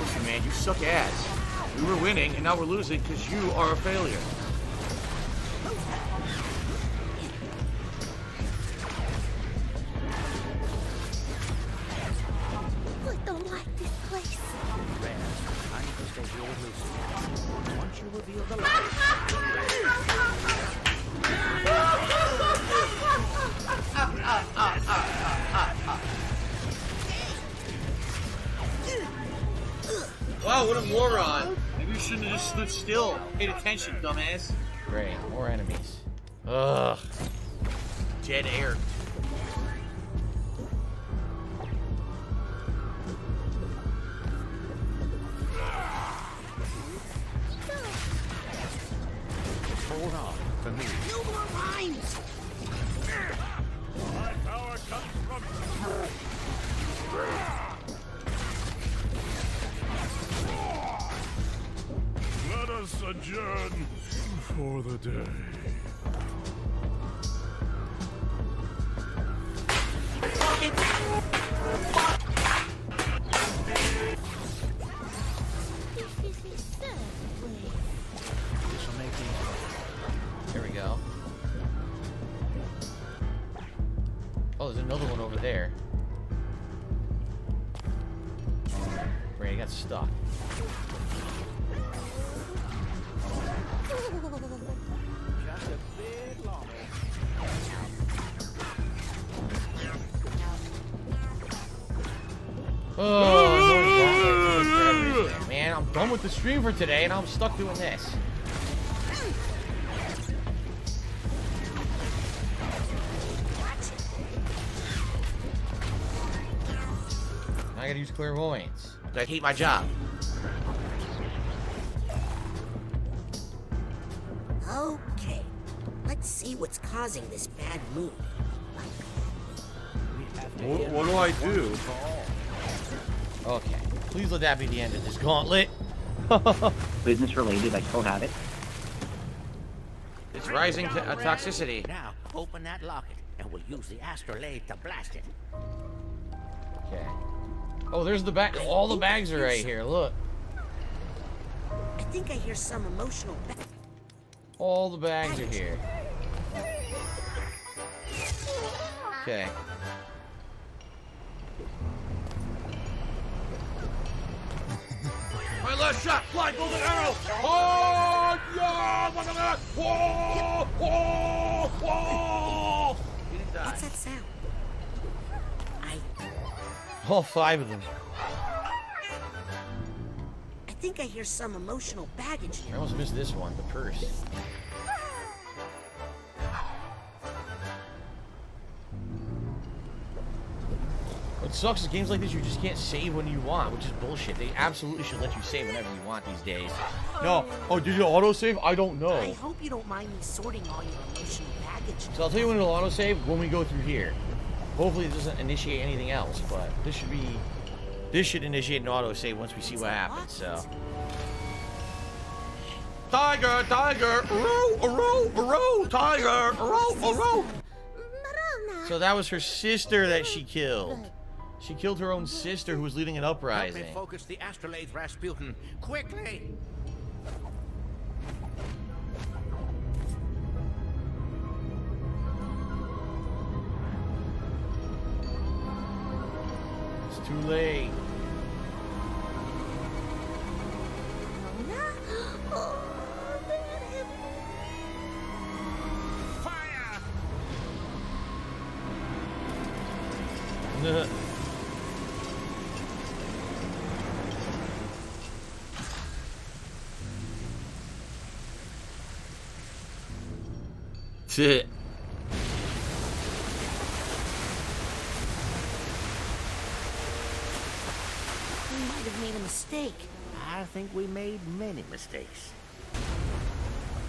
Speaker 7: Listen, man, you suck ass. We were winning, and now we're losing because you are a failure.
Speaker 5: I don't like this place.
Speaker 11: I need to stay here with Lucy. Once you reveal the
Speaker 7: Wow, what a moron. Maybe you shouldn't have just stood still. Paid attention, dumbass.
Speaker 2: Great, more enemies. Ugh.
Speaker 7: Dead air.
Speaker 11: Hold on for me.
Speaker 13: No more rhymes!
Speaker 16: My power comes from Let us adjourn for the day.
Speaker 11: This'll make things
Speaker 2: There we go. Oh, there's another one over there. Great, I got stuck.
Speaker 11: just a bit longer.
Speaker 2: Oh, man, I'm done with the stream for today, and I'm stuck doing this. I gotta use clairvoyance.
Speaker 7: I hate my job.
Speaker 13: Okay, let's see what's causing this bad mood.
Speaker 7: What do I do?
Speaker 2: Okay, please let that be the end of this gauntlet.
Speaker 1: Business related, I still have it.
Speaker 7: It's rising to toxicity.
Speaker 11: Now, open that locket, and we'll use the astrolabe to blast it.
Speaker 2: Okay. Oh, there's the bag. All the bags are right here. Look.
Speaker 13: think I hear some emotional.
Speaker 2: All the bags are here. Okay.
Speaker 7: My last shot! Fly, golden arrow! Oh, yeah! Whoa! Whoa! Whoa!
Speaker 2: He didn't die.
Speaker 13: What's that sound?
Speaker 2: All 5 of them.
Speaker 13: I think I hear some emotional baggage
Speaker 2: I
Speaker 13: here.
Speaker 2: almost missed this one, the purse. What sucks is games like this, you just can't save when you want, which is bullshit. They absolutely should let you save whenever you want these days. No. Oh, did you auto-save? I don't know.
Speaker 13: I hope you don't mind me sorting all your emotional baggage.
Speaker 2: So I'll tell you when it'll auto-save, when we go through here. Hopefully it doesn't initiate anything else, but this should initiate an auto-save once we see what happens, so.
Speaker 7: Tiger, tiger, row, tiger, row.
Speaker 2: So that was her sister that she killed. She killed her own sister who was leading an uprising.
Speaker 11: Help me focus the astrolabe, Rasputin. Quickly!
Speaker 2: It's too late. Fire! That's it.
Speaker 13: We might have made a mistake.
Speaker 11: I think we made many mistakes. But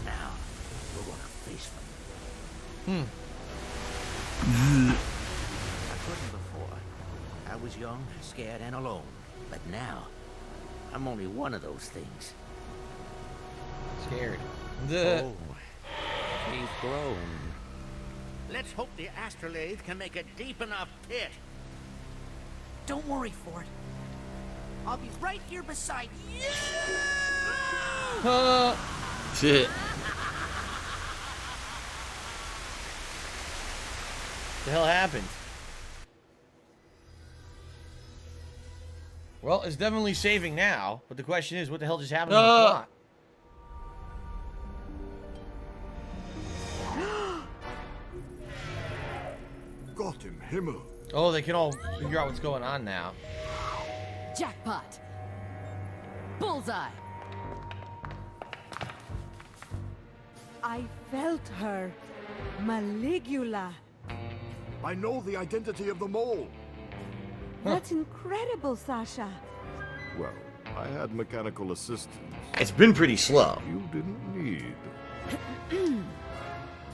Speaker 11: now, we're gonna face them. I couldn't before. I was young, scared, and alone. But now, I'm only one of those things.
Speaker 2: Scared.
Speaker 11: Oh, we've grown. Let's hope the astrolabe can make a deep enough pit.
Speaker 13: Don't worry, Ford. I'll be right here beside you.
Speaker 2: That's it. What the hell happened? Well, it's definitely saving now, but the question is, what the hell just happened to the plot?
Speaker 16: Got him, Himmel.
Speaker 2: Oh, they can all figure out what's going on now.
Speaker 9: Jackpot. Bullseye.
Speaker 14: I felt her. Maligula.
Speaker 16: I know the identity of the mole.
Speaker 14: That's incredible, Sasha.
Speaker 16: Well, I had mechanical assistance.
Speaker 2: It's been pretty slow.
Speaker 16: You didn't need.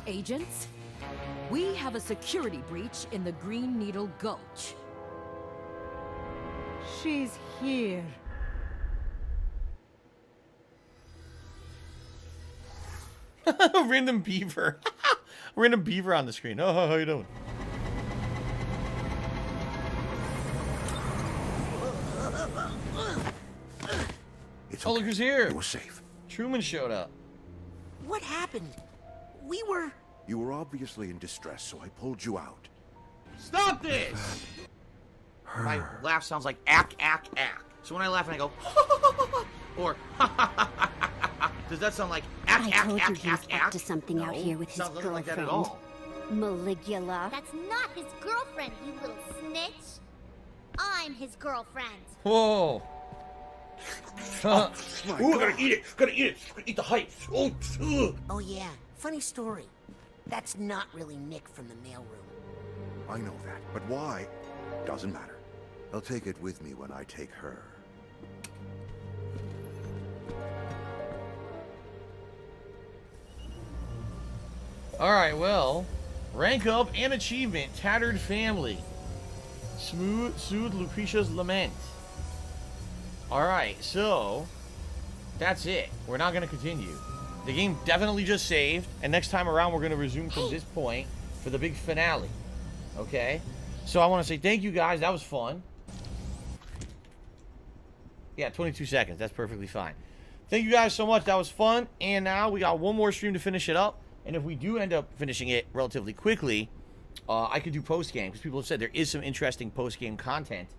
Speaker 9: Agents, we have a security breach in the Green Needle Gulch.
Speaker 14: She's here.
Speaker 2: Random beaver. Random beaver on the screen. Oh, how you doing? Oh, look who's here.
Speaker 16: You're safe.
Speaker 2: Truman showed up.
Speaker 13: What happened? We were...
Speaker 16: You were obviously in distress, so I pulled you out.
Speaker 7: Stop this!
Speaker 2: My laugh sounds like ack, ack, ack. So when I laugh and I go, or does that sound like ack,
Speaker 18: I
Speaker 2: ack,
Speaker 18: told you
Speaker 2: ack,
Speaker 18: he was
Speaker 2: ack,
Speaker 18: up to something out here with his
Speaker 2: sounds nothing like that
Speaker 18: girlfriend.
Speaker 2: at all.
Speaker 18: Maligula.
Speaker 19: That's not his girlfriend, you little snitch. I'm his girlfriend.
Speaker 2: Whoa.
Speaker 7: Ooh, I gotta eat it. Gotta eat it. Gotta eat the hype. Oh, ugh.
Speaker 13: Oh yeah, funny story. That's not really Nick from the mailroom.
Speaker 16: I know that, but why? Doesn't matter. I'll take it with me when I take her.
Speaker 2: Alright, well, rank up and achievement, Tattered Family. Soothe Lucretia's Lament. Alright, so that's it. We're not going to continue. The game definitely just saved, and next time around we're going to resume from this point for the big finale. Okay? So I want to say thank you guys. That was fun. Yeah, 22 seconds. That's perfectly fine. Thank you guys so much. That was fun. And now we got one more stream to finish it up. And if we do end up finishing it relatively quickly, I could do post-game. Because people have said there is some interesting post-game content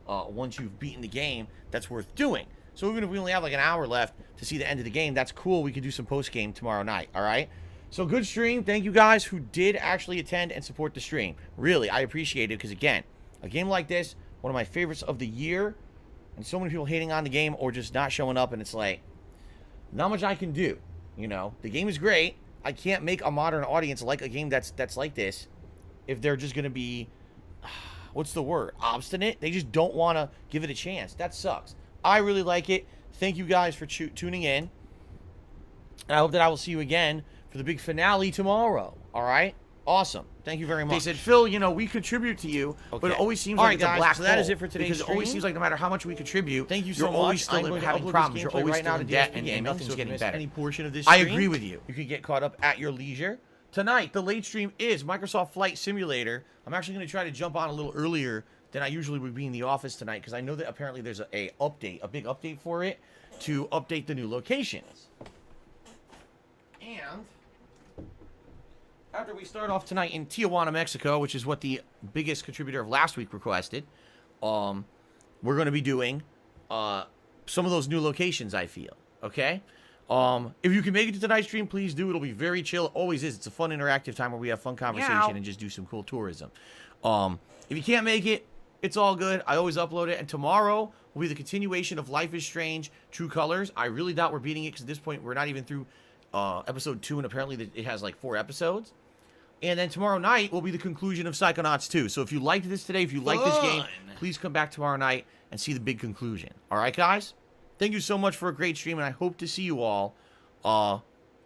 Speaker 2: once you've beaten the game that's worth doing. So even if we only have like an hour left to see the end of the game, that's cool. We could do some post-game tomorrow night, all right? So good stream. Thank you guys who did actually attend and support the stream. Really, I appreciate it because, again, a game like this, one of my favorites of the year, and so many people hating on the game or just not showing up, and it's like, not much I can do. You know, the game is great. I can't make a modern audience like a game that's like this if they're just going to be, what's the word, obstinate. They just don't want to give it a chance. That sucks. I really like it. Thank you guys for tuning in. And I hope that I will see you again for the big finale tomorrow. All right? Awesome. Thank you very much.
Speaker 6: They said, Phil, you know, we contribute to you, but it always seems like it's a black hole.
Speaker 2: So that is it for today's
Speaker 6: Because
Speaker 2: stream.
Speaker 6: it always seems like no matter how much we contribute,
Speaker 2: thank you so
Speaker 6: you're
Speaker 2: much.
Speaker 6: always still having problems. You're always still in debt, and nothing's getting better.
Speaker 2: Any portion of this
Speaker 6: I
Speaker 2: stream,
Speaker 6: agree with you.
Speaker 2: You can get caught up at your leisure. Tonight, the late stream is Microsoft Flight Simulator. I'm actually going to try to jump on a little earlier than I usually would be in the office tonight because I know that apparently there's a big update for it to update the new locations. And after we start off tonight in Tijuana, Mexico, which is what the biggest contributor of last week requested, we're going to be doing some of those new locations, I feel. Okay? If you can make it to tonight's stream, please do. It'll be very chill. It always is. It's a fun, interactive time where we have fun conversation and just do some cool tourism. If you can't make it, it's all good. I always upload it. And tomorrow will be the continuation of Life is Strange True Colors. I really doubt we're beating it because at this point we're not even through episode 2, and apparently it has like 4 episodes. And then tomorrow night will be the conclusion of Psychonauts 2. So if you liked this today, if you like this game, please come back tomorrow night and see the big conclusion. All right, guys? Thank you so much for a great stream, and I hope to see you all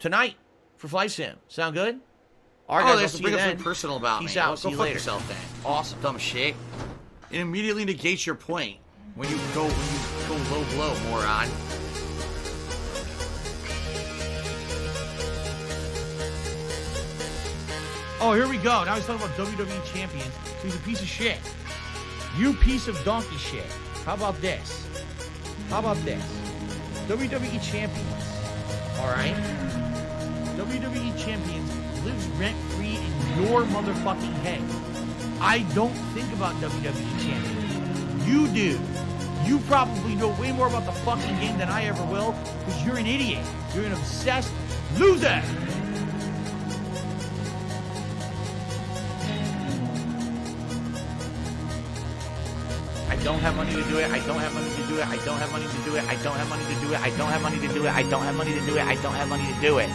Speaker 2: tonight for Flight Sim. Sound good? All right, guys,
Speaker 6: that's bring up something personal about
Speaker 2: Peace
Speaker 6: me.
Speaker 2: out.
Speaker 6: Go
Speaker 2: See you
Speaker 6: fuck
Speaker 2: later.
Speaker 6: yourself then.
Speaker 2: Awesome.
Speaker 6: Dumb shit. It immediately negates your point when you go low blow, moron.
Speaker 3: Oh, here we go. Now he's talking about WWE champions. So he's a piece of shit. You piece of donkey shit. How about this? How about this? WWE champions. Alright? WWE champions lives rent-free in your motherfucking head. I don't think about WWE champions. You do. You probably know way more about the fucking game than I ever will because you're an idiot. You're an obsessed loser.
Speaker 6: I don't have money to do it. I don't have money to do it. I don't have money to do it. I don't have money to do it. I don't have money to do it. I don't have money to do it. I don't have money to do it.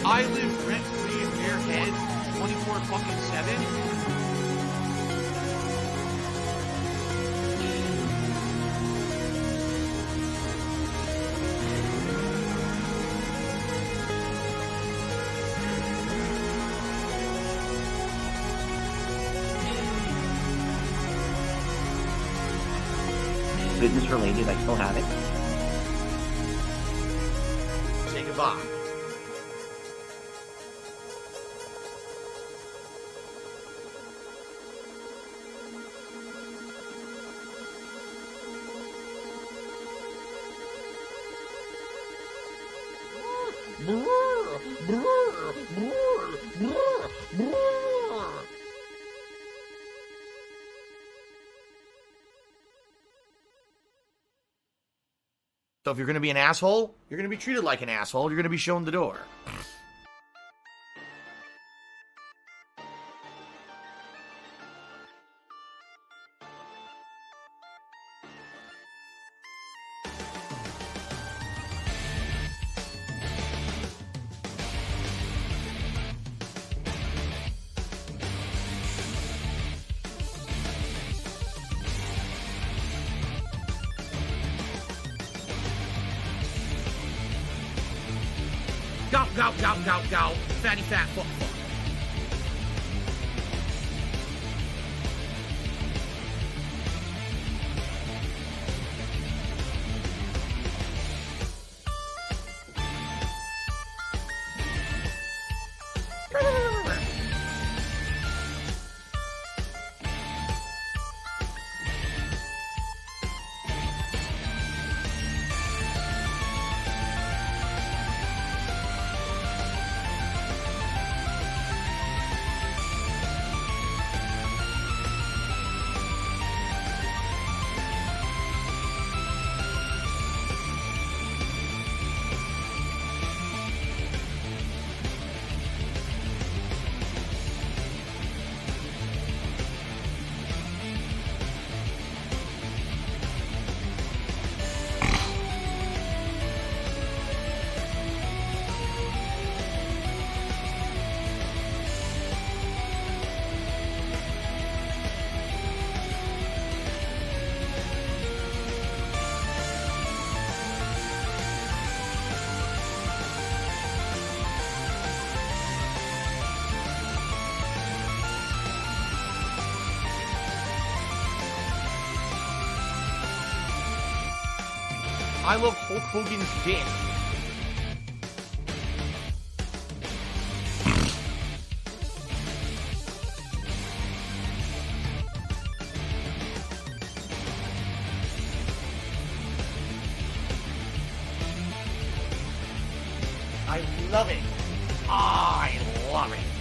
Speaker 3: I live rent-free in your heads 24/7.
Speaker 1: Business related, I still have it.
Speaker 6: Say goodbye.
Speaker 2: So if you're going to be an asshole, you're going to be treated like an asshole. You're going to be shown the door.
Speaker 3: Gout, gout, gout, gout, gout. Fatty, fat, fuck, fuck. I love Hulk Hogan's dick. I love it. I love it.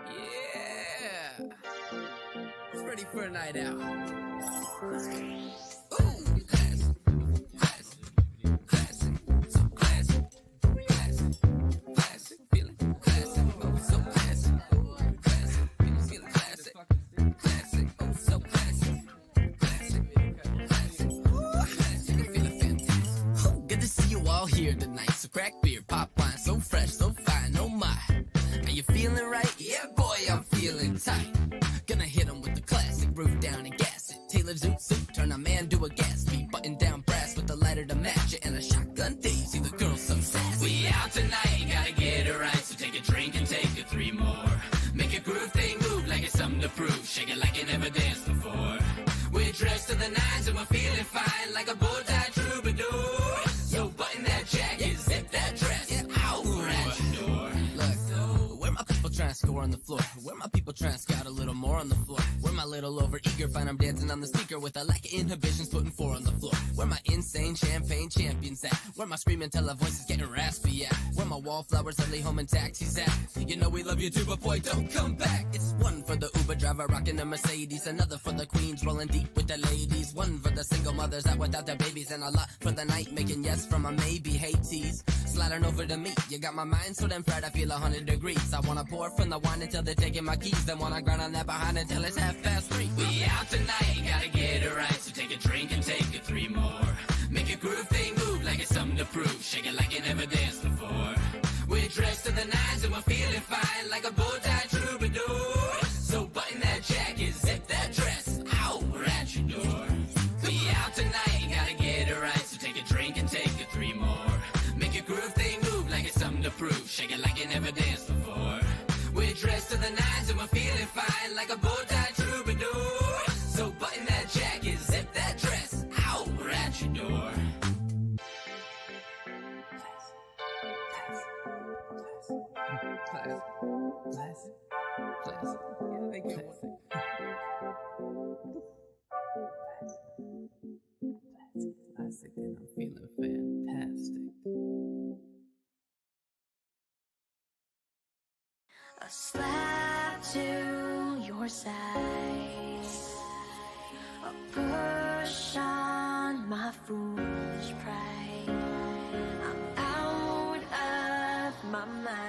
Speaker 4: Yeah! It's ready for a night out. Here tonight, so crack beer, pop wine, so fresh, so fine, oh my. Are you feeling right? Yeah, boy, I'm feeling tight. Gonna hit 'em with the classic, roof down and gas it. Tailored zoot suit, turn a man to a Gatsby. Button down brass with a lighter to match it, and a shotgun daisy, the girl's so sassy. We out tonight, gotta get it right, so take a drink and take a 3 more. Make a groove thing move like it's something to prove. Shake it like you never danced before. We're dressed to the nines and we're feeling fine like a bow tie troubadour. So button that jacket, zip that dress, out, at your door. Look, where my people trying to score on the floor? Where my people trying to scout a little more on the floor? Where my little over eager find I'm dancing on the speaker with a lack of inhibitions, putting 4 on the floor. Where my insane champagne champions at? Where my screaming till our voices getting raspy at? Where my wallflowers I lay home in taxis at? You know we love you too, but boy, don't come back. It's one for the Uber driver rocking a Mercedes, another for the queens rolling deep with the ladies, one for the single mothers out without their babies, and a lot for the night making yes from a maybe. Hey tease, slide on over to me. You got my mind so damn fried I feel 100 degrees. I wanna pour from the wine until they're taking my keys, then wanna grind on that behind until it's 3:30. We out tonight, gotta get it right, so take a drink and take a 3 more. Make a groove thing move like it's something to prove. Shake it like you never danced before. We're dressed to the nines and we're feeling fine like a bow tie troubadour. So button that jacket, zip that dress, out, we're at your door. We out tonight, gotta get it right, so take a drink and take a 3 more. Make a groove thing move like it's something to prove. Shake it like you never danced before. We're dressed to the nines and we're feeling fine like a bow tie troubadour. So button that jacket, zip that dress, out, we're at your door. Classic. Yeah, they get one. Classic, and I'm feeling fantastic.
Speaker 22: A slap to your side, a push on my foolish pride. I'm out of my mind.